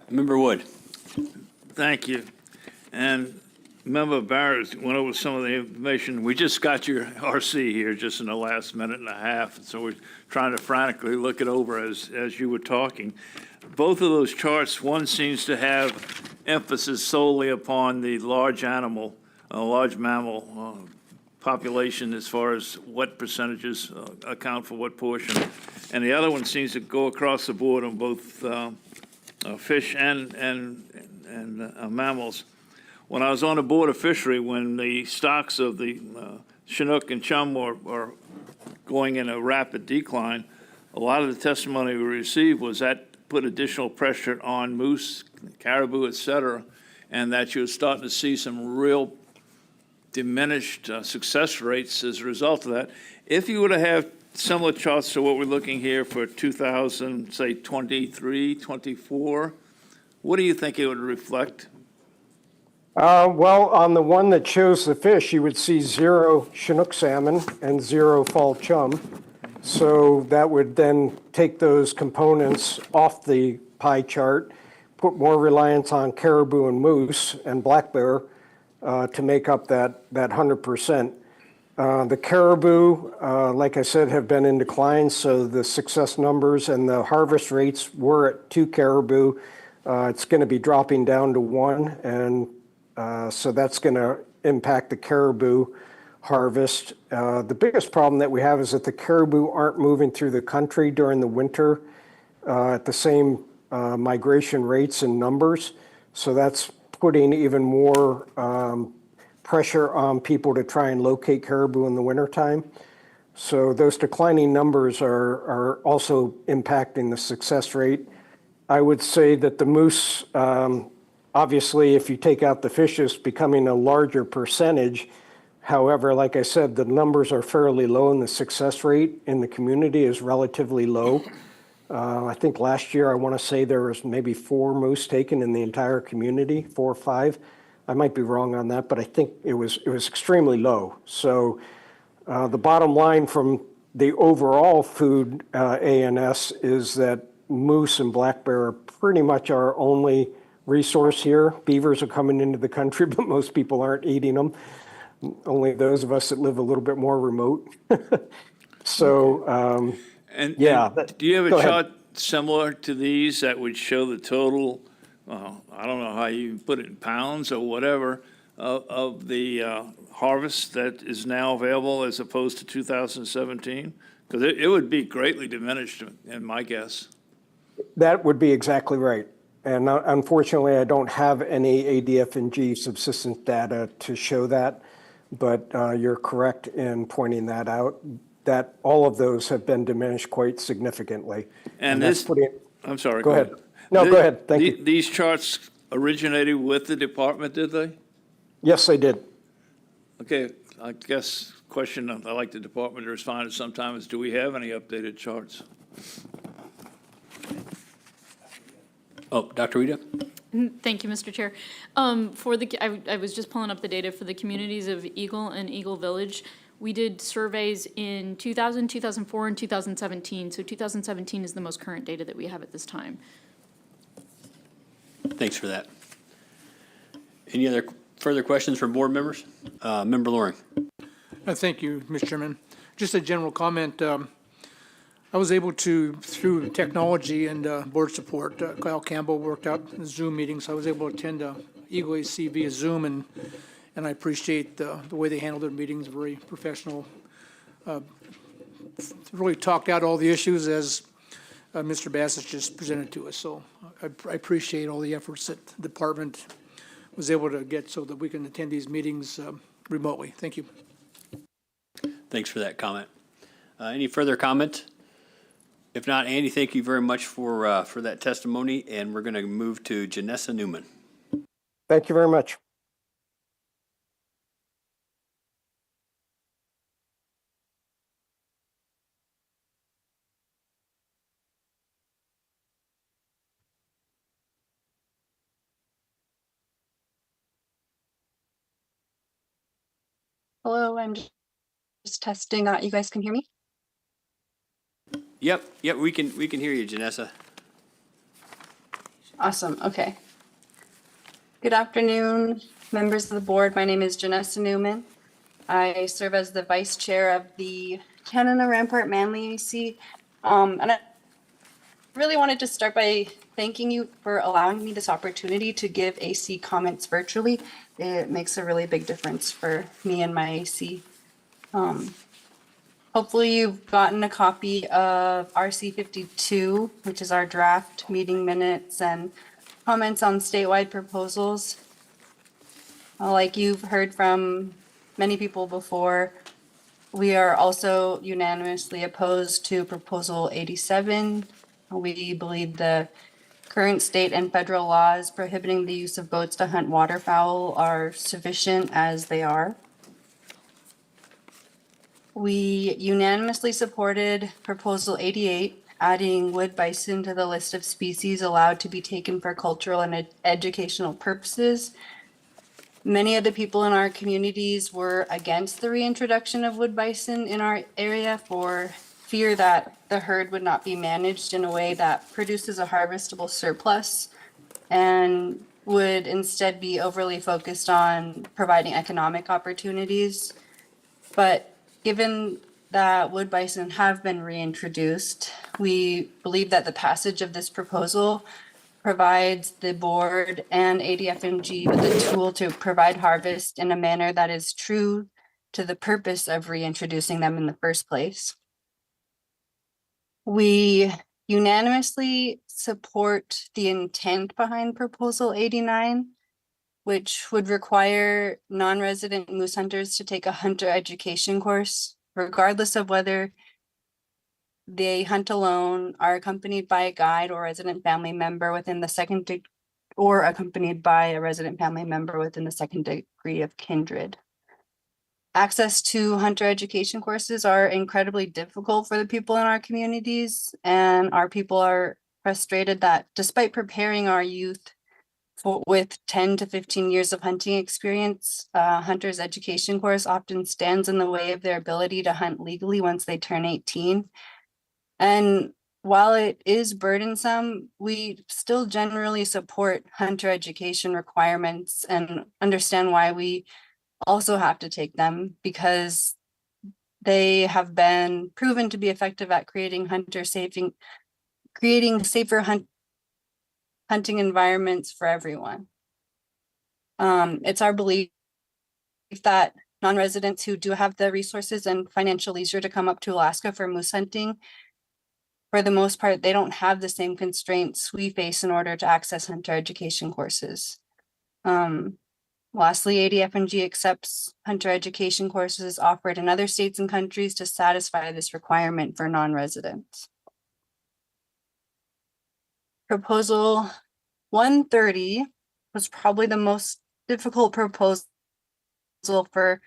Member Wood. Thank you. And Member Barrett went over some of the information. We just got your RC here just in the last minute and a half, and so we're trying to frantically look it over as you were talking. Both of those charts, one seems to have emphasis solely upon the large animal, large mammal population as far as what percentages account for what portion. And the other one seems to go across the board on both fish and mammals. When I was on the Board of Fishery, when the stocks of the Chinook and chum were going in a rapid decline, a lot of the testimony we received was that put additional pressure on moose, caribou, et cetera, and that you were starting to see some real diminished success rates as a result of that. If you were to have similar charts to what we're looking here for 2000, say 23, 24, what do you think it would reflect? Well, on the one that shows the fish, you would see 0 Chinook salmon and 0 fall chum. So that would then take those components off the pie chart, put more reliance on caribou and moose and black bear to make up that 100%. The caribou, like I said, have been in decline, so the success numbers and the harvest rates were at 2 caribou. It's going to be dropping down to 1, and so that's going to impact the caribou harvest. The biggest problem that we have is that the caribou aren't moving through the country during the winter at the same migration rates and numbers. So that's putting even more pressure on people to try and locate caribou in the wintertime. So those declining numbers are also impacting the success rate. I would say that the moose, obviously, if you take out the fish, is becoming a larger percentage. However, like I said, the numbers are fairly low and the success rate in the community is relatively low. I think last year, I want to say there was maybe 4 moose taken in the entire community, 4 or 5. I might be wrong on that, but I think it was extremely low. So the bottom line from the overall food ANS is that moose and black bear are pretty much our only resource here. Beavers are coming into the country, but most people aren't eating them. Only those of us that live a little bit more remote. So, And yeah. do you have a Go ahead. chart similar to these that would show the total, I don't know how you put it in pounds or whatever, of the harvest that is now available as opposed to 2017? Because it would be greatly diminished in my guess. That would be exactly right. And unfortunately, I don't have any ADF&G subsistence data to show that, but you're correct in pointing that out, that all of those have been diminished quite significantly. And that's this, I'm sorry. Go ahead. No, go ahead. Thank you. These charts originated with the department, did they? Yes, they did. Okay, I guess question I'd like the department to respond to sometime is, do we have any updated charts? Oh, Dr. Rita? Thank you, Mr. Chair. I was just pulling up the data for the communities of Eagle and Eagle Village. We did surveys in 2000, 2004, and 2017. So 2017 is the most current data that we have at this time. Thanks for that. Any other further questions from board members? Member Loring. Thank you, Mr. Chairman. Just a general comment. I was able to, through technology and board support, Kyle Campbell worked out the Zoom meetings. I was able to attend Eagle AC via Zoom, and I appreciate the way they handled their meetings, very professional. Really talked out all the issues as Mr. Bassett just presented to us. So I appreciate all the efforts that the department was able to get so that we can attend these meetings remotely. Thank you. Thanks for that comment. Any further comment? If not, Andy, thank you very much for that testimony, and we're going to move to Janessa Newman. Thank you very much. Hello, I'm just testing. You guys can hear me? Yep, we can hear you, Janessa. Awesome. Okay. Good afternoon, members of the board. My name is Janessa Newman. I serve as the vice chair of the Canada Rampart Manly AC. And I really wanted to start by thanking you for allowing me this opportunity to give AC comments virtually. It makes a really big difference for me and my AC. Hopefully you've gotten a copy of RC 52, which is our draft meeting minutes and comments on statewide proposals. Like you've heard from many people before, we are also unanimously opposed to Proposal 87. We believe the current state and federal laws prohibiting the use of boats to hunt waterfowl are sufficient as they are. We unanimously supported Proposal 88, adding wood bison to the list of species allowed to be taken for cultural and educational purposes. Many of the people in our communities were against the reintroduction of wood bison in our area for fear that the herd would not be managed in a way that produces a harvestable surplus and would instead be overly focused on providing economic opportunities. But given that wood bison have been reintroduced, we believe that the passage of this proposal provides the board and ADF&G with a tool to provide harvest in a manner that is true to the purpose of reintroducing them in the first place. We unanimously support the intent behind Proposal 89, which would require non-resident moose hunters to take a hunter education course regardless of whether they hunt alone, are accompanied by a guide or resident family member within the or accompanied by a resident family member within the second degree of kindred. Access to hunter education courses are incredibly difficult for the people in our communities, and our people are frustrated that despite preparing our youth with 10 to 15 years of hunting experience, hunter's education course often stands in the way of their ability to hunt legally once they turn 18. And while it is burdensome, we still generally support hunter education requirements and understand why we also have to take them, because they have been proven to be effective at creating safer hunting environments for everyone. It's our belief that non-residents who do have the resources and financial leisure to come up to Alaska for moose hunting, for the most part, they don't have the same constraints we face in order to access hunter education courses. Lastly, ADF&G accepts hunter education courses offered in other states and countries to satisfy this requirement for non-residents. Proposal 130 was probably the most difficult proposal for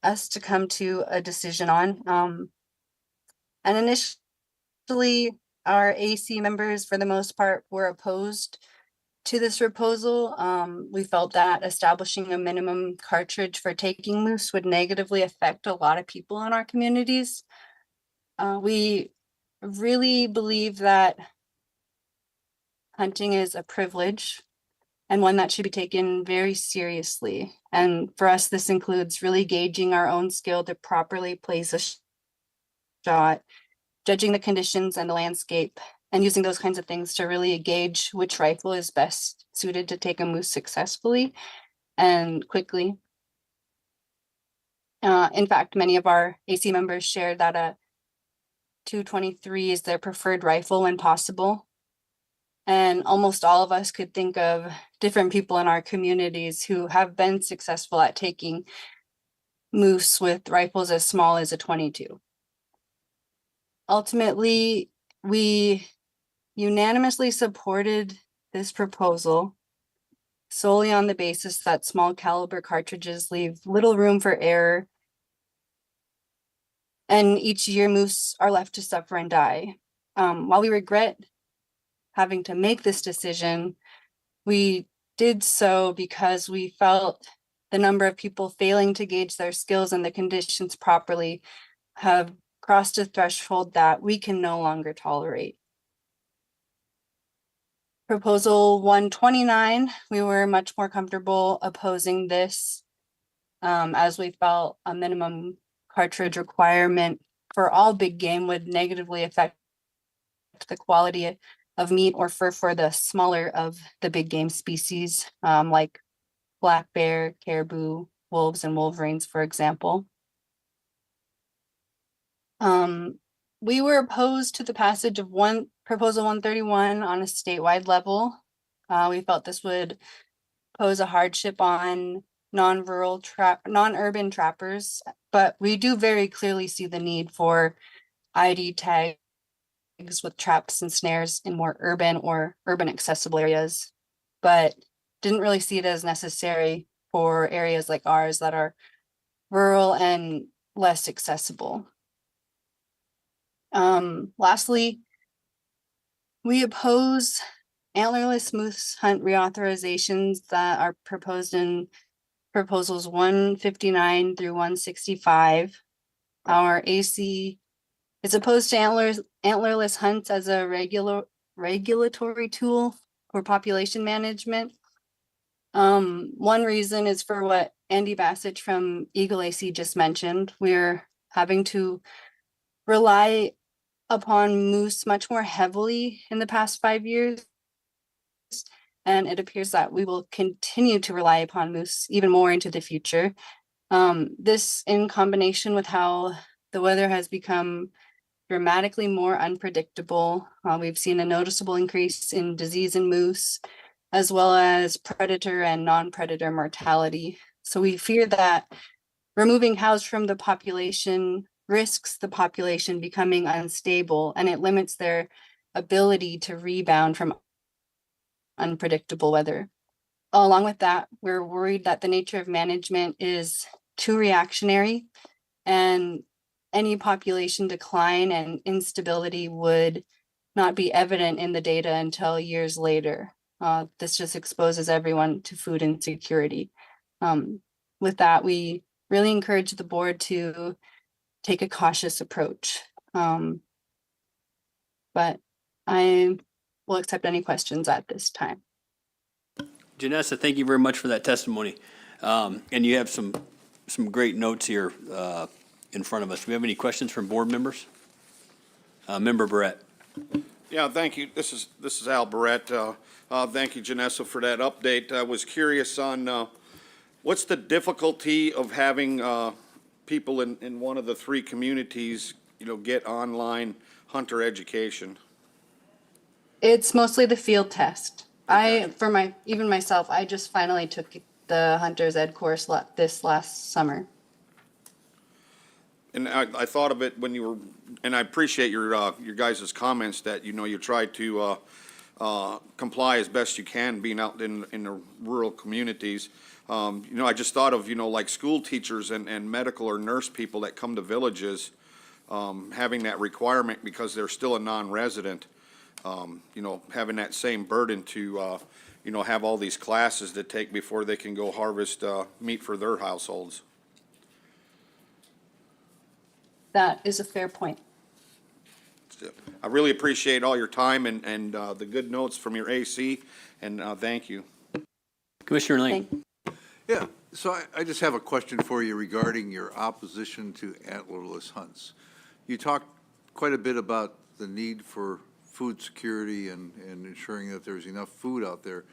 us to come to a decision on. And initially, our AC members, for the most part, were opposed to this proposal. We felt that establishing a minimum cartridge for taking moose would negatively affect a lot of people in our communities. We really believe that hunting is a privilege and one that should be taken very seriously. And for us, this includes really gauging our own skill to properly place a shot, judging the conditions and the landscape, and using those kinds of things to really gauge which rifle is best suited to take a moose successfully and quickly. In fact, many of our AC members share that a 223 is their preferred rifle when possible. And almost all of us could think of different people in our communities who have been successful at taking moose with rifles as small as a 22. Ultimately, we unanimously supported this proposal solely on the basis that small caliber cartridges leave little room for error, and each year moose are left to suffer and die. While we regret having to make this decision, we did so because we felt the number of people failing to gauge their skills and the conditions properly have crossed a threshold that we can no longer tolerate. Proposal 129, we were much more comfortable opposing this, as we felt a minimum cartridge requirement for all big game would negatively affect the quality of meat or fur for the smaller of the big game species, like black bear, caribou, wolves, and wolverines, for example. We were opposed to the passage of Proposal 131 on a statewide level. We felt this would pose a hardship on non-urban trappers, but we do very clearly see the need for ID tags with traps and snares in more urban or urban accessible areas, but didn't really see it as necessary for areas like ours that are rural and less accessible. Lastly, we oppose antlerless moose hunt reauthorizations that are proposed in proposals 159 through 165. Our AC is opposed to antlerless hunts as a regulatory tool for population management. One reason is for what Andy Bassett from Eagle AC just mentioned. We're having to rely upon moose much more heavily in the past 5 years. And it appears that we will continue to rely upon moose even more into the future. This in combination with how the weather has become dramatically more unpredictable. We've seen a noticeable increase in disease in moose, as well as predator and non-predator mortality. So we fear that removing cows from the population risks the population becoming unstable, and it limits their ability to rebound from unpredictable weather. Along with that, we're worried that the nature of management is too reactionary, and any population decline and instability would not be evident in the data until years later. This just exposes everyone to food insecurity. With that, we really encourage the board to take a cautious approach. But I will accept any questions at this time. Janessa, thank you very much for that testimony. And you have some great notes here in front of us. Do we have any questions from board members? Member Barrett. Yeah, thank you. This is Al Barrett. Thank you, Janessa, for that update. I was curious on what's the difficulty of having people in one of the three communities, get online hunter education? It's mostly the field test. Even myself, I just finally took the Hunter's Ed course this last summer. And I thought of it when you were, and I appreciate your guys' comments that, you try to comply as best you can being out in the rural communities. I just thought of, like school teachers and medical or nurse people that come to villages, having that requirement because they're still a non-resident, having that same burden to, have all these classes to take before they can go harvest meat for their households. That is a fair point. I really appreciate all your time and the good notes from your AC, and thank you. Commissioner Lane. Yeah, so I just have a question for you regarding your opposition to antlerless hunts. You talked quite a bit about the need for food security and ensuring that there's enough food out there,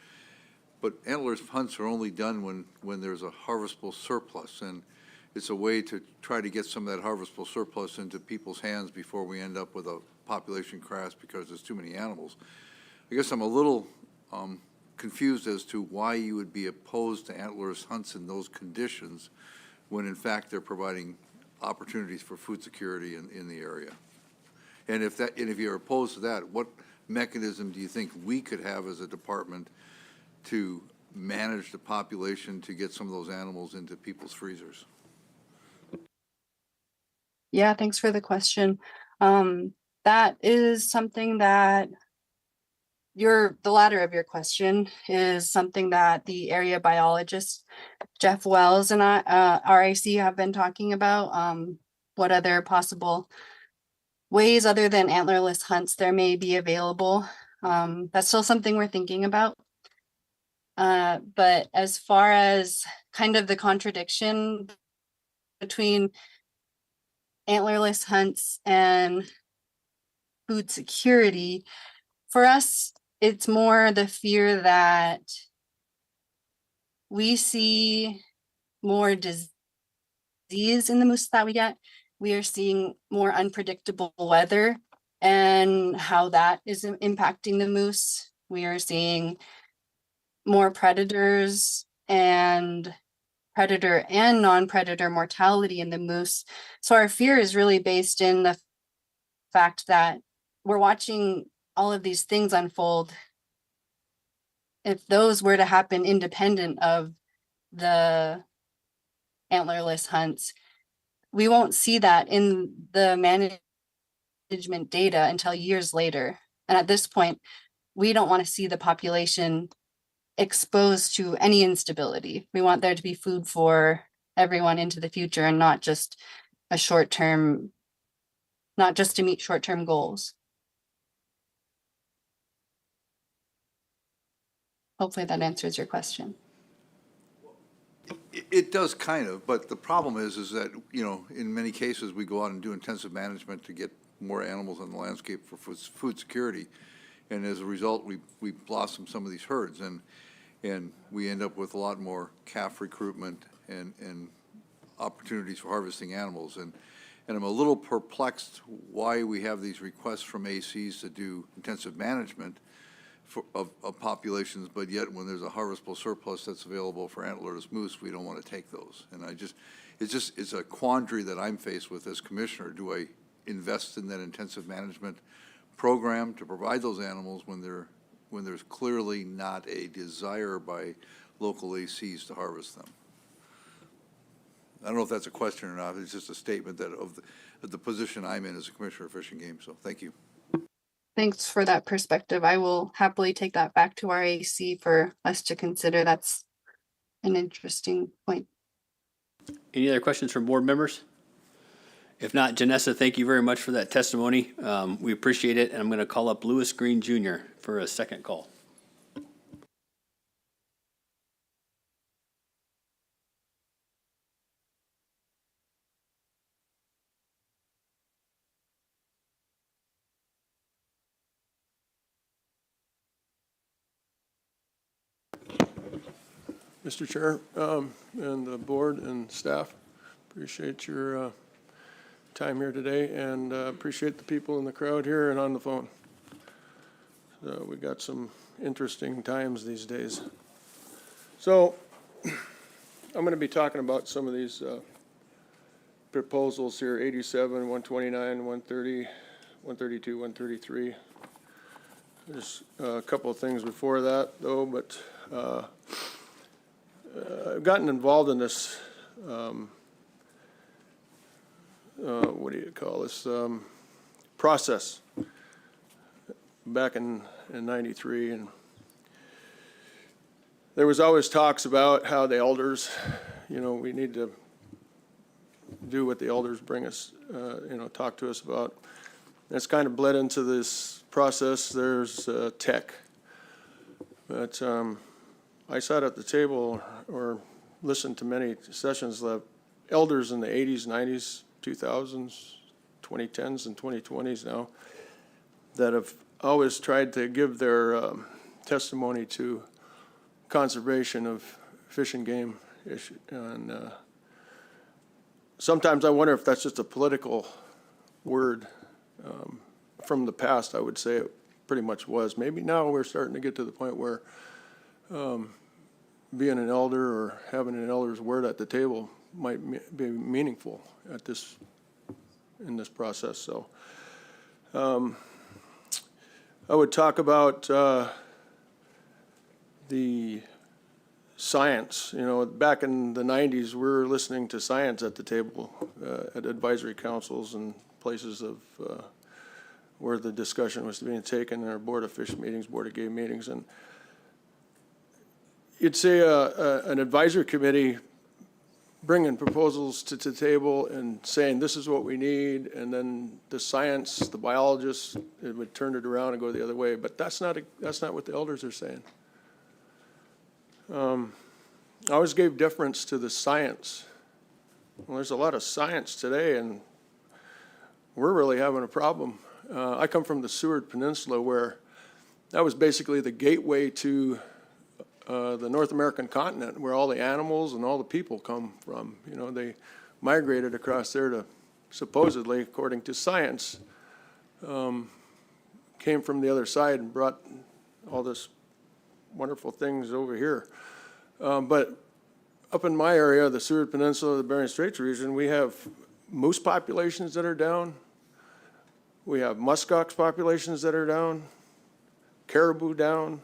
but antlerless hunts are only done when there's a harvestable surplus, and it's a way to try to get some of that harvestable surplus into people's hands before we end up with a population crash because there's too many animals. I guess I'm a little confused as to why you would be opposed to antlerless hunts in those conditions when in fact they're providing opportunities for food security in the area. And if you're opposed to that, what mechanism do you think we could have as a department to manage the population to get some of those animals into people's freezers? Yeah, thanks for the question. That is something that the latter of your question is something that the area biologist, Jeff Wells, and RIC have been talking about. What other possible ways other than antlerless hunts there may be available. That's still something we're thinking about. But as far as kind of the contradiction between antlerless hunts and food security, for us, it's more the fear that we see more disease in the moose that we get. We are seeing more unpredictable weather and how that is impacting the moose. We are seeing more predators and predator and non-predator mortality in the moose. So our fear is really based in the fact that we're watching all of these things unfold. If those were to happen independent of the antlerless hunts, we won't see that in the management data until years later. And at this point, we don't want to see the population exposed to any instability. We want there to be food for everyone into the future and not just a short-term, not just to meet short-term goals. Hopefully that answers your question. It does kind of, but the problem is that, in many cases, we go out and do intensive management to get more animals on the landscape for food security. And as a result, we blossom some of these herds, and we end up with a lot more calf recruitment and opportunities for harvesting animals. And I'm a little perplexed why we have these requests from ACs to do intensive management of populations, but yet when there's a harvestable surplus that's available for antlerless moose, we don't want to take those. And it's a quandary that I'm faced with as commissioner. Do I invest in that intensive management program to provide those animals when there's clearly not a desire by local ACs to harvest them? I don't know if that's a question or not. It's just a statement that of the position I'm in as a commissioner of Fish and Game. So thank you. Thanks for that perspective. I will happily take that back to our AC for us to consider. That's an interesting point. Any other questions from board members? If not, Janessa, thank you very much for that testimony. We appreciate it, and I'm going to call up Lewis Green Jr. for a second call. Mr. Chair, and the board and staff, appreciate your time here today, and appreciate the people in the crowd here and on the phone. So we got some interesting times these days. So I'm going to be talking about some of these proposals here, 87, 129, 130, 132, 133. There's a couple of things before that, though, but I've gotten involved in this, what do you call this, process back in 93. And there was always talks about how the elders, we need to do what the elders bring us, talk to us about. It's kind of bled into this process. There's tech. But I sat at the table or listened to many sessions of elders in the 80s, 90s, 2000s, 2010s, and 2020s now that have always tried to give their testimony to conservation of fish and game issue. And sometimes I wonder if that's just a political word. From the past, I would say it pretty much was. Maybe now we're starting to get to the point where being an elder or having an elder's word at the table might be meaningful in this process. So I would talk about the science. Back in the 90s, we were listening to science at the table at advisory councils and places of where the discussion was being taken in our Board of Fish meetings, Board of Game meetings. And you'd say an advisory committee bringing proposals to the table and saying this is what we need, and then the science, the biologists, it would turn it around and go the other way. But that's not what the elders are saying. I always gave deference to the science. Well, there's a lot of science today, and we're really having a problem. I come from the Seward Peninsula, where that was basically the gateway to the North American continent, where all the animals and all the people come from. They migrated across there to, supposedly, according to science, came from the other side and brought all this wonderful things over here. But up in my area, the Seward Peninsula, the Bering Straits region, we have moose populations that are down. We have muskox populations that are down, caribou down.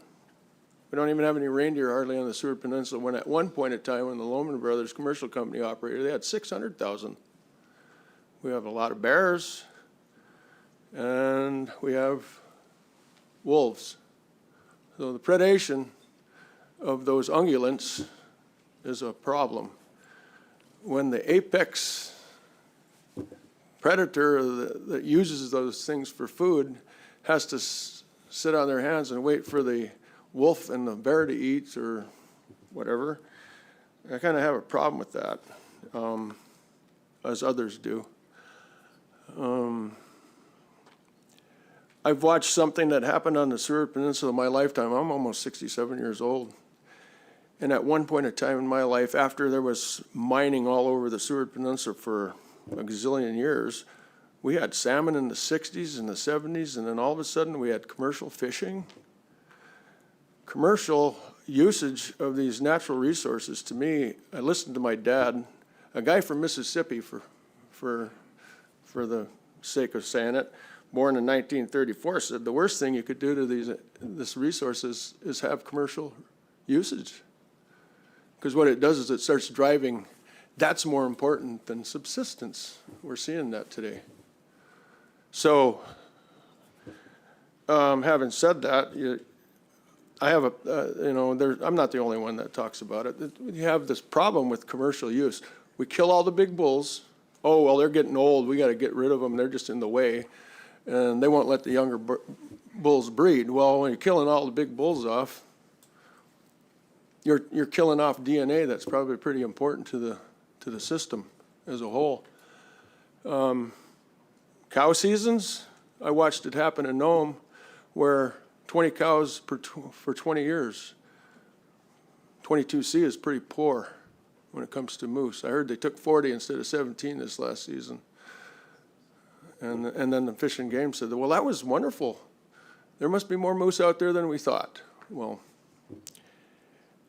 We don't even have any reindeer hardly on the Seward Peninsula, when at one point in time, when the Lohman Brothers Commercial Company operated, they had 600,000. We have a lot of bears, and we have wolves. So the predation of those ungulates is a problem. When the apex predator that uses those things for food has to sit on their hands and wait for the wolf and the bear to eat or whatever, I kind of have a problem with that, as others do. I've watched something that happened on the Seward Peninsula in my lifetime. I'm almost 67 years old. And at one point in time in my life, after there was mining all over the Seward Peninsula for a gazillion years, we had salmon in the 60s and the 70s, and then all of a sudden we had commercial fishing. Commercial usage of these natural resources, to me, I listened to my dad a guy from Mississippi, for the sake of saying it, born in 1934, said the worst thing you could do to this resource is have commercial usage. Because what it does is it starts driving, that's more important than subsistence. We're seeing that today. So, having said that, I have I'm not the only one that talks about it. You have this problem with commercial use. We kill all the big bulls. Oh, well, they're getting old. We got to get rid of them. They're just in the way. And they won't let the younger bulls breed. Well, when you're killing all the big bulls off, you're killing off DNA that's probably pretty important to the system as a whole. Cow seasons, I watched it happen in Nome, where 20 cows for 20 years. 22C is pretty poor when it comes to moose. I heard they took 40 instead of 17 this last season. And then the Fish and Game said, well, that was wonderful. There must be more moose out there than we thought. Well,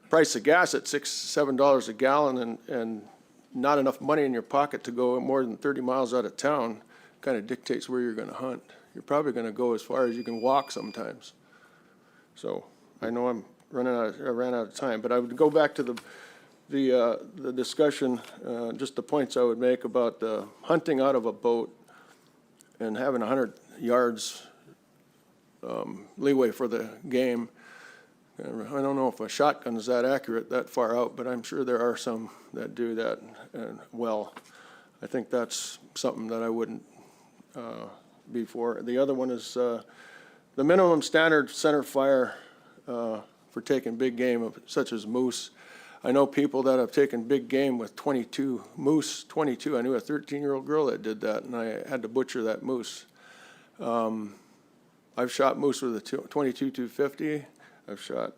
price of gas at $6, $7 a gallon and not enough money in your pocket to go more than 30 miles out of town kind of dictates where you're going to hunt. You're probably going to go as far as you can walk sometimes. So I know I ran out of time, but I would go back to the discussion, just the points I would make about hunting out of a boat and having 100 yards leeway for the game. I don't know if a shotgun is that accurate that far out, but I'm sure there are some that do that well. I think that's something that I wouldn't be for. The other one is the minimum standard center fire for taking big game, such as moose. I know people that have taken big game with 22 moose, 22. I knew a 13-year-old girl that did that, and I had to butcher that moose. I've shot moose with a 22 250. I've shot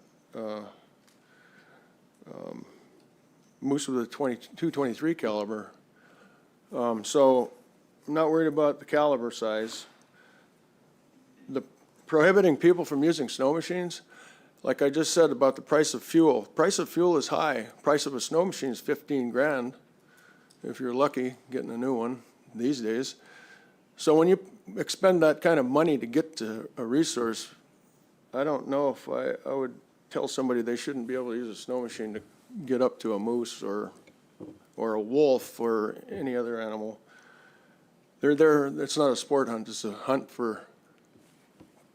moose with a 223 caliber. So I'm not worried about the caliber size. The prohibiting people from using snow machines, like I just said about the price of fuel. Price of fuel is high. Price of a snow machine is 15 grand, if you're lucky getting a new one these days. So when you expend that kind of money to get to a resource, I don't know if I would tell somebody they shouldn't be able to use a snow machine to get up to a moose or a wolf or any other animal. They're there. It's not a sport hunt. It's a hunt for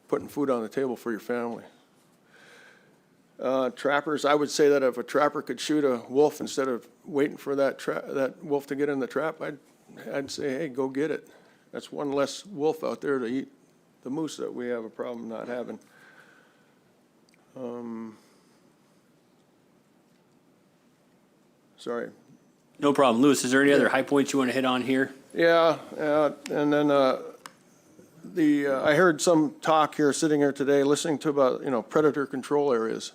putting food on the table for your family. Trappers, I would say that if a trapper could shoot a wolf instead of waiting for that wolf to get in the trap, I'd say, hey, go get it. That's one less wolf out there to eat the moose that we have a problem not having. Sorry. No problem. Lewis, is there any other high points you want to hit on here? Yeah, and then I heard some talk here, sitting here today, listening to about, predator control areas.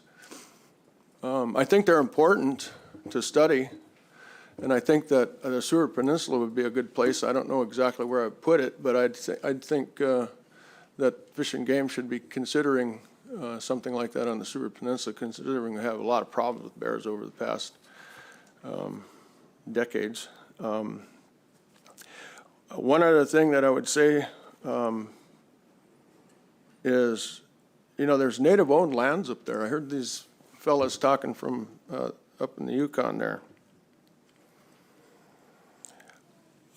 I think they're important to study, and I think that the Seward Peninsula would be a good place. I don't know exactly where I'd put it, but I'd think that Fish and Game should be considering something like that on the Seward Peninsula, considering we have a lot of problems with bears over the past decades. One other thing that I would say is, there's native-owned lands up there. I heard these fellas talking from up in the Yukon there.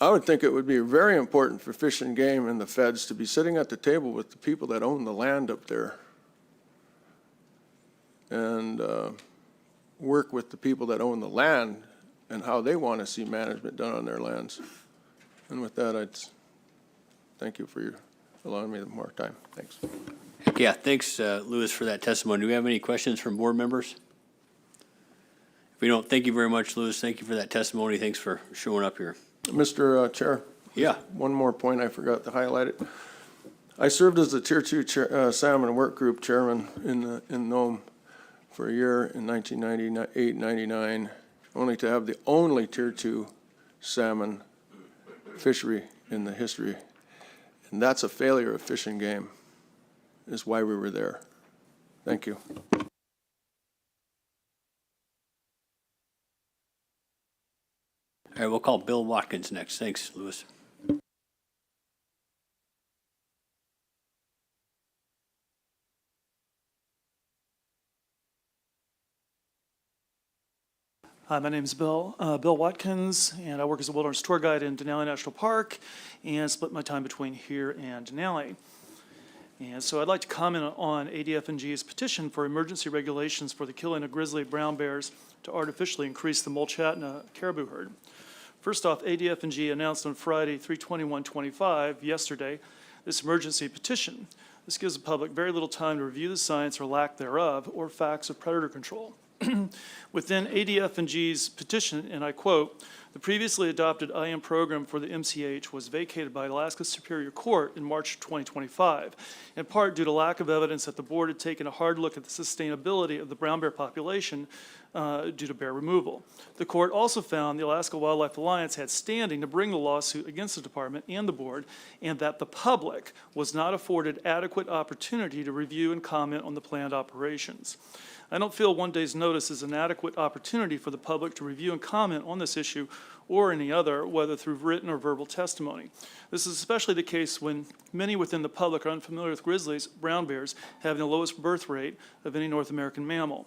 I would think it would be very important for Fish and Game and the feds to be sitting at the table with the people that own the land up there and work with the people that own the land and how they want to see management done on their lands. And with that, I'd thank you for allowing me more time. Thanks. Yeah, thanks, Lewis, for that testimony. Do we have any questions from board members? If we don't, thank you very much, Lewis. Thank you for that testimony. Thanks for showing up here. Mr. Chair. Yeah. One more point I forgot to highlight it. I served as the Tier 2 Salmon Work Group Chairman in Nome for a year in 1998-99, only to have the only Tier 2 salmon fishery in the history. And that's a failure of Fish and Game, is why we were there. Thank you. All right, we'll call Bill Watkins next. Thanks, Louis. Hi, my name is Bill Watkins, and I work as a wilderness tour guide in Denali National Park and split my time between here and Denali. And so I'd like to comment on ADF&G's petition for emergency regulations for the killing of grizzly brown bears to artificially increase the Mulchatna caribou herd. First off, ADF&G announced on Friday, 3/21/25, yesterday, this emergency petition. This gives the public very little time to review the science or lack thereof, or facts of predator control. Within ADF&G's petition, and I quote, "The previously adopted IM program for the MCH was vacated by Alaska Superior Court in March 2025, in part due to lack of evidence that the board had taken a hard look at the sustainability of the brown bear population due to bear removal. The court also found the Alaska Wildlife Alliance had standing to bring the lawsuit against the department and the board, and that the public was not afforded adequate opportunity to review and comment on the planned operations. I don't feel one day's notice is an adequate opportunity for the public to review and comment on this issue or any other, whether through written or verbal testimony. This is especially the case when many within the public are unfamiliar with grizzlies, brown bears, having the lowest birth rate of any North American mammal.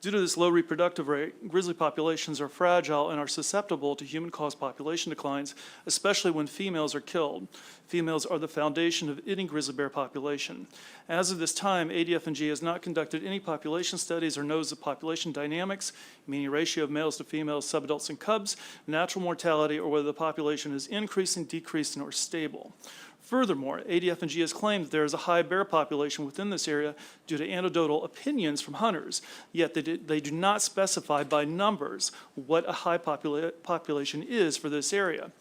Due to this low reproductive rate, grizzly populations are fragile and are susceptible to human-caused population declines, especially when females are killed. Females are the foundation of any grizzly bear population. As of this time, ADF&G has not conducted any population studies or knows the population dynamics, meaning ratio of males to females, subadults, and cubs, natural mortality, or whether the population is increasing, decreasing, or stable. Furthermore, ADF&G has claimed that there is a high bear population within this area due to anecdotal opinions from hunters, yet they do not specify by numbers what a high population is for this area.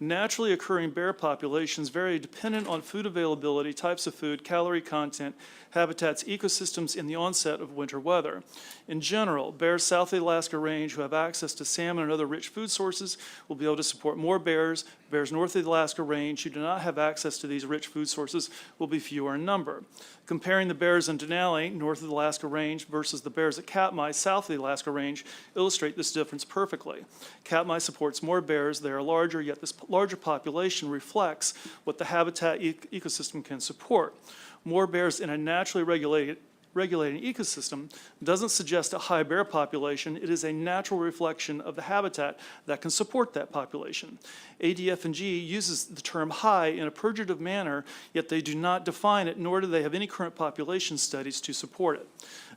Naturally occurring bear populations vary dependent on food availability, types of food, calorie content, habitats, ecosystems in the onset of winter weather. In general, bears south of the Alaska Range who have access to salmon and other rich food sources will be able to support more bears. Bears north of the Alaska Range who do not have access to these rich food sources will be fewer in number. Comparing the bears in Denali, north of the Alaska Range, versus the bears at Katmai, south of the Alaska Range, illustrate this difference perfectly. Katmai supports more bears. They are larger, yet this larger population reflects what the habitat ecosystem can support. More bears in a naturally regulating ecosystem doesn't suggest a high bear population. It is a natural reflection of the habitat that can support that population. ADF&G uses the term high in a pejorative manner, yet they do not define it, nor do they have any current population studies to support it.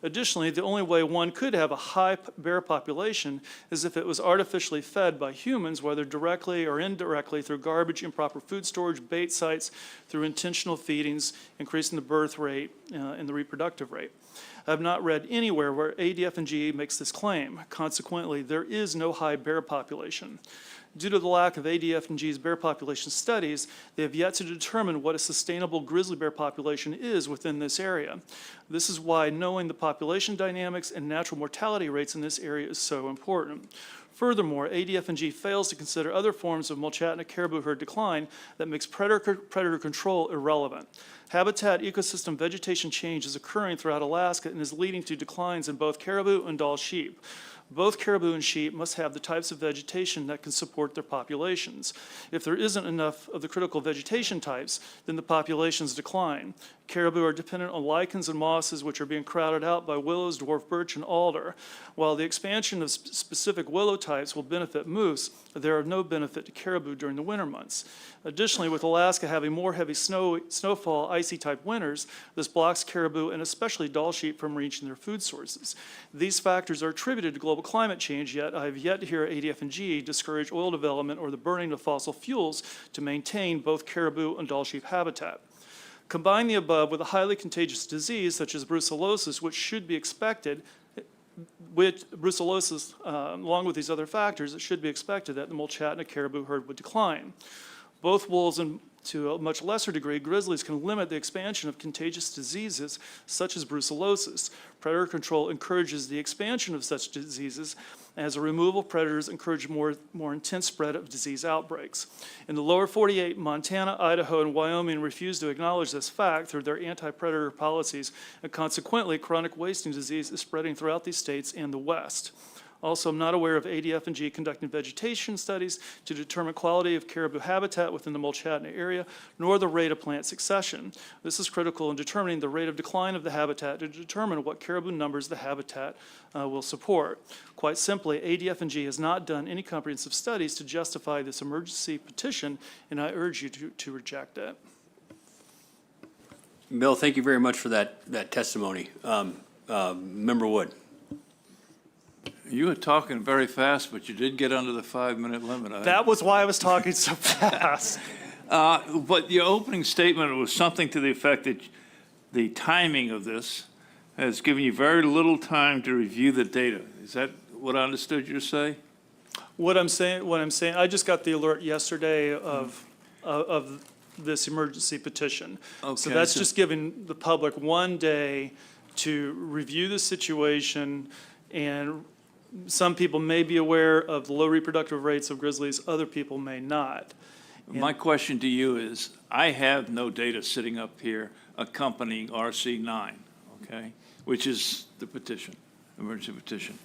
Additionally, the only way one could have a high bear population is if it was artificially fed by humans, whether directly or indirectly through garbage, improper food storage, bait sites, through intentional feedings, increasing the birth rate and the reproductive rate. I have not read anywhere where ADF&G makes this claim. Consequently, there is no high bear population. Due to the lack of ADF&G's bear population studies, they have yet to determine what a sustainable grizzly bear population is within this area. This is why knowing the population dynamics and natural mortality rates in this area is so important. Furthermore, ADF&G fails to consider other forms of Mulchatna caribou herd decline that makes predator control irrelevant. Habitat ecosystem vegetation change is occurring throughout Alaska and is leading to declines in both caribou and Dall sheep. Both caribou and sheep must have the types of vegetation that can support their populations. If there isn't enough of the critical vegetation types, then the populations decline. Caribou are dependent on lichens and mosses, which are being crowded out by willows, dwarf birch, and alder. While the expansion of specific willow types will benefit moose, they are of no benefit to caribou during the winter months. Additionally, with Alaska having more heavy snowfall, icy type winters, this blocks caribou and especially Dall sheep from reaching their food sources. These factors are attributed to global climate change, yet I have yet to hear ADF&G discourage oil development or the burning of fossil fuels to maintain both caribou and Dall sheep habitat. Combine the above with a highly contagious disease such as brucellosis, which should be expected, along with these other factors, it should be expected that the Mulchatna caribou herd would decline. Both wolves and, to a much lesser degree, grizzlies can limit the expansion of contagious diseases such as brucellosis. Predator control encourages the expansion of such diseases, as a removal of predators encourage more intense spread of disease outbreaks. In the lower 48, Montana, Idaho, and Wyoming refuse to acknowledge this fact through their anti-predator policies, and consequently, chronic wasting disease is spreading throughout these states and the West. Also, I'm not aware of ADF&G conducting vegetation studies to determine quality of caribou habitat within the Mulchatna area, nor the rate of plant succession. This is critical in determining the rate of decline of the habitat to determine what caribou numbers the habitat will support. Quite simply, ADF&G has not done any comprehensive studies to justify this emergency petition, and I urge you to reject it. Bill, thank you very much for that testimony. Member Wood. You were talking very fast, but you did get under the 5-minute limit. That was why I was talking so fast. But your opening statement was something to the effect that the timing of this has given you very little time to review the data. Is that what I understood you to say? What I'm saying, I just got the alert yesterday of this emergency petition. So Okay, that's so- just giving the public one day to review the situation, and some people may be aware of the low reproductive rates of grizzlies, other people may not. My question to you is, I have no data sitting up here accompanying RC9, okay, which is the petition, emergency petition.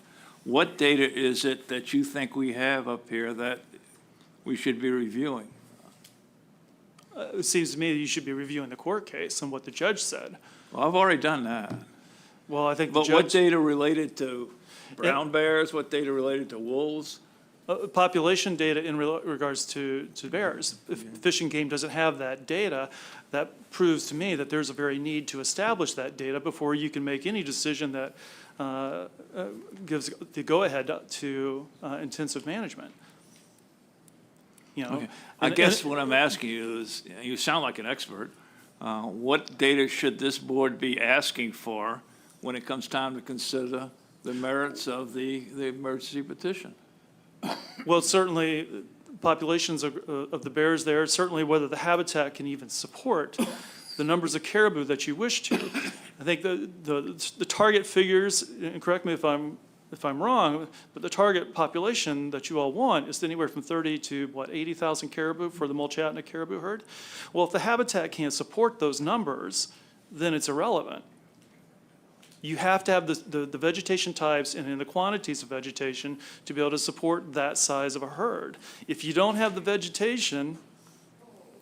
What data is it that you think we have up here that we should be reviewing? It seems to me that you should be reviewing the court case and what the judge said. Well, I've already done that. Well, I think the But what judge, data related to brown bears? What data related to wolves? population data in regards to bears. If Fish and Game doesn't have that data, that proves to me that there's a very need to establish that data before you can make any decision that gives the go-ahead to intensive management. You know, Okay. I guess what I'm asking you is, you sound like an expert. What data should this board be asking for when it comes time to consider the merits of the emergency petition? well, certainly populations of the bears there, certainly whether the habitat can even support the numbers of caribou that you wish to. I think the target figures, and correct me if I'm wrong, but the target population that you all want is anywhere from 30 to, what, 80,000 caribou for the Mulchatna caribou herd? Well, if the habitat can't support those numbers, then it's irrelevant. You have to have the vegetation types and in the quantities of vegetation to be able to support that size of a herd. If you don't have the vegetation,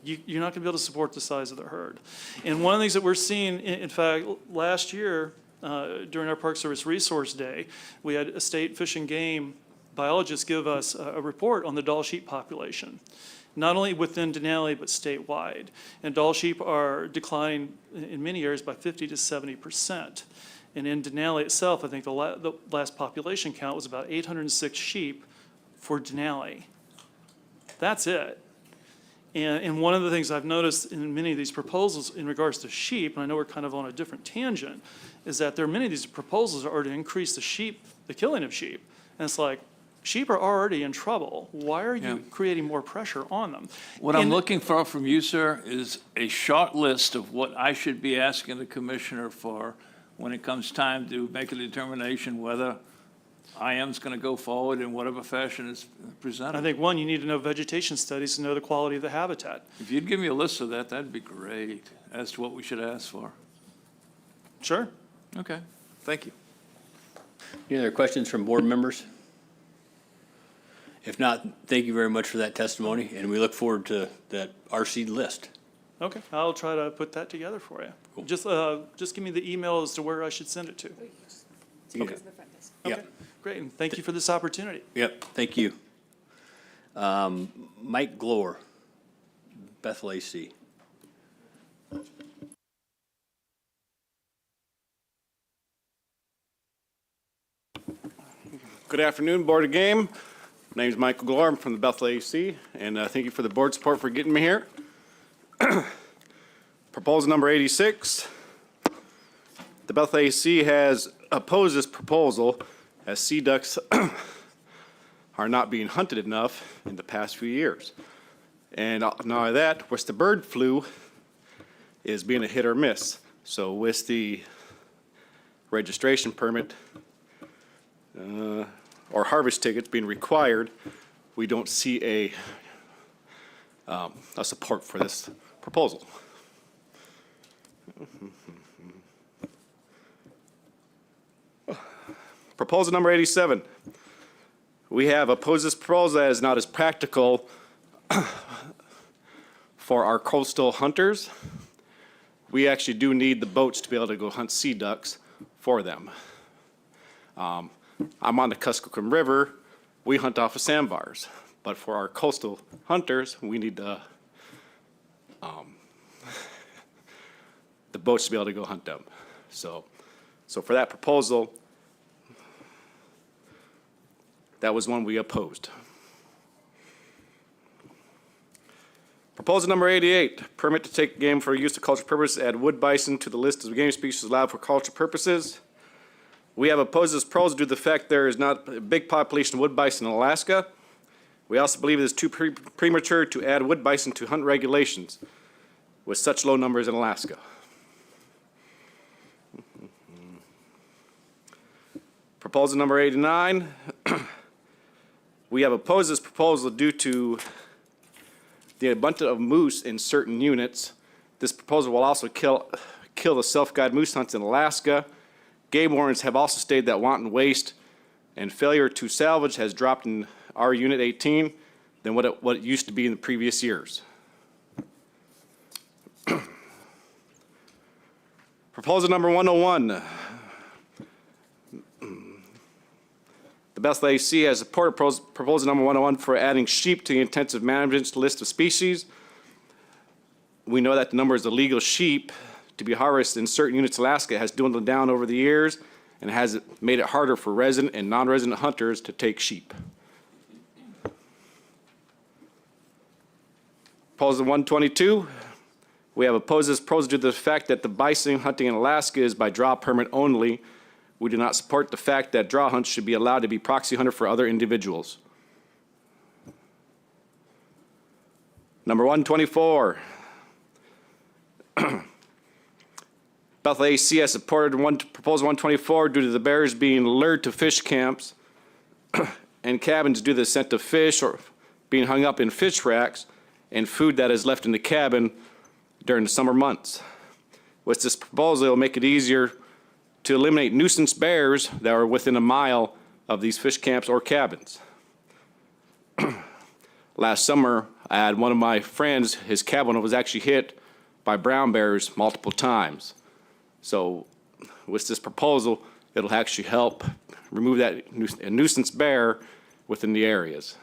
you're not going to be able to support the size of the herd. And one of the things that we're seeing, in fact, last year, during our Park Service Resource Day, we had a state fish and game biologist give us a report on the Dall sheep population, not only within Denali, but statewide. And Dall sheep are declining in many areas by 50 to 70%. And in Denali itself, I think the last population count was about 806 sheep for Denali. That's it. And one of the things I've noticed in many of these proposals in regards to sheep, and I know we're kind of on a different tangent, is that there are many of these proposals are to increase the killing of sheep. And it's like, sheep are already in trouble. Why are you creating more pressure on them? What I'm looking for from you, sir, is a short list of what I should be asking the commissioner for when it comes time to make a determination whether IM's going to go forward in whatever fashion is presented. I think, one, you need to know vegetation studies to know the quality of the habitat. If you'd give me a list of that, that'd be great, as to what we should ask for. Sure. Okay, thank you. Any other questions from board members? If not, thank you very much for that testimony, and we look forward to that RC list. Okay, I'll try to put that together for you. Cool. Just give me the email as to where I should send it to. Okay. Okay, great, and thank you for this opportunity. Yep, thank you. Mike Glore, Bethel AC. Good afternoon, Board of Game. My name is Michael Glore. I'm from the Bethel AC, and thank you for the board support for getting me here. Proposal number 86. The Bethel AC has opposed this proposal as sea ducks are not being hunted enough in the past few years. And not only that, with the bird flu is being a hit or miss. So with the registration permit or harvest tickets being required, we don't see a support for this proposal. Proposal number 87. We have opposed this proposal that is not as practical for our coastal hunters. We actually do need the boats to be able to go hunt sea ducks for them. I'm on the Kuskokwim River. We hunt off of sandbars. But for our coastal hunters, we need the boats to be able to go hunt them. So for that proposal, that was one we opposed. Proposal number 88, permit to take game for use of cultural purposes, add wood bison to the list of game species allowed for cultural purposes. We have opposed this proposal due to the fact there is not a big population of wood bison in Alaska. We also believe it is too premature to add wood bison to hunt regulations with such low numbers in Alaska. Proposal number 89. We have opposed this proposal due to the abundance of moose in certain units. This proposal will also kill the self-guided moose hunts in Alaska. Game wardens have also stated that wanton waste and failure to salvage has dropped in our Unit 18 than what it used to be in the previous years. Proposal number 101. The Bethel AC has supported proposal number 101 for adding sheep to the intensive management list of species. We know that the numbers of legal sheep to be harvested in certain units of Alaska has dwindled down over the years and has made it harder for resident and non-resident hunters to take sheep. Proposal 122. We have opposed this proposal due to the fact that the bison hunting in Alaska is by draw permit only. We do not support the fact that draw hunts should be allowed to be proxy hunter for other individuals. Number 124. Bethel AC has supported proposal 124 due to the bears being lured to fish camps and cabins due to the scent of fish or being hung up in fish racks and food that is left in the cabin during the summer months. With this proposal, it will make it easier to eliminate nuisance bears that are within a mile of these fish camps or cabins. Last summer, I had one of my friends, his cabin was actually hit by brown bears multiple times. So with this proposal, it'll actually help remove that nuisance bear within the areas.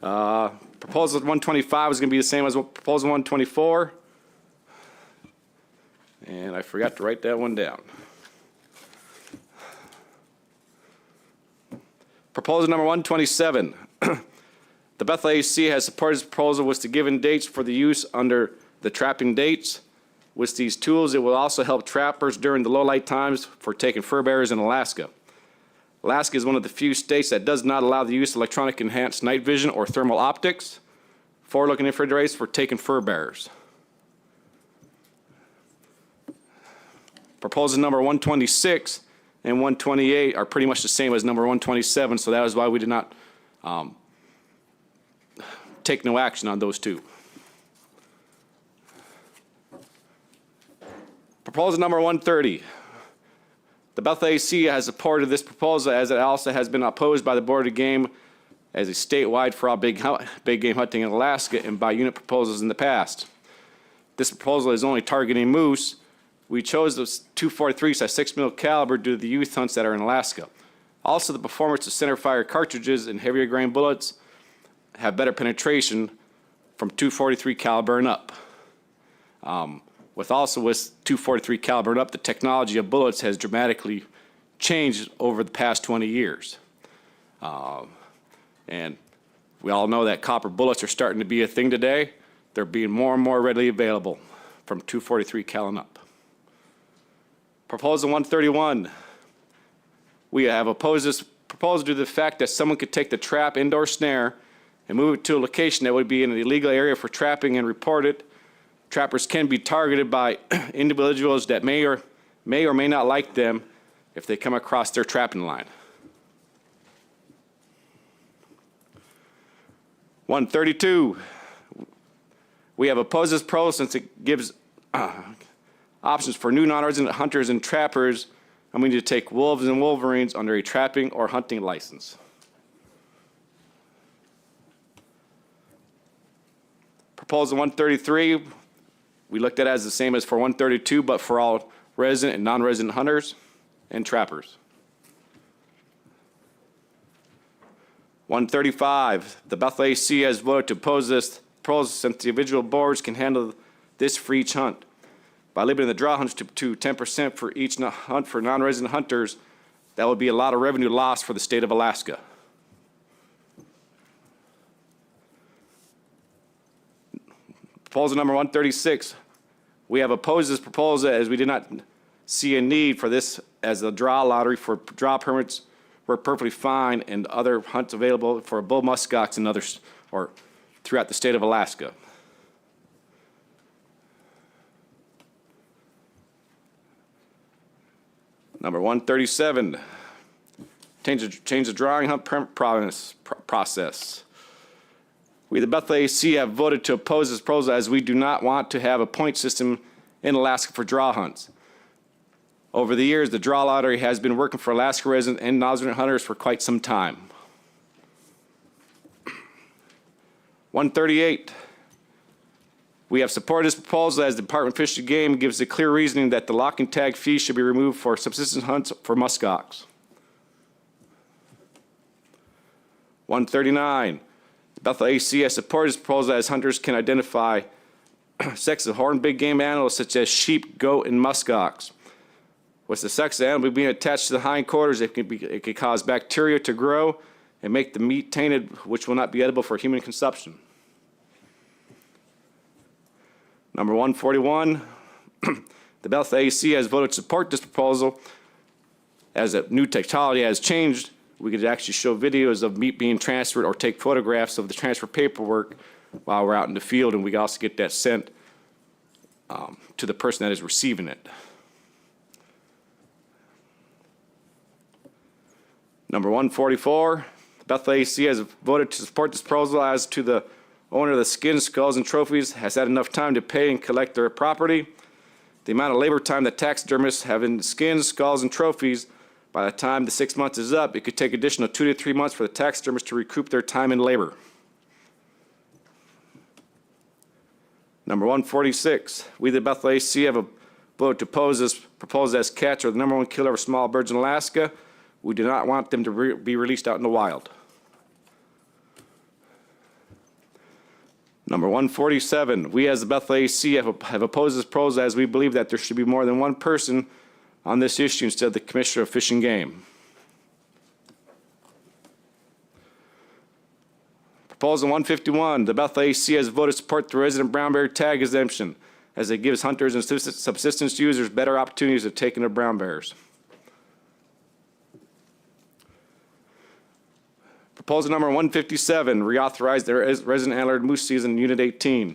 Proposal 125 is going to be the same as proposal 124. And I forgot to write that one down. Proposal number 127. The Bethel AC has supported this proposal was to give in dates for the use under the trapping dates. With these tools, it will also help trappers during the low light times for taking fur bearers in Alaska. Alaska is one of the few states that does not allow the use of electronic enhanced night vision or thermal optics, forward-looking infrared rays for taking fur bearers. Proposal number 126 and 128 are pretty much the same as number 127, so that is why we did not take no action on those two. Proposal number 130. The Bethel AC has supported this proposal as it also has been opposed by the Board of Game as a statewide for all big game hunting in Alaska and by unit proposals in the past. This proposal is only targeting moose. We chose those 243s at 6mm caliber due to the youth hunts that are in Alaska. Also, the performance of centerfire cartridges and heavier grain bullets have better penetration from 243 caliber and up. With 243 caliber and up, the technology of bullets has dramatically changed over the past 20 years. And we all know that copper bullets are starting to be a thing today. They're being more and more readily available from 243 cal and up. Proposal 131. We have opposed this proposal due to the fact that someone could take the trap indoor snare and move it to a location that would be in an illegal area for trapping and report it. Trappers can be targeted by individuals that may or may not like them if they come across their trapping line. 132. We have opposed this proposal since it gives options for new non-resident hunters and trappers and we need to take wolves and wolverines under a trapping or hunting license. Proposal 133, we looked at it as the same as for 132, but for all resident and non-resident hunters and trappers. 135, the Bethel AC has voted to oppose this proposal since the individual boards can handle this for each hunt. By limiting the draw hunts to 10% for each hunt for non-resident hunters, that would be a lot of revenue lost for the state of Alaska. Proposal number 136, we have opposed this proposal as we did not see a need for this as a draw lottery for draw permits were perfectly fine and other hunts available for bull muskox and others or throughout the state of Alaska. Number 137, change the drawing hunt permit process. We, the Bethel AC, have voted to oppose this proposal as we do not want to have a point system in Alaska for draw hunts. Over the years, the draw lottery has been working for Alaska resident and non-resident hunters for quite some time. 138, we have supported this proposal as the Department of Fish and Game gives a clear reasoning that the lock and tag fee should be removed for subsistence hunts for muskox. 139, the Bethel AC has supported this proposal as hunters can identify sex of horned big game animals such as sheep, goat, and muskox. With the sex of the animal being attached to the hindquarters, it can cause bacteria to grow and make the meat tainted, which will not be edible for human consumption. Number 141, the Bethel AC has voted to support this proposal. As a new technology has changed, we could actually show videos of meat being transferred or take photographs of the transfer paperwork while we're out in the field, and we can also get that sent to the person that is receiving it. Number 144, the Bethel AC has voted to support this proposal as to the owner of the skins, skulls, and trophies has had enough time to pay and collect their property. The amount of labor time that taxidermists have in skins, skulls, and trophies, by the time the 6 months is up, it could take additional 2 to 3 months for the taxidermists to recoup their time and labor. Number 146, we the Bethel AC have voted to oppose this proposal as cats are the #1 killer of small birds in Alaska. We do not want them to be released out in the wild. Number 147, we as the Bethel AC have opposed this proposal as we believe that there should be more than one person on this issue instead of the Commissioner of Fish and Game. Proposal 151, the Bethel AC has voted to support the resident brown bear tag exemption as it gives hunters and subsistence users better opportunities of taking their brown bears. Proposal number 157, reauthorize the resident antlered moose season in Unit 18.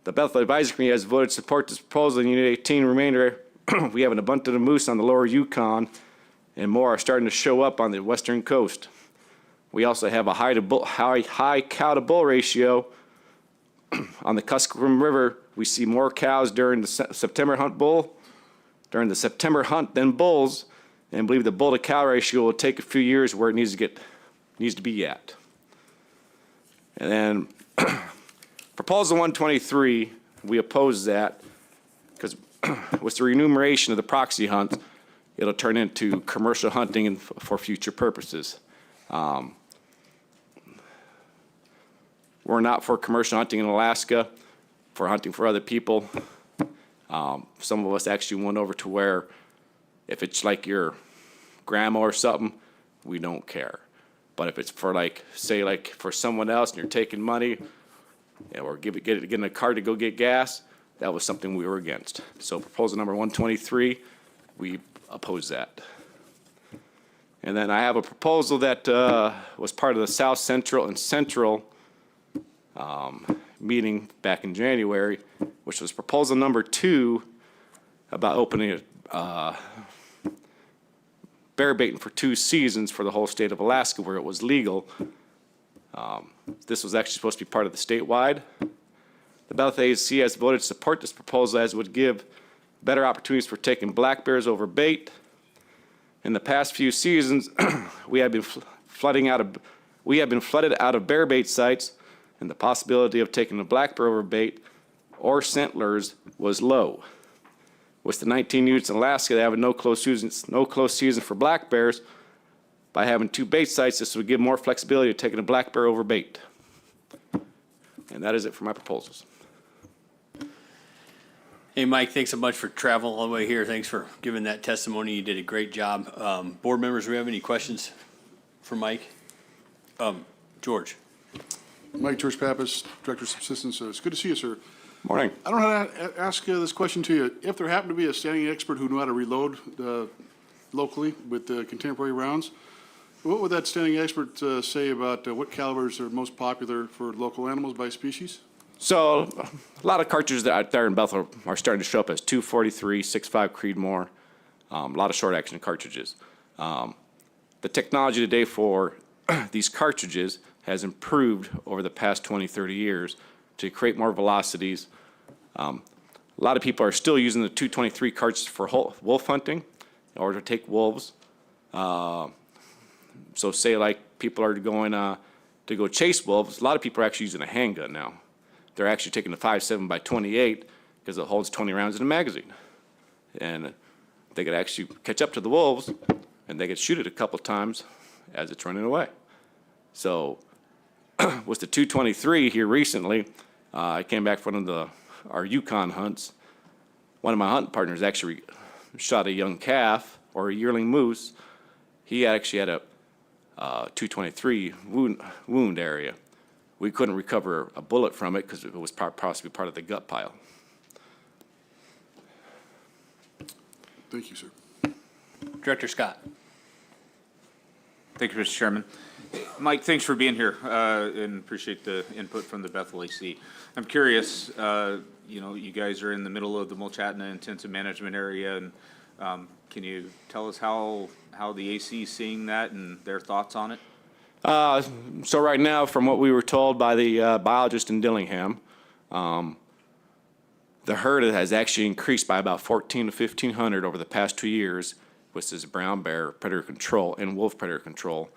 The Bethel Advisory Committee has voted to support this proposal in Unit 18. Remainder, we have an abundance of moose on the lower Yukon, and more are starting to show up on the western coast. We also have a high cow to bull ratio on the Kuskokwim River. We see more cows during the September hunt than bulls, and believe the bull to cow ratio will take a few years where it needs to be at. And then proposal 123, we oppose that because with the remuneration of the proxy hunt, it'll turn into commercial hunting and for future purposes. We're not for commercial hunting in Alaska, for hunting for other people. Some of us actually went over to where if it's like your grandma or something, we don't care. But if it's for say for someone else and you're taking money or getting a car to go get gas, that was something we were against. So proposal number 123, we oppose that. And then I have a proposal that was part of the South Central and Central meeting back in January, which was proposal number 2 about opening bear baiting for 2 seasons for the whole state of Alaska where it was legal. This was actually supposed to be part of the statewide. The Bethel AC has voted to support this proposal as it would give better opportunities for taking black bears over bait. In the past few seasons, we have been flooded out of bear bait sites, and the possibility of taking a black bear over bait or scent lures was low. With the 19 units in Alaska that have no close season for black bears, by having 2 bait sites, this would give more flexibility to taking a black bear over bait. And that is it for my proposals. Hey, Mike, thanks so much for traveling all the way here. Thanks for giving that testimony. You did a great job. Board members, do we have any questions for Mike? George. Mike George Pappas, Director of Subsistence. It's good to see you, sir. Morning. I don't know how to ask this question to you. If there happened to be a standing expert who knew how to reload locally with contemporary rounds, what would that standing expert say about what calibers are most popular for local animals by species? So a lot of cartridges out there in Bethel are starting to show up as 243, 6.5 Creedmoor, a lot of short action cartridges. The technology today for these cartridges has improved over the past 20, 30 years to create more velocities. A lot of people are still using the 223 cartridge for wolf hunting in order to take wolves. So say like people are going to go chase wolves, a lot of people are actually using a handgun now. They're actually taking the 5.7 x 28 because it holds 20 rounds in a magazine. And they could actually catch up to the wolves and they could shoot it a couple times as it's running away. So with the 223 here recently, I came back from one of our Yukon hunts. One of my hunting partners actually shot a young calf or a yearling moose. He actually had a 223 wound area. We couldn't recover a bullet from it because it was possibly part of the gut pile. Thank you, sir. Director Scott. Thank you, Mr. Chairman. Mike, thanks for being here and appreciate the input from the Bethel AC. I'm curious, you guys are in the middle of the Mulchatna Intensive Management Area, and can you tell us how the AC is seeing that and their thoughts on it? So right now, from what we were told by the biologist in Dillingham, the herd has actually increased by about 1,400 to 1,500 over the past 2 years with this brown bear predator control and wolf predator control.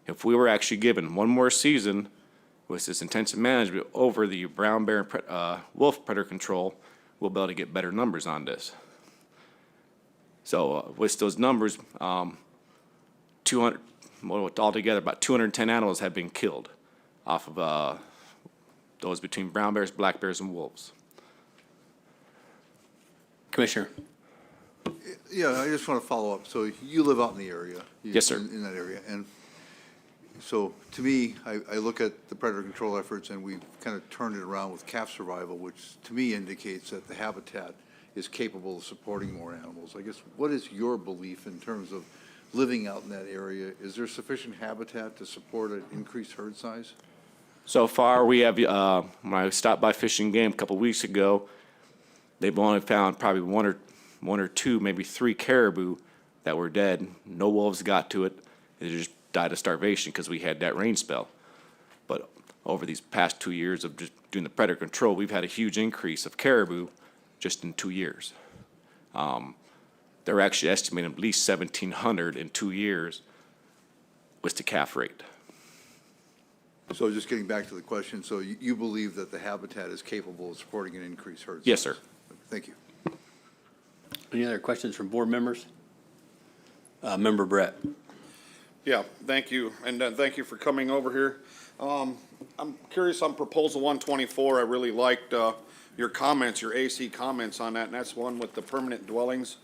If we were actually given one more season with this intensive management over the brown bear and wolf predator control, we'll be able to get better numbers on this. So with those numbers, 200. Altogether, about 210 animals have been killed off of those between brown bears, black bears, and wolves. Commissioner. Yeah, I just want to follow up. So you live out in the area. Yes, sir. In that area. And so to me, I look at the predator control efforts and we've kind of turned it around with calf survival, which to me indicates that the habitat is capable of supporting more animals. I guess, what is your belief in terms of living out in that area? Is there sufficient habitat to support an increased herd size? So far, we have, when I stopped by Fish and Game a couple weeks ago, they've only found probably one or two, maybe 3 caribou that were dead. No wolves got to it. They just died of starvation because we had that rain spell. But over these past 2 years of just doing the predator control, we've had a huge increase of caribou just in 2 years. They're actually estimating at least 1,700 in 2 years with the calf rate. So just getting back to the question, so you believe that the habitat is capable of supporting an increased herd size? Yes, sir. Thank you. Any other questions from board members? Member Brett. Yeah, thank you, and thank you for coming over here. I'm curious on Proposal 124. I really liked your comments, your AC comments on that, and that's one with the permanent dwellings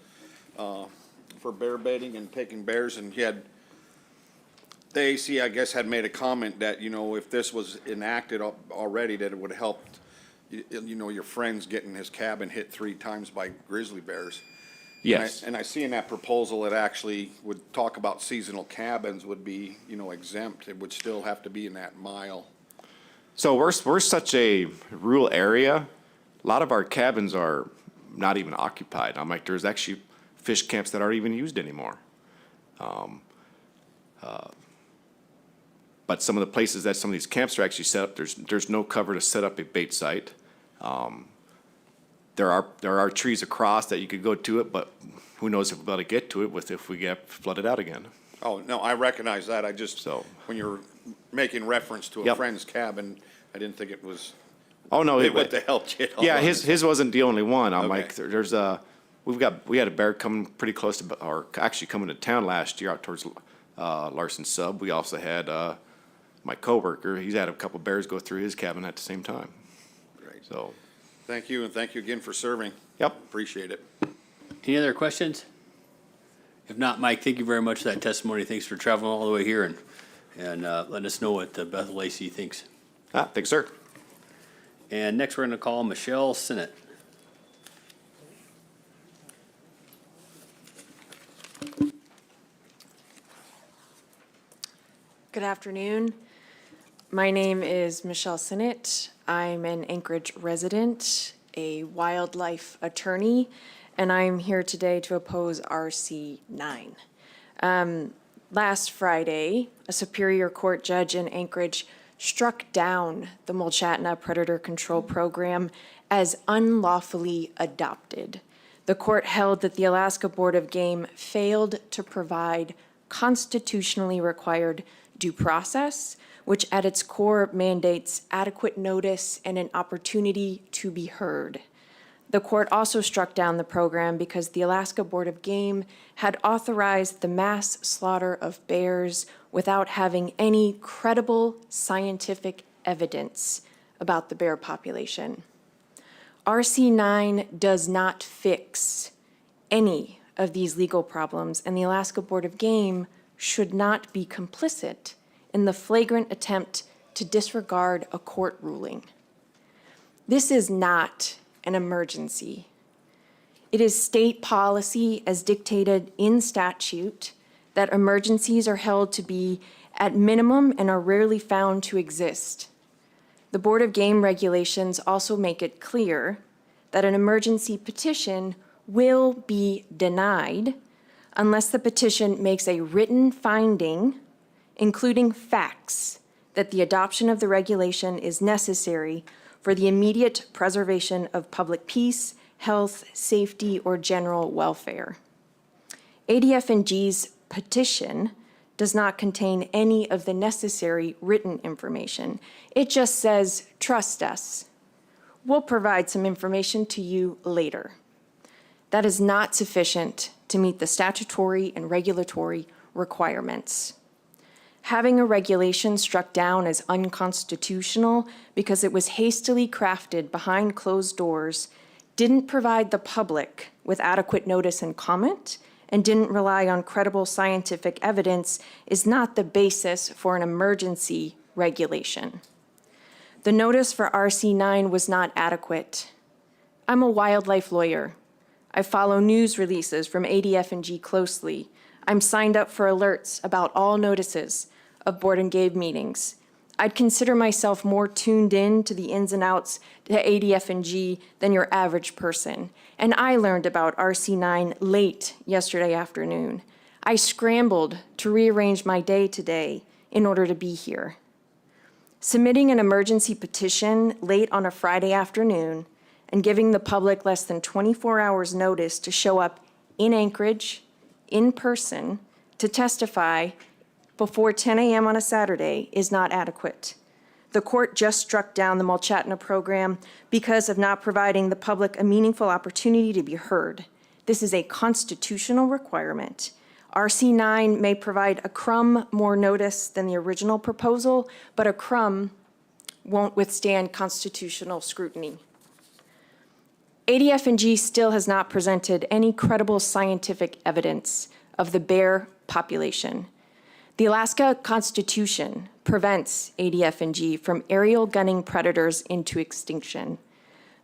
for bear baiting and taking bears. And he had, the AC, I guess, had made a comment that, if this was enacted already, that it would help, your friends getting his cabin hit 3 times by grizzly bears. Yes. And I see in that proposal, it actually would talk about seasonal cabins would be, exempt. It would still have to be in that mile. So we're such a rural area. A lot of our cabins are not even occupied. I'm like, there's actually fish camps that aren't even used anymore. But some of the places that some of these camps are actually set up, there's no cover to set up a bait site. There are trees across that you could go to it, but who knows if we'll be able to get to it if we get flooded out again. Oh, no, I recognize that. I just, So- when you were making reference to a Yep. friend's cabin, I didn't think it was, Oh, no. what the hell, Jit? Yeah, his wasn't the only one. I'm Okay. like, there's we had a bear coming pretty close to, or actually coming to town last year out towards Larson Sub. We also had my coworker, he's had a couple bears go through his cabin at the same time. Great. So, Thank you, and thank you again for serving. yep. Appreciate it. Any other questions? If not, Mike, thank you very much for that testimony. Thanks for traveling all the way here and letting us know what Bethel AC thinks. Thanks, sir. And next, we're going to call Michelle Sinnott. Good afternoon. My name is Michelle Sinnott. I'm an Anchorage resident, a wildlife attorney, and I'm here today to oppose RC 9. Last Friday, a Superior Court judge in Anchorage struck down the Mulchatna Predator Control Program as unlawfully adopted. The court held that the Alaska Board of Game failed to provide constitutionally required due process, which at its core mandates adequate notice and an opportunity to be heard. The court also struck down the program because the Alaska Board of Game had authorized the mass slaughter of bears without having any credible scientific evidence about the bear population. RC 9 does not fix any of these legal problems, and the Alaska Board of Game should not be complicit in the flagrant attempt to disregard a court ruling. This is not an emergency. It is state policy as dictated in statute that emergencies are held to be at minimum and are rarely found to exist. The Board of Game regulations also make it clear that an emergency petition will be denied unless the petition makes a written finding, including facts, that the adoption of the regulation is necessary for the immediate preservation of public peace, health, safety, or general welfare. ADF&G's petition does not contain any of the necessary written information. It just says, trust us. We'll provide some information to you later. That is not sufficient to meet the statutory and regulatory requirements. Having a regulation struck down as unconstitutional because it was hastily crafted behind closed doors didn't provide the public with adequate notice and comment and didn't rely on credible scientific evidence is not the basis for an emergency regulation. The notice for RC 9 was not adequate. I'm a wildlife lawyer. I follow news releases from ADF&G closely. I'm signed up for alerts about all notices of Board and Game meetings. I'd consider myself more tuned in to the ins and outs to ADF&G than your average person. And I learned about RC 9 late yesterday afternoon. I scrambled to rearrange my day today in order to be here. Submitting an emergency petition late on a Friday afternoon and giving the public less than 24 hours notice to show up in Anchorage, in person, to testify before 10 a.m. on a Saturday is not adequate. The court just struck down the Mulchatna program because of not providing the public a meaningful opportunity to be heard. This is a constitutional requirement. RC 9 may provide a crumb more notice than the original proposal, but a crumb won't withstand constitutional scrutiny. ADF&G still has not presented any credible scientific evidence of the bear population. The Alaska Constitution prevents ADF&G from aerial gunning predators into extinction.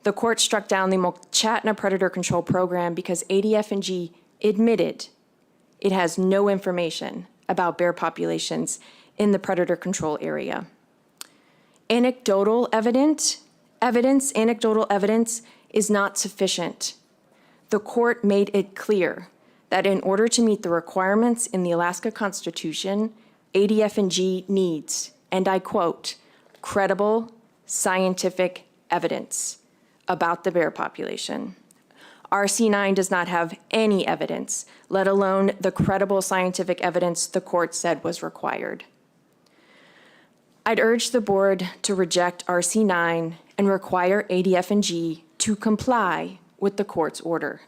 The court struck down the Mulchatna Predator Control Program because ADF&G admitted it has no information about bear populations in the predator control area. Anecdotal evidence is not sufficient. The court made it clear that in order to meet the requirements in the Alaska Constitution, ADF&G needs, and I quote, credible scientific evidence about the bear population. RC9 does not have any evidence, let alone the credible scientific evidence the court said was required. I'd urge the board to reject RC9 and require ADF&G to comply with the court's order.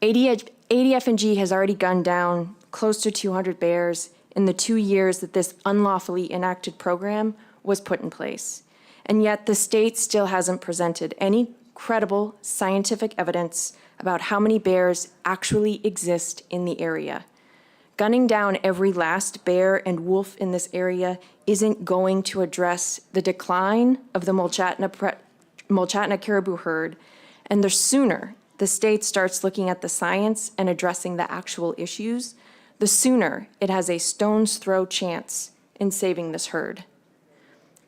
ADF&G has already gunned down close to 200 bears in the 2 years that this unlawfully enacted program was put in place. And yet the state still hasn't presented any credible scientific evidence about how many bears actually exist in the area. Gunning down every last bear and wolf in this area isn't going to address the decline of the Mulchatna caribou herd, and the sooner the state starts looking at the science and addressing the actual issues, the sooner it has a stone's throw chance in saving this herd.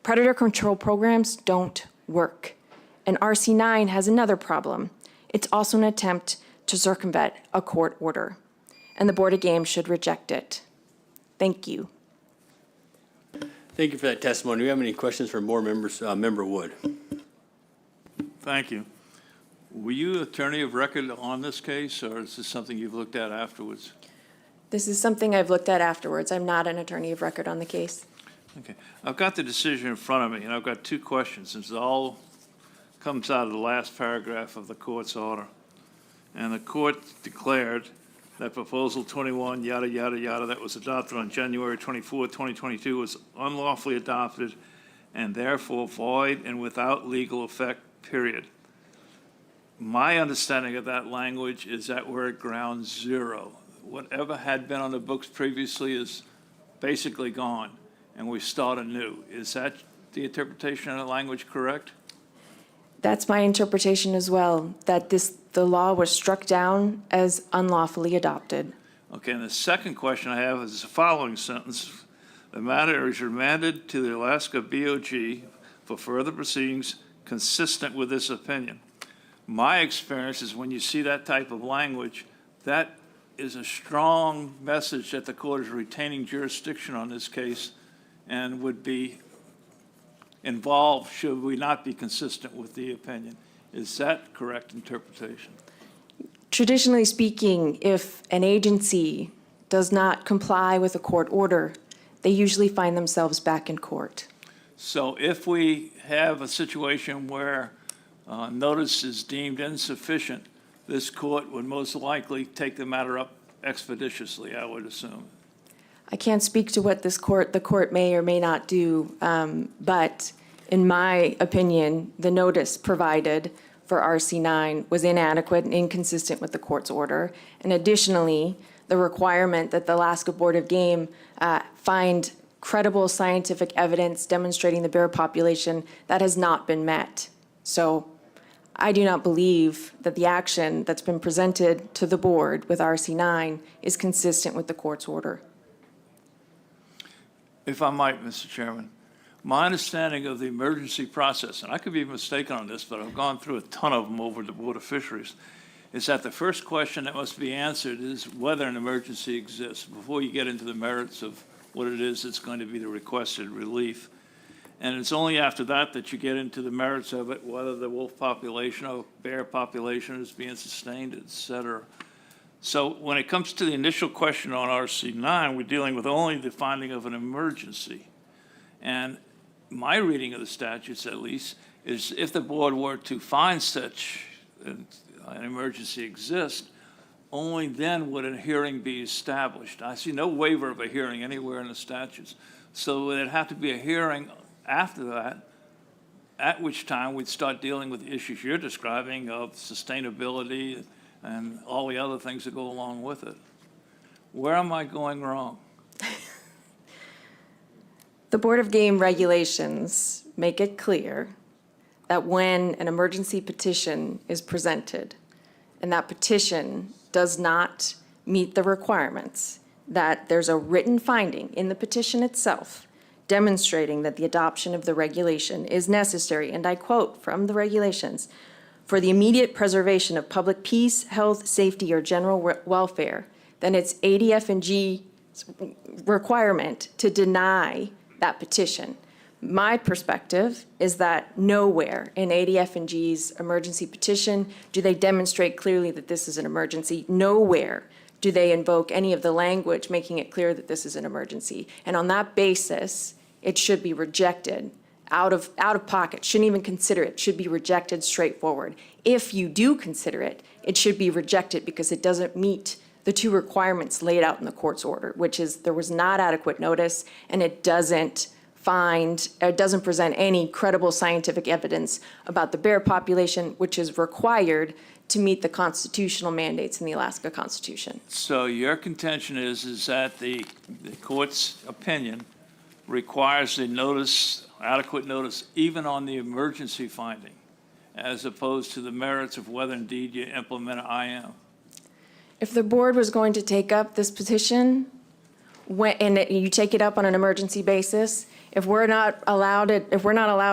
Predator control programs don't work, and RC9 has another problem. It's also an attempt to circumvent a court order, and the Board of Game should reject it. Thank you. Thank you for that testimony. Do we have any questions for board members? Member Wood. Thank you. Were you attorney of record on this case, or is this something you've looked at afterwards? This is something I've looked at afterwards. I'm not an attorney of record on the case. Okay. I've got the decision in front of me, and I've got two questions, since it all comes out of the last paragraph of the court's order. And the court declared that Proposal 21, yada, yada, yada, that was adopted on January 24, 2022, was unlawfully adopted and therefore void and without legal effect, period. My understanding of that language is that we're at ground zero. Whatever had been on the books previously is basically gone, and we start anew. Is that the interpretation of the language correct? That's my interpretation as well, that the law was struck down as unlawfully adopted. Okay, and the second question I have is the following sentence. The matter is remanded to the Alaska BOG for further proceedings consistent with this opinion. My experience is when you see that type of language, that is a strong message that the court is retaining jurisdiction on this case and would be involved should we not be consistent with the opinion. Is that correct interpretation? Traditionally speaking, if an agency does not comply with a court order, they usually find themselves back in court. So if we have a situation where notice is deemed insufficient, this court would most likely take the matter up expeditiously, I would assume. I can't speak to what the court may or may not do, but in my opinion, the notice provided for RC9 was inadequate and inconsistent with the court's order. And additionally, the requirement that the Alaska Board of Game find credible scientific evidence demonstrating the bear population, that has not been met. So I do not believe that the action that's been presented to the board with RC9 is consistent with the court's order. If I might, Mr. Chairman, my understanding of the emergency process, and I could be mistaken on this, but I've gone through a ton of them over the Board of Fisheries, is that the first question that must be answered is whether an emergency exists before you get into the merits of what it is that's going to be the requested relief. And it's only after that that you get into the merits of it, whether the wolf population or bear population is being sustained, et cetera. So when it comes to the initial question on RC9, we're dealing with only the finding of an emergency. And my reading of the statutes, at least, is if the board were to find such an emergency exists, only then would a hearing be established. I see no waiver of a hearing anywhere in the statutes. So there'd have to be a hearing after that, at which time we'd start dealing with the issues you're describing of sustainability and all the other things that go along with it. Where am I going wrong? The Board of Game regulations make it clear that when an emergency petition is presented and that petition does not meet the requirements, that there's a written finding in the petition itself demonstrating that the adoption of the regulation is necessary, and I quote from the regulations, for the immediate preservation of public peace, health, safety, or general welfare, then it's ADF&G's requirement to deny that petition. My perspective is that nowhere in ADF&G's emergency petition do they demonstrate clearly that this is an emergency. Nowhere do they invoke any of the language making it clear that this is an emergency. And on that basis, it should be rejected out of pocket. Shouldn't even consider it. Should be rejected straightforward. If you do consider it, it should be rejected because it doesn't meet the two requirements laid out in the court's order, which is there was not adequate notice and it doesn't present any credible scientific evidence about the bear population, which is required to meet the constitutional mandates in the Alaska Constitution. So your contention is that the court's opinion requires the notice, adequate notice, even on the emergency finding, as opposed to the merits of whether indeed you implement an IM? If the board was going to take up this petition, and you take it up on an emergency basis, if we're not allowed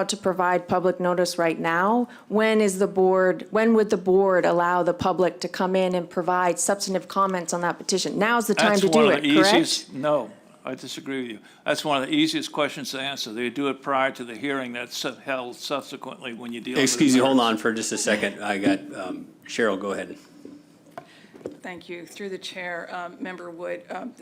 to provide public notice right now, when would the board allow the public to come in and provide substantive comments on that petition? Now's the time to do it, correct? No, I disagree with you. That's one of the easiest questions to answer. They do it prior to the hearing that's held subsequently when you deal with it. Excuse me, hold on for just a second. I got, Cheryl, go ahead. Thank you. Through the chair, Member Wood,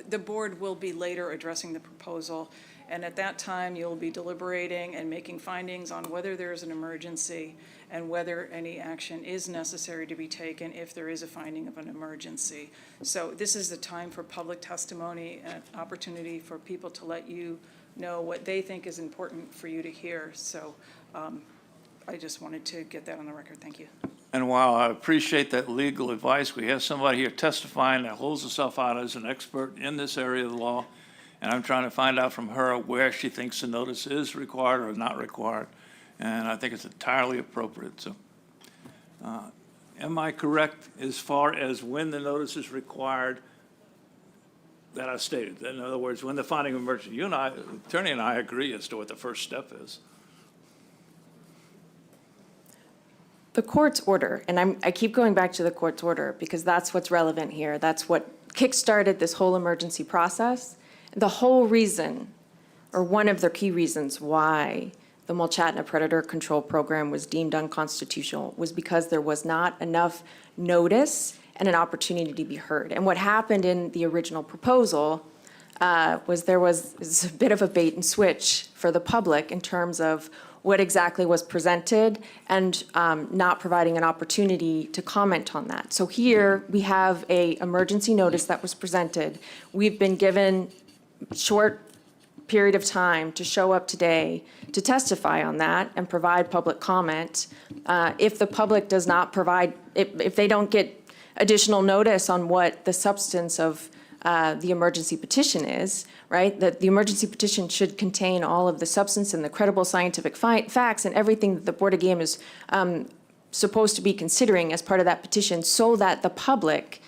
the board will be later addressing the proposal, and at that time, you'll be deliberating and making findings on whether there is an emergency and whether any action is necessary to be taken if there is a finding of an emergency. So this is the time for public testimony and opportunity for people to let you know what they think is important for you to hear. So I just wanted to get that on the record. Thank you. And while I appreciate that legal advice, we have somebody here testifying that holds herself out as an expert in this area of the law, and I'm trying to find out from her where she thinks the notice is required or not required, and I think it's entirely appropriate. So, am I correct as far as when the notice is required that I stated? In other words, when the finding of emergency, you and I, attorney and I agree as to what the first step is. The court's order, and I keep going back to the court's order because that's what's relevant here. That's what kickstarted this whole emergency process. The whole reason, or one of the key reasons why the Mulchatna Predator Control Program was deemed unconstitutional was because there was not enough notice and an opportunity to be heard. And what happened in the original proposal was there was a bit of a bait and switch for the public in terms of what exactly was presented and not providing an opportunity to comment on that. So here we have a emergency notice that was presented. We've been given a short period of time to show up today to testify on that and provide public comment. If the public does not provide, if they don't get additional notice on what the substance of the emergency petition is, right? That the emergency petition should contain all of the substance and the credible scientific facts and everything that the Board of Game is supposed to be considering as part of that petition so that the public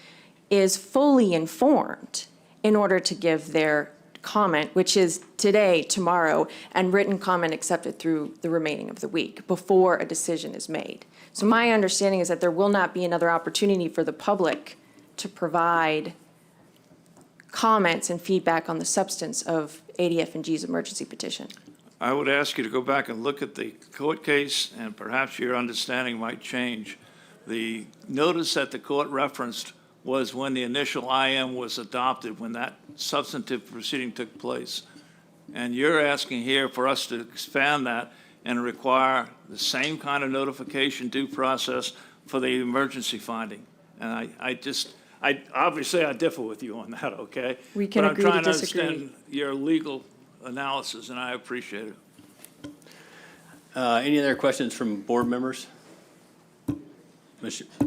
is fully informed in order to give their comment, which is today, tomorrow, and written comment accepted through the remaining of the week before a decision is made. So my understanding is that there will not be another opportunity for the public to provide comments and feedback on the substance of ADF&G's emergency petition. I would ask you to go back and look at the court case, and perhaps your understanding might change. The notice that the court referenced was when the initial IM was adopted, when that substantive proceeding took place. And you're asking here for us to expand that and require the same kind of notification due process for the emergency finding. And I obviously I differ with you on that, okay? We can agree to disagree. But I'm trying to understand your legal analysis, and I appreciate it. Any other questions from board members?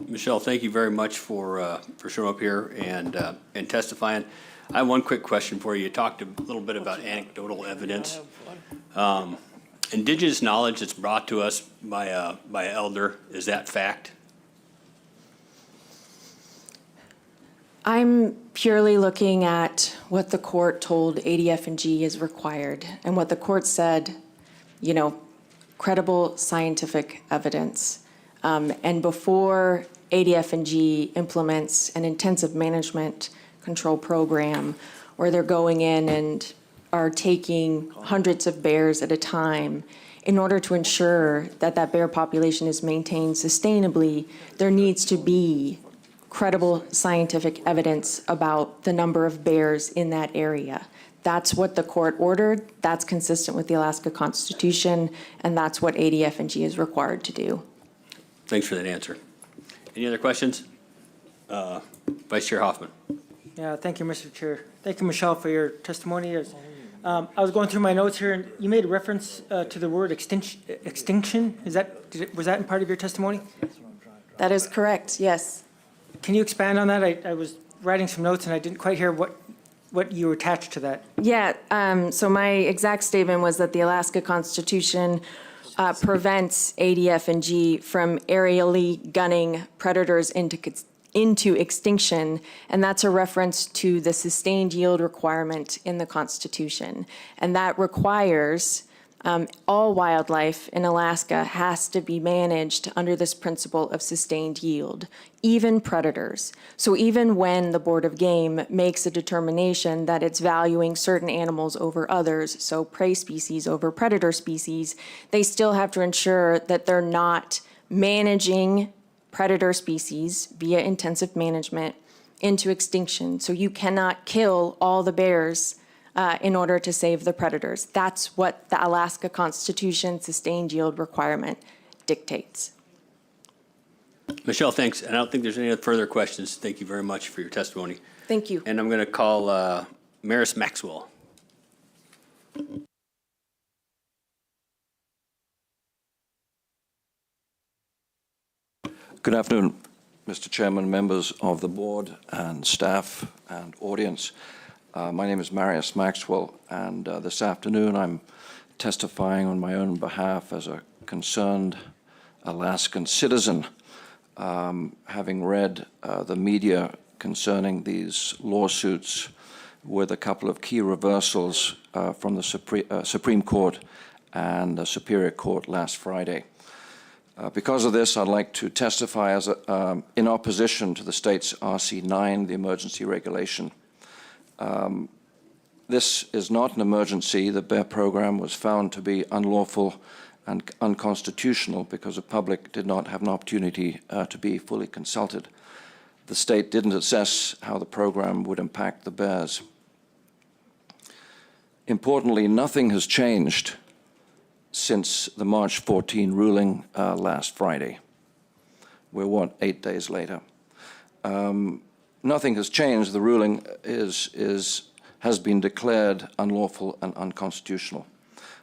Michelle, thank you very much for showing up here and testifying. I have one quick question for you. You talked a little bit about anecdotal evidence. Indigenous knowledge that's brought to us by an elder, is that fact? I'm purely looking at what the court told ADF&G is required and what the court said, credible scientific evidence. And before ADF&G implements an intensive management control program where they're going in and are taking hundreds of bears at a time. In order to ensure that that bear population is maintained sustainably, there needs to be credible scientific evidence about the number of bears in that area. That's what the court ordered, that's consistent with the Alaska Constitution, and that's what ADF&G is required to do. Thanks for that answer. Any other questions? Vice Chair Hoffman. Yeah, thank you, Mr. Chair. Thank you, Michelle, for your testimony. I was going through my notes here, and you made a reference to the word extinction. Was that in part of your testimony? That is correct, yes. Can you expand on that? I was writing some notes, and I didn't quite hear what you attached to that. Yeah, so my exact statement was that the Alaska Constitution prevents ADF&G from aerially gunning predators into extinction, and that's a reference to the sustained yield requirement in the Constitution. And that requires all wildlife in Alaska has to be managed under this principle of sustained yield, even predators. So even when the Board of Game makes a determination that it's valuing certain animals over others, so prey species over predator species, they still have to ensure that they're not managing predator species via intensive management into extinction. So you cannot kill all the bears in order to save the predators. That's what the Alaska Constitution sustained yield requirement dictates. Michelle, thanks. And I don't think there's any further questions. Thank you very much for your testimony. Thank you. And I'm going to call Maris Maxwell. Good afternoon, Mr. Chairman, members of the board and staff and audience. My name is Marius Maxwell, and this afternoon I'm testifying on my own behalf as a concerned Alaskan citizen, having read the media concerning these lawsuits with a couple of key reversals from the Supreme Court and the Superior Court last Friday. Because of this, I'd like to testify as in opposition to the state's RC9, the emergency regulation. This is not an emergency. The bear program was found to be unlawful and unconstitutional because the public did not have an opportunity to be fully consulted. The state didn't assess how the program would impact the bears. Importantly, nothing has changed since the March 14 ruling last Friday. We're, 8 days later? Nothing has changed. The ruling has been declared unlawful and unconstitutional.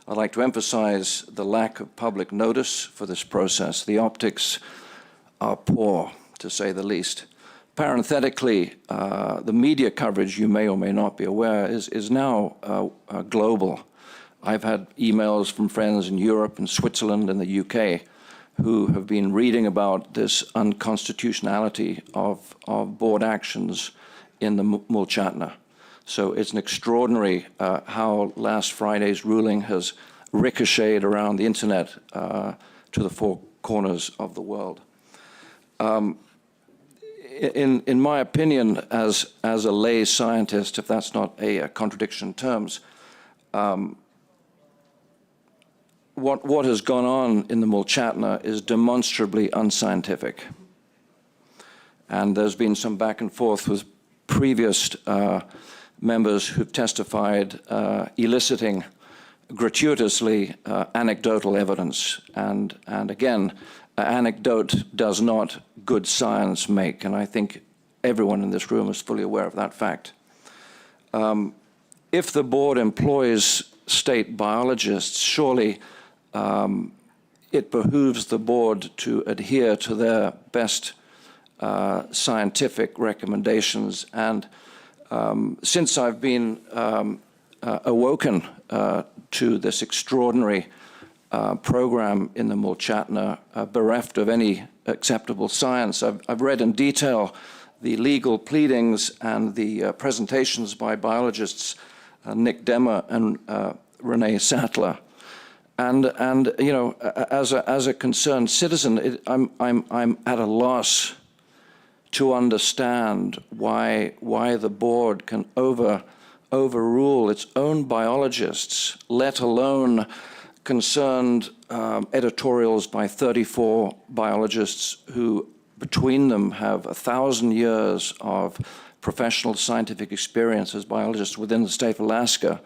I'd like to emphasize the lack of public notice for this process. The optics are poor, to say the least. Parenthetically, the media coverage, you may or may not be aware, is now global. I've had emails from friends in Europe and Switzerland and the UK who have been reading about this unconstitutionality of board actions in the Mulchatna. So it's an extraordinary how last Friday's ruling has ricocheted around the internet to the four corners of the world. In my opinion, as a lay scientist, if that's not a contradiction in terms, what has gone on in the Mulchatna is demonstrably unscientific. And there's been some back and forth with previous members who've testified eliciting gratuitously anecdotal evidence. And again, anecdote does not good science make, and I think everyone in this room is fully aware of that fact. If the board employs state biologists, surely it behooves the board to adhere to their best scientific recommendations. And since I've been awoken to this extraordinary program in the Mulchatna, bereft of any acceptable science, I've read in detail the legal pleadings and the presentations by biologists Nick Demmer and Renee Sattler. And you know, as a concerned citizen, I'm at a loss to understand why the board can overrule its own biologists, let alone concerned editorials by 34 biologists who, between them, have 1,000 years of professional scientific experience as biologists within the state of Alaska,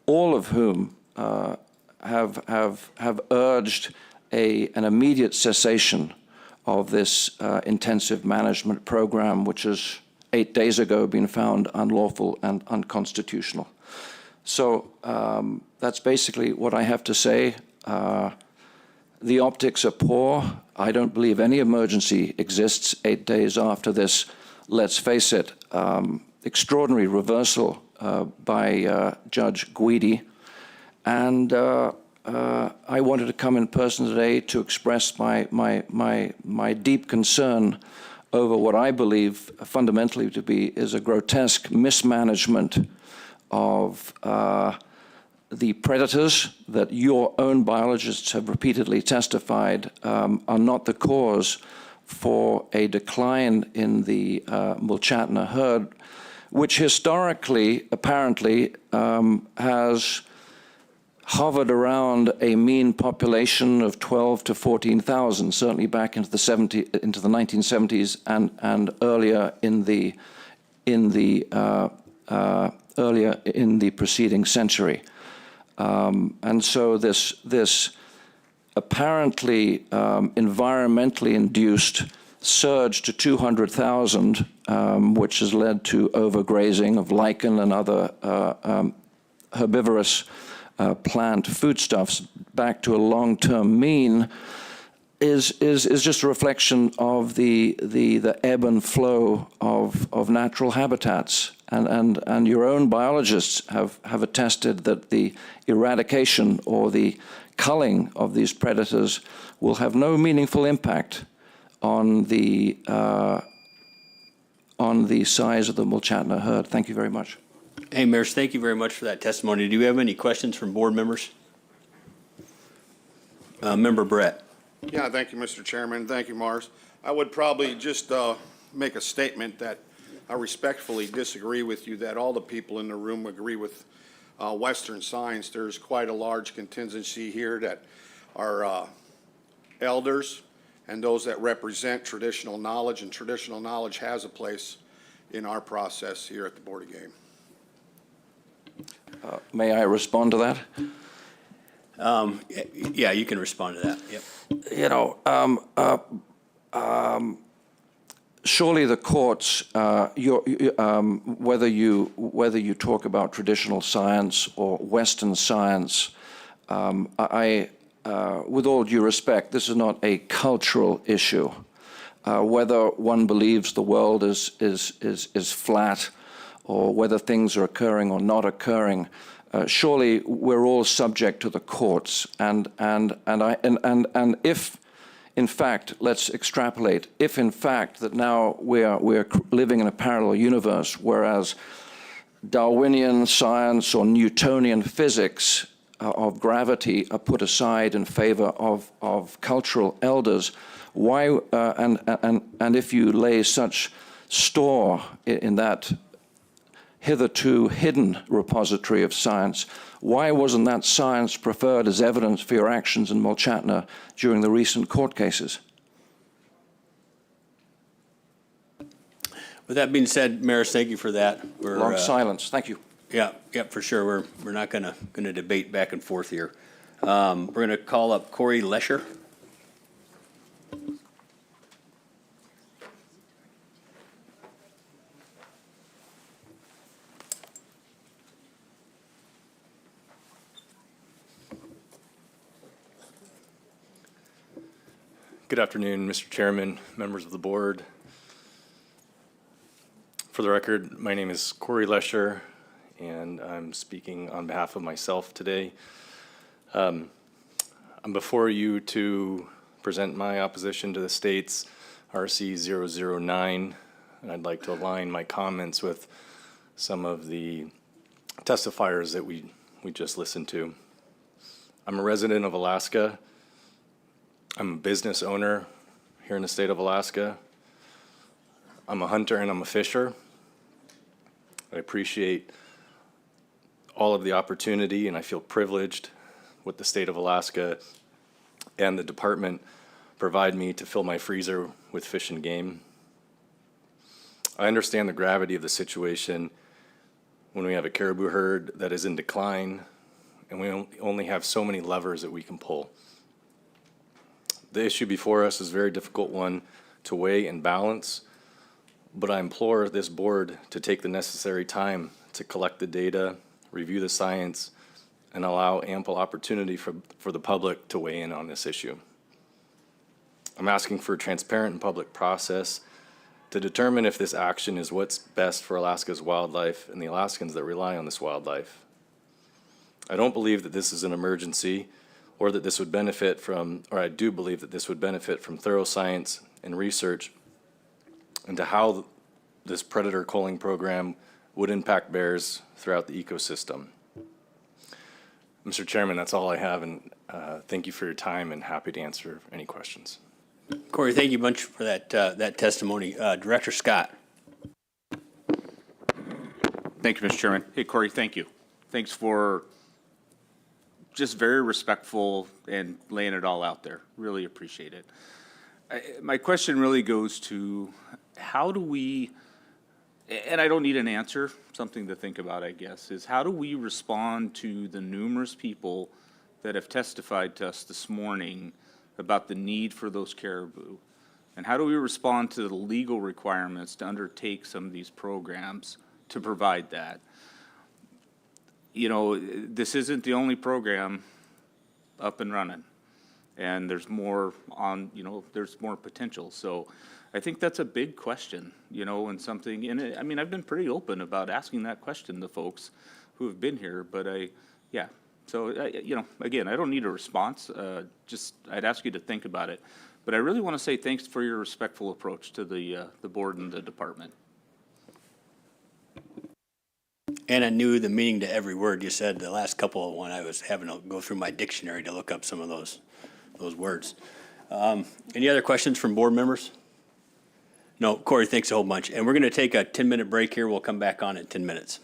all of whom have urged an immediate cessation of this intensive management program, which has 8 days ago been found unlawful and unconstitutional. So that's basically what I have to say. The optics are poor. I don't believe any emergency exists 8 days after this, let's face it, extraordinary reversal by Judge Guidi. And I wanted to come in person today to express my deep concern over what I believe fundamentally to be is a grotesque mismanagement of the predators that your own biologists have repeatedly testified are not the cause for a decline in the Mulchatna herd, which historically, apparently, has hovered around a mean population of 12 to 14,000, certainly back into the 1970s and earlier in the preceding century. And so this apparently environmentally induced surge to 200,000, which has led to overgrazing of lichen and other herbivorous plant foodstuffs back to a long-term mean, is just a reflection of the ebb and flow of natural habitats. And your own biologists have attested that the eradication or the culling of these predators will have no meaningful impact on the size of the Mulchatna herd. Thank you very much. Hey, Maris, thank you very much for that testimony. Do you have any questions from board members? Member Brett. Yeah, thank you, Mr. Chairman. Thank you, Mars. I would probably just make a statement that I respectfully disagree with you that all the people in the room agree with Western science. There's quite a large contingency here that are elders and those that represent traditional knowledge, and traditional knowledge has a place in our process here at the Board of Game. May I respond to that? Yeah, you can respond to that. Yep. You know, surely the courts, whether you talk about traditional science or Western science, with all due respect, this is not a cultural issue. Whether one believes the world is flat, or whether things are occurring or not occurring, surely we're all subject to the courts. And if, in fact, let's extrapolate, if in fact that now we're living in a parallel universe, whereas Darwinian science or Newtonian physics of gravity are put aside in favor of cultural elders, why, and if you lay such store in that hitherto hidden repository of science, why wasn't that science preferred as evidence for your actions in Mulchatna during the recent court cases? With that being said, Maris, thank you for that. Long silence. Thank you. Yeah, for sure. We're not gonna debate back and forth here. We're gonna call up Corey Lesher. Good afternoon, Mr. Chairman, members of the board. For the record, my name is Corey Lesher, and I'm speaking on behalf of myself today. I'm before you to present my opposition to the state's RC 009, and I'd like to align my comments with some of the testifiers that we just listened to. I'm a resident of Alaska. I'm a business owner here in the state of Alaska. I'm a hunter and I'm a fisher. I appreciate all of the opportunity, and I feel privileged with the state of Alaska and the department provide me to fill my freezer with fish and game. I understand the gravity of the situation when we have a caribou herd that is in decline and we only have so many levers that we can pull. The issue before us is a very difficult one to weigh and balance, but I implore this board to take the necessary time to collect the data, review the science, and allow ample opportunity for the public to weigh in on this issue. I'm asking for a transparent and public process to determine if this action is what's best for Alaska's wildlife and the Alaskans that rely on this wildlife. I don't believe that this is an emergency or that this would benefit from, or I do believe that this would benefit from thorough science and research into how this predator culling program would impact bears throughout the ecosystem. Mr. Chairman, that's all I have, and thank you for your time and happy to answer any questions. Corey, thank you much for that testimony. Director Scott. Thank you, Mr. Chairman. Hey, Corey, thank you. Thanks for just very respectful and laying it all out there. Really appreciate it. My question really goes to how do we, and I don't need an answer, something to think about, I guess, is how do we respond to the numerous people that have testified to us this morning about the need for those caribou? And how do we respond to the legal requirements to undertake some of these programs to provide that? You know, this isn't the only program up and running, and there's more on, you know, there's more potential. So I think that's a big question, you know, and something, and I mean, I've been pretty open about asking that question to folks who have been here, but yeah. So, you know, again, I don't need a response, just I'd ask you to think about it. But I really want to say thanks for your respectful approach to the board and the department. And I knew the meaning to every word you said. The last couple of one, I was having to go through my dictionary to look up some of those words. Any other questions from board members? No, Corey, thanks a whole bunch. And we're going to take a 10-minute break here. We'll come back on in 10 minutes.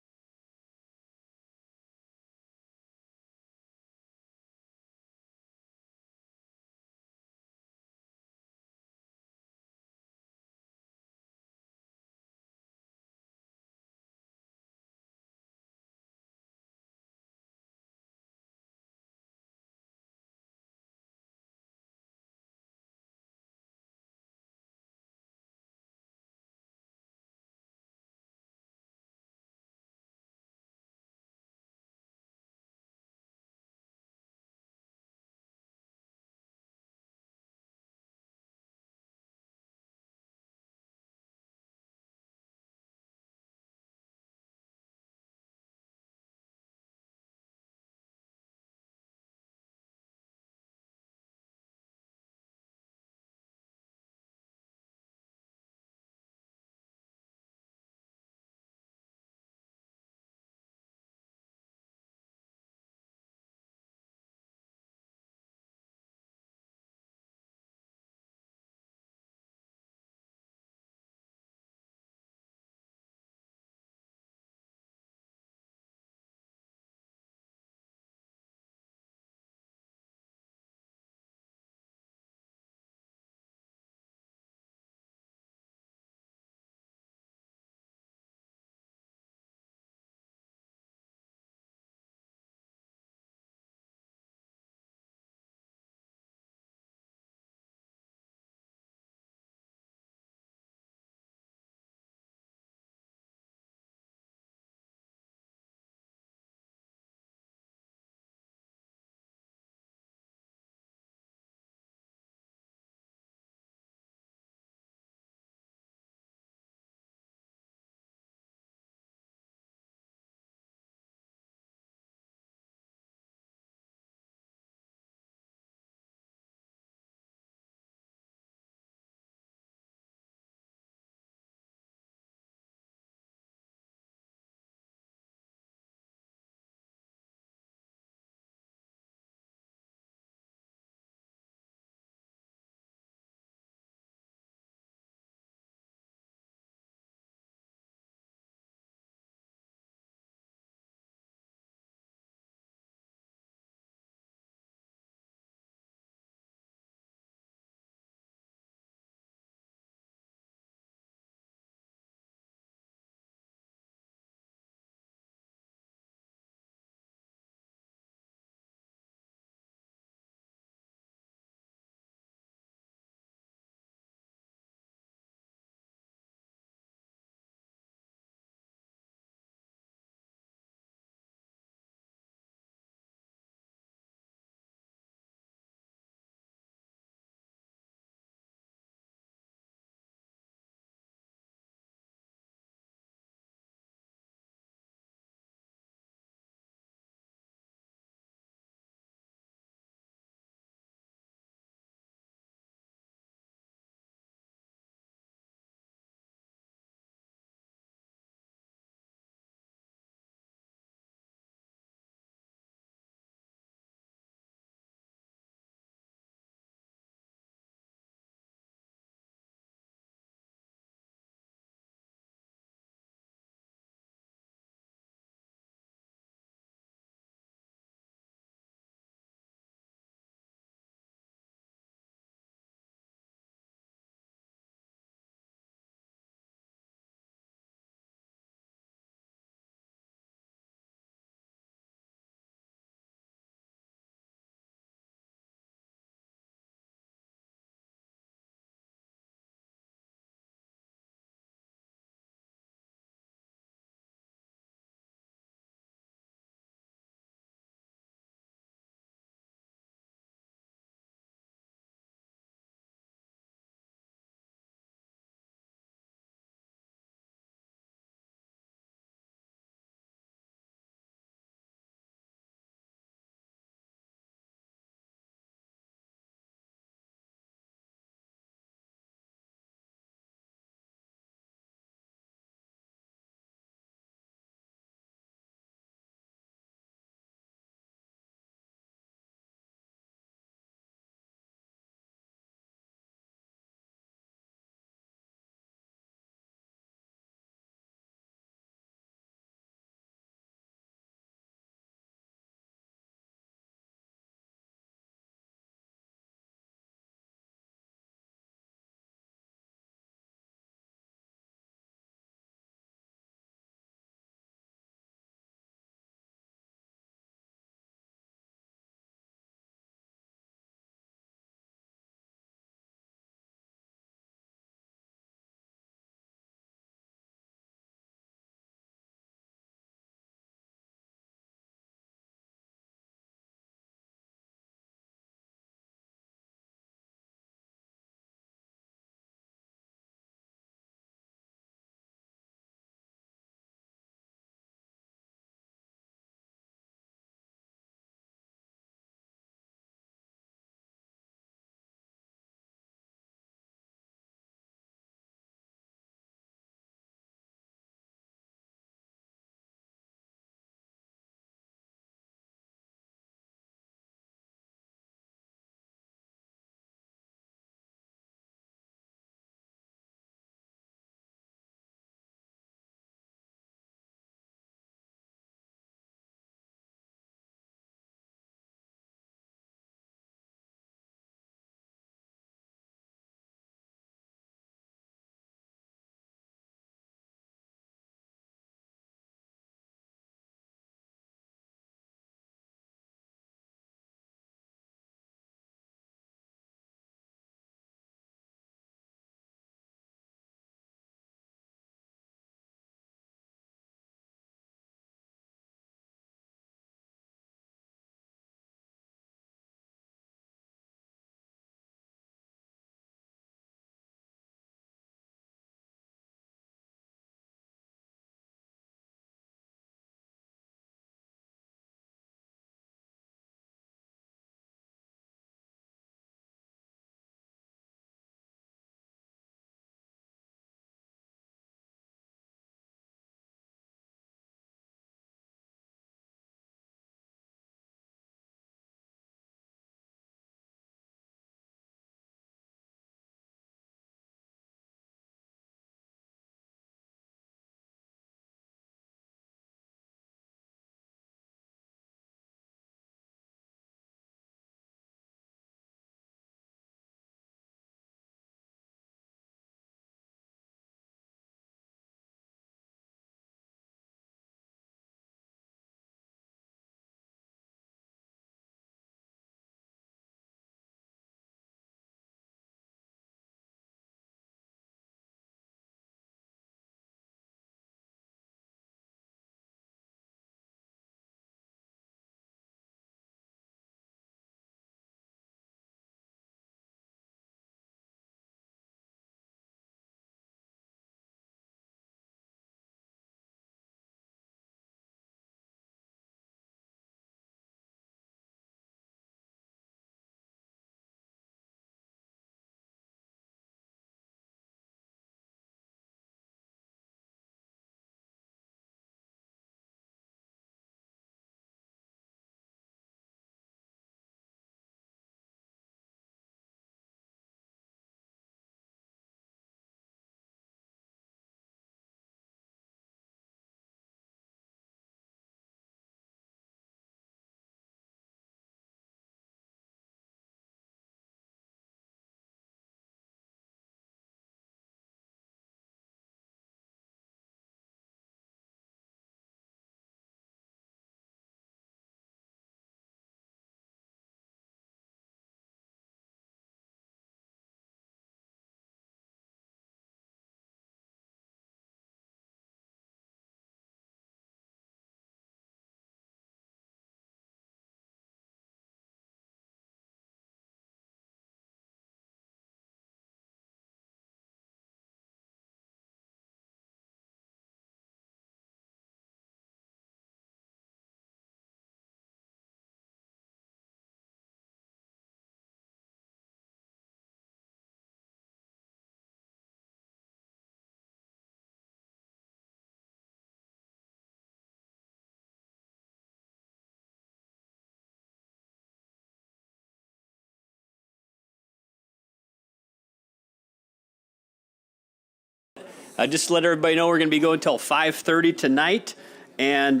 Just to let everybody know, we're going to be going until 5:30 tonight. And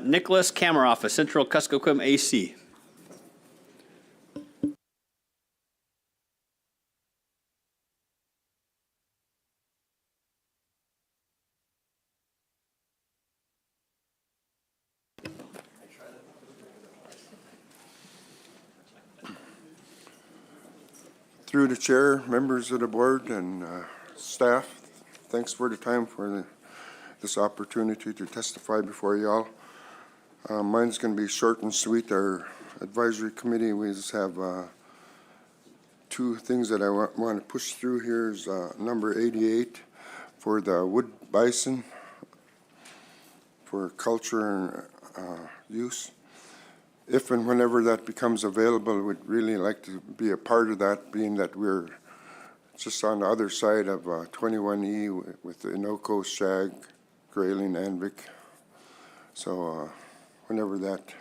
Nicholas Kameroff of Central Kuskokwim AC. Through the chair, members of the board, and staff, thanks for the time for this opportunity to testify before y'all. Mine's going to be short and sweet. Our advisory committee, we just have two things that I want to push through. Here is number 88 for the wood bison for culture and use. If and whenever that becomes available, we'd really like to be a part of that, being that we're just on the other side of 21E with the Inoko, Shag, Grayling, Anvik. So whenever that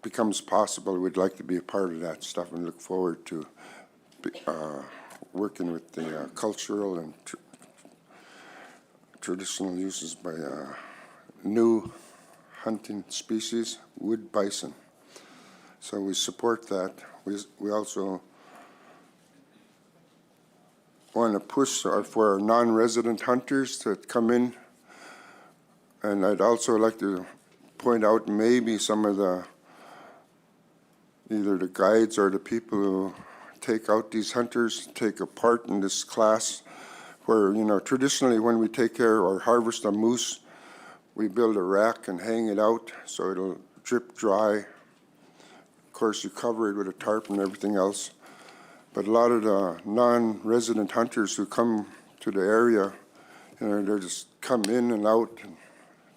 becomes possible, we'd like to be a part of that stuff and look forward to working with the cultural and traditional uses by new hunting species, wood bison. So we support that. We also want to push for our non-resident hunters to come in. And I'd also like to point out maybe some of the, either the guides or the people who take out these hunters, take a part in this class where, you know, traditionally when we take care or harvest a moose, we build a rack and hang it out so it'll drip dry. Of course, you cover it with a tarp and everything else. But a lot of the non-resident hunters who come to the area, you know, they just come in and out and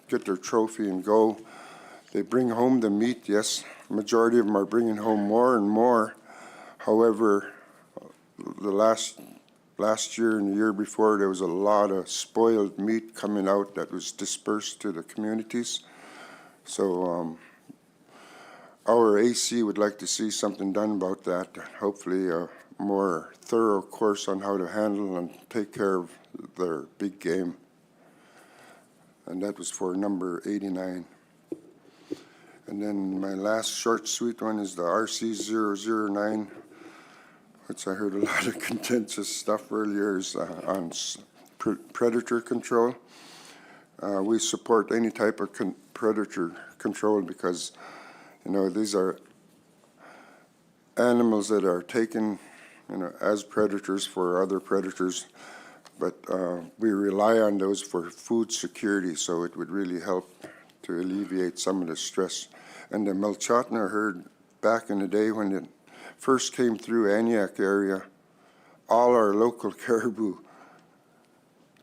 get their trophy and go. They bring home the meat, yes. Majority of them are bringing home more and more. However, the last year and the year before, there was a lot of spoiled meat coming out that was dispersed to the communities. So our AC would like to see something done about that. Hopefully a more thorough course on how to handle and take care of their big game. And that was for number 89. And then my last short, sweet one is the RC009, which I heard a lot of contentious stuff earlier, is on predator control. We support any type of predator control because, you know, these are animals that are taken, you know, as predators for other predators, but we rely on those for food security, so it would really help to alleviate some of the stress. And the Melchotna herd, back in the day when it first came through Aniak area, all our local caribou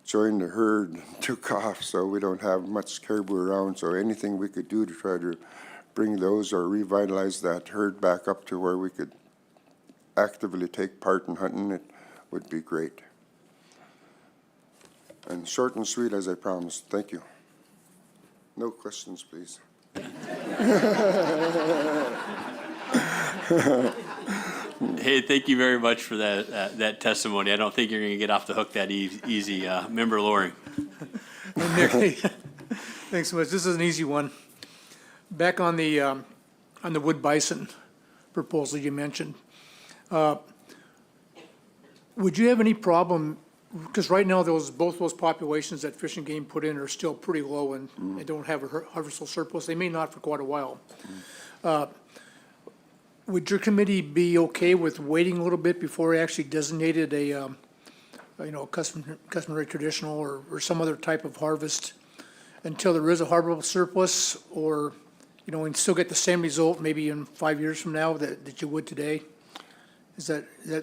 joined the herd and took off, so we don't have much caribou around. So anything we could do to try to bring those or revitalize that herd back up to where we could actively take part in hunting it would be great. And short and sweet as I promised. Thank you. No questions, please. Hey, thank you very much for that testimony. I don't think you're going to get off the hook that easy. Member Loring. Thanks so much. This is an easy one. Back on the wood bison proposal you mentioned, would you have any problem? Because right now, both those populations that Fish and Game put in are still pretty low, and they don't have a harvestable surplus. They may not for quite a while. Would your committee be okay with waiting a little bit before it actually designated a, you know, customary traditional or some other type of harvest until there is a harvestable surplus, or, you know, and still get the same result maybe in 5 years from now that you would today?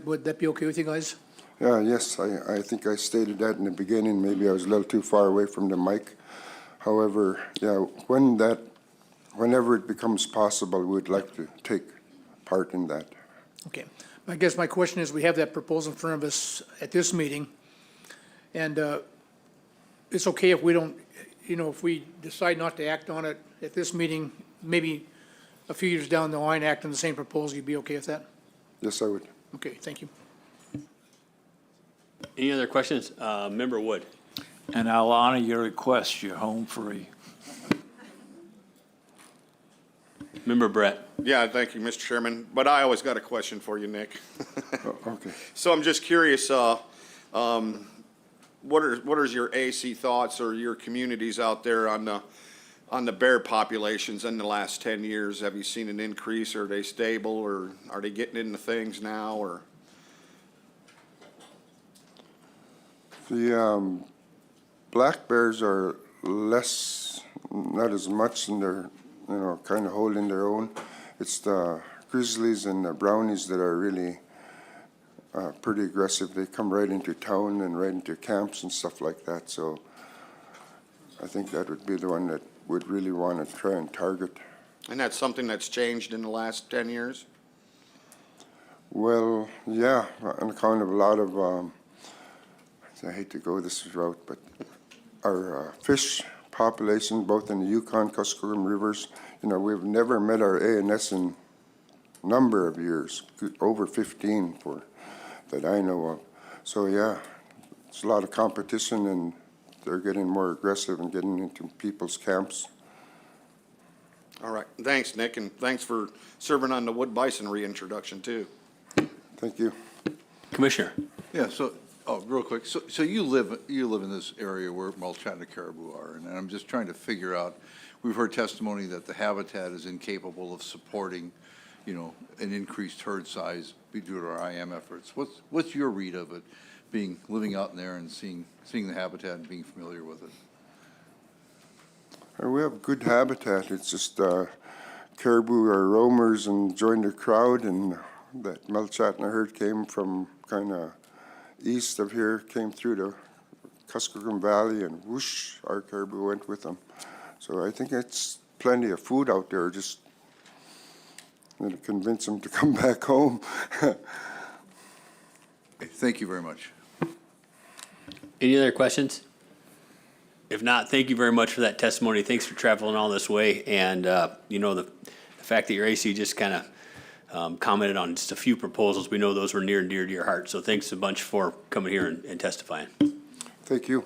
Would that be okay with you guys? Yeah, yes, I think I stated that in the beginning. Maybe I was a little too far away from the mic. However, yeah, whenever it becomes possible, we'd like to take part in that. Okay. I guess my question is, we have that proposal in front of us at this meeting, and it's okay if we don't, you know, if we decide not to act on it at this meeting, maybe a few years down the line, act on the same proposal, you'd be okay with that? Yes, I would. Okay, thank you. Any other questions? Member Wood? And I'll honor your request, you're home free. Member Brett? Yeah, thank you, Mr. Chairman, but I always got a question for you, Nick. Okay. So I'm just curious, what are your AC thoughts or your communities out there on the bear populations in the last 10 years? Have you seen an increase? Are they stable, or are they getting into things now, or? The black bears are less, not as much, and they're, you know, kind of holding their own. It's the grizzlies and the brownies that are really pretty aggressive. They come right into town and right into camps and stuff like that. So I think that would be the one that would really want to try and target. And that's something that's changed in the last 10 years? Well, yeah, on account of a lot of, I hate to go this route, but our fish population, both in the Yukon, Kuskokwim rivers, you know, we've never met our ANS in a number of years, over 15 that I know of. So yeah, it's a lot of competition, and they're getting more aggressive and getting into people's camps. All right, thanks, Nick, and thanks for serving on the wood bison reintroduction, too. Thank you. Commissioner? Yeah, so, real quick, so you live in this area where Mulchatna caribou are, and I'm just trying to figure out, we've heard testimony that the habitat is incapable of supporting, you know, an increased herd size due to our IM efforts. What's your read of it, living out in there and seeing the habitat and being familiar with it? We have good habitat. It's just caribou are roamers and joined the crowd, and that Mulchatna herd came from kind of east of here, came through the Kuskokwim Valley, and whoosh, our caribou went with them. So I think it's plenty of food out there, just to convince them to come back home. Thank you very much. Any other questions? If not, thank you very much for that testimony. Thanks for traveling all this way. And, you know, the fact that your AC just kind of commented on just a few proposals, we know those were near and dear to your heart. So thanks a bunch for coming here and testifying. Thank you.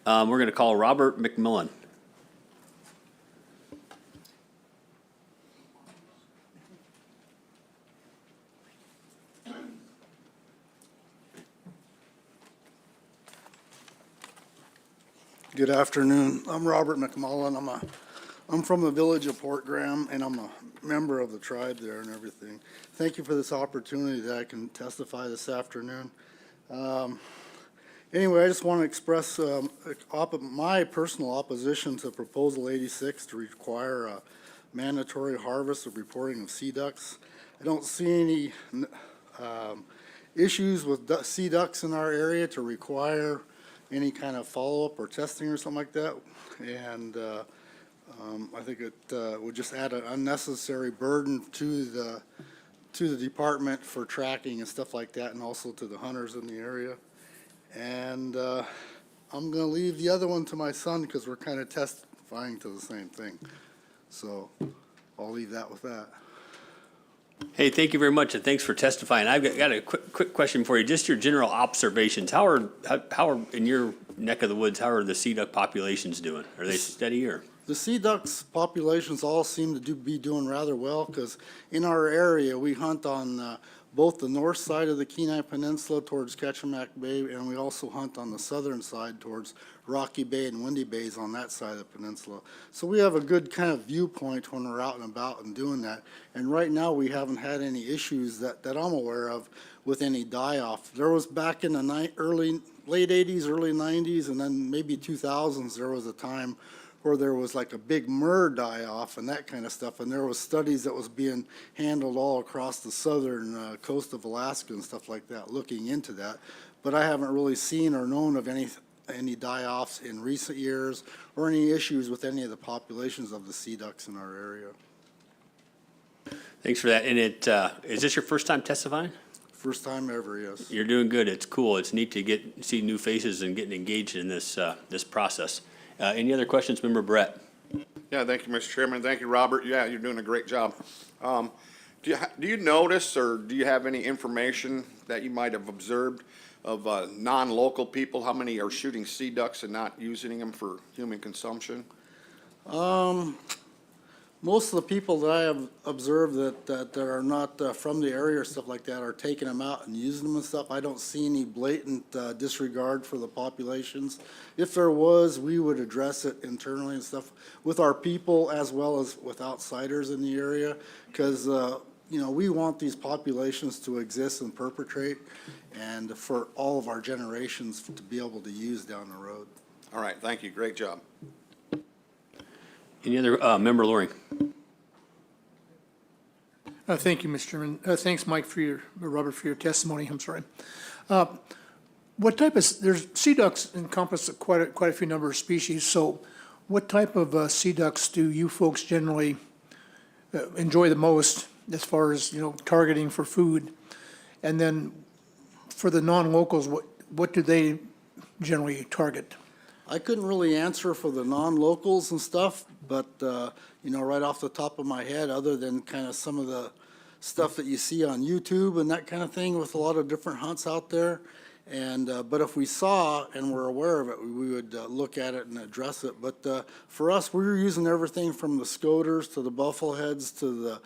We're going to call Robert McMillan. Good afternoon. I'm Robert McMullen. I'm from the village of Port Graham, and I'm a member of the tribe there and everything. Thank you for this opportunity that I can testify this afternoon. Anyway, I just want to express my personal opposition to Proposal 86 to require a mandatory harvest of reporting of sea ducks. I don't see any issues with sea ducks in our area to require any kind of follow-up or testing or something like that. And I think it would just add an unnecessary burden to the department for tracking and stuff like that, and also to the hunters in the area. And I'm going to leave the other one to my son because we're kind of testifying to the same thing. So I'll leave that with that. Hey, thank you very much, and thanks for testifying. I've got a quick question for you. Just your general observations. How are in your neck of the woods? How are the sea duck populations doing? Are they steady or? The sea ducks populations all seem to be doing rather well, because in our area we hunt on both the north side of the Kenai Peninsula towards Ketchimack Bay, and we also hunt on the southern side towards Rocky Bay and Windy Bays on that side of the peninsula. So we have a good kind of viewpoint when we're out and about and doing that. And right now we haven't had any issues that I'm aware of with any die-off. There was back in the late 80s, early 90s, and then maybe 2000s, there was a time where there was like a big murre die-off and that kind of stuff, and there was studies that was being handled all across the southern coast of Alaska and stuff like that, looking into that. But I haven't really seen or known of any die-offs in recent years or any issues with any of the populations of the sea ducks in our area. Thanks for that. And is this your first time testifying? First time ever, yes. You're doing good. It's cool. It's neat to see new faces and getting engaged in this process. Any other questions, Member Brett? Yeah, thank you, Mr. Chairman. Thank you, Robert. Yeah, you're doing a great job. Do you notice, or do you have any information that you might have observed non-local people? How many are shooting sea ducks and not using them for human consumption? Most of the people that I have observed that are not from the area or stuff like that are taking them out and using them and stuff. I don't see any blatant disregard for the populations. If there was, we would address it internally and stuff with our people as well as with outsiders in the area, because you know, we want these populations to exist and perpetrate, and for all of our generations to be able to use down the road. All right, thank you. Great job. Any other, Member Loring? Thank you, Mr. Chairman. Thanks, Mike, Robert, for your testimony. I'm sorry. What type of, there's, sea ducks encompass quite a few number of species, so what type of sea ducks do you folks generally enjoy the most as far as, you know, targeting for food? And then for the non-locals, what do they generally target? I couldn't really answer for the non-locals and stuff, but, you know, right off the top of my head, other than kind of some of the stuff that you see on YouTube and that kind of thing with a lot of different hunts out there. And, but if we saw and were aware of it, we would look at it and address it. But for us, we were using everything from the scoters to the buffleheads to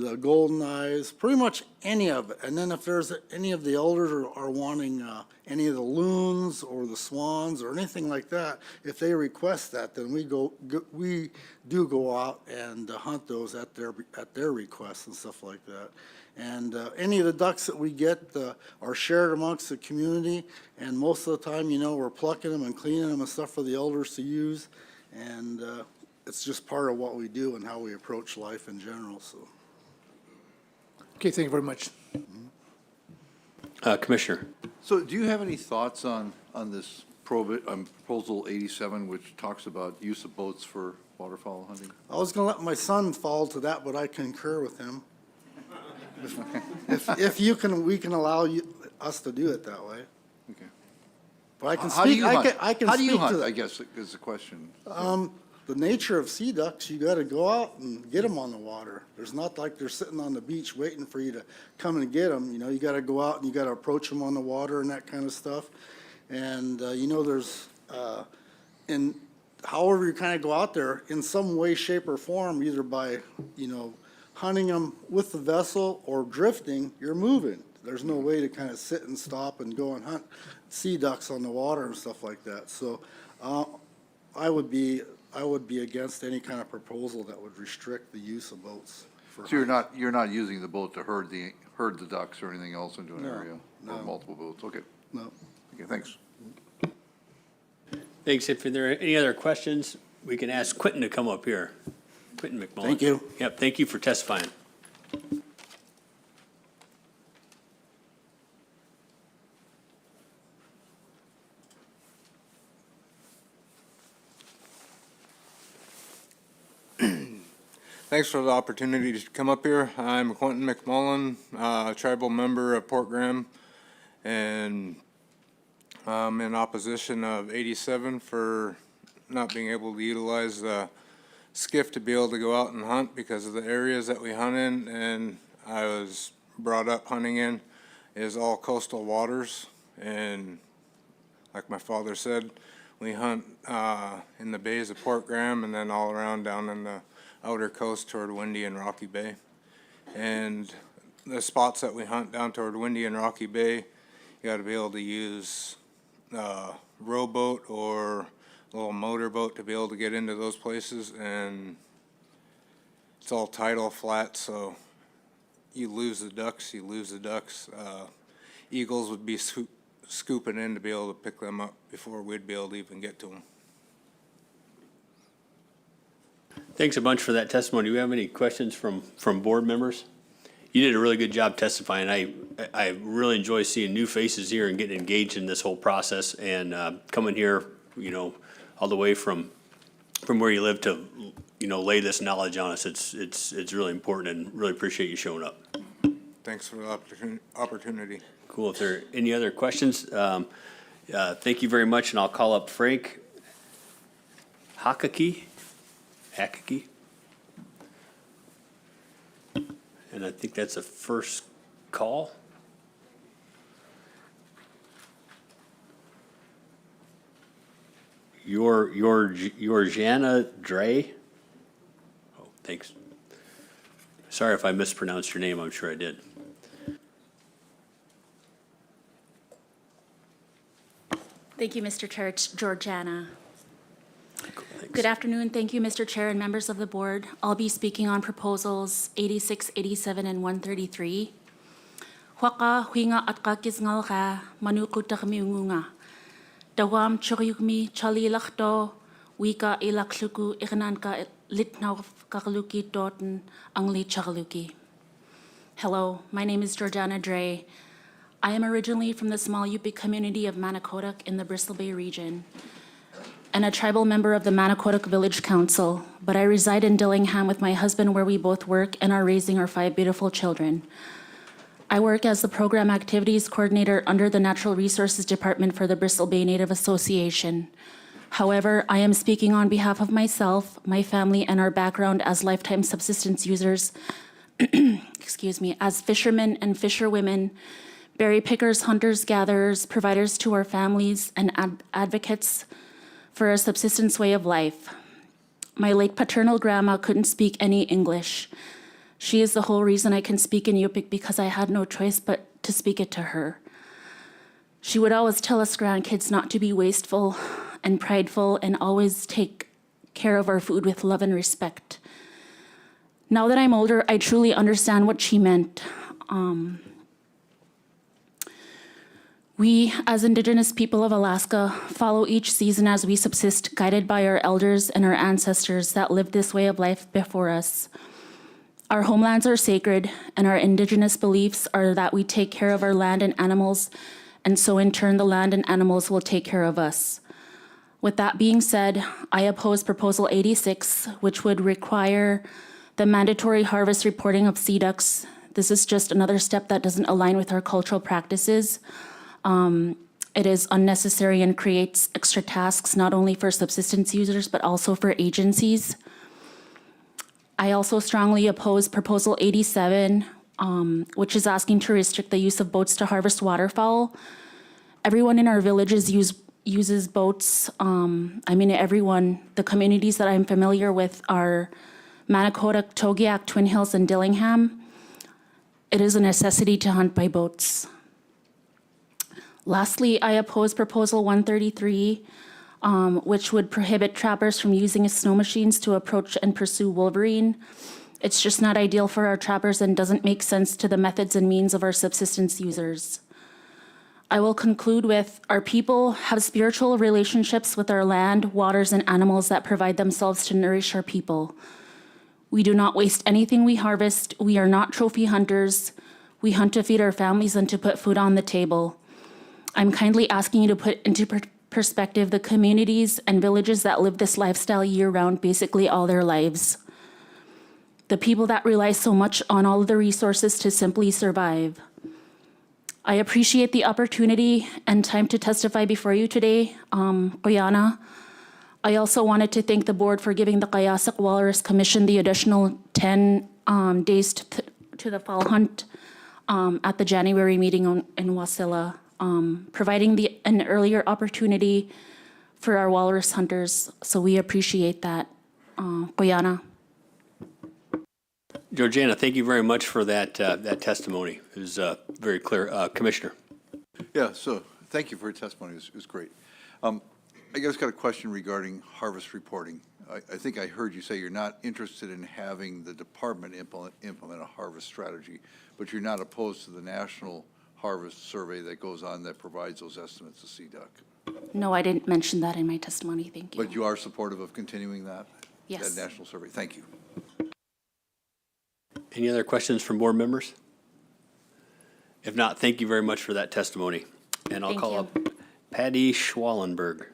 the golden eyes, pretty much any of it. And then if there's any of the elders are wanting any of the loons or the swans or anything like that, if they request that, then we do go out and hunt those at their request and stuff like that. And any of the ducks that we get are shared amongst the community, and most of the time, you know, we're plucking them and cleaning them and stuff for the elders to use, and it's just part of what we do and how we approach life in general. So. Okay, thank you very much. Commissioner. So do you have any thoughts on this Proposal 87, which talks about use of boats for waterfowl hunting? I was going to let my son fall to that, but I concur with him. If you can, we can allow us to do it that way. Okay. But I can How do speak. you hunt? I can How do you speak hunt, to that. I guess, is the question. The nature of sea ducks, you got to go out and get them on the water. There's not like they're sitting on the beach waiting for you to come and get them. You know, you got to go out and you got to approach them on the water and that kind of stuff. And you know, there's in however you kind of go out there in some way, shape, or form, either by hunting them with the vessel or drifting, you're moving. There's no way to kind of sit and stop and go and hunt sea ducks on the water and stuff like that. So I would be against any kind of proposal that would restrict the use of boats. So you're not using the boat to herd the ducks or anything else into an area? No. Or multiple boats? Okay. No. Okay, thanks. Thanks. If there are any other questions, we can ask Quentin to come up here. Quentin McMullen. Thank you. Yep, thank you for testifying. Thanks for the opportunity to come up here. I'm Quentin McMullen, a tribal member of Port Graham, and I'm in opposition of 87 for not being able to utilize the skiff to be able to go out and hunt because of the areas that we hunt in, and I was brought up hunting in, is all coastal waters, and like my father said, we hunt in the bays of Port Graham and then all around down in the outer coast toward Windy and Rocky Bay. And the spots that we hunt down toward Windy and Rocky Bay, you got to be able to use a rowboat or a little motorboat to be able to get into those places, and it's all tidal flat, so you lose the ducks, Eagles would be scooping in to be able to pick them up before we'd be able to even get to them. Thanks a bunch for that testimony. Do we have any questions from board members? You did a really good job testifying. I really enjoy seeing new faces here and getting engaged in this whole process, and coming here, all the way from where you live to, lay this knowledge on us. It's really important, and really appreciate you showing up. Thanks for the opportunity. Cool. If there are any other questions, thank you very much, and I'll call up Frank Hakaki. And I think that's a first call. Georgiana Dre? Oh, thanks. Sorry if I mispronounced your name, I'm sure I did. Thank you, Mr. Chair. It's Georgiana. Good afternoon. Thank you, Mr. Chair and members of the board. I'll be speaking on proposals 86, 87, and 133. Huaka huinga atka kisngalga manukuta kamiungunga. Dawam choryugmi chali lakto wika ilakluku ignanka litnau kakaluki doten angli chakaluki. Hello, my name is Georgiana Dre. I am originally from the small Yupik community of Manakotuk in the Bristol Bay region and a tribal member of the Manakotuk Village Council, but I reside in Dillingham with my husband where we both work and are raising our 5 beautiful children. I work as the Program Activities Coordinator under the Natural Resources Department for the Bristol Bay Native Association. However, I am speaking on behalf of myself, my family, and our background as lifetime subsistence users, excuse me, as fishermen and fisherwomen, berry pickers, hunters, gatherers, providers to our families, and advocates for a subsistence way of life. My late paternal grandma couldn't speak any English. She is the whole reason I can speak in Yupik because I had no choice but to speak it to her. She would always tell us grandkids not to be wasteful and prideful and always take care of our food with love and respect. Now that I'm older, I truly understand what she meant. We, as Indigenous people of Alaska, follow each season as we subsist, guided by our elders and our ancestors that lived this way of life before us. Our homelands are sacred, and our Indigenous beliefs are that we take care of our land and animals, and so in turn, the land and animals will take care of us. With that being said, I oppose Proposal 86, which would require the mandatory harvest reporting of sea ducks. This is just another step that doesn't align with our cultural practices. It is unnecessary and creates extra tasks, not only for subsistence users, but also for agencies. I also strongly oppose Proposal 87, which is asking to restrict the use of boats to harvest waterfowl. Everyone in our villages uses boats. Everyone, the communities that I'm familiar with are Manakotuk, Togiak, Twin Hills, and Dillingham. It is a necessity to hunt by boats. Lastly, I oppose Proposal 133, which would prohibit trappers from using snow machines to approach and pursue wolverine. It's just not ideal for our trappers and doesn't make sense to the methods and means of our subsistence users. I will conclude with, our people have spiritual relationships with our land, waters, and animals that provide themselves to nourish our people. We do not waste anything we harvest. We are not trophy hunters. We hunt to feed our families and to put food on the table. I'm kindly asking you to put into perspective the communities and villages that live this lifestyle year-round, basically all their lives. The people that rely so much on all of the resources to simply survive. I appreciate the opportunity and time to testify before you today, Guyana. I also wanted to thank the board for giving the Kayasak Walrus Commission the additional 10 days to the fall hunt at the January meeting in Wasilla. Providing an earlier opportunity for our walrus hunters. So we appreciate that. Guyana. Georgiana, thank you very much for that testimony. It was very clear. Commissioner. Yeah, so thank you for your testimony. It was great. I guess got a question regarding harvest reporting. I think I heard you say you're not interested in having the department implement a harvest strategy, but you're not opposed to the national harvest survey that goes on that provides those estimates of sea duck. No, I didn't mention that in my testimony. Thank you. But you are supportive of continuing that? Yes. That national survey. Thank you. Any other questions from board members? If not, thank you very much for that testimony. And I'll call up Patty Schwallenberg.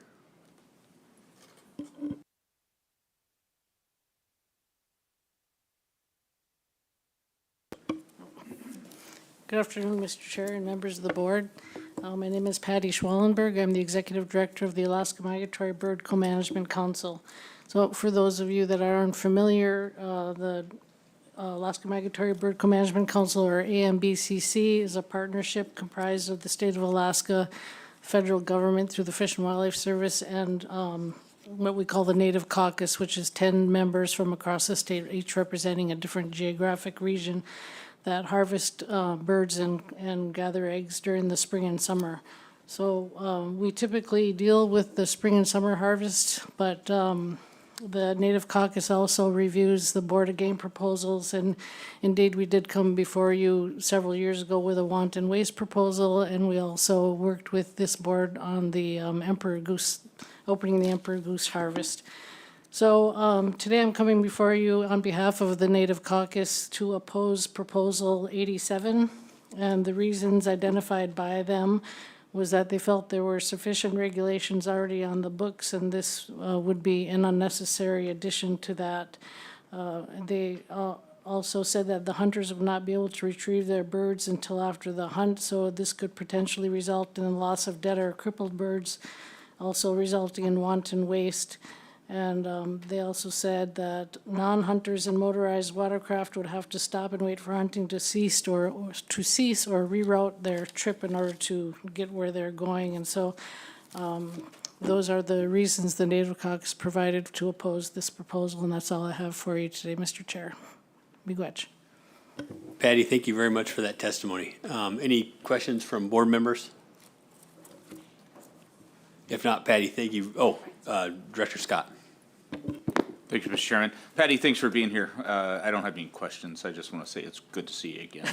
Good afternoon, Mr. Chair and members of the board. My name is Patty Schwallenberg. I'm the Executive Director of the Alaska Migratory Bird Co-Management Council. So for those of you that aren't familiar, the Alaska Migratory Bird Co-Management Council, or AMBCC, is a partnership comprised of the state of Alaska, federal government through the Fish and Wildlife Service, and what we call the Native Caucus, which is 10 members from across the state, each representing a different geographic region, that harvest birds and gather eggs during the spring and summer. So we typically deal with the spring and summer harvest, but the Native Caucus also reviews the Board of Game proposals, and indeed, we did come before you several years ago with a wanton waste proposal, and we also worked with this board on the Emperor Goose, opening the Emperor Goose harvest. So today I'm coming before you on behalf of the Native Caucus to oppose Proposal 87, and the reasons identified by them was that they felt there were sufficient regulations already on the books, and this would be an unnecessary addition to that. They also said that the hunters would not be able to retrieve their birds until after the hunt, so this could potentially result in the loss of dead or crippled birds, also resulting in wanton waste. And they also said that non-hunters in motorized watercraft would have to stop and wait for hunting to cease or reroute their trip in order to get where they're going. And so those are the reasons the Native Caucus provided to oppose this proposal, and that's all I have for you today, Mr. Chair. Miigwech. Patty, thank you very much for that testimony. Any questions from board members? If not, Patty, thank you. Director Scott. Thank you, Mr. Chairman. Patty, thanks for being here. I don't have any questions. I just want to say it's good to see you again.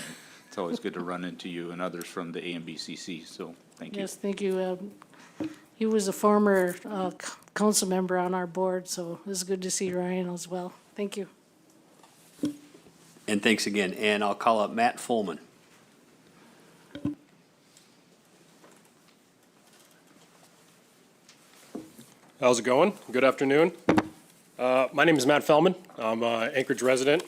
It's always good to run into you and others from the AMBCC, so thank you. Yes, thank you. He was a former council member on our board, so it was good to see Ryan as well. Thank you. And thanks again. And I'll call up Matt Fullman. How's it going? Good afternoon. My name is Matt Fellman. I'm an Anchorage resident.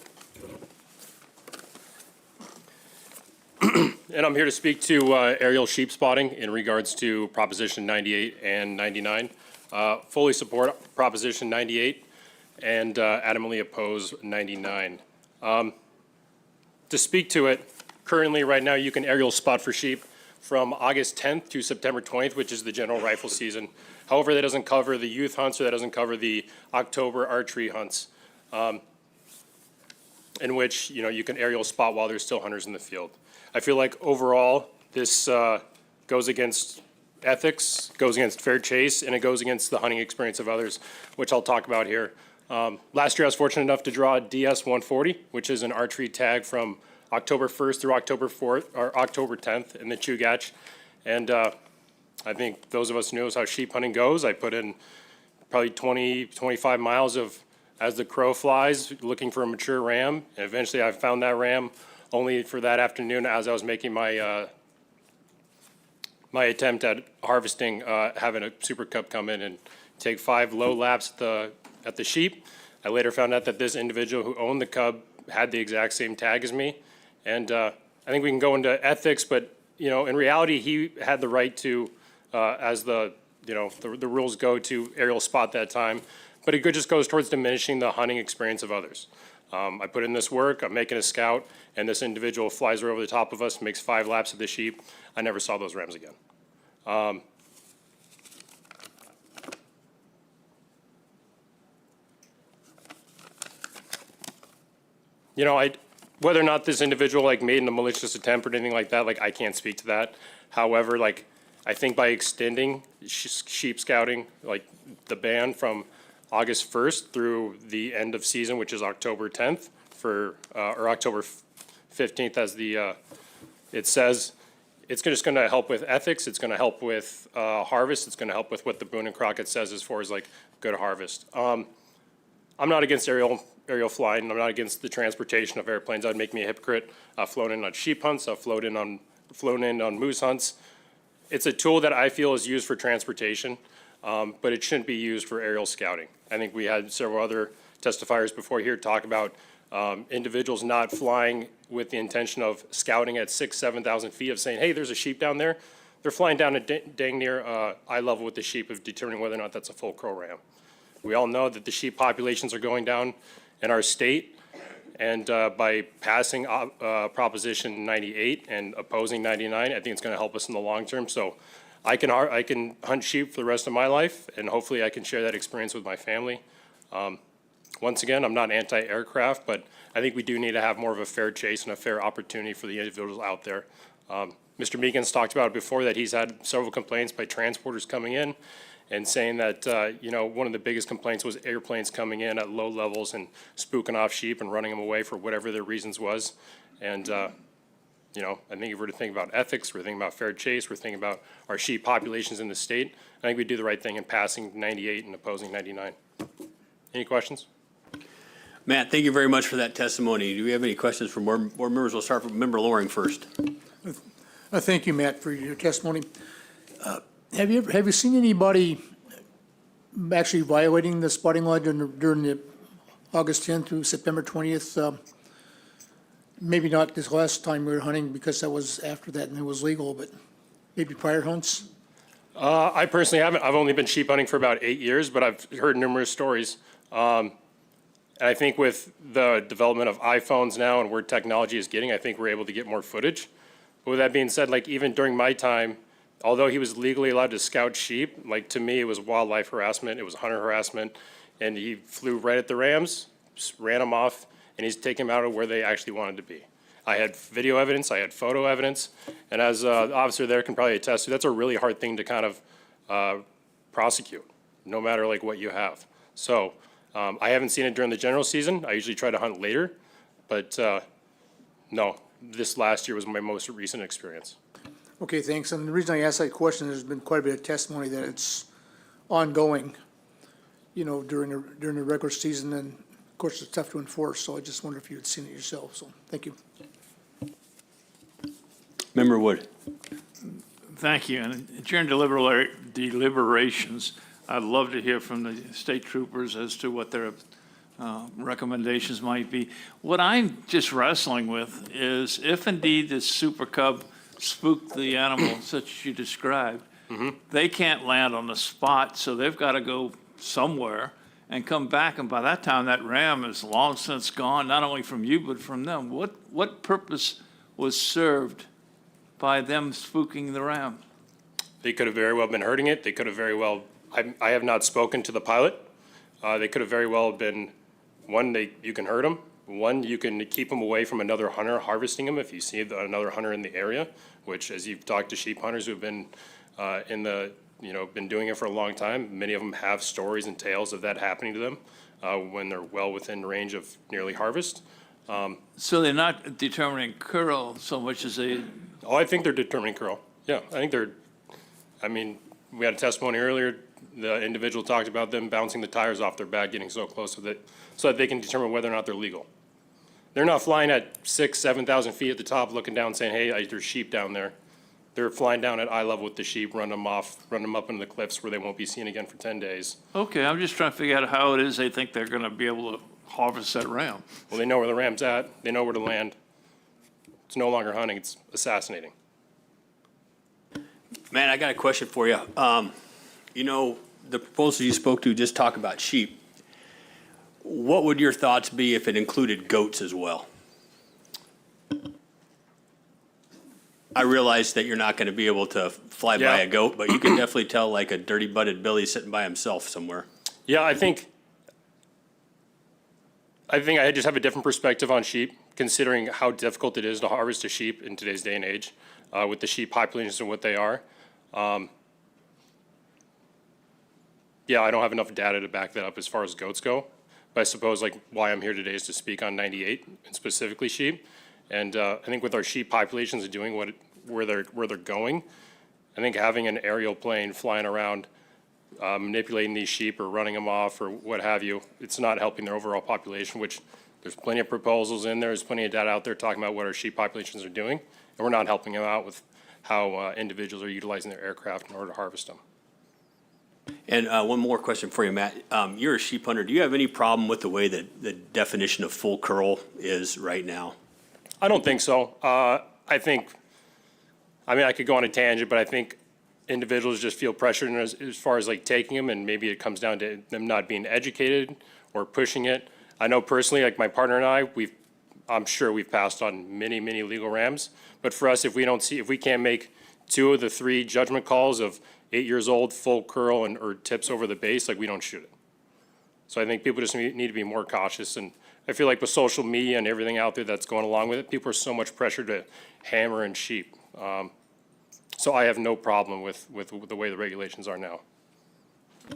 And I'm here to speak to aerial sheep spotting in regards to Proposition 98 and 99. Fully support Proposition 98 and adamantly oppose 99. To speak to it, currently right now you can aerial spot for sheep from August 10th to September 20th, which is the general rifle season. However, that doesn't cover the youth hunts, or that doesn't cover the October archery hunts, in which you can aerial spot while there's still hunters in the field. I feel like overall this goes against ethics, goes against fair chase, and it goes against the hunting experience of others, which I'll talk about here. Last year, I was fortunate enough to draw a DS 140, which is an archery tag from October 1st through October 4th or October 10th in the Chugach, and I think those of us who knows how sheep hunting goes, I put in probably 20, 25 miles of as the crow flies, looking for a mature ram. And eventually I found that ram only for that afternoon as I was making my my attempt at harvesting, having a Super Cub come in and take 5 low laps at the sheep. I later found out that this individual who owned the cub had the exact same tag as me. And I think we can go into ethics, but in reality, he had the right to, as the rules go, to aerial spot that time, but it just goes towards diminishing the hunting experience of others. I put in this work, I'm making a scout, and this individual flies right over the top of us, makes 5 laps of the sheep. I never saw those rams again. Whether or not this individual made a malicious attempt or anything like that, I can't speak to that. However, I think by extending sheep scouting, the ban from August 1st through the end of season, which is October 10th or October 15th, as it says, it's just going to help with ethics. It's going to help with harvest. It's going to help with what the Boone and Crockett says as far as good harvest. I'm not against aerial flying. I'm not against the transportation of airplanes. That'd make me a hypocrite. I've flown in on sheep hunts. I've flown in on moose hunts. It's a tool that I feel is used for transportation, but it shouldn't be used for aerial scouting. I think we had several other testifiers before here talk about individuals not flying with the intention of scouting at 6,000, 7,000 feet, of saying, hey, there's a sheep down there. They're flying down at dang near eye level with the sheep, of determining whether or not that's a full crow ram. We all know that the sheep populations are going down in our state, and by passing Proposition 98 and opposing 99, I think it's going to help us in the long term. So I can hunt sheep for the rest of my life, and hopefully I can share that experience with my family. Once again, I'm not anti-aircraft, but I think we do need to have more of a fair chase and a fair opportunity for the individuals out there. Mr. Meekins talked about it before, that he's had several complaints by transporters coming in and saying that, you know, one of the biggest complaints was airplanes coming in at low levels and spooking off sheep and running them away for whatever their reasons was. And, you know, I think if we're to think about ethics, we're thinking about fair chase, we're thinking about our sheep populations in the state, I think we do the right thing in passing 98 and opposing 99. Any questions? Matt, thank you very much for that testimony. Do we have any questions from board members? We'll start from Member Loring first. Thank you, Matt, for your testimony. Have you seen anybody actually violating the spotting law during the August 10th through September 20th? Maybe not this last time we were hunting, because that was after that and it was legal, but maybe prior hunts? I personally haven't. I've only been sheep hunting for about 8 years, but I've heard numerous stories. And I think with the development of iPhones now and where technology is getting, I think we're able to get more footage. But with that being said, like even during my time, although he was legally allowed to scout sheep, like to me, it was wildlife harassment, it was hunter harassment, and he flew right at the rams, ran them off, and he's taken them out of where they actually wanted to be. I had video evidence, I had photo evidence, and as the officer there can probably attest to, that's a really hard thing to kind of prosecute, no matter like what you have. So I haven't seen it during the general season. I usually try to hunt later, but no, this last year was my most recent experience. Okay, thanks. And the reason I asked that question, there's been quite a bit of testimony that it's ongoing, you know, during the regular season, and of course it's tough to enforce, so I just wonder if you had seen it yourself, so thank you. Member Wood. Thank you. And during deliberations, I'd love to hear from the state troopers as to what their recommendations might be. What I'm just wrestling with is if indeed this super cub spooked the animal such as you described, they can't land on the spot, so they've got to go somewhere and come back, and by that time that ram is long since gone, not only from you but from them. What purpose was served by them spooking the ram? They could have very well been hurting it. They could have very well, I have not spoken to the pilot. They could have very well been, one, you can hurt them. One, you can keep them away from another hunter harvesting them if you see another hunter in the area, which as you've talked to sheep hunters who have been been doing it for a long time, many of them have stories and tales of that happening to them when they're well within range of nearly harvest. So they're not determining curl so much as they... Oh, I think they're determining curl. Yeah, I think they're, I mean, we had a testimony earlier, the individual talked about them bouncing the tires off their back, getting so close with it, so that they can determine whether or not they're legal. They're not flying at 6,000, 7,000 feet at the top, looking down saying, hey, there's sheep down there. They're flying down at eye level with the sheep, run them off, run them up into the cliffs where they won't be seen again for 10 days. Okay, I'm just trying to figure out how it is they think they're going to be able to harvest that ram. Well, they know where the ram's at. They know where to land. It's no longer hunting, it's assassinating. Man, I got a question for you. You know, the proposal you spoke to just talk about sheep. What would your thoughts be if it included goats as well? I realize that you're not going to be able to fly by a goat, but you can definitely tell like a dirty butted Billy sitting by himself somewhere. Yeah, I think I just have a different perspective on sheep, considering how difficult it is to harvest a sheep in today's day and age, with the sheep populations and what they are. Yeah, I don't have enough data to back that up as far as goats go, but I suppose like why I'm here today is to speak on 98 and specifically sheep. And I think with our sheep populations and doing where they're going, I think having an aerial plane flying around, manipulating these sheep or running them off or what have you, it's not helping their overall population, which there's plenty of proposals in there. There's plenty of data out there talking about what our sheep populations are doing, and we're not helping them out with how individuals are utilizing their aircraft in order to harvest them. And one more question for you, Matt. You're a sheep hunter. Do you have any problem with the way that the definition of full curl is right now? I don't think so. I mean, I could go on a tangent, but I think individuals just feel pressured as far as like taking them, and maybe it comes down to them not being educated or pushing it. I know personally, like my partner and I, I'm sure we've passed on many, many legal rams. But for us, if we can't make 2 of the 3 judgment calls of 8 years old, full curl, or tips over the base, like, we don't shoot it. So I think people just need to be more cautious, and I feel like with social media and everything out there that's going along with it, people are so much pressure to hammer and sheep. So I have no problem with the way the regulations are now.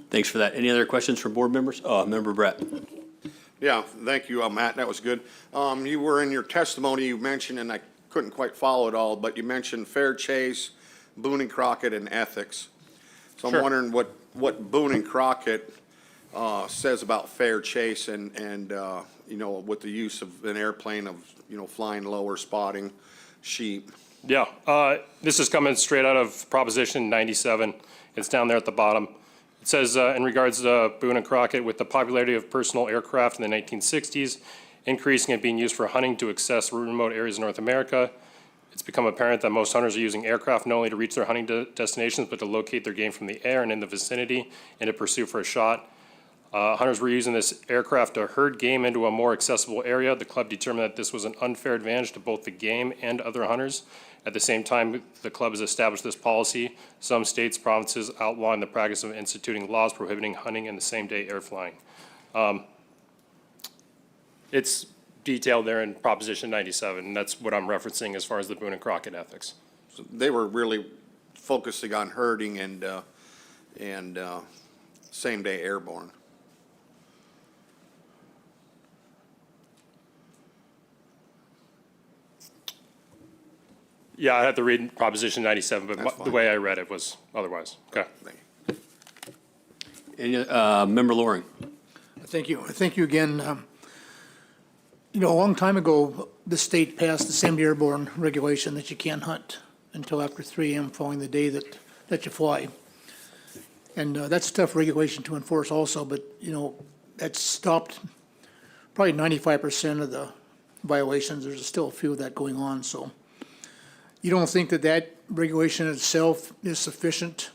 Thanks for that. Any other questions from board members? Member Brett. Yeah, thank you, Matt, that was good. You were in your testimony, you mentioned, and I couldn't quite follow it all, but you mentioned fair chase, Boone and Crockett, and ethics. So I'm Sure. wondering what Boone and Crockett says about fair chase and you know, with the use of an airplane of, you know, flying low or spotting sheep. Yeah, this is coming straight out of Proposition 97. It's down there at the bottom. It says, in regards to Boone and Crockett, with the popularity of personal aircraft in the 1960s, increasing and being used for hunting to access remote areas of North America, it's become apparent that most hunters are using aircraft not only to reach their hunting destinations, but to locate their game from the air and in the vicinity and to pursue for a shot. Hunters were using this aircraft to herd game into a more accessible area. The club determined that this was an unfair advantage to both the game and other hunters. At the same time, the club has established this policy. Some states, provinces outlaw the practice of instituting laws prohibiting hunting in the same-day air flying. It's detailed there in Proposition 97, and that's what I'm referencing as far as the Boone and Crockett ethics. So they were really focusing on herding and same-day airborne. Yeah, I had to read Proposition 97, but the way I read it was otherwise. Okay. Any, Member Loring. Thank you. Thank you again. You know, a long time ago, the state passed the same airborne regulation that you can't hunt until after 3 a.m. following the day that you fly. And that's a tough regulation to enforce also, but, you know, that's stopped probably 95% of the violations. There's still a few of that going on, so. You don't think that that regulation itself is sufficient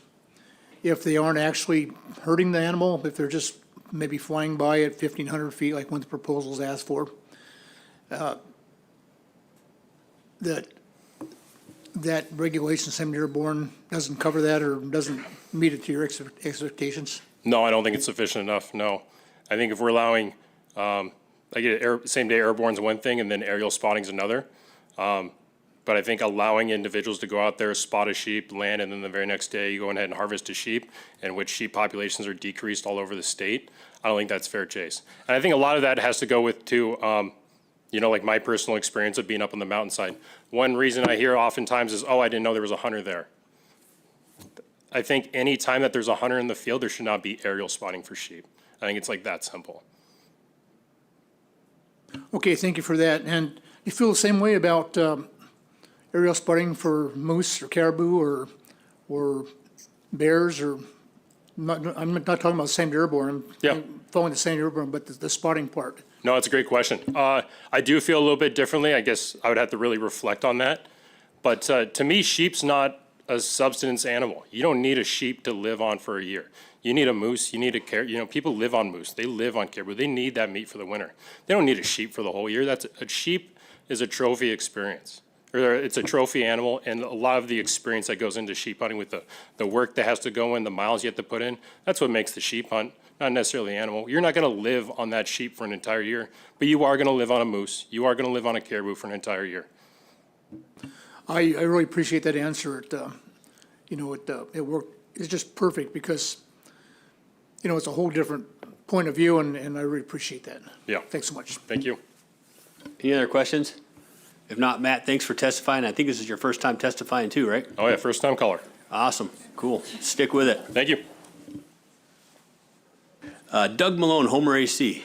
if they aren't actually hurting the animal, if they're just maybe flying by at 1,500 feet, like one of the proposals asked for? That regulation, semi-airborne, doesn't cover that or doesn't meet it to your expectations? No, I don't think it's sufficient enough, no. I think if we're allowing, I get same-day airborne is one thing and then aerial spotting is another. But I think allowing individuals to go out there, spot a sheep, land, and then the very next day you go ahead and harvest a sheep, in which sheep populations are decreased all over the state, I don't think that's fair chase. And I think a lot of that has to go with, too, you know, like my personal experience of being up on the mountainside. One reason I hear oftentimes is, oh, I didn't know there was a hunter there. I think any time that there's a hunter in the field, there should not be aerial spotting for sheep. I think it's like that simple. Okay, thank you for that. And you feel the same way about aerial spotting for moose or caribou or bears or, I'm not talking about the same airborne. I'm following the same airborne, but the spotting part. No, it's a great question. I do feel a little bit differently. I guess I would have to really reflect on that. But to me, sheep's not a subsistence animal. You don't need a sheep to live on for a year. You need a moose, you need a caribou. You know, people live on moose. They live on caribou. They need that meat for the winter. They don't need a sheep for the whole year. A sheep is a trophy experience. Or it's a trophy animal, and a lot of the experience that goes into sheep hunting with the work that has to go in, the miles you have to put in, that's what makes the sheep hunt, not necessarily the animal. You're not gonna live on that sheep for an entire year, but you are gonna live on a moose. You are gonna live on a caribou for an entire year. I really appreciate that answer. You know, it worked, it's just perfect because, you know, it's a whole different point of view, and I really appreciate that. Yeah. Thanks so much. Thank you. Any other questions? If not, Matt, thanks for testifying. I think this is your first time testifying too, right? Oh yeah, first time caller. Awesome, cool. Stick with it. Thank you. Doug Malone, Homer AC.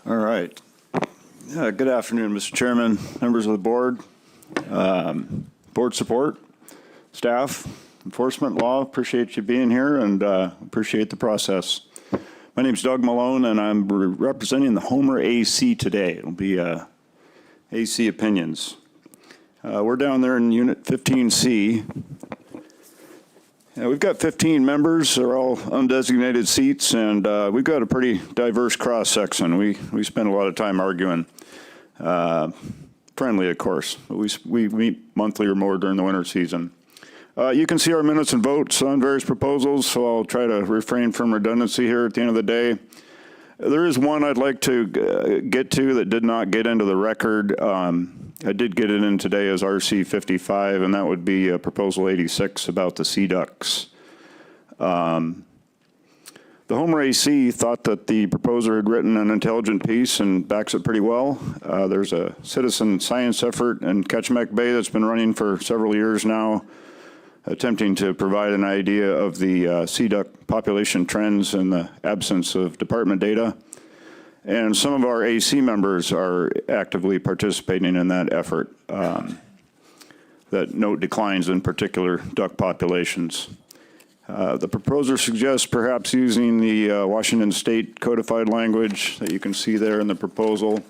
All right. Good afternoon, Mr. Chairman, members of the board, board support, staff, enforcement law. Appreciate you being here and appreciate the process. My name's Doug Malone, and I'm representing the Homer AC today. It'll be AC opinions. We're down there in Unit 15C. We've got 15 members. They're all undesignated seats, and we've got a pretty diverse cross-section. We spend a lot of time arguing. Friendly, of course. We meet monthly or more during the winter season. You can see our minutes and votes on various proposals, so I'll try to refrain from redundancy here at the end of the day. There is one I'd like to get to that did not get into the record. I did get it in today as RC 55, and that would be Proposal 86 about the sea ducks. The Homer AC thought that the proposer had written an intelligent piece and backs it pretty well. There's a citizen science effort in Ketchimek Bay that's been running for several years now, attempting to provide an idea of the sea duck population trends in the absence of department data. And some of our AC members are actively participating in that effort that note declines in particular duck populations. The proposer suggests perhaps using the Washington State codified language that you can see there in the proposal.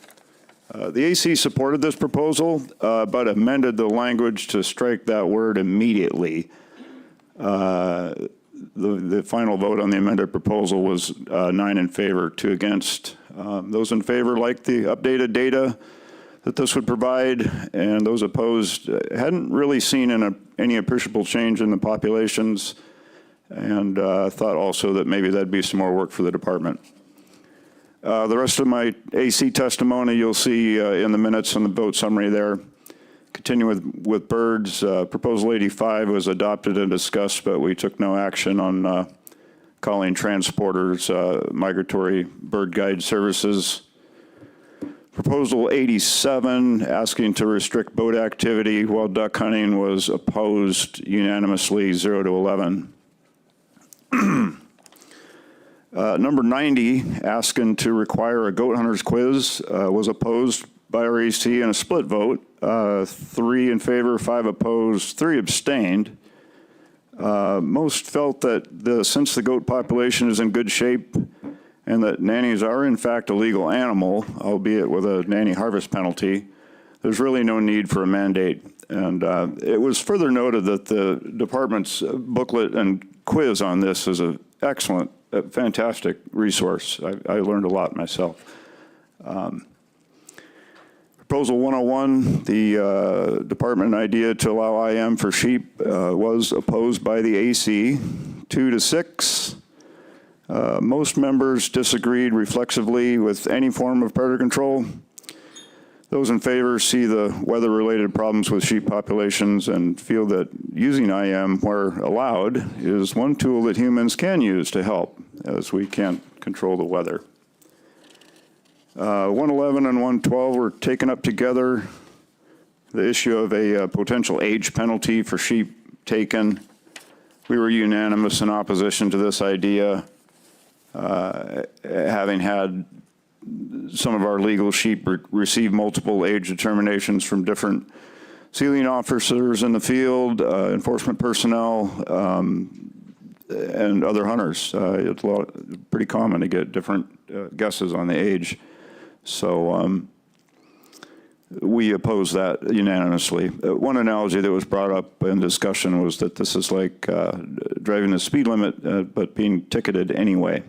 The AC supported this proposal, but amended the language to strike that word immediately. The final vote on the amended proposal was 9 in favor, 2 against. Those in favor liked the updated data that this would provide, and those opposed hadn't really seen any appreciable change in the populations, and thought also that maybe that'd be some more work for the department. The rest of my AC testimony you'll see in the minutes and the vote summary there. Continue with birds. Proposal 85 was adopted and discussed, but we took no action on calling transporters migratory bird guide services. Proposal 87, asking to restrict boat activity while duck hunting, was opposed unanimously 0 to 11. Number 90, asking to require a goat hunter's quiz, was opposed by our AC in a split vote. 3 in favor, 5 opposed, 3 abstained. Most felt that since the goat population is in good shape and that nannies are in fact a legal animal, albeit with a nanny harvest penalty, there's really no need for a mandate. And it was further noted that the department's booklet and quiz on this is an excellent, fantastic resource. I learned a lot myself. Proposal 101, the department idea to allow IM for sheep was opposed by the AC, 2 to 6. Most members disagreed reflexively with any form of predator control. Those in favor see the weather-related problems with sheep populations and feel that using IM where allowed is one tool that humans can use to help, as we can't control the weather. 111 and 112 were taken up together. The issue of a potential age penalty for sheep taken. We were unanimous in opposition to this idea, having had some of our legal sheep receive multiple age determinations from different sealing officers in the field, enforcement personnel, and other hunters. It's pretty common to get different guesses on the age. So we oppose that unanimously. One analogy that was brought up in discussion was that this is like driving the speed limit, but being ticketed anyway.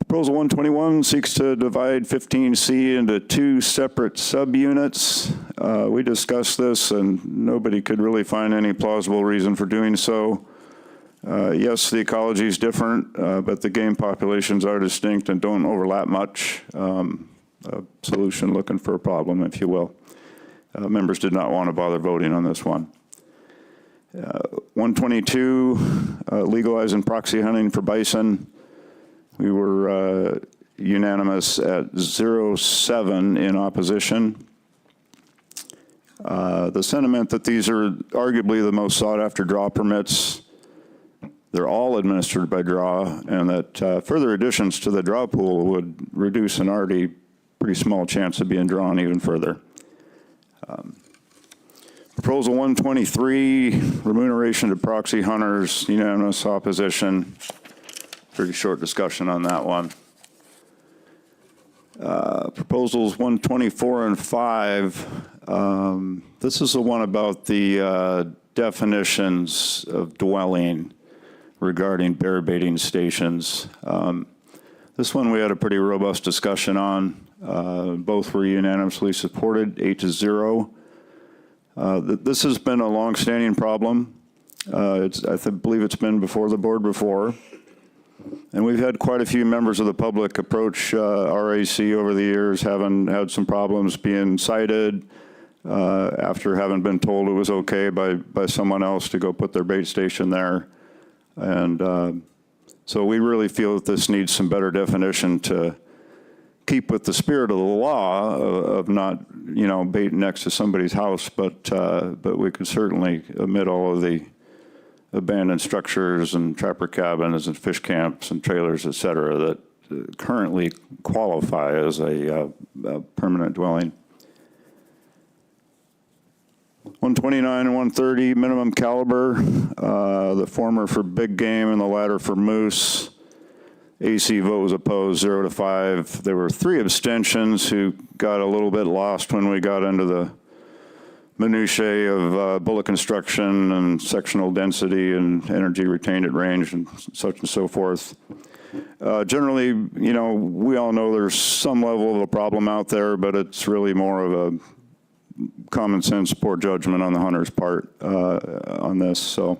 Proposal 121 seeks to divide 15C into 2 separate subunits. We discussed this and nobody could really find any plausible reason for doing so. Yes, the ecology is different, but the game populations are distinct and don't overlap much. A solution looking for a problem, if you will. Members did not want to bother voting on this one. 122, legalizing proxy hunting for bison. We were unanimous at 0-7 in opposition. The sentiment that these are arguably the most sought after draw permits. They're all administered by draw, and that further additions to the draw pool would reduce an already pretty small chance of being drawn even further. Proposal 123, remuneration to proxy hunters, unanimous opposition. Pretty short discussion on that one. Proposals 124 and 5. This is the one about the definitions of dwelling regarding bear baiting stations. This one we had a pretty robust discussion on. Both were unanimously supported, 8-0. This has been a long-standing problem. I believe it's been before the board before. And we've had quite a few members of the public approach RAC over the years, having had some problems being cited after having been told it was okay by someone else to go put their bait station there. And so we really feel that this needs some better definition to keep with the spirit of the law of not, baiting next to somebody's house, but we could certainly omit all of the abandoned structures and trapper cabins and fish camps and trailers, et cetera, that currently qualify as a permanent dwelling. 129 and 130 minimum caliber, the former for big game and the latter for moose. AC vote was opposed 0-5. There were 3 abstentions who got a little bit lost when we got into the minutiae of bullet construction and sectional density and energy retained at range and such and so forth. Generally, we all know there's some level of a problem out there, but it's really more of a common sense, poor judgment on the hunter's part on this. So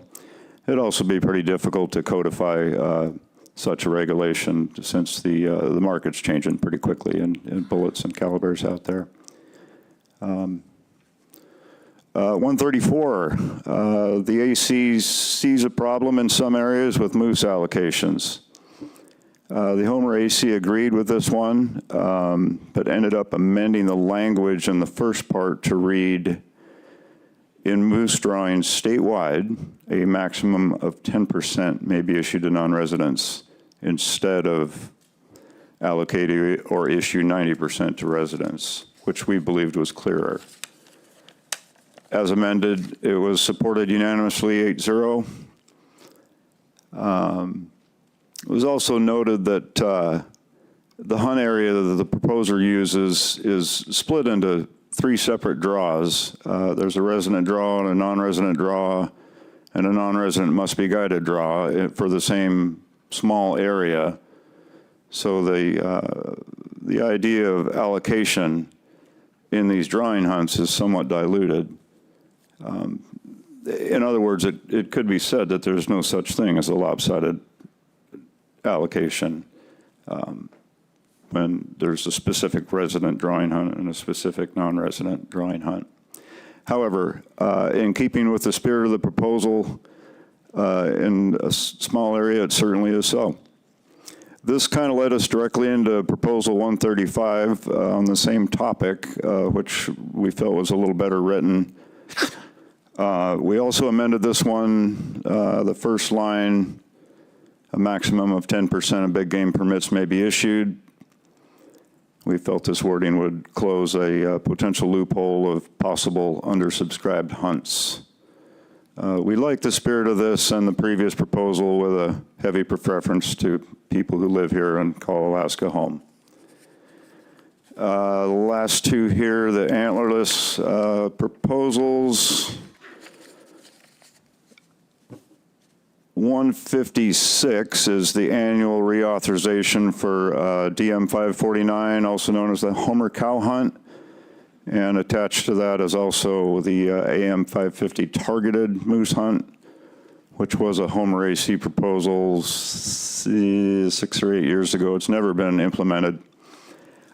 it'd also be pretty difficult to codify such a regulation since the market's changing pretty quickly in bullets and calibers out there. 134, the AC sees a problem in some areas with moose allocations. The Homer AC agreed with this one, but ended up amending the language in the first part to read, in moose drawings statewide, a maximum of 10% may be issued to non-residents instead of allocate or issue 90% to residents, which we believed was clearer. As amended, it was supported unanimously 8-0. It was also noted that the hunt area that the proposer uses is split into 3 separate draws. There's a resident draw and a non-resident draw, and a non-resident must-be guided draw for the same small area. So the idea of allocation in these drawing hunts is somewhat diluted. In other words, it could be said that there's no such thing as a lopsided allocation when there's a specific resident drawing hunt and a specific non-resident drawing hunt. However, in keeping with the spirit of the proposal, in a small area, it certainly is so. This kind of led us directly into Proposal 135 on the same topic, which we felt was a little better written. We also amended this one, the first line, a maximum of 10% of big game permits may be issued. We felt this wording would close a potential loophole of possible undersubscribed hunts. We like the spirit of this and the previous proposal with a heavy preference to people who live here and call Alaska home. The last 2 here, the antlerless proposals. 156 is the annual reauthorization for DM 549, also known as the Homer cow hunt. And attached to that is also the AM 550 targeted moose hunt, which was a Homer AC proposal 6 or 8 years ago. It's never been implemented.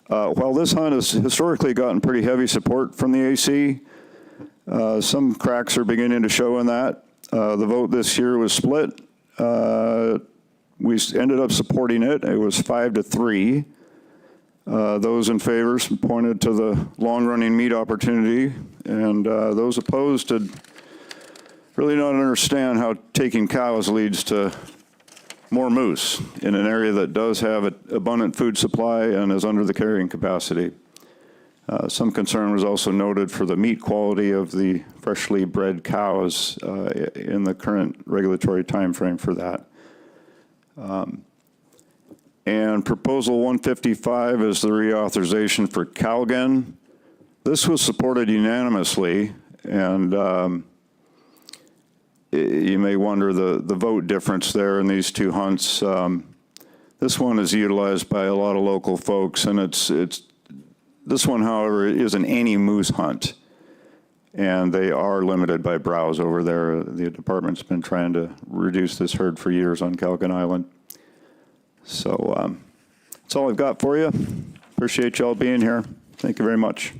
While this hunt has historically gotten pretty heavy support from the AC, some cracks are beginning to show in that. The vote this year was split. We ended up supporting it. It was 5-3. Those in favor pointed to the long-running meat opportunity, and those opposed did really not understand how taking cows leads to more moose in an area that does have an abundant food supply and is under the carrying capacity. Some concern was also noted for the meat quality of the freshly bred cows in the current regulatory time frame for that. And proposal 155 is the reauthorization for Calgan. This was supported unanimously, and you may wonder the vote difference there in these two hunts. This one is utilized by a lot of local folks, and this one, however, isn't any moose hunt. And they are limited by browse over there. The department's been trying to reduce this herd for years on Calgan Island. So that's all I've got for you. Appreciate y'all being here. Thank you very much.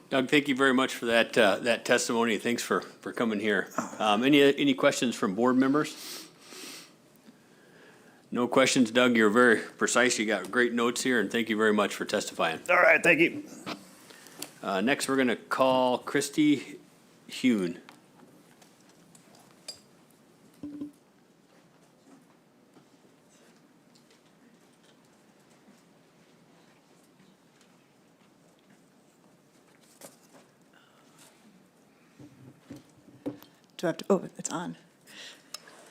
Doug, thank you very much for that that testimony. Thanks for coming here. Any questions from board members? No questions, Doug. You're very precise. You got great notes here, and thank you very much for testifying. All right, thank you. Next, we're going to call Christy Hune. Do I have to, oh, it's on.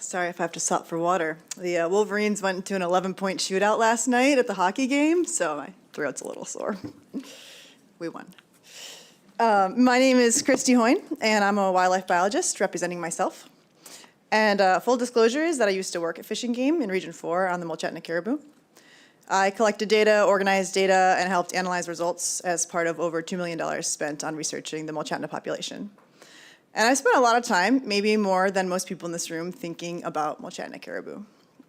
Sorry if I have to stop for water. The Wolverines went into an 11-point shootout last night at the hockey game, so my throat's a little sore. We won. My name is Christy Hoyne, and I'm a wildlife biologist representing myself. And full disclosure is that I used to work at Fish and Game in Region 4 on the Mulchatna caribou. I collected data, organized data, and helped analyze results as part of over $2 million spent on researching the Mulchatna population. And I spent a lot of time, maybe more than most people in this room, thinking about Mulchatna caribou.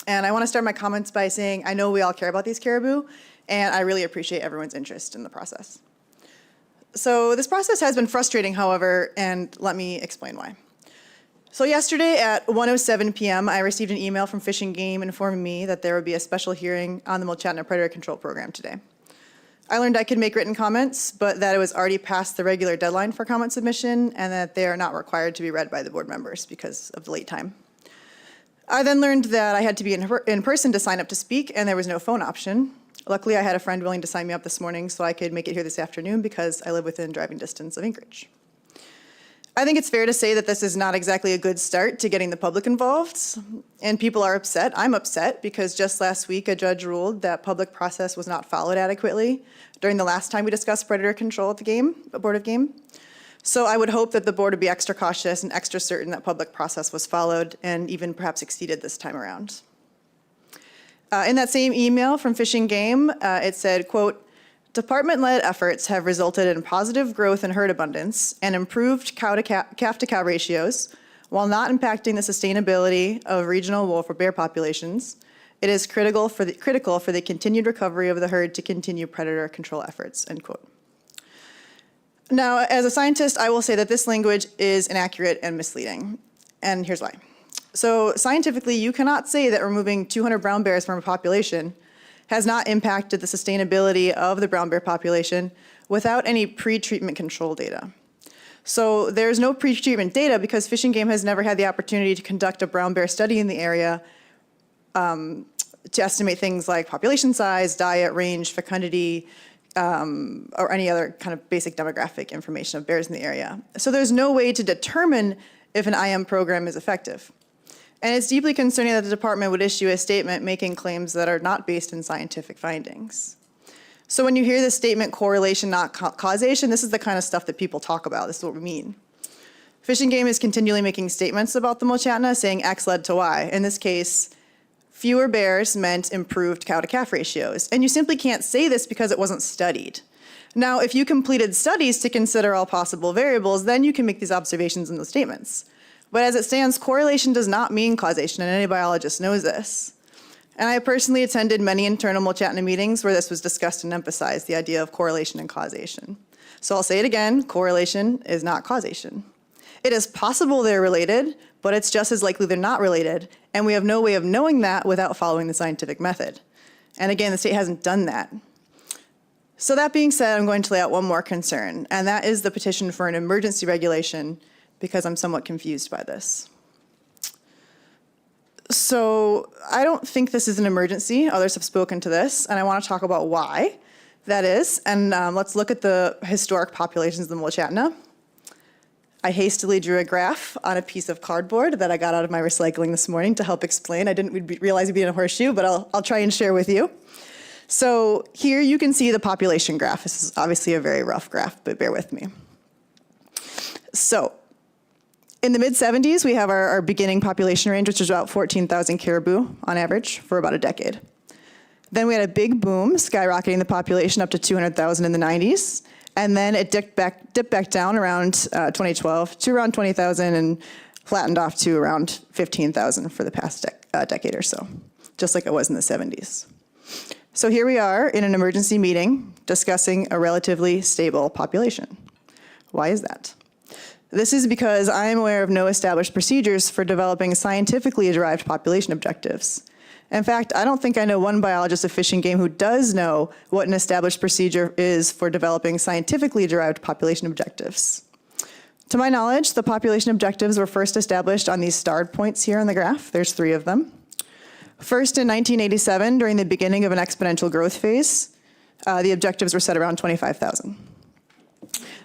And I want to start my comments by saying I know we all care about these caribou, and I really appreciate everyone's interest in the process. So this process has been frustrating, however, and let me explain why. So yesterday at 1:07 p.m., I received an email from Fish and Game informing me that there would be a special hearing on the Mulchatna Predator Control Program today. I learned I could make written comments, but that it was already past the regular deadline for comment submission and that they are not required to be read by the board members because of the late time. I then learned that I had to be in person to sign up to speak, and there was no phone option. Luckily, I had a friend willing to sign me up this morning so I could make it here this afternoon because I live within driving distance of Anchorage. I think it's fair to say that this is not exactly a good start to getting the public involved, and people are upset. I'm upset because just last week a judge ruled that public process was not followed adequately during the last time we discussed predator control at the Board of Game. So I would hope that the board would be extra cautious and extra certain that public process was followed and even perhaps exceeded this time around. In that same email from Fish and Game, it said, quote, "Department-led efforts have resulted in positive growth in herd abundance and improved calf-to-cow ratios while not impacting the sustainability of regional wolf or bear populations. It is critical for the continued recovery of the herd to continue predator control efforts," end quote. Now, as a scientist, I will say that this language is inaccurate and misleading, and here's why. So scientifically, you cannot say that removing 200 brown bears from a population has not impacted the sustainability of the brown bear population without any pre-treatment control data. So there's no pre-treatment data because Fish and Game has never had the opportunity to conduct a brown bear study in the area to estimate things like population size, diet, range, fecundity, or any other kind of basic demographic information of bears in the area. So there's no way to determine if an IM program is effective. And it's deeply concerning that the department would issue a statement making claims that are not based in scientific findings. So when you hear this statement, correlation, not causation, this is the kind of stuff that people talk about. This is what we mean. Fish and Game is continually making statements about the Mulchatna, saying X led to Y. In this case, fewer bears meant improved cow-to-calf ratios. And you simply can't say this because it wasn't studied. Now, if you completed studies to consider all possible variables, then you can make these observations in those statements. But as it stands, correlation does not mean causation, and any biologist knows this. And I personally attended many internal Mulchatna meetings where this was discussed and emphasized, the idea of correlation and causation. So I'll say it again, correlation is not causation. It is possible they're related, but it's just as likely they're not related, and we have no way of knowing that without following the scientific method. And again, the state hasn't done that. So that being said, I'm going to lay out one more concern, and that is the petition for an emergency regulation, because I'm somewhat confused by this. So I don't think this is an emergency. Others have spoken to this, and I want to talk about why that is. And let's look at the historic populations of the Mulchatna. I hastily drew a graph on a piece of cardboard that I got out of my recycling this morning to help explain. I didn't realize it'd be in a horseshoe, but I'll try and share with you. So here you can see the population graph. This is obviously a very rough graph, but bear with me. So in the mid-70s, we have our beginning population range, which is about 14,000 caribou on average for about a decade. Then we had a big boom, skyrocketing the population up to 200,000 in the 90s. And then it dipped back down around 2012 to around 20,000 and flattened off to around 15,000 for the past decade or so, just like it was in the 70s. So here we are in an emergency meeting discussing a relatively stable population. Why is that? This is because I am aware of no established procedures for developing scientifically derived population objectives. In fact, I don't think I know one biologist of Fish and Game who does know what an established procedure is for developing scientifically derived population objectives. To my knowledge, the population objectives were first established on these starred points here on the graph. There's 3 of them. First in 1987, during the beginning of an exponential growth phase, the objectives were set around 25,000.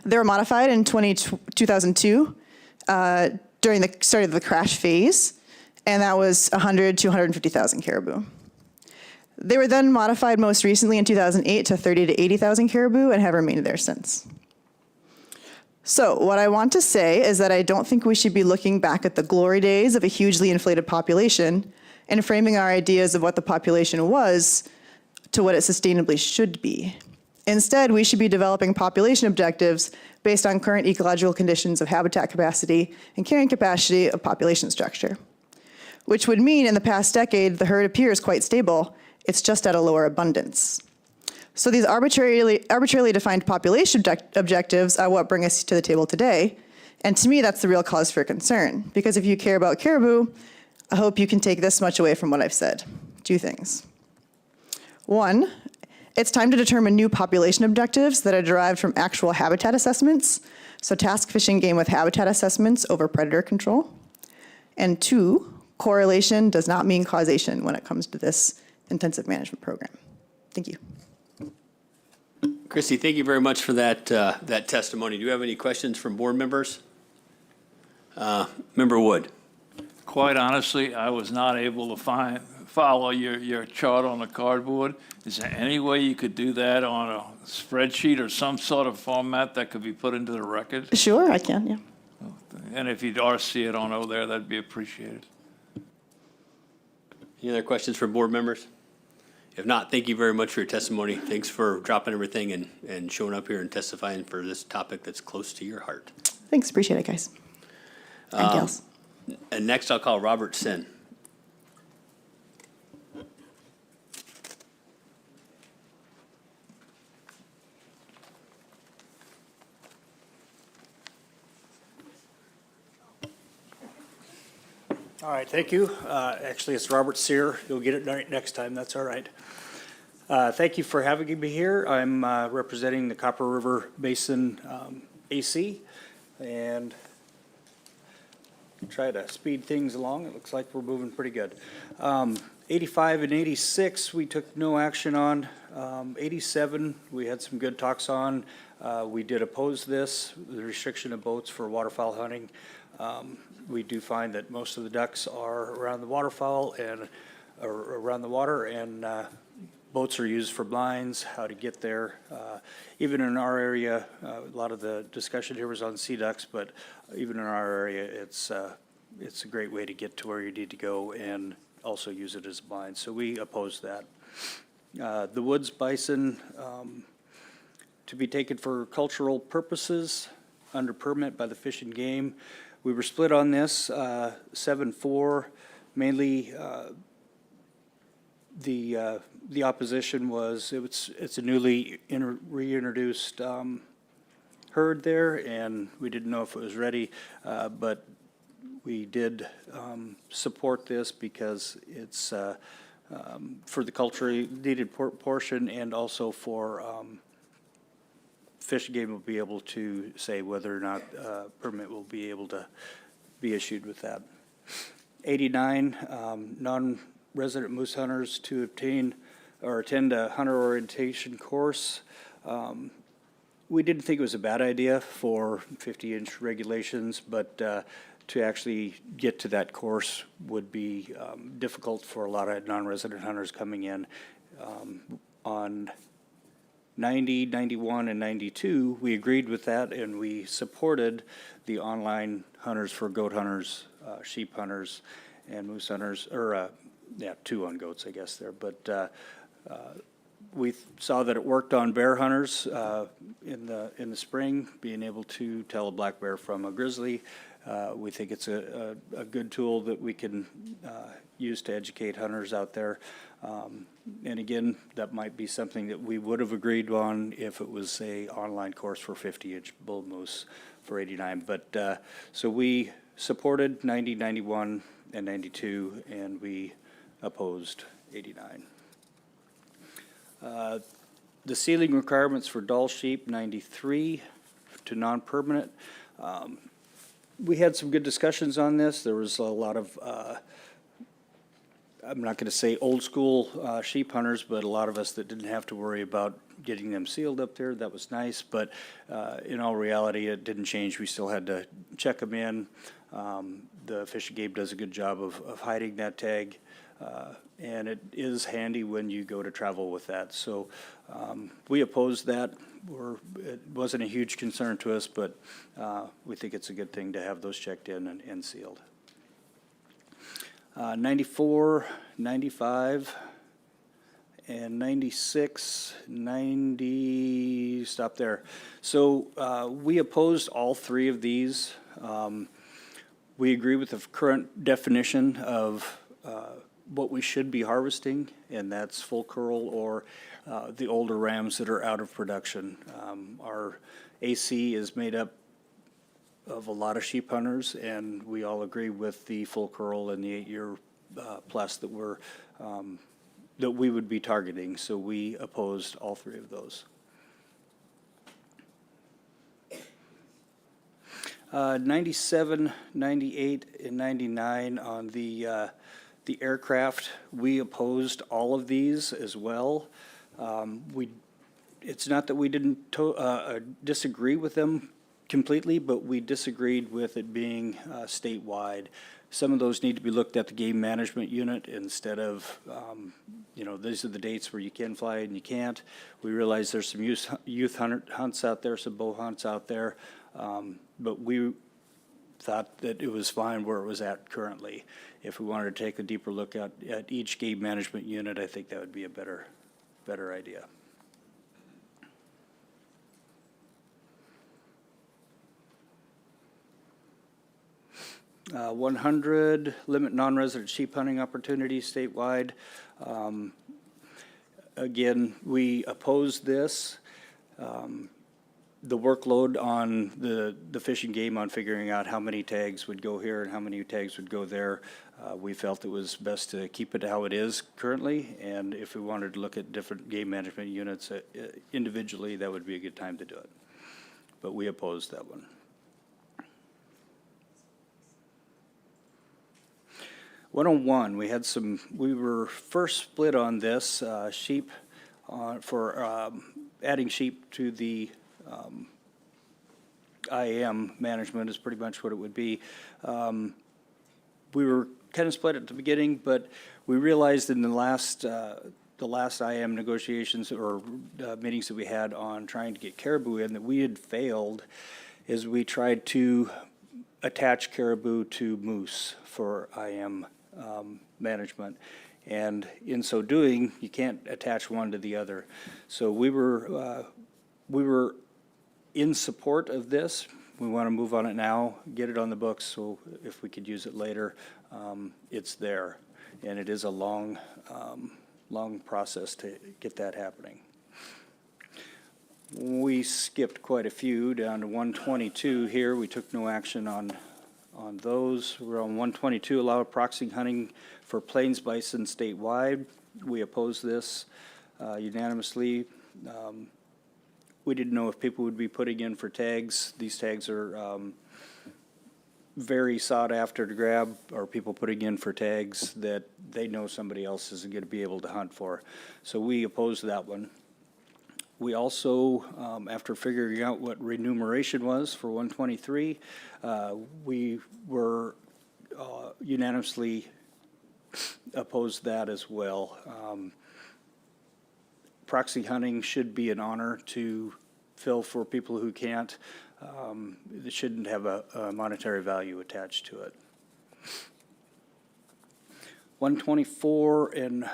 They were modified in 2002 during the start of the crash phase, and that was 100 to 150,000 caribou. They were then modified most recently in 2008 to 30 to 80,000 caribou and have remained there since. So what I want to say is that I don't think we should be looking back at the glory days of a hugely inflated population and framing our ideas of what the population was to what it sustainably should be. Instead, we should be developing population objectives based on current ecological conditions of habitat capacity and carrying capacity of population structure, which would mean in the past decade, the herd appears quite stable. It's just at a lower abundance. So these arbitrarily defined population objectives are what bring us to the table today. And to me, that's the real cause for concern. Because if you care about caribou, I hope you can take this much away from what I've said. 2 things. 1, it's time to determine new population objectives that are derived from actual habitat assessments. So task Fish and Game with habitat assessments over predator control. And 2, correlation does not mean causation when it comes to this intensive management program. Thank you. Christy, thank you very much for that testimony. Do you have any questions from board members? Member Wood. Quite honestly, I was not able to follow your chart on the cardboard. Is there any way you could do that on a spreadsheet or some sort of format that could be put into the record? Sure, I can, yeah. And if you'd RC it on over there, that'd be appreciated. Any other questions from board members? If not, thank you very much for your testimony. Thanks for dropping everything and showing up here and testifying for this topic that's close to your heart. Thanks, appreciate it, guys. And gals. And next, I'll call Robert Sin. All right, thank you. Actually, it's Robert Sear. You'll get it next time. That's all right. Thank you for having me here. I'm representing the Copper River Basin AC, and try to speed things along. It looks like we're moving pretty good. 85 and 86, we took no action on. 87, we had some good talks on. We did oppose this, the restriction of boats for waterfowl hunting. We do find that most of the ducks are around the waterfowl and around the water, and boats are used for blinds, how to get there. Even in our area, a lot of the discussion here was on sea ducks, but even in our area, it's a great way to get to where you need to go and also use it as a blind. So we oppose that. The woods bison to be taken for cultural purposes under permit by the Fish and Game. We were split on this, 7-4, mainly the opposition was, it's a newly reintroduced herd there, and we didn't know if it was ready, but we did support this because it's for the culturally needed portion, and also for Fish and Game will be able to say whether or not permit will be able to be issued with that. 89, non-resident moose hunters to obtain or attend a hunter orientation course. we didn't think it was a bad idea for 50-inch regulations, but to actually get to that course would be difficult for a lot of non-resident hunters coming in. On 90, 91, and 92, we agreed with that, and we supported the online hunters for goat hunters, sheep hunters, and moose hunters, or, yeah, 2 on goats, I guess there. But we saw that it worked on bear hunters in the spring, being able to tell a black bear from a grizzly. We think it's a good tool that we can use to educate hunters out there. And again, that might be something that we would have agreed on if it was a online course for 50-inch bull moose for 89. But so we supported 90, 91, and 92, and we opposed 89. The sealing requirements for Dall sheep, 93 to non-permanent. We had some good discussions on this. There was a lot of, I'm not going to say old school sheep hunters, but a lot of us that didn't have to worry about getting them sealed up there. That was nice, but in all reality, it didn't change. We still had to check them in. The Fish and Game does a good job of hiding that tag. And it is handy when you go to travel with that. So we opposed that. It wasn't a huge concern to us, but we think it's a good thing to have those checked in and sealed. 94, 95, and 96, 90, stop there. So we opposed all 3 of these. We agree with the current definition of what we should be harvesting, and that's full curl or the older rams that are out of production. Our AC is made up of a lot of sheep hunters, and we all agree with the full curl and the 8-year plus that we would be targeting. So we opposed all 3 of those. 97, 98, and 99 on the aircraft, we opposed all of these as well. It's not that we didn't disagree with them completely, but we disagreed with it being statewide. Some of those need to be looked at the game management unit instead of, these are the dates where you can fly and you can't. We realize there's some youth hunts out there, some bow hunts out there, but we thought that it was fine where it was at currently. If we wanted to take a deeper look at each game management unit, I think that would be a better idea. Uh, 100, limit non-resident sheep hunting opportunities statewide. Again, we oppose this. The workload on the Fish and Game on figuring out how many tags would go here and how many tags would go there, we felt it was best to keep it how it is currently, and if we wanted to look at different game management units individually, that would be a good time to do it. But we opposed that one. 101, we were first split on this, sheep, for adding sheep to the IAM management is pretty much what it would be. We were kind of split at the beginning, but we realized in the last IAM negotiations or meetings that we had on trying to get caribou in that we had failed as we tried to attach caribou to moose for IAM management. And in so doing, you can't attach one to the other. So we were in support of this. We want to move on it now, get it on the books, so if we could use it later, it's there. And it is a long process to get that happening. We skipped quite a few down to 122 here. We took no action on those. We're on 122, allow proxy hunting for plains bison statewide. We oppose this unanimously. We didn't know if people would be putting in for tags. These tags are very sought after to grab, or people putting in for tags that they know somebody else isn't going to be able to hunt for. So we oppose that one. We also, after figuring out what remuneration was for 123, we were unanimously opposed that as well. Proxy hunting should be an honor to fill for people who can't. It shouldn't have a monetary value attached to it. 124 and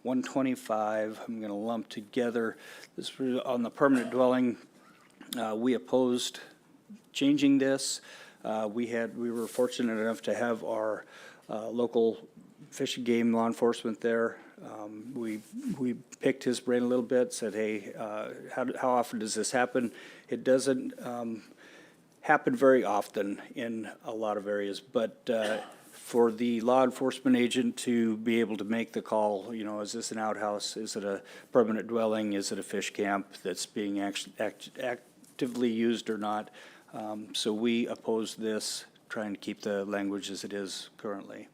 125, I'm going to lump together. This was on the permanent dwelling. We opposed changing this. We were fortunate enough to have our local fish and game law enforcement there. We picked his brain a little bit, said, hey, how often does this happen? It doesn't happen very often in a lot of areas, but for the law enforcement agent to be able to make the call, you know, is this an outhouse? Is it a permanent dwelling? Is it a fish camp that's being actively used or not? So we oppose this, trying to keep the language as it is currently,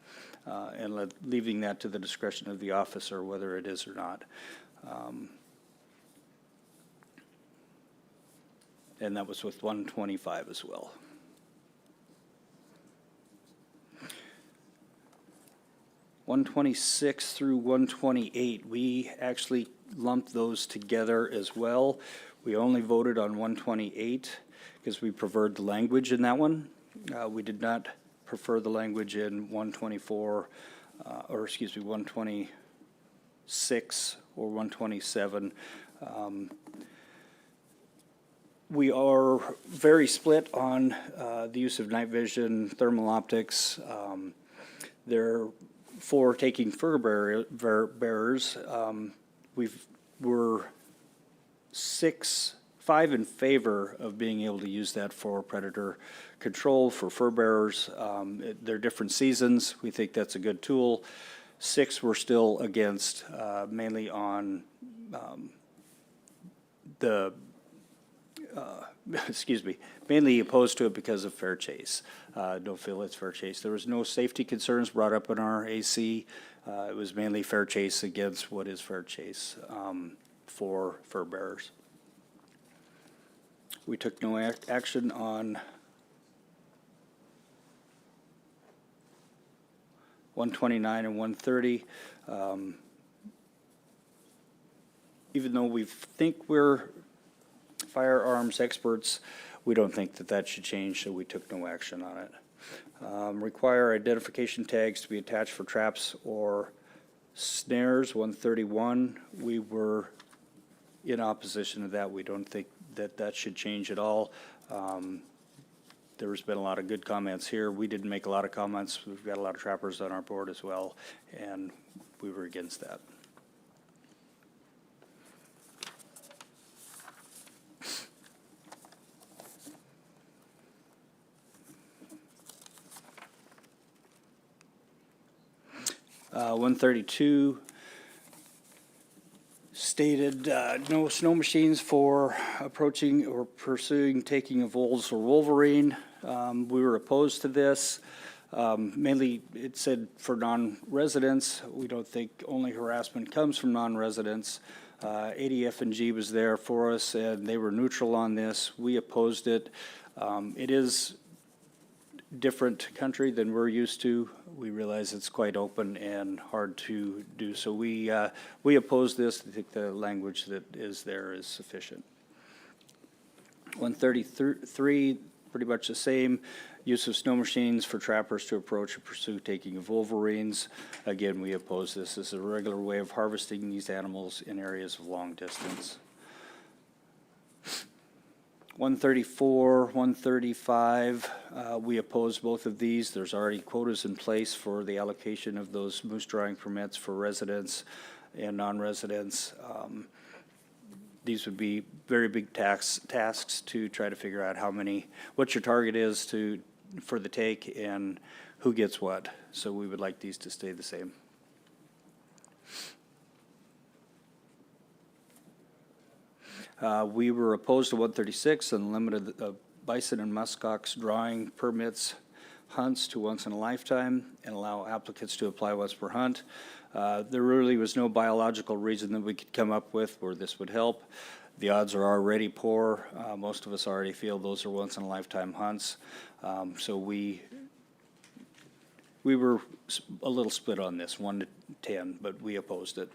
and leaving that to the discretion of the officer whether it is or not. And that was with 125 as well. 126 through 128, we actually lumped those together as well. We only voted on 128 because we preferred the language in that one. We did not prefer the language in 124, 126 or 127. We are very split on the use of night vision, thermal optics. They're for taking fur bearers. We're 5 in favor of being able to use that for predator control for fur bearers. They're different seasons. We think that's a good tool. 6 we're still against, mainly on mainly opposed to it because of fair chase. Don't feel it's fair chase. There was no safety concerns brought up in our AC. It was mainly fair chase against what is fair chase for fur bearers. We took no action on 129 and 130. Even though we think we're firearms experts, we don't think that that should change, so we took no action on it. Require identification tags to be attached for traps or snares, 131. We were in opposition to that. We don't think that that should change at all. There's been a lot of good comments here. We didn't make a lot of comments. We've got a lot of trappers on our board as well, and we were against that. Uh, 132 stated no snow machines for approaching or pursuing taking of wolves or wolverine. We were opposed to this. Mainly, it said for non-residents. We don't think only harassment comes from non-residents. ADF&G was there for us, and they were neutral on this. We opposed it. It is different country than we're used to. We realize it's quite open and hard to do. So we oppose this. I think the language that is there is sufficient. 133, pretty much the same. Use of snow machines for trappers to approach or pursue taking of wolverines. Again, we oppose this. This is a regular way of harvesting these animals in areas of long distance. 134, 135, we oppose both of these. There's already quotas in place for the allocation of those moose drawing permits for residents and non-residents. These would be very big tasks to try to figure out what your target is for the take and who gets what. So we would like these to stay the same. We were opposed to 136 and limited bison and muskox drawing permits hunts to once in a lifetime and allow applicants to apply once per hunt. There really was no biological reason that we could come up with where this would help. The odds are already poor. Most of us already feel those are once-in-a-lifetime hunts. So we were a little split on this, 1 to 10, but we opposed it.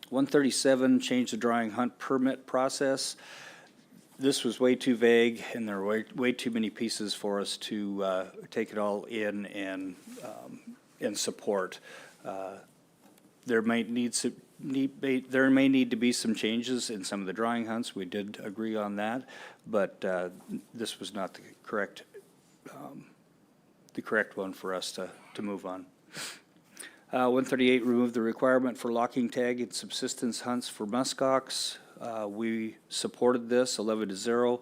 137, change the drawing hunt permit process. This was way too vague, and there were way too many pieces for us to take it all in and support. There may need to be some changes in some of the drawing hunts. We did agree on that, but this was not the correct one for us to move on. 138, remove the requirement for locking tag in subsistence hunts for muskox. We supported this 11-0.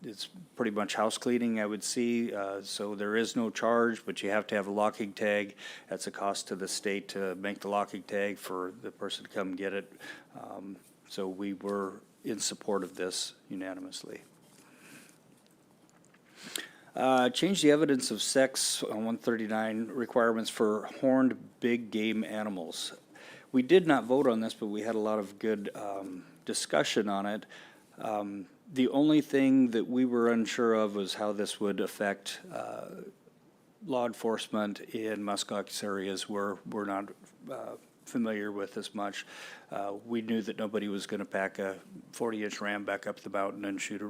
It's pretty much house cleaning, I would see. So there is no charge, but you have to have a locking tag. That's a cost to the state to make the locking tag for the person to come get it. So we were in support of this unanimously. Change the evidence of sex on 139 requirements for horned big game animals. We did not vote on this, but we had a lot of good discussion on it. The only thing that we were unsure of was how this would affect law enforcement in muskox areas where we're not familiar with as much. We knew that nobody was going to pack a 40-inch ram back up the mountain and shoot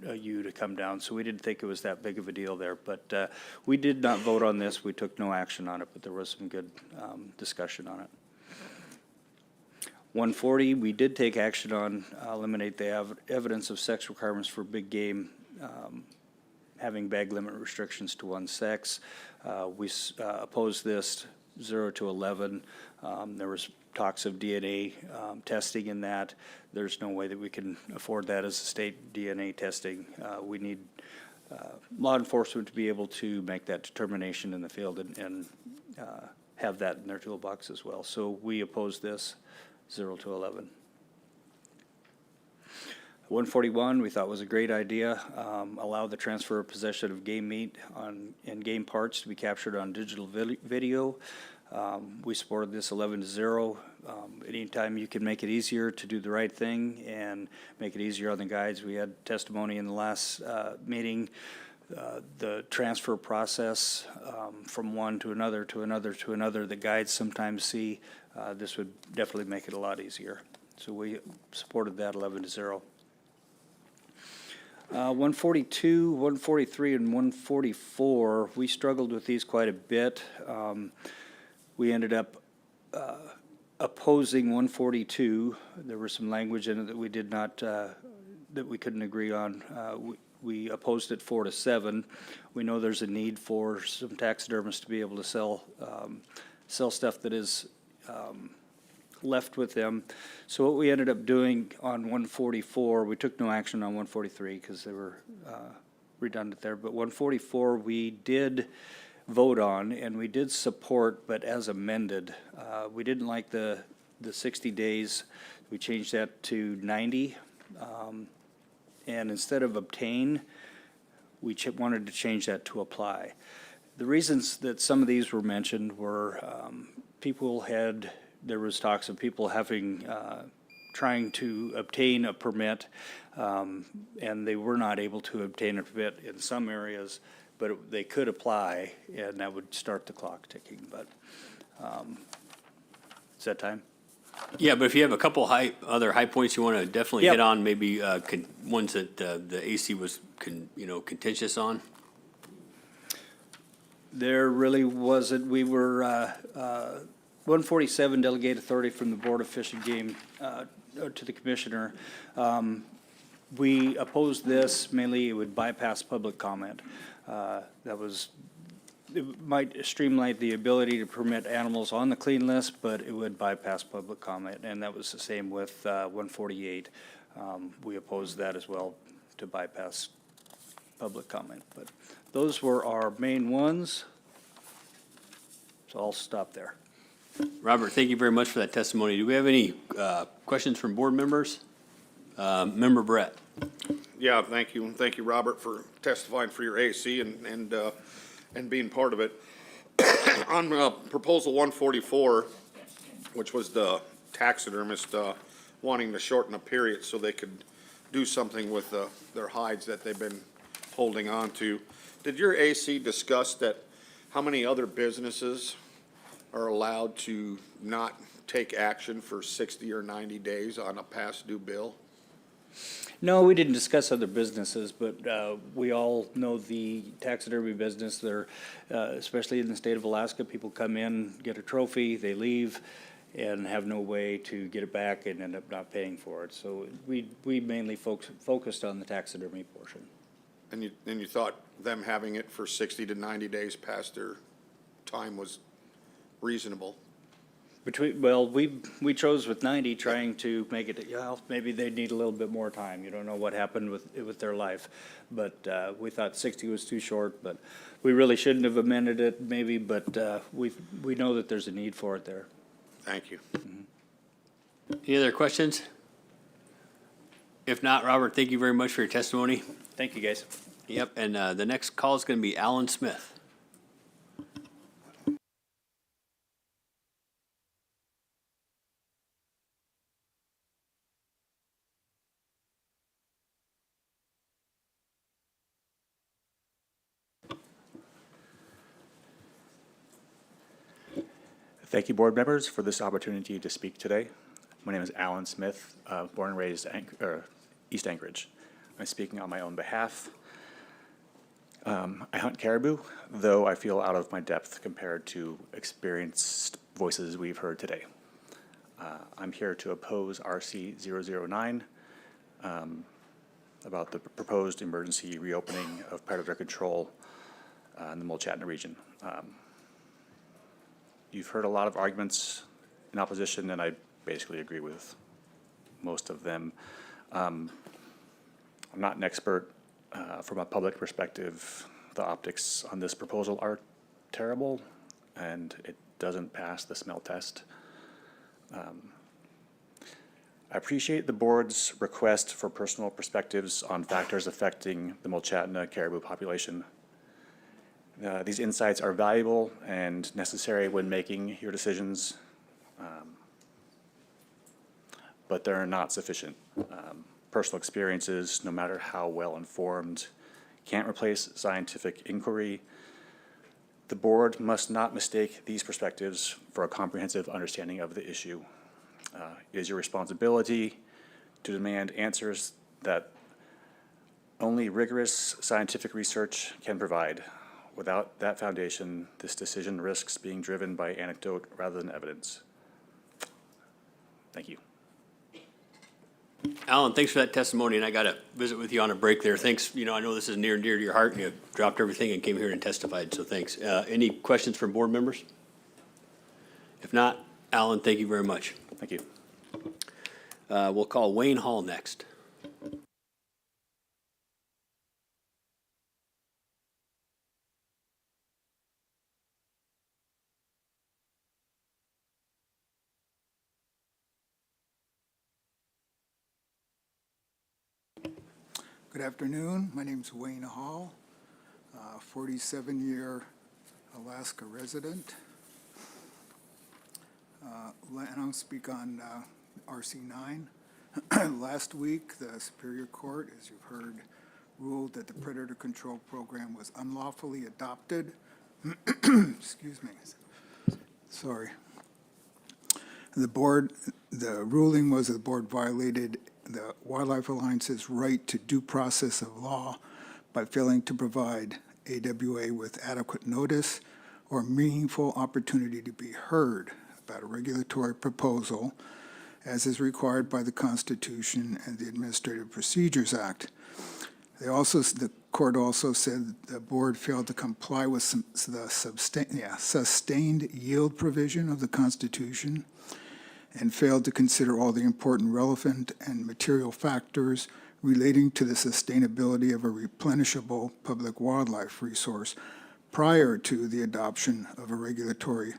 a ewe to come down, so we didn't think it was that big of a deal there. But we did not vote on this. We took no action on it, but there was some good discussion on it. 140, we did take action on eliminate the evidence of sex requirements for big game, having bag limit restrictions to one sex. We opposed this 0 to 11. There was talks of DNA testing in that. There's no way that we can afford that as a state DNA testing. We need law enforcement to be able to make that determination in the field and have that in their toolbox as well. So we oppose this 0 to 11. 141 we thought was a great idea. Allow the transfer of possession of game meat and game parts to be captured on digital video. We supported this 11-0. Anytime you can make it easier to do the right thing and make it easier on the guides. We had testimony in the last meeting. The transfer process from one to another to another to another, the guides sometimes see. This would definitely make it a lot easier. So we supported that 11-0. 142, 143, and 144, we struggled with these quite a bit. We ended up opposing 142. There was some language in it that we did not, that we couldn't agree on. We opposed it 4 to 7. We know there's a need for some taxidermists to be able to sell stuff that is left with them. So what we ended up doing on 144, we took no action on 143 because they were redundant there, but 144 we did vote on and we did support, but as amended. We didn't like the 60 days. We changed that to 90. And instead of obtain, we wanted to change that to apply. The reasons that some of these were mentioned were there was talks of people having, trying to obtain a permit, and they were not able to obtain a permit in some areas, but they could apply, and that would start the clock ticking. But is that time? Yeah, but if you have a couple other high points you want to definitely hit on, maybe ones that the AC was contentious on. There really wasn't. We were 147 delegate authority from the Board of Fish and Game to the commissioner. We opposed this mainly. It would bypass public comment. It might streamline the ability to permit animals on the clean list, but it would bypass public comment, and that was the same with 148. We opposed that as well to bypass public comment, but those were our main ones. So I'll stop there. Robert, thank you very much for that testimony. Do we have any questions from board members? Member Brett. Yeah, thank you. And thank you, Robert, for testifying for your AC and being part of it. On proposal 144, which was the taxidermist wanting to shorten a period so they could do something with their hides that they've been holding on to, did your AC discuss that, how many other businesses are allowed to not take action for 60 or 90 days on a past due bill? No, we didn't discuss other businesses, but we all know the taxidermy business. They're, especially in the state of Alaska, people come in, get a trophy, they leave, and have no way to get it back and end up not paying for it. So we mainly focused on the taxidermy portion. And you thought them having it for 60 to 90 days past their time was reasonable? Well, we chose with 90, trying to make it, well, maybe they need a little bit more time. You don't know what happened with their life. But we thought 60 was too short, but we really shouldn't have amended it maybe, but we know that there's a need for it there. Thank you. Any other questions? If not, Robert, thank you very much for your testimony. Thank you, guys. Yep, and the next call is going to be Alan Smith. Thank you, board members, for this opportunity to speak today. My name is Alan Smith, born and raised East Anchorage. I'm speaking on my own behalf. I hunt caribou, though I feel out of my depth compared to experienced voices we've heard today. I'm here to oppose RC 009 about the proposed emergency reopening of predator control in the Mulchatna region. You've heard a lot of arguments in opposition, and I basically agree with most of them. I'm not an expert. From a public perspective, the optics on this proposal are terrible, and it doesn't pass the smell test. I appreciate the board's request for personal perspectives on factors affecting the Mulchatna caribou population. These insights are valuable and necessary when making your decisions, but they're not sufficient. Personal experiences, no matter how well informed, can't replace scientific inquiry. The board must not mistake these perspectives for a comprehensive understanding of the issue. It is your responsibility to demand answers that only rigorous scientific research can provide. Without that foundation, this decision risks being driven by anecdote rather than evidence. Thank you. Alan, thanks for that testimony, and I got to visit with you on a break there. Thanks. You know, I know this is near and dear to your heart, and you dropped everything and came here and testified, so thanks. Any questions from board members? If not, Alan, thank you very much. Thank you. We'll call Wayne Hall next. Good afternoon. My name's Wayne Hall, 47-year Alaska resident. And I'll speak on RC9. Last week, the Superior Court, as you've heard, ruled that the predator control program was unlawfully adopted. Excuse me. Sorry. The ruling was that the board violated the Wildlife Alliance's right to due process of law by failing to provide AWA with adequate notice or meaningful opportunity to be heard about a regulatory proposal as is required by the Constitution and the Administrative Procedures Act. The court also said the board failed to comply with the sustained yield provision of the Constitution and failed to consider all the important relevant and material factors relating to the sustainability of a replenishable public wildlife resource prior to the adoption of a regulatory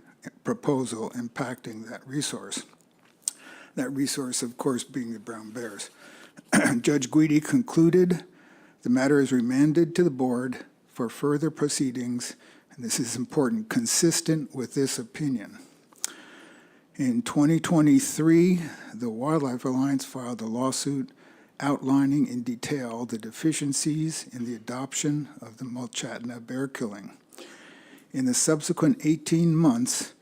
proposal impacting that resource. That resource, of course, being the brown bears. Judge Guidi concluded the matter is remanded to the board for further proceedings and this is important, consistent with this opinion. In 2023, the Wildlife Alliance filed a lawsuit outlining in detail the deficiencies in the adoption of the Mulchatna bear killing. In the subsequent 18 months,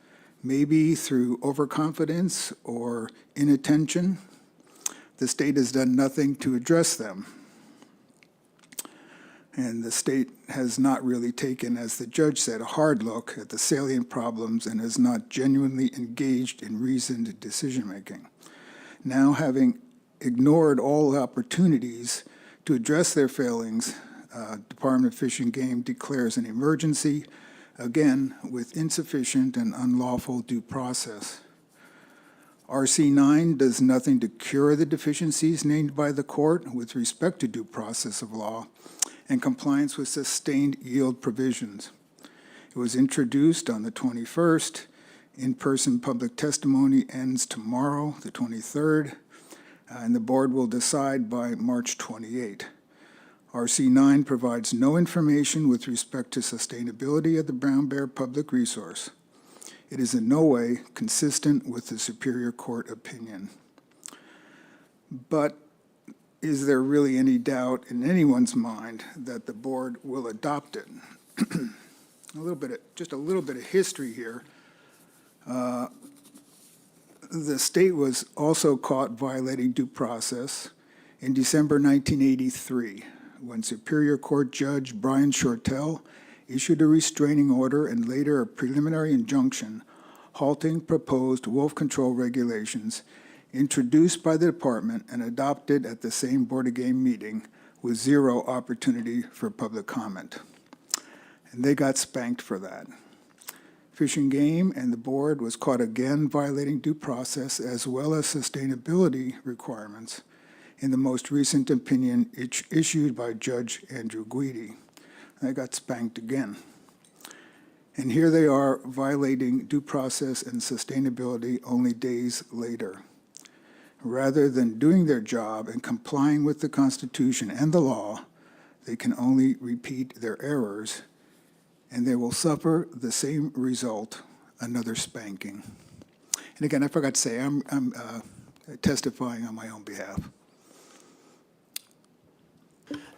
maybe through overconfidence or inattention, the state has done nothing to address them. And the state has not really taken, as the judge said, a hard look at the salient problems and has not genuinely engaged in reasoned decision-making. Now, having ignored all opportunities to address their failings, Department of Fish and Game declares an emergency, again, with insufficient and unlawful due process. RC 9 does nothing to cure the deficiencies named by the court with respect to due process of law and compliance with sustained yield provisions. It was introduced on the 21st. In-person public testimony ends tomorrow, the 23rd, and the board will decide by March 28. RC 9 provides no information with respect to sustainability of the brown bear public resource. It is in no way consistent with the Superior Court opinion. But is there really any doubt in anyone's mind that the board will adopt it? Just a little bit of history here. The state was also caught violating due process in December 1983, when Superior Court Judge Brian Shortell issued a restraining order and later a preliminary injunction halting proposed wolf control regulations introduced by the department and adopted at the same Board of Game meeting with zero opportunity for public comment. And they got spanked for that. Fish and Game and the board was caught again violating due process as well as sustainability requirements in the most recent opinion issued by Judge Andrew Guidi. They got spanked again. And here they are violating due process and sustainability only days later. Rather than doing their job and complying with the Constitution and the law, they can only repeat their errors, and they will suffer the same result, another spanking. And again, I forgot to say, I'm testifying on my own behalf.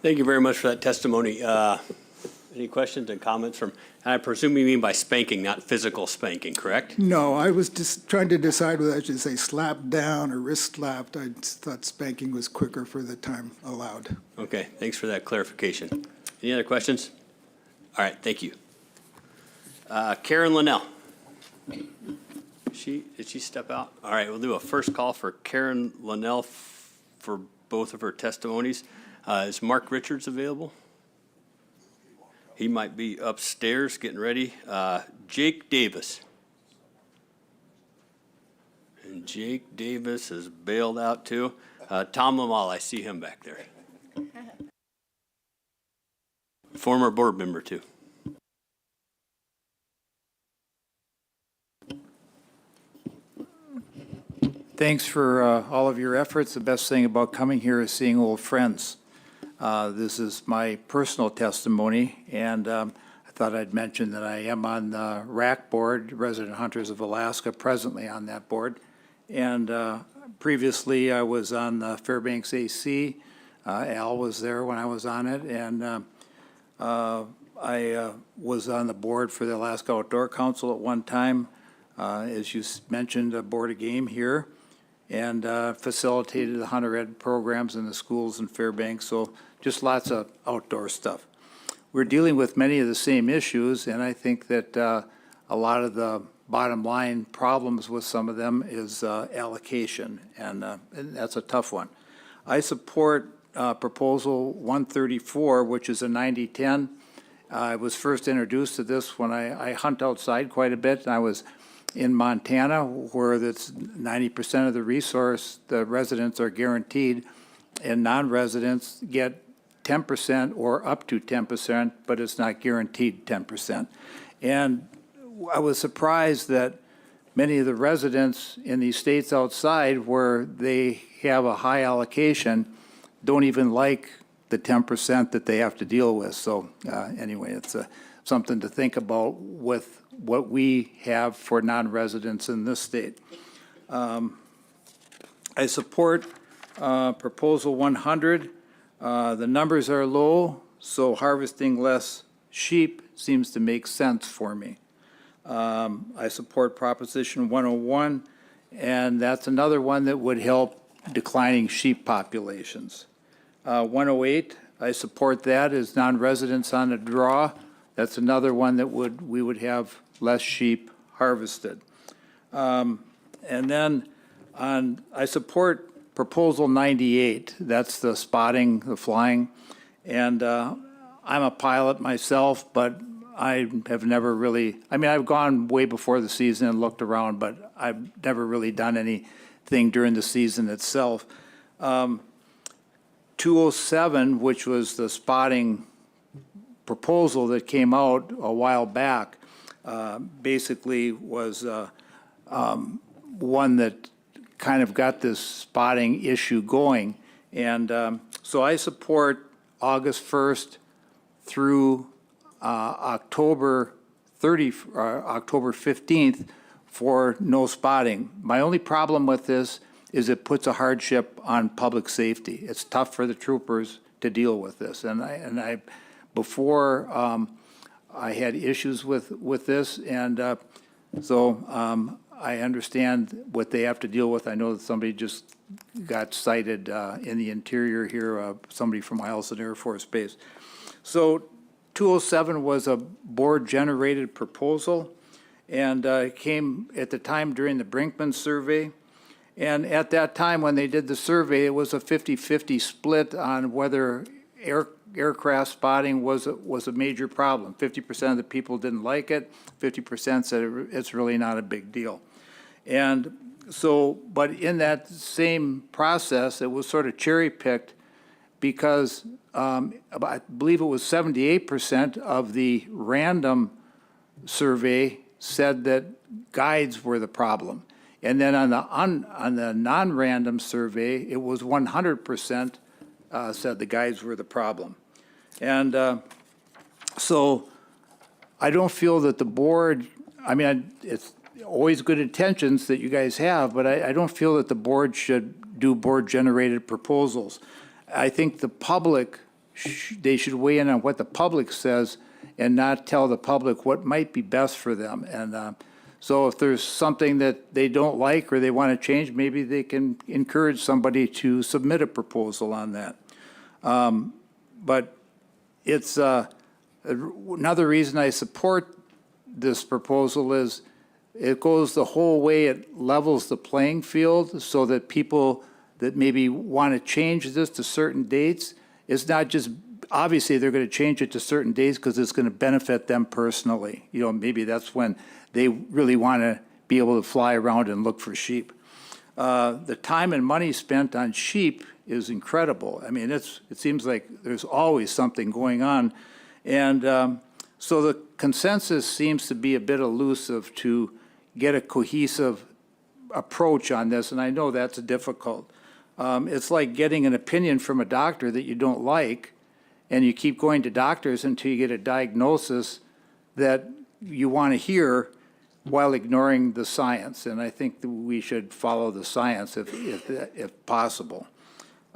Thank you very much for that testimony. Any questions and comments from, I presume you mean by spanking, not physical spanking, correct? No, I was just trying to decide whether I should say slapped down or wrist slapped. I thought spanking was quicker for the time allowed. Okay, thanks for that clarification. Any other questions? All right, thank you. Karen Linnell. Did she step out? All right, we'll do a first call for Karen Linnell for both of her testimonies. Is Mark Richards available? He might be upstairs getting ready. Jake Davis. And Jake Davis is bailed out too. Tom Lamal, I see him back there. Former board member too. Thanks for all of your efforts. The best thing about coming here is seeing old friends. This is my personal testimony, and I thought I'd mention that I am on the RAC board, Resident Hunters of Alaska, presently on that board. And previously, I was on the Fairbanks AC. Al was there when I was on it, and I was on the board for the Alaska Outdoor Council at one time. As you mentioned, a Board of Game here, and facilitated the hunter ed programs in the schools in Fairbanks, so just lots of outdoor stuff. We're dealing with many of the same issues, and I think that a lot of the bottom line problems with some of them is allocation, and that's a tough one. I support Proposal 134, which is a 90-10. I was first introduced to this when I hunt outside quite a bit, and I was in Montana, where that's 90% of the resource, the residents are guaranteed, and non-residents get 10% or up to 10%, but it's not guaranteed 10%. And I was surprised that many of the residents in these states outside where they have a high allocation don't even like the 10% that they have to deal with. So anyway, it's something to think about with what we have for non-residents in this state. I support Proposal 100. The numbers are low, so harvesting less sheep seems to make sense for me. I support Proposition 101, and that's another one that would help declining sheep populations. 108, I support that as non-residents on a draw. That's another one that we would have less sheep harvested. And then I support Proposal 98. That's the spotting, the flying. And I'm a pilot myself, but I have never really, I've gone way before the season and looked around, but I've never really done anything during the season itself. 207, which was the spotting proposal that came out a while back, basically was one that kind of got this spotting issue going. And so I support August 1st through October 15th for no spotting. My only problem with this is it puts a hardship on public safety. It's tough for the troopers to deal with this. And before I had issues with this, and so I understand what they have to deal with. I know that somebody just got cited in the interior here, somebody from Eielson Air Force Base. So 207 was a board-generated proposal, and it came at the time during the Brinkman survey. And at that time, when they did the survey, it was a 50-50 split on whether aircraft spotting was a major problem. 50% of the people didn't like it. 50% said it's really not a big deal. And so, but in that same process, it was sort of cherry-picked because I believe it was 78% of the random survey said that guides were the problem. And then on the non-random survey, it was 100% said the guides were the problem. And so I don't feel that the board, it's always good intentions that you guys have, but I don't feel that the board should do board-generated proposals. I think the public, they should weigh in on what the public says and not tell the public what might be best for them. And so if there's something that they don't like or they want to change, maybe they can encourage somebody to submit a proposal on that. But it's another reason I support this proposal is it goes the whole way, it levels the playing field so that people that maybe want to change this to certain dates, it's not just, obviously they're going to change it to certain dates because it's going to benefit them personally. You know, maybe that's when they really want to be able to fly around and look for sheep. The time and money spent on sheep is incredible. I mean, it seems like there's always something going on. And so the consensus seems to be a bit elusive to get a cohesive approach on this, and I know that's difficult. It's like getting an opinion from a doctor that you don't like, and you keep going to doctors until you get a diagnosis that you want to hear while ignoring the science. And I think that we should follow the science if possible.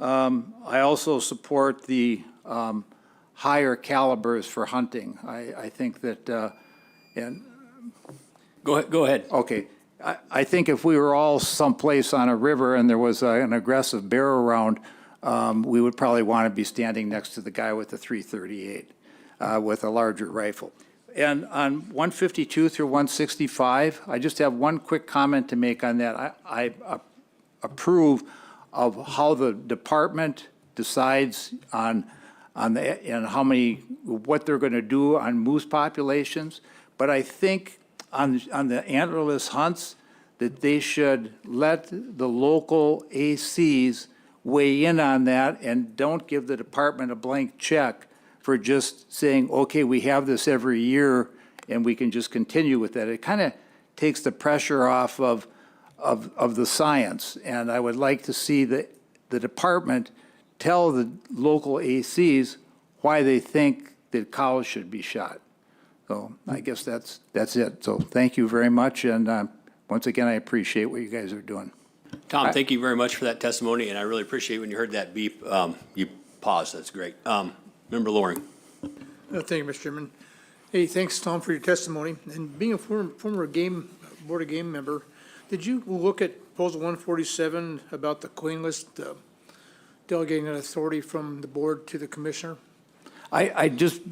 I also support the higher calibers for hunting. I think that, and Go ahead. Okay. I think if we were all someplace on a river and there was an aggressive bear around, we would probably want to be standing next to the guy with the .338 with a larger rifle. And on 152 through 165, I just have one quick comment to make on that. I approve of how the department decides on how many, what they're going to do on moose populations. But I think on the antlerless hunts, that they should let the local ACs weigh in on that and don't give the department a blank check for just saying, okay, we have this every year and we can just continue with that. It kind of takes the pressure off of the science. And I would like to see the department tell the local ACs why they think that cows should be shot. So I guess that's it. So thank you very much, and once again, I appreciate what you guys are doing. Tom, thank you very much for that testimony, and I really appreciate when you heard that beep, you paused. That's great. Member Loring. Thank you, Mr. Chairman. Hey, thanks, Tom, for your testimony. And being a former Board of Game member, did you look at Proposal 147 about the queen list, delegating that authority from the board to the commissioner? I didn't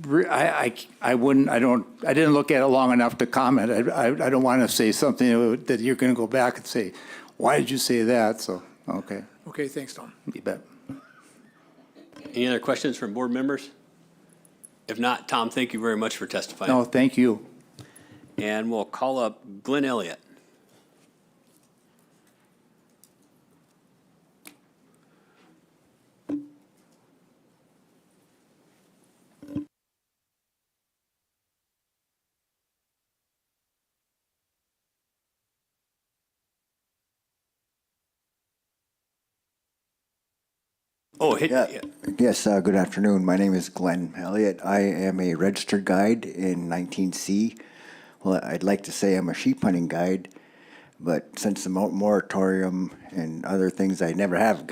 look at it long enough to comment. I don't want to say something that you're going to go back and say, why did you say that? So, okay. Okay, thanks, Tom. You bet. Any other questions from board members? If not, Tom, thank you very much for testifying. No, thank you. And we'll call up Glenn Elliott. Oh, Yes, good afternoon. My name is Glenn Elliott. I am a registered guide in 19C. Well, I'd like to say I'm a sheep hunting guide, but since the moratorium and other things, I never have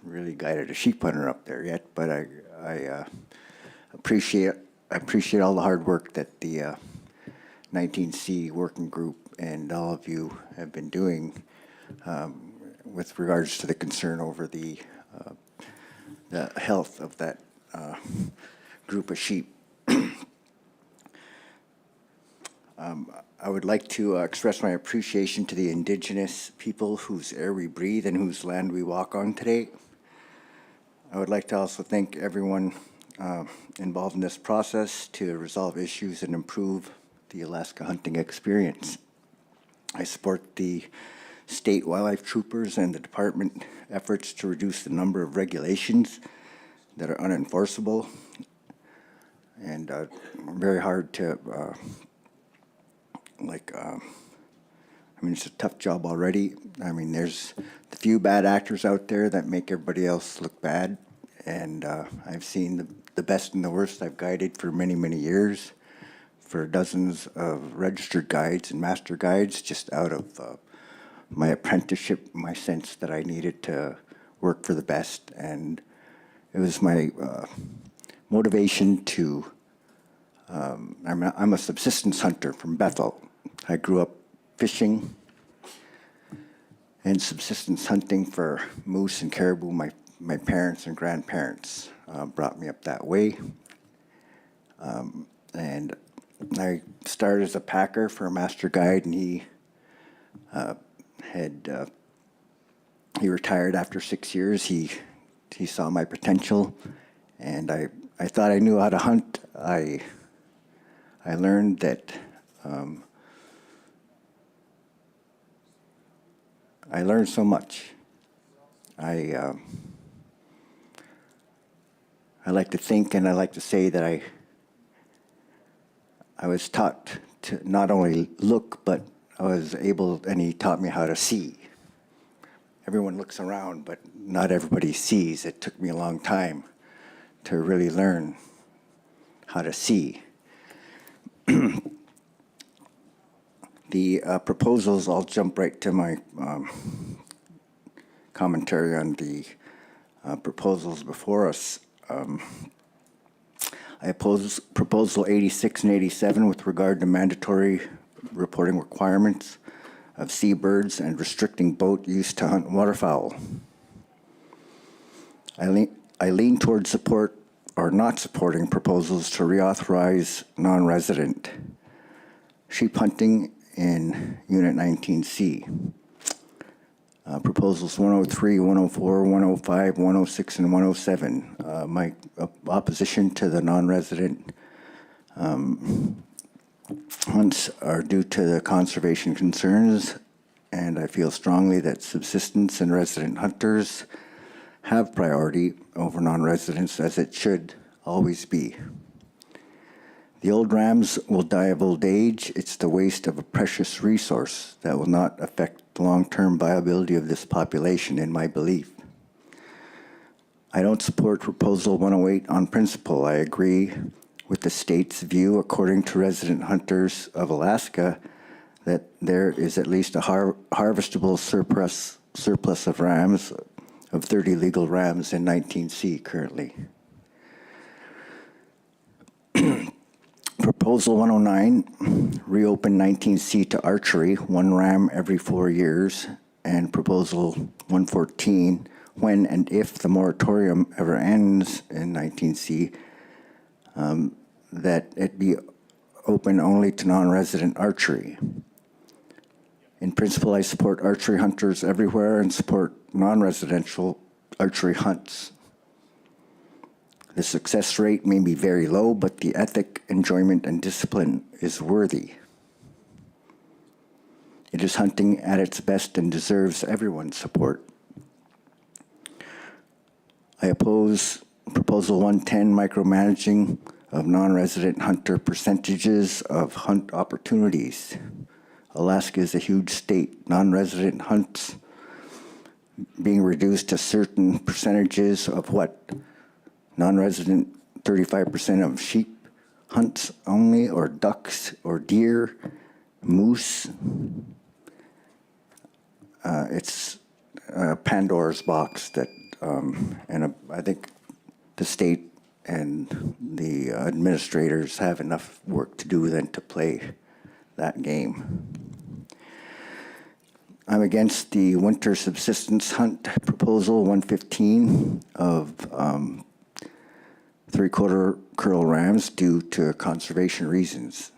really guided a sheep hunter up there yet. But I appreciate all the hard work that the 19C working group and all of you have been doing with regards to the concern over the health of that group of sheep. I would like to express my appreciation to the indigenous people whose air we breathe and whose land we walk on today. I would like to also thank everyone involved in this process to resolve issues and improve the Alaska hunting experience. I support the state wildlife troopers and the department efforts to reduce the number of regulations that are unenforceable and very hard to it's a tough job already. I mean, there's the few bad actors out there that make everybody else look bad, and I've seen the best and the worst. I've guided for many, many years for dozens of registered guides and master guides just out of my apprenticeship, my sense that I needed to work for the best. And it was my motivation to, I'm a subsistence hunter from Bethel. I grew up fishing and subsistence hunting for moose and caribou. My parents and grandparents brought me up that way. And I started as a packer for a master guide, and he retired after 6 years. He saw my potential, and I thought I knew how to hunt. I learned that I learned so much. I like to think and I like to say that I was taught to not only look, but I was able, and he taught me how to see. Everyone looks around, but not everybody sees. It took me a long time to really learn how to see. The proposals, I'll jump right to my commentary on the proposals before us. I oppose Proposal 86 and 87 with regard to mandatory reporting requirements of seabirds and restricting boat use to hunt waterfowl. I lean towards support or not supporting proposals to reauthorize non-resident sheep hunting in Unit 19C. Proposals 103, 104, 105, 106, and 107. My opposition to the non-resident hunts are due to the conservation concerns, and I feel strongly that subsistence and resident hunters have priority over non-residents, as it should always be. The old rams will die of old age. It's the waste of a precious resource that will not affect the long-term viability of this population, in my belief. I don't support Proposal 108 on principle. I agree with the state's view, according to resident hunters of Alaska, that there is at least a harvestable surplus of rams, of 30 legal rams in 19C currently. Proposal 109, reopen 19C to archery, 1 ram every 4 years, and Proposal 114, when and if the moratorium ever ends in 19C, that it be open only to non-resident archery. In principle, I support archery hunters everywhere and support non-residential archery hunts. The success rate may be very low, but the ethic, enjoyment, and discipline is worthy. It is hunting at its best and deserves everyone's support. I oppose Proposal 110, micromanaging of non-resident hunter percentages of hunt opportunities. Alaska is a huge state. Non-resident hunts being reduced to certain percentages of what? Non-resident 35% of sheep hunts only, or ducks, or deer, moose. It's Pandora's box that, I think the state and the administrators have enough work to do than to play that game. I'm against the winter subsistence hunt proposal 115 of 3/4 curl rams due to conservation reasons.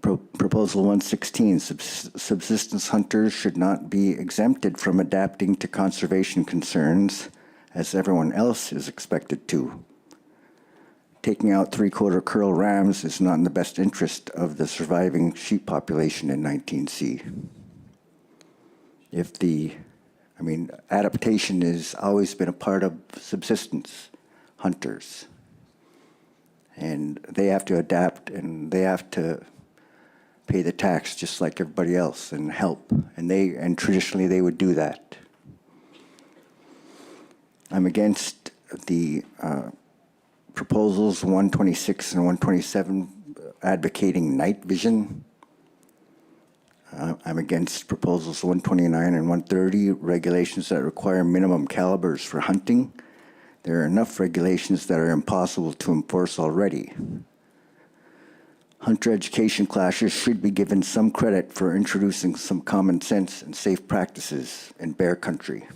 Proposal 116, subsistence hunters should not be exempted from adapting to conservation concerns as everyone else is expected to. Taking out 3/4 curl rams is not in the best interest of the surviving sheep population in 19C. Adaptation has always been a part of subsistence hunters. And they have to adapt and they have to pay the tax just like everybody else and help. And traditionally they would do that. I'm against the proposals 126 and 127 advocating night vision. I'm against proposals 129 and 130, regulations that require minimum calibers for hunting. There are enough regulations that are impossible to enforce already. Hunter education classes should be given some credit for introducing some common sense and safe practices in bear country.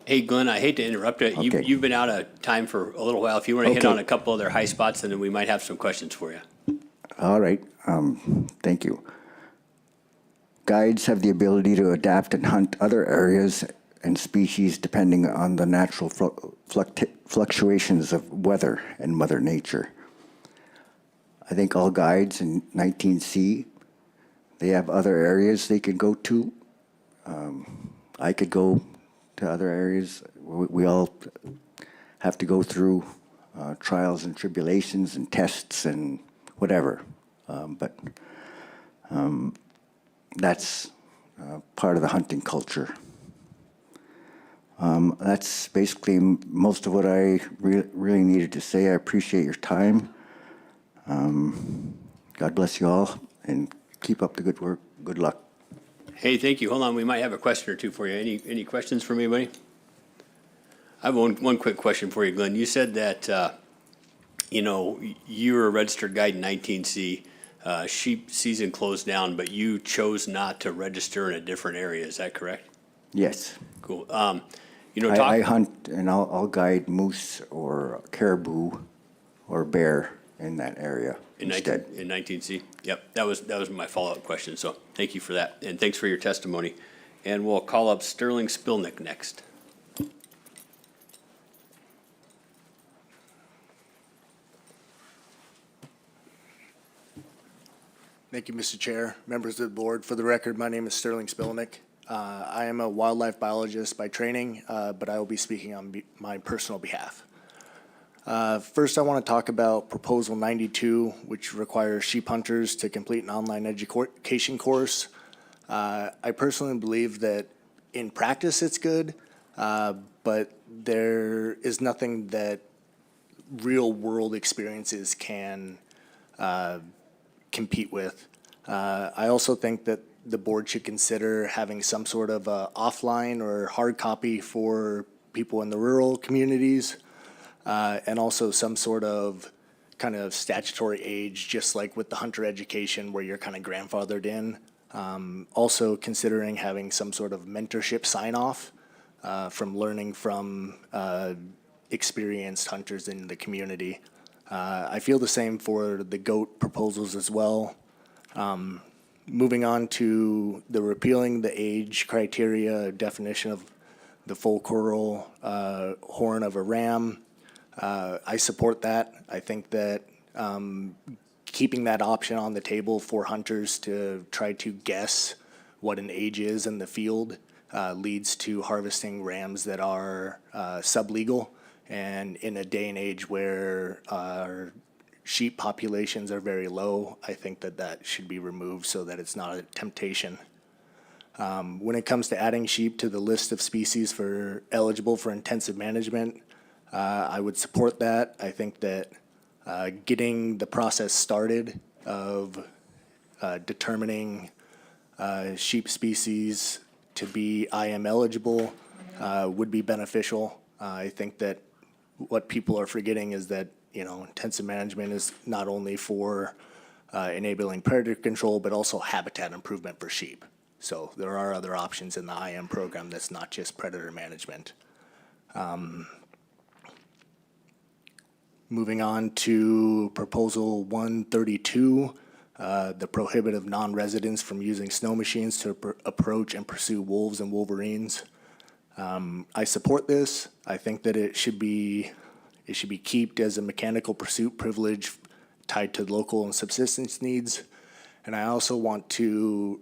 Hey, Glenn, I hate to interrupt you. Okay. You've been out of time for a little while. If you want to hit Okay. on a couple other high spots, and then we might have some questions for you. All right, thank you. Guides have the ability to adapt and hunt other areas and species depending on the natural fluctuations of weather and Mother Nature. I think all guides in 19C, they have other areas they can go to. I could go to other areas. We all have to go through trials and tribulations and tests and whatever. But that's part of the hunting culture. That's basically most of what I really needed to say. I appreciate your time. God bless you all, and keep up the good work. Good luck. Hey, thank you. Hold on, we might have a question or two for you. Any questions from anybody? I have one quick question for you, Glenn. You said that, you're a registered guide in 19C. Sheep season closed down, but you chose not to register in a different area. Is that correct? Yes. Cool. I hunt and I'll guide moose or caribou or bear in that area instead. In 19C? Yep, that was my follow-up question, so thank you for that, and thanks for your testimony. And we'll call up Sterling Spilnick next. Thank you, Mr. Chair, members of the board. For the record, my name is Sterling Spilnick. I am a wildlife biologist by training, but I will be speaking on my personal behalf. First, I want to talk about Proposal 92, which requires sheep hunters to complete an online education course. I personally believe that in practice it's good, but there is nothing that real-world experiences can compete with. I also think that the board should consider having some sort of offline or hard copy for people in the rural communities, and also some sort of kind of statutory age, just like with the hunter education where you're kind of grandfathered in. Also considering having some sort of mentorship sign-off from learning from experienced hunters in the community. I feel the same for the goat proposals as well. Moving on to the repealing the age criteria definition of the full coral horn of a ram. I support that. I think that keeping that option on the table for hunters to try to guess what an age is in the field leads to harvesting rams that are sublegal. And in a day and age where our sheep populations are very low, I think that that should be removed so that it's not a temptation. When it comes to adding sheep to the list of species for eligible for intensive management, I would support that. I think that getting the process started of determining sheep species to be IM eligible would be beneficial. I think that what people are forgetting is that, you know, intensive management is not only for enabling predator control, but also habitat improvement for sheep. So there are other options in the IM program that's not just predator management. Moving on to proposal 132, the prohibit of non-residents from using snow machines to approach and pursue wolves and wolverines. I support this. I think that it should be kept as a mechanical pursuit privilege tied to local and subsistence needs. And I also want to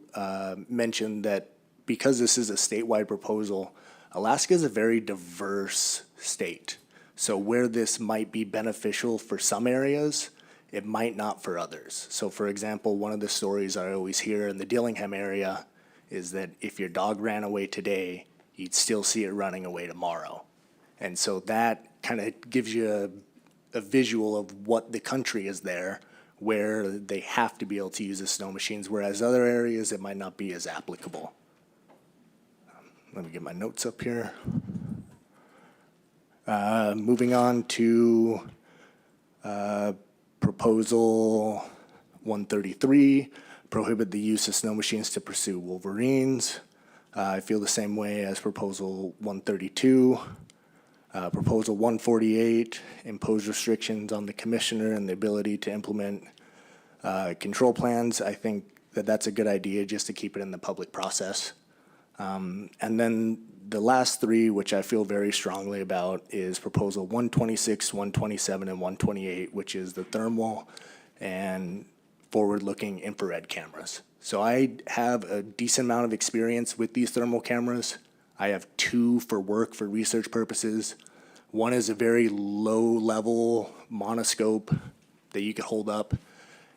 mention that because this is a statewide proposal, Alaska is a very diverse state. So where this might be beneficial for some areas, it might not for others. So for example, one of the stories I always hear in the Dillingham area is that if your dog ran away today, you'd still see it running away tomorrow. And so that kind of gives you a visual of what the country is there, where they have to be able to use the snow machines, whereas other areas it might not be as applicable. Let me get my notes up here. Moving on to proposal 133, prohibit the use of snow machines to pursue wolverines. I feel the same way as proposal 132. Proposal 148, impose restrictions on the commissioner and the ability to implement control plans. I think that that's a good idea just to keep it in the public process. And then the last three, which I feel very strongly about, is proposal 126, 127, and 128, which is the thermal and forward-looking infrared cameras. So I have a decent amount of experience with these thermal cameras. I have two for work for research purposes. One is a very low-level monoscope that you can hold up,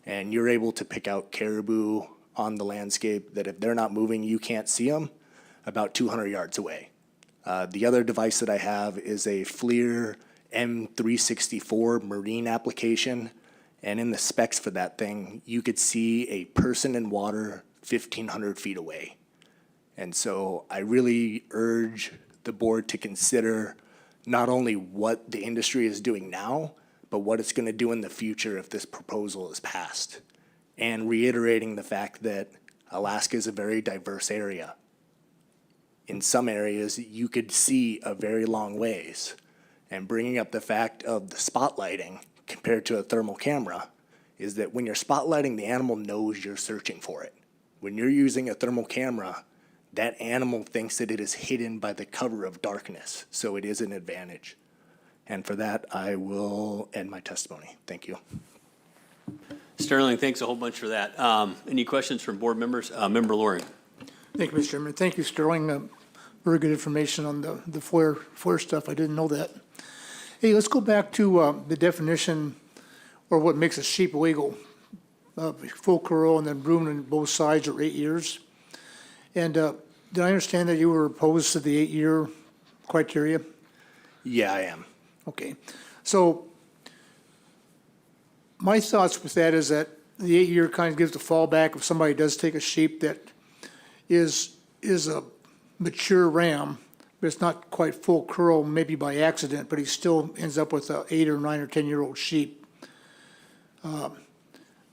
and you're able to pick out caribou on the landscape that if they're not moving, you can't see them about 200 yards away. The other device that I have is a FLIR M364 marine application, and in the specs for that thing, you could see a person in water 1,500 feet away. And so I really urge the board to consider not only what the industry is doing now, but what it's going to do in the future if this proposal is passed. And reiterating the fact that Alaska is a very diverse area. In some areas, you could see a very long ways. And bringing up the fact of the spotlighting compared to a thermal camera is that when you're spotlighting, the animal knows you're searching for it. When you're using a thermal camera, that animal thinks that it is hidden by the cover of darkness, so it is an advantage. And for that, I will end my testimony. Thank you. Sterling, thanks a whole bunch for that. Any questions from board members? Member Loring. Thank you, Mr. Chairman. Thank you, Sterling. Very good information on the FOIR stuff. I didn't know that. Hey, let's go back to the definition or what makes a sheep legal. Full curl and then broomed on both sides are 8 years. And did I understand that you were opposed to the 8-year criteria? Yeah, I am. Okay. So My thoughts with that is that the 8-year kind of gives the fallback if somebody does take a sheep that is a mature ram, but it's not quite full curl, maybe by accident, but he still ends up with a 8 or 9 or 10-year-old sheep.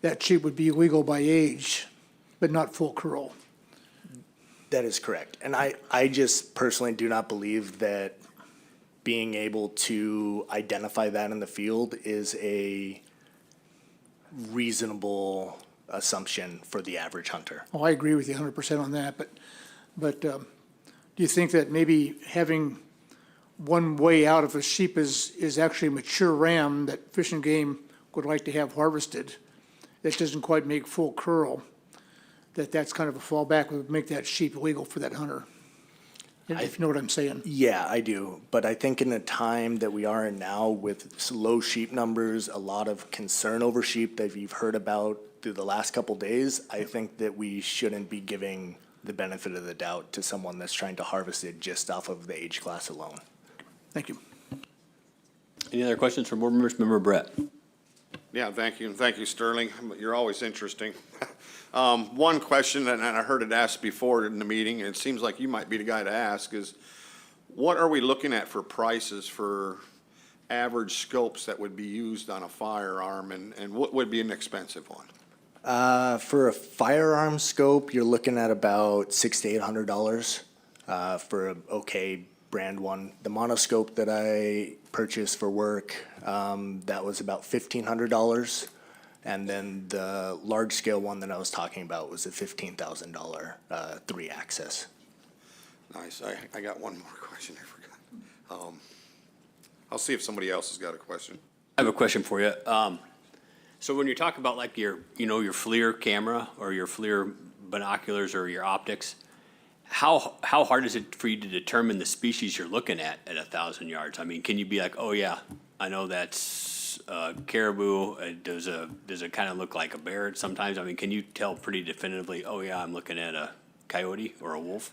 That sheep would be legal by age, but not full curl. That is correct. And I just personally do not believe that being able to identify that in the field is a reasonable assumption for the average hunter. Oh, I agree with you 100% on that, but do you think that maybe having one way out if a sheep is actually a mature ram that Fish and Game would like to have harvested, that doesn't quite make full curl, that's kind of a fallback, would make that sheep legal for that hunter? If you know what I'm saying. Yeah, I do. But I think in the time that we are in now with low sheep numbers, a lot of concern over sheep that you've heard about through the last couple days, I think that we shouldn't be giving the benefit of the doubt to someone that's trying to harvest it just off of the age class alone. Thank you. Any other questions from board members? Member Brett? Yeah, thank you, and thank you, Sterling. You're always interesting. One question, and I heard it asked before in the meeting, and it seems like you might be the guy to ask, is what are we looking at for prices for average scopes that would be used on a firearm, and what would be an expensive one? For a firearm scope, you're looking at about $600 to $800 for a okay brand one. The monoscope that I purchased for work, that was about $1,500. And then the large scale one that I was talking about was a $15,000 3-axis. Nice. I got one more question I forgot. I'll see if somebody else has got a question. I have a question for you. So when you talk about like your FLIR camera or your FLIR binoculars or your optics, how hard is it for you to determine the species you're looking at 1,000 yards? I mean, can you be like, oh yeah, I know that's caribou. Does it kind of look like a bear sometimes? I mean, can you tell pretty definitively, oh yeah, I'm looking at a coyote or a wolf?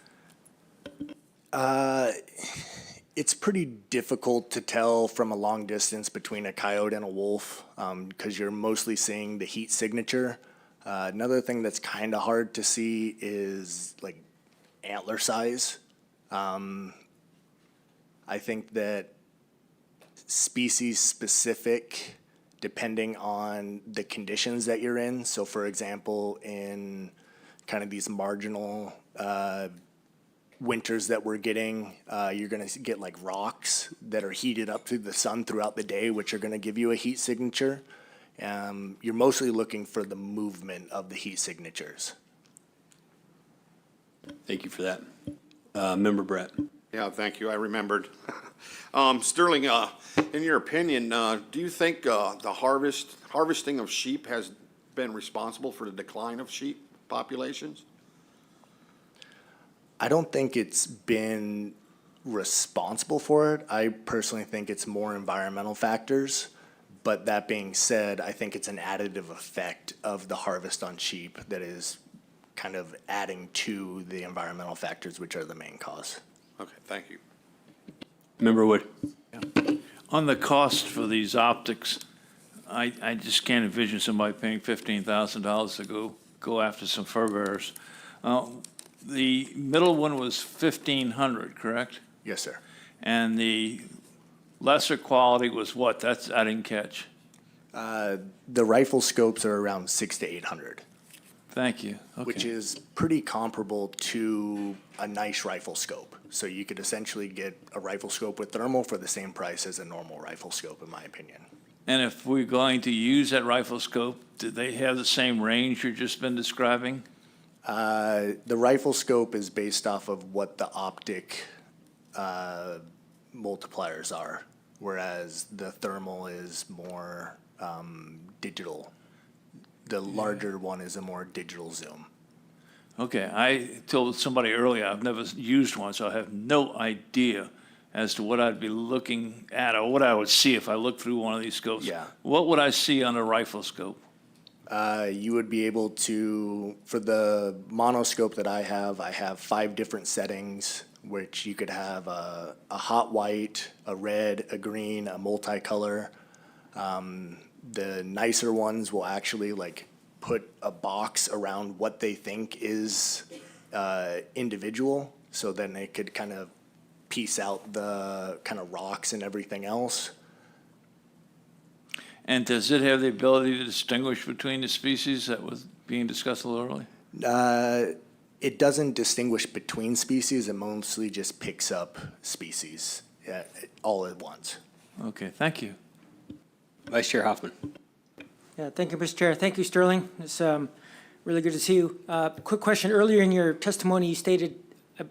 It's pretty difficult to tell from a long distance between a coyote and a wolf because you're mostly seeing the heat signature. Another thing that's kind of hard to see is like antler size. I think that species specific, depending on the conditions that you're in. So for example, in kind of these marginal winters that we're getting, you're going to get like rocks that are heated up through the sun throughout the day, which are going to give you a heat signature. You're mostly looking for the movement of the heat signatures. Thank you for that. Member Brett. Yeah, thank you. I remembered. Sterling, in your opinion, do you think the harvesting of sheep has been responsible for the decline of sheep populations? I don't think it's been responsible for it. I personally think it's more environmental factors. But that being said, I think it's an additive effect of the harvest on sheep that is kind of adding to the environmental factors, which are the main cause. Okay, thank you. Member Wood. On the cost for these optics, I just can't envision somebody paying $15,000 to go after some fur bearers. The middle one was $1,500, correct? Yes, sir. And the lesser quality was what? I didn't catch. The rifle scopes are around $600 to $800. Thank you. Okay. Which is pretty comparable to a nice rifle scope. So you could essentially get a rifle scope with thermal for the same price as a normal rifle scope, in my opinion. And if we're going to use that rifle scope, do they have the same range you've just been describing? The rifle scope is based off of what the optic multipliers are, whereas the thermal is more digital. The larger one is a more digital zoom. Okay, I told somebody earlier I've never used one, so I have no idea as to what I'd be looking at or what I would see if I looked through one of these scopes. Yeah. What would I see on a rifle scope? You would be able to, for the monoscope that I have 5 different settings, which you could have a hot white, a red, a green, a multicolor. The nicer ones will actually like put a box around what they think is individual, so then they could kind of piece out the kind of rocks and everything else. And does it have the ability to distinguish between the species that was being discussed a little earlier? It doesn't distinguish between species, it mostly just picks up species all at once. Okay, thank you. Vice Chair Hoffman. Yeah, thank you, Mr. Chair. Thank you, Sterling. It's really good to see you. Quick question. Earlier in your testimony, you stated,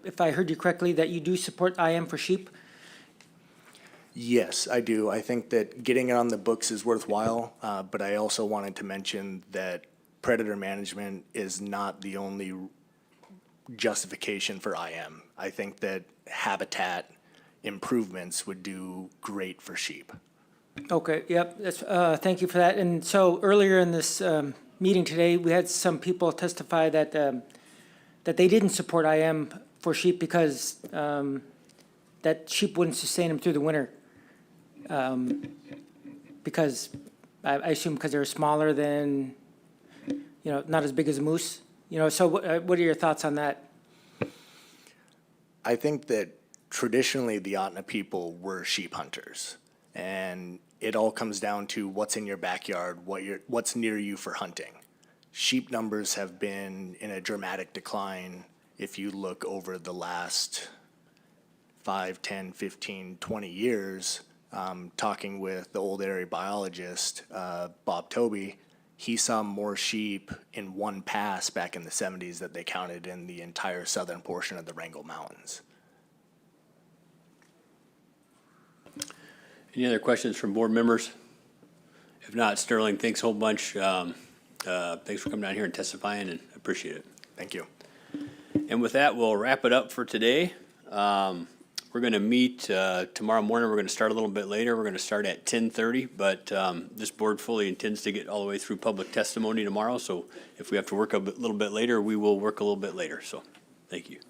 if I heard you correctly, that you do support IM for sheep. Yes, I do. I think that getting it on the books is worthwhile, but I also wanted to mention that predator management is not the only justification for IM. I think that habitat improvements would do great for sheep. Okay, yep, that's, thank you for that. And so earlier in this meeting today, we had some people testify that, that they didn't support IM for sheep because that sheep wouldn't sustain them through the winter. Because, I assume because they're smaller than, not as big as a moose. So what are your thoughts on that? I think that traditionally the Ahtna people were sheep hunters, and it all comes down to what's in your backyard, what's near you for hunting. Sheep numbers have been in a dramatic decline if you look over the last 5, 10, 15, 20 years. Talking with the old area biologist, Bob Toby, he saw more sheep in one pass back in the 70s that they counted in the entire southern portion of the Wrangell Mountains. Any other questions from board members? If not, Sterling, thanks a whole bunch. Thanks for coming down here and testifying, and appreciate it. Thank you. And with that, we'll wrap it up for today. We're going to meet tomorrow morning. We're going to start a little bit later. We're going to start at 10:30, but this board fully intends to get all the way through public testimony tomorrow. So if we have to work a little bit later, we will work a little bit later. So thank you.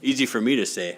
Easy for me to say.